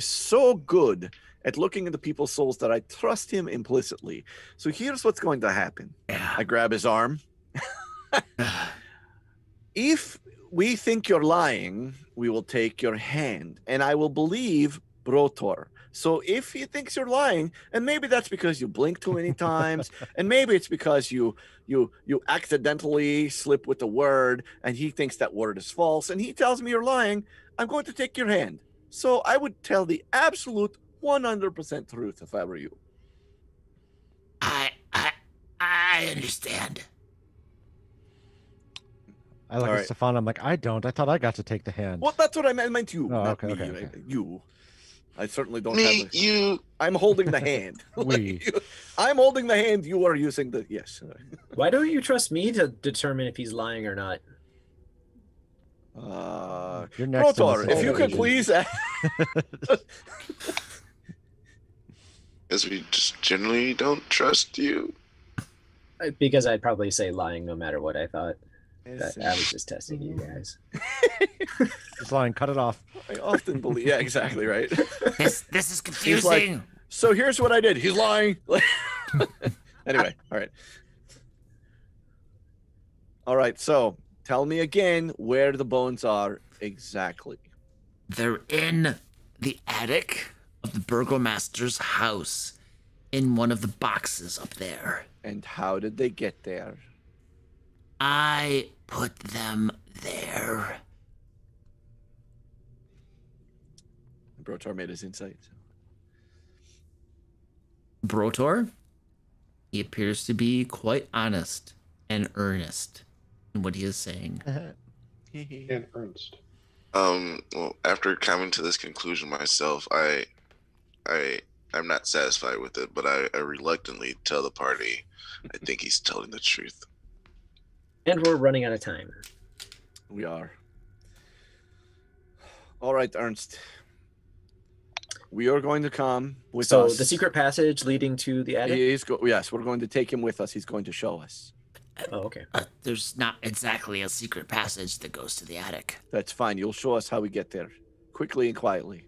so good at looking into people's souls that I trust him implicitly. So here's what's going to happen. I grab his arm. If we think you're lying, we will take your hand, and I will believe Brotor. So if he thinks you're lying, and maybe that's because you blink too many times, and maybe it's because you accidentally slip with a word, and he thinks that word is false, and he tells me you're lying, I'm going to take your hand. So I would tell the absolute 100% truth if I were you. I understand. I look at Stefan. I'm like, I don't. I thought I got to take the hand. Well, that's what I meant you. Oh, not okay, me. okay. You. I certainly don't Me, have. you. I'm holding the hand. I'm holding the hand. You are using the yes. Why don't you trust me to determine if he's lying or not? You're next. Brotor, if you could please. Because we just generally don't trust you. Because I'd probably say lying no matter what I thought. I was just testing you guys. Just lying. Cut it off. I often believe. Yeah, exactly right. This is confusing. He's like, so here's what I did. He's lying. Anyway, all right. All right. So tell me again where the bones are exactly. They're in the attic of the burgomaster's house, in one of the boxes up there. And how did they get there? I put them there. Brotor made his insight. Brotor, he appears to be quite honest and earnest in what he is saying. And Ernst. Well, after coming to this conclusion myself, I'm not satisfied with it, but I reluctantly tell the party I think he's telling the truth. And we're running out of time. We are. All right, Ernst. We are going to come with us. So the secret passage leading to the attic? Yes, we're going to take him with us. He's going to show us. Oh, okay. There's not exactly a secret passage that goes to the attic. That's fine. You'll show us how we get there, quickly and quietly.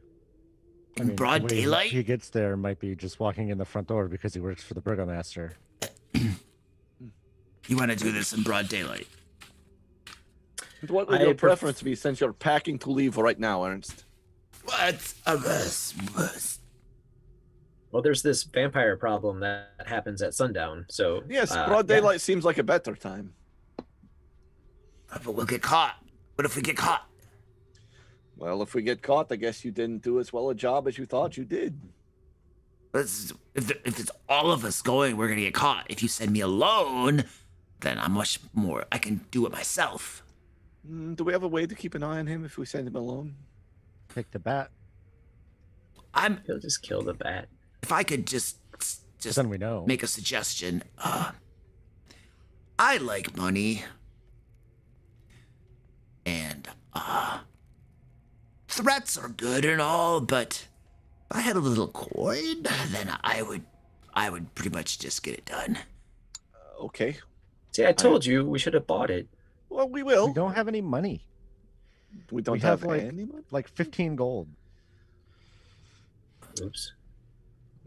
In broad the way daylight? he gets there might be just walking in the front door because he works for the burgomaster. You want to do this in broad daylight? What would your preference be since you're packing to leave right now, Ernst? What's a worse? Well, there's this vampire problem that happens at sundown, so... Yes, broad daylight seems like a better time. But we'll get caught. What if we get caught? Well, if we get caught, I guess you didn't do as well a job as you thought you did. If it's all of us going, we're going to get caught. If you send me alone, then I'm much more... I can do it myself. Do we have a way to keep an eye on him if we send him alone? Pick the bat. He'll just kill the bat. If I could just then we know. Make a suggestion. I like money. And, threats are good and all, but if I had a little coin, then I would pretty much just get it done. Okay. See, I told you we should have bought it. Well, we will. We don't have any money. We don't have like, any money? Like 15 gold. Oops.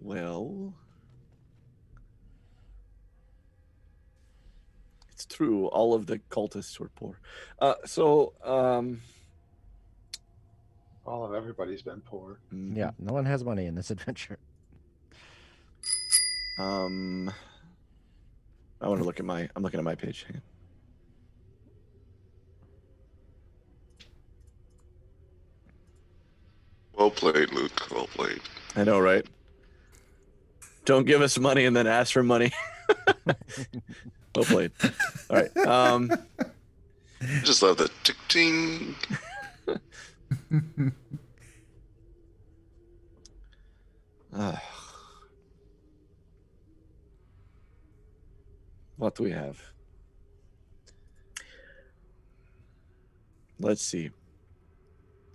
Well, it's true. All of the cultists were poor. All of everybody's been poor. Yeah, no one has money in this adventure. I want to look at I'm looking at my page. Hang on. Well played, Luke. Well played. I know, right? Don't give us money and then ask for money. Well played. All right. Just love the tick-ting. What do we have? Let's see.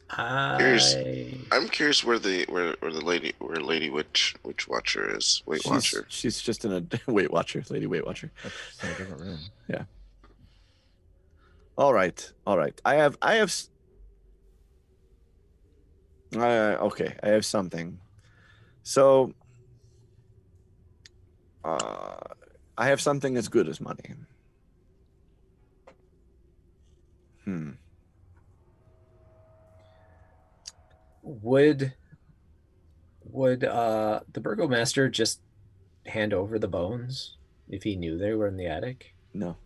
I'm curious where Lady Witch Watcher is. Watcher. She's just in a Weight Watcher. Lady Weight Watcher. That's in a different room. Yeah. All right. I have okay. I have something. So, I have something as good as money. Would the burgomaster just hand over the bones if he knew they were in the attic? No.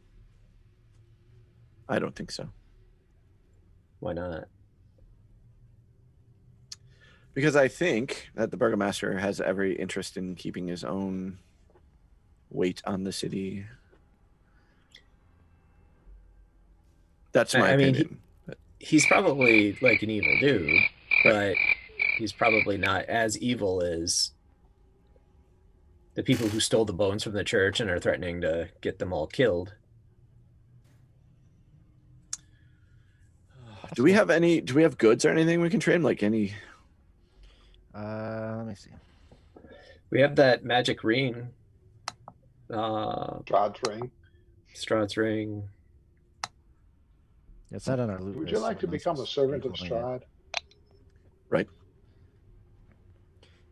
I don't think so. Why not? Because I think that the burgomaster has every interest in keeping his own weight on the city. That's my opinion. He's probably like an evil dude, but he's probably not as evil as the people who stole the bones from the church and are threatening to get them all killed. Do we have goods or anything we can trade? Like any? Let me see. We have that magic ring. Strahd's ring. It's not on our loot. Would you like to become a servant of Strahd? Right.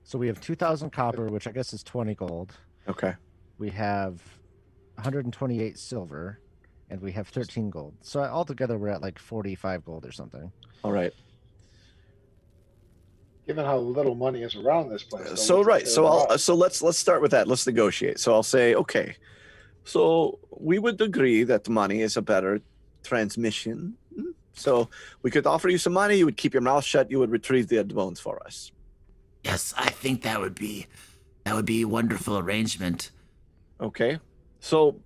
So we have 2,000 copper, which I guess is 20 gold. Okay. We have 128 silver, and we have 13 gold. So altogether, we're at like 45 gold or something. All right. Given how little money is around this place. So let's start with that. Let's negotiate. So I'll say, okay. So we would agree that money is a better transmission. So we could offer you some money. You would keep your mouth shut. You would retrieve the bones for us. Yes, I think that would be a wonderful arrangement. Okay. So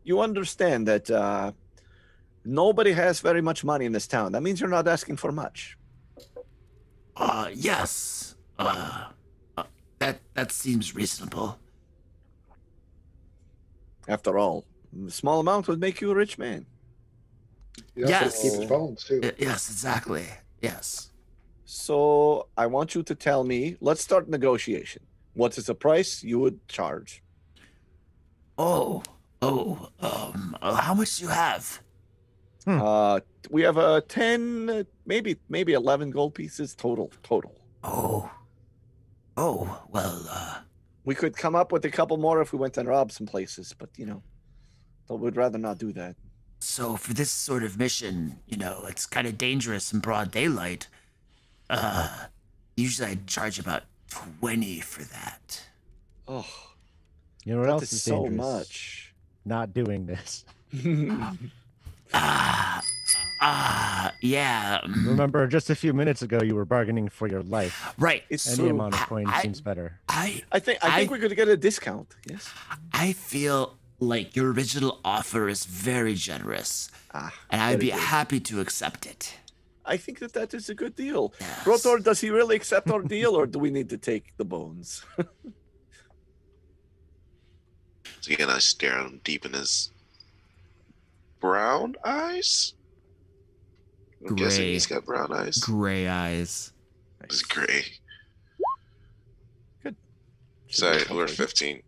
you understand that nobody has very much money in this town. That means you're not asking for much. Yes. That seems reasonable. After all, a small amount would make you a rich man. Yes. Keep his bones too. Yes, exactly. Yes. So I want you to tell me, let's start negotiation. What is the price you would charge? Oh, Oh, how much do you have? We have 10, maybe 11 gold pieces total. Oh, well, We could come up with a couple more if we went and robbed some places, but we'd rather not do that. so for this sort of mission, it's kind of dangerous in broad daylight. Usually I'd charge about 20 for that. Oh, You know what that else is is so dangerous? much. Not doing this. Yeah. Remember, just a few minutes ago, you were bargaining for your life. Right. It's Any true. amount of coin seems better. I think we're going to get a discount. Yes. I feel like your original offer is very generous, and I'd very be good. happy to accept it. I think that is a good deal. Yes. Brotor, does he really accept our deal, or do we need to take the bones? So again, I stare at him deep in his brown eyes. I'm guessing Gray. he's got brown eyes. Gray eyes. It's gray. Good. Sorry, we're 15.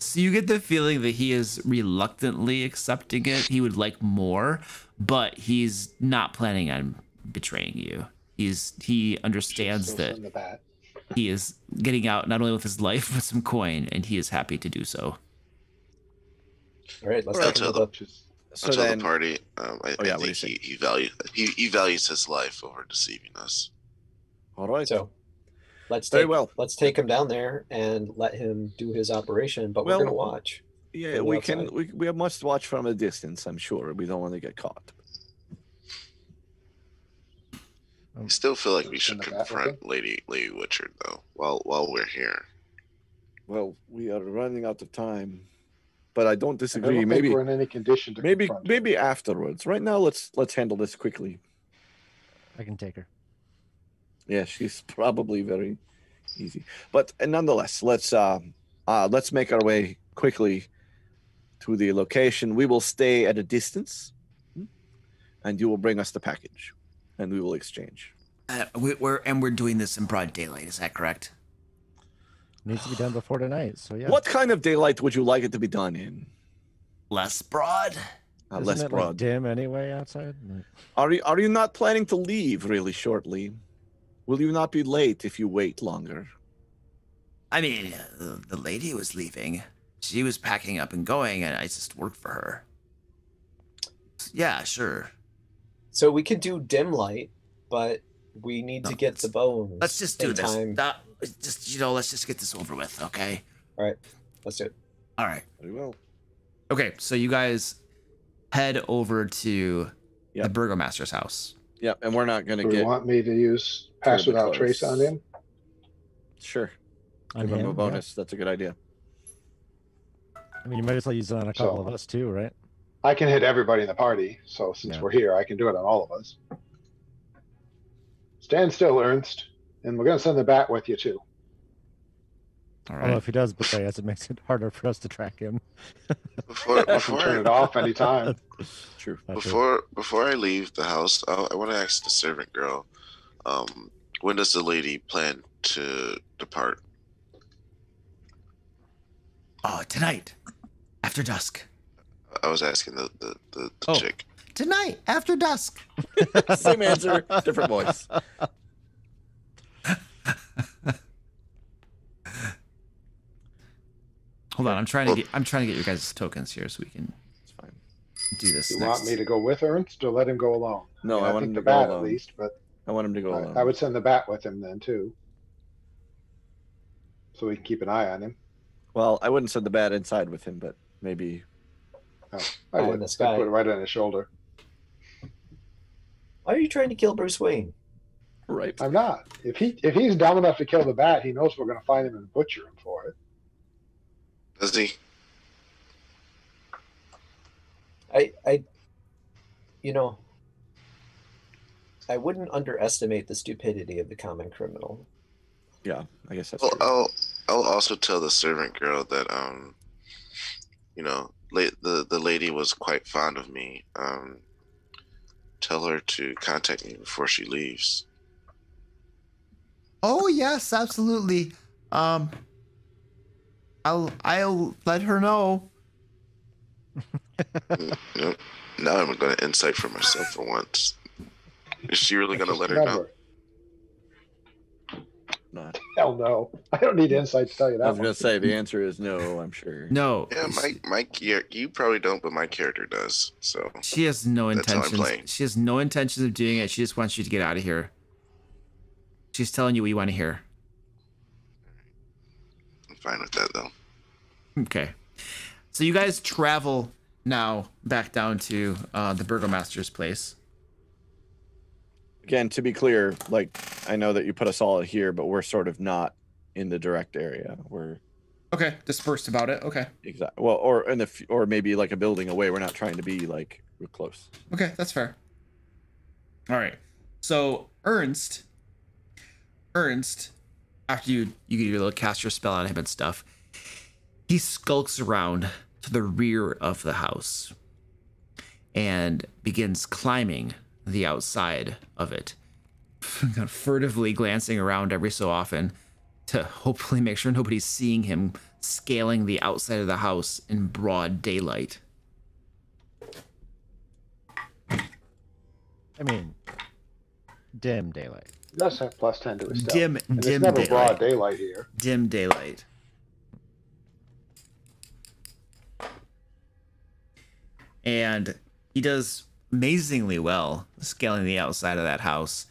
So you get the feeling that he is reluctantly accepting it. He would like more, but he's not planning on betraying you. He understands Still that send the bat. he is getting out not only with his life but some coin, and he is happy to do so. All right, let's I'll take tell another. So I'll tell then, the party. I yeah, what do you think think? he values his life over deceiving us. all right. So let's Very take well. let's take him down there and let him do his operation. But Well, we're gonna watch. Yeah, from the we can. outside. We must watch from a distance. I'm sure we don't want to get caught. I still feel like we Send should the bat with confront Lady Witchard though, while we're here. Well, we are running out of time, but I don't I disagree. don't think Maybe, we're in any condition to confront. maybe afterwards. Right now, let's handle this quickly. I can take her. Yeah, she's probably very easy, but nonetheless, let's make our way quickly to the location. We will stay at a distance, and you will bring us the package, and we will exchange. We're doing this in broad daylight. Is that correct? Needs to be done before tonight. So yeah. What kind of daylight would you like it to be done in? Less broad. Isn't Less it broad. like dim anyway outside? Like, Are you not planning to leave really shortly? Will you not be late if you wait longer? I mean, the lady was leaving. She was packing up and going, and I just worked for her. Yeah, sure. So we could do dim light, but we need to get the bones. Let's just do in this. time. Let's just get this over with, okay? All right, let's do it. All right. Very well. Okay, so you guys head over to the burgomaster's house. Yeah, and we're not going to Do you want me to use pass terribly without trace close. on him? Sure. on Give him a him, bonus. That's a good idea. yeah. I mean, you might as well use it on a couple So- of us too, right? I can hit everybody in the party, so since Yeah. we're here, I can do it on all of us. Stand still, Ernst, and we're going to send the bat with you too. All Although right. if he does betray us, it makes it harder for us to track him. Before I can turn it off anytime. True. Not true. before I leave the house, I want to ask the servant girl, when does the lady plan to depart? Oh, tonight, after dusk. I was asking the Oh. chick. Tonight, after dusk. Same answer, different voice. Hold on, I'm trying to get your guys' tokens here so we can It's fine. do this You next. want me to go with Ernst or let him go alone? No, I want think him the to go bat alone. at least, but I want him to go alone. I would send the bat with him then too, so we can keep an eye on him. Well, I wouldn't send the bat inside with him, but maybe. I Eye in would. the I'd sky. put it right on his shoulder. Why are you trying to kill Bruce Wayne? Right. I'm not. If he's dumb enough to kill the bat, he knows we're going to find him and butcher him for it. Does he? I I wouldn't underestimate the stupidity of the common criminal. Yeah, I guess that's Well, true. I'll also tell the servant girl that the lady was quite fond of me. Tell her to contact me before she leaves. Oh yes, absolutely. I'll let her know. Nope. Now I'm going to insight for myself for once. Is she really going to let her know? Not. Hell no. I don't need insight to tell you that. I was going to say the answer is no, I'm sure. No. Yeah, you probably don't, but my character does. So she has no intentions. She has no intentions of doing it. She just wants you to get out of here. She's telling you what you want to hear. I'm fine with that, though. Okay. So you guys travel now back down to the burgomaster's place. Again, to be clear, like, I know that you put us all here, but we're sort of not in the direct area. We're okay, dispersed about it. Okay. Exactly. Well, or maybe like a building away. We're not trying to be like we're close. Okay, that's fair. All right. So Ernst, after you get your little cast your spell on him and stuff, he skulks around to the rear of the house and begins climbing the outside of it, furtively glancing around every so often to hopefully make sure nobody's seeing him scaling the outside of the house in broad daylight. I mean, dim daylight. He does have +10 to his stealth. Dim it's never daylight. broad daylight here. Dim daylight. And he does amazingly well scaling the outside of that house.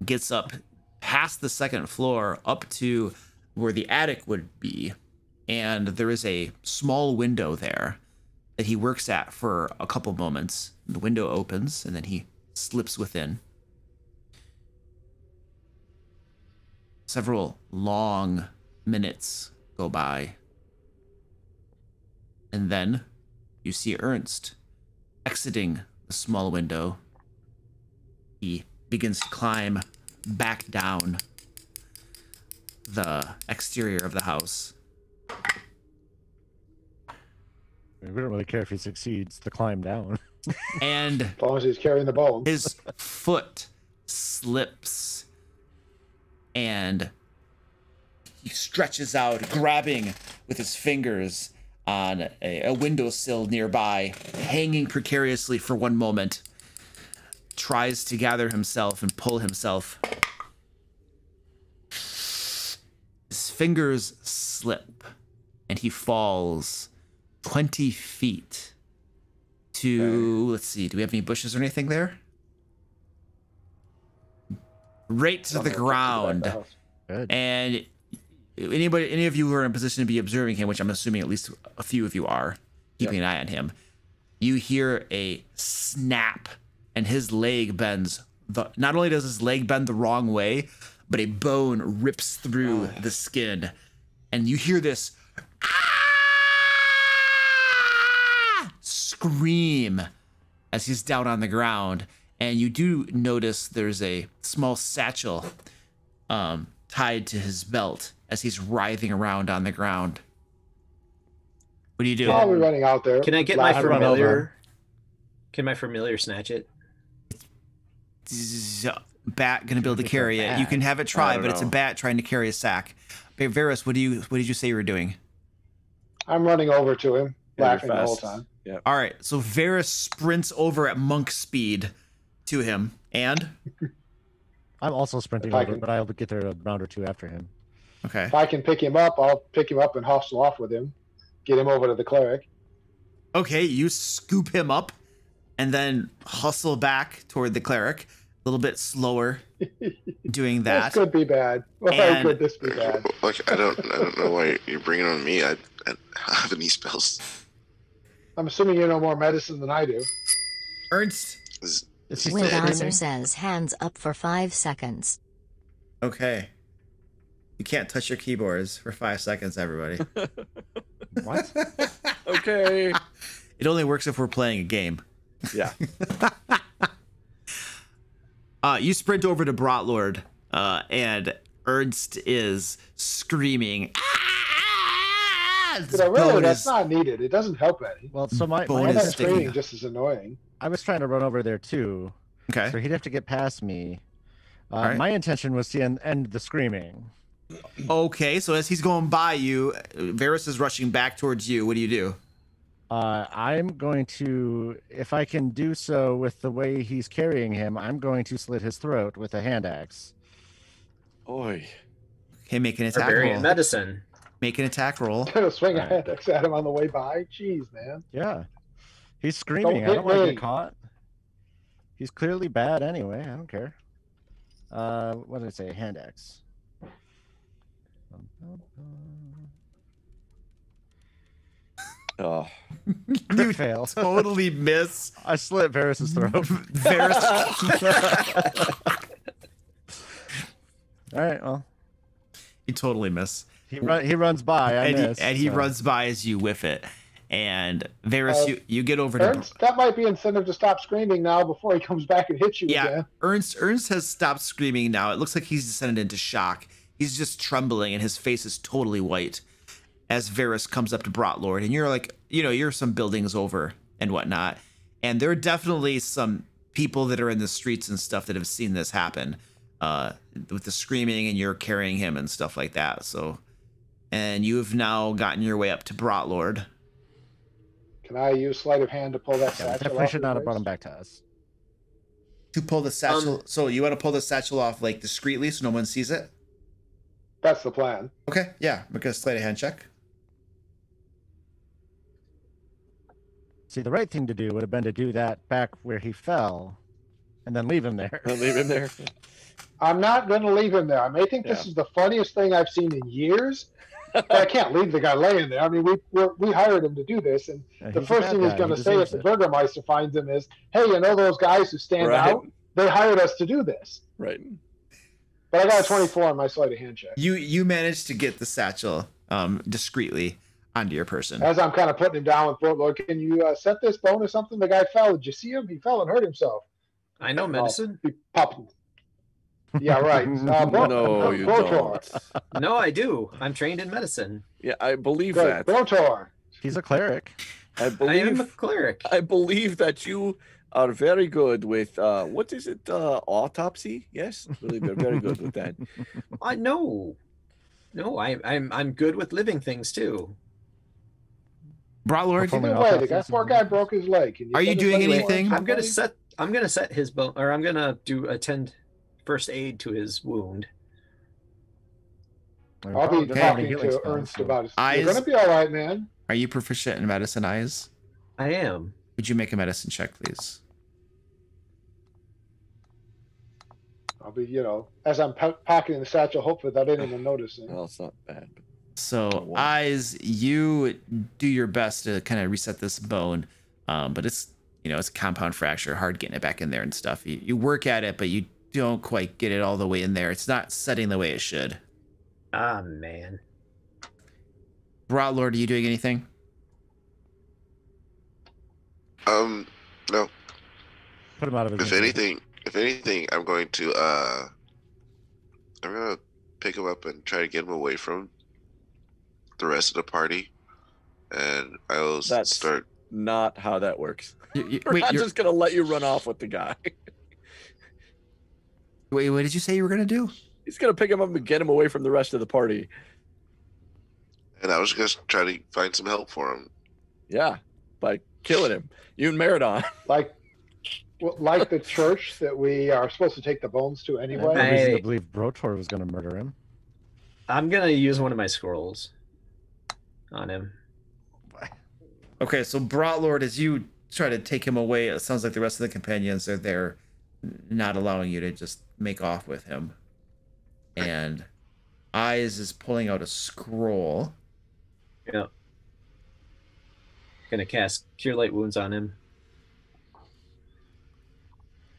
Gets up past the second floor up to where the attic would be. And there is a small window there that he works at for a couple moments. The window opens and then he slips within. Several long minutes go by. And then you see Ernst exiting the small window. He begins to climb back down the exterior of the house. We don't really care if he succeeds to climb down. And as long as he's carrying the bone. His foot slips and he stretches out, grabbing with his fingers on a windowsill nearby, hanging precariously for one moment, tries to gather himself and pull himself. His fingers slip and he falls 20 feet to, let's see, do we have any bushes or anything there? Right to the ground. And any of you who are in a position to be observing him, which I'm assuming at least a few of you are, keeping an eye on him, you hear a snap and his leg bends. Not only does his leg bend the wrong way, but a bone rips through the skin. And you hear this scream as he's down on the ground. And you do notice there's a small satchel tied to his belt as he's writhing around on the ground. What do you do? While we're running out there, can I get my familiar? Can my familiar snatch it? Bat gonna be able to carry it. You can have it try, but it's a bat trying to carry a sack. But Varys, what did you say you were doing? I'm running over to him, laughing the whole time. Yeah. All right, so Varys sprints over at monk speed to him, and I'm also sprinting over, but I'll get there a round or two after him. Okay. If I can pick him up, I'll pick him up and hustle off with him. Get him over to the cleric. Okay, you scoop him up and then hustle back toward the cleric. A little bit slower doing that. This could be bad. Why could this be bad? Like, I don't know why you're bringing on me. I don't have any spells. I'm assuming you know more medicine than I do. Ernst. Windhauser says hands up for 5 seconds. Okay. You can't touch your keyboards for 5 seconds, everybody. What? Okay. It only works if we're playing a game. Yeah. You sprint over to Brotlord, and Ernst is screaming. That's not needed. It doesn't help any. Well, so my screaming just is annoying. I was trying to run over there too. Okay. So he'd have to get past me. Right. My intention was to end the screaming. Okay, so as he's going by you, Varys is rushing back towards you. What do you do? I'm going to, if I can do so with the way he's carrying him, I'm going to slit his throat with a hand axe. Oi. Okay, make an attack Barbarian roll. medicine. Make an attack roll. Swing a hand axe at him on the way by. Jeez, man. Yeah. He's screaming. I don't want to get caught. He's clearly bad anyway. I don't care. What did I say? Hand axe. Oh. You fail. Totally miss. I slit Varys's throat. Varys. All right, well. You totally miss. He runs by. He runs by as you whiff it. And Varys, you get over to... That might be incentive to stop screaming now before he comes back and hits you again. Ernst has stopped screaming now. It looks like he's descended into shock. He's just trembling, and his face is totally white as Varys comes up to Brotlord. And you're like, you're some buildings over and whatnot. And there are definitely some people that are in the streets and stuff that have seen this happen with the screaming, and you're carrying him and stuff like that. So, and you have now gotten your way up to Brotlord. Can I use sleight of hand to pull that satchel off? Definitely should not have brought him back to us. To pull the satchel, so you want to pull the satchel off like discreetly so no one sees it? That's the plan. Okay, yeah, make a sleight of hand check. See, the right thing to do would have been to do that back where he fell, and then leave him there. Leave him there. I'm not going to leave him there. I may think this is the funniest thing I've seen in years, but I can't leave the guy laying there. I mean, we hired him to do this, and the first thing he's going to say if the Burgermeister finds him is, "Hey, you know those guys who stand out? They hired us to do this." Right. But I got a 24 on my sleight of hand check. You managed to get the satchel discreetly onto your person. As I'm kind of putting him down with throat, Lord, can you set this bone or something? The guy fell. Did you see him? He fell and hurt himself. I know medicine. Yeah, right. No, you don't. No, I do. I'm trained in medicine. Yeah, I believe that. Brotor. He's a cleric. I am a cleric. I believe that you are very good with what is it? Autopsy? Yes, really, they're very good with that. No, I'm good with living things too. Brotlord, that poor guy broke his leg. Are you doing anything? I'm gonna set his bone, or I'm gonna attend first aid to his wound. I'll be talking to Ernst about it. You're gonna be all right, man. Are you proficient in medicine, Eyes? I am. Would you make a medicine check, please? I'll be, as I'm packing the satchel, hopefully without anyone noticing. Well, it's not bad. So, Eyes, you do your best to kind of reset this bone, but it's, it's a compound fracture, hard getting it back in there and stuff. You work at it, but you don't quite get it all the way in there. It's not setting the way it should. Ah, man. Brotlord, are you doing anything? No. Put him out of his If anything, I'm going to pick him up and try to get him away from the rest of the party, and I'll start. Not how that works. You're just gonna let you run off with the guy. Wait, what did you say you were gonna do? He's gonna pick him up and get him away from the rest of the party. And I was just trying to find some help for him. Yeah, by killing him. You and Meridon. Like the church that we are supposed to take the bones to anyway. I have reason to believe Brotor was going to murder him. I'm going to use one of my scrolls on him. Okay, so Brotlord, as you try to take him away, it sounds like the rest of the companions are there, not allowing you to just make off with him. And Eyes is pulling out a scroll. Yeah. Gonna cast Cure Light Wounds on him.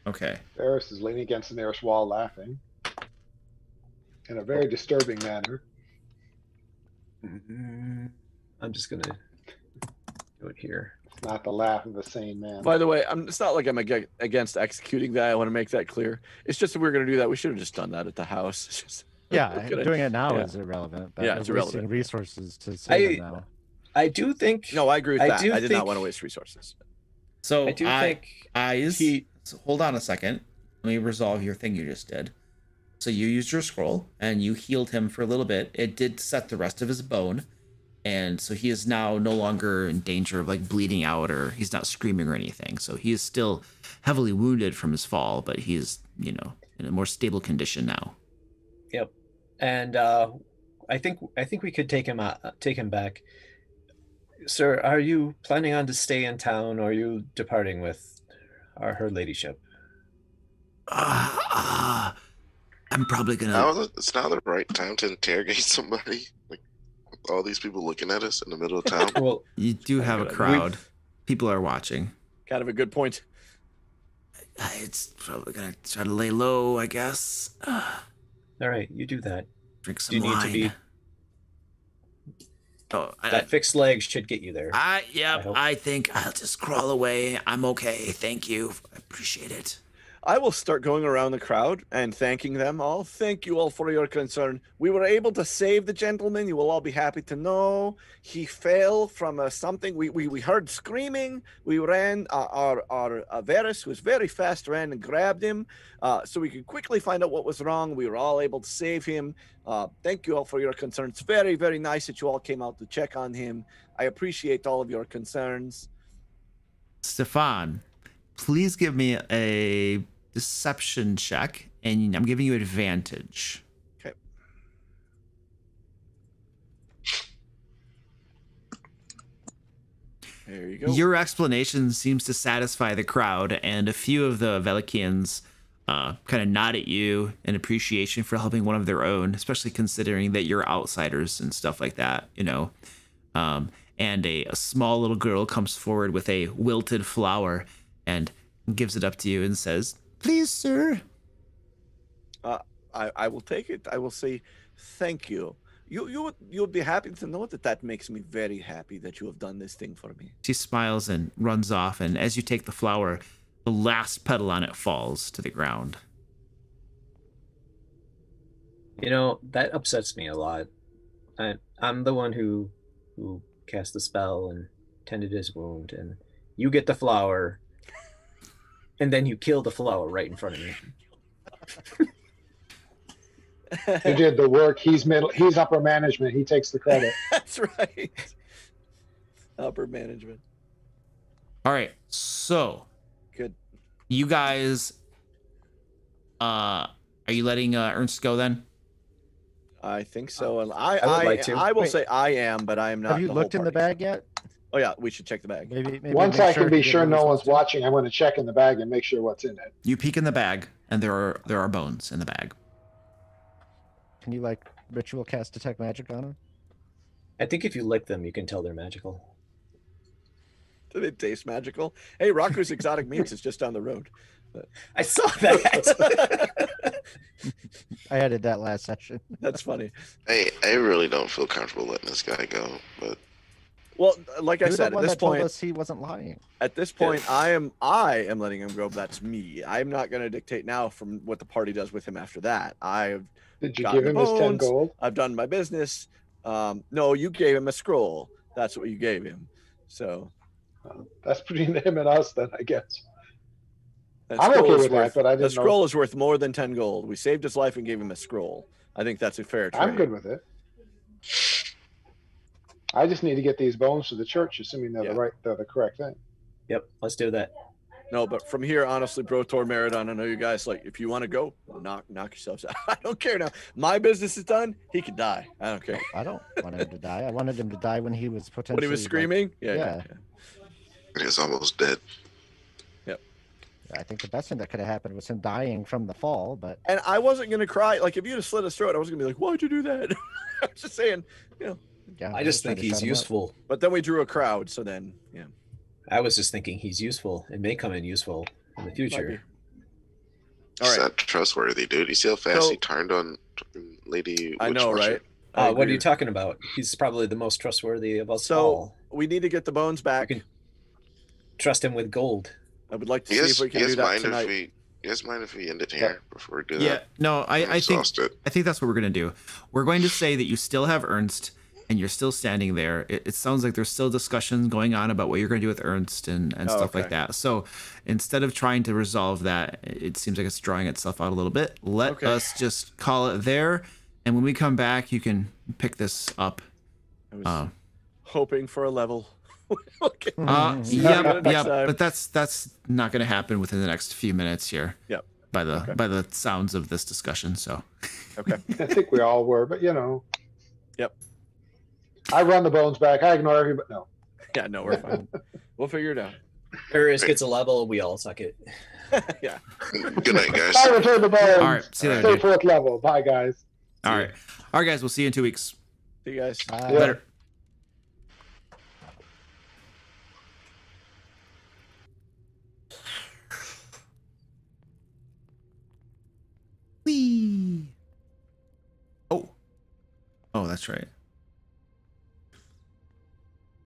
Okay. Varys is leaning against the nearest wall, laughing in a very disturbing manner. I'm just gonna do it here. It's not the laugh of a sane man. By the way, it's not like I'm against executing that. I want to make that clear. It's just if we were going to do that, we should have just done that at the house. It's just, doing it now is irrelevant. It's irrelevant. Resources to save them now. I do think. No, I agree with that. I did not want to waste resources. So I do think Eyes. So hold on a second. Let me resolve your thing you just did. So you used your scroll and you healed him for a little bit. It did set the rest of his bone. And so he is now no longer in danger of like bleeding out, or he's not screaming or anything. So he is still heavily wounded from his fall, but he is, you know, in a more stable condition now. Yep. And I think we could take him back. Sir, are you planning on to stay in town, or are you departing with her ladyship? I'm probably gonna. It's not the right time to interrogate somebody. Like all these people looking at us in the middle of town. Well, you do have a crowd. People are watching. Kind of a good point. It's probably gonna try to lay low, I guess. All right, you do that. Drink some you need wine. to be. Oh, that fixed leg should get you there. I think I'll just crawl away. I'm okay. Thank you. I appreciate it. I will start going around the crowd and thanking them all. Thank you all for your concern. We were able to save the gentleman. You will all be happy to know. He fell from something. We heard screaming. We ran. Our Varys, who was very fast, ran and grabbed him so we could quickly find out what was wrong. We were all able to save him. Thank you all for your concerns. Very, very nice that you all came out to check on him. I appreciate all of your concerns. Stefan, please give me a deception check, and I'm giving you advantage. Okay. There you go. Your explanation seems to satisfy the crowd, and a few of the Vallakians kind of nod at you in appreciation for helping one of their own, especially considering that you're outsiders and stuff like that, you know. And a small little girl comes forward with a wilted flower and gives it up to you and says, "Please, sir." I will take it. I will say thank you. You would be happy to know that makes me very happy that you have done this thing for me. She smiles and runs off, and as you take the flower, the last petal on it falls to the ground. You know, that upsets me a lot. I'm the one who cast the spell and tended his wound, and you get the flower, and then you kill the flower right in front of me. You did the work. He's upper management. He takes the credit. That's right. Upper management. All right, so good. You guys, are you letting Ernst go then? I think so, and I would like to. I will say I am, but I am not. Have you looked in the bag yet? Oh yeah, we should check the bag. Maybe Once I can be sure no one's watching, I'm going to check in the bag and make sure what's in it. You peek in the bag, and there are bones in the bag. Can you like ritual cast detect magic on them? I think if you lick them, you can tell they're magical. Do they taste magical? Hey, Rocker's Exotic Meats is just down the road. I saw that. I added that last session. That's funny. I really don't feel comfortable letting this guy go, but well, like I said, at this point, he wasn't lying. At this point, I am letting him go. But that's me. I'm not going to dictate now from what the party does with him after that. Did you give him his 10 gold? I've done my business. No, you gave him a scroll. That's what you gave him. So that's between him and us, then I guess. I'm okay with that, but I didn't know. The scroll is worth more than 10 gold. We saved his life and gave him a scroll. I think that's a fair trade. I'm good with it. I just need to get these bones to the church, assuming they're the correct thing. Yep, let's do that. No, but from here, honestly, Brotor, Meridon, I know you guys, like, if you want to go, knock yourselves out. I don't care now. My business is done. He can die. I don't care. I don't want him to die. I wanted him to die when he was potentially... When he was screaming? Like, yeah. He's almost dead. Yep. I think the best thing that could have happened was him dying from the fall, but... And I wasn't going to cry. Like, if you'd have slit his throat, I was going to be like, why'd you do that? I was just saying, you know. Yeah, I just think he's useful. But then we drew a crowd, so then, yeah. I was just thinking he's useful. It may come in useful in the future. All right. Is that trustworthy, dude? You see how fast he turned on Lady? I know, right? What are you talking about? He's probably the most trustworthy of us all. We need to get the bones back. You can trust him with gold. I would like to see if we can do that tonight. You guys mind if we end it here before we do that? Yeah, no, I think that's what we're gonna do. We're going to say that you still have Ernst and you're still standing there. It sounds like there's still discussions going on about what you're going to do with Ernst and stuff like that. So instead of trying to resolve that, it seems like it's drawing itself out a little bit. Let us just call it there. And when we come back, you can pick this up. hoping for a level. Yeah, but that's not going to happen within the next few minutes here. Yep. By the sounds of this discussion. So. Okay. I think we all were, but Yep. I run the bones back. I ignore everybody. No. Yeah, no, we're fine. We'll figure it out. Arius gets a level, we all suck it. Yeah. Good night, guys. I return the bones. All right. See you later. Stay Dude. fourth level. Bye, guys. All right. All right, guys. We'll see you in 2 weeks. See you guys. Later. Whee. Oh, that's right.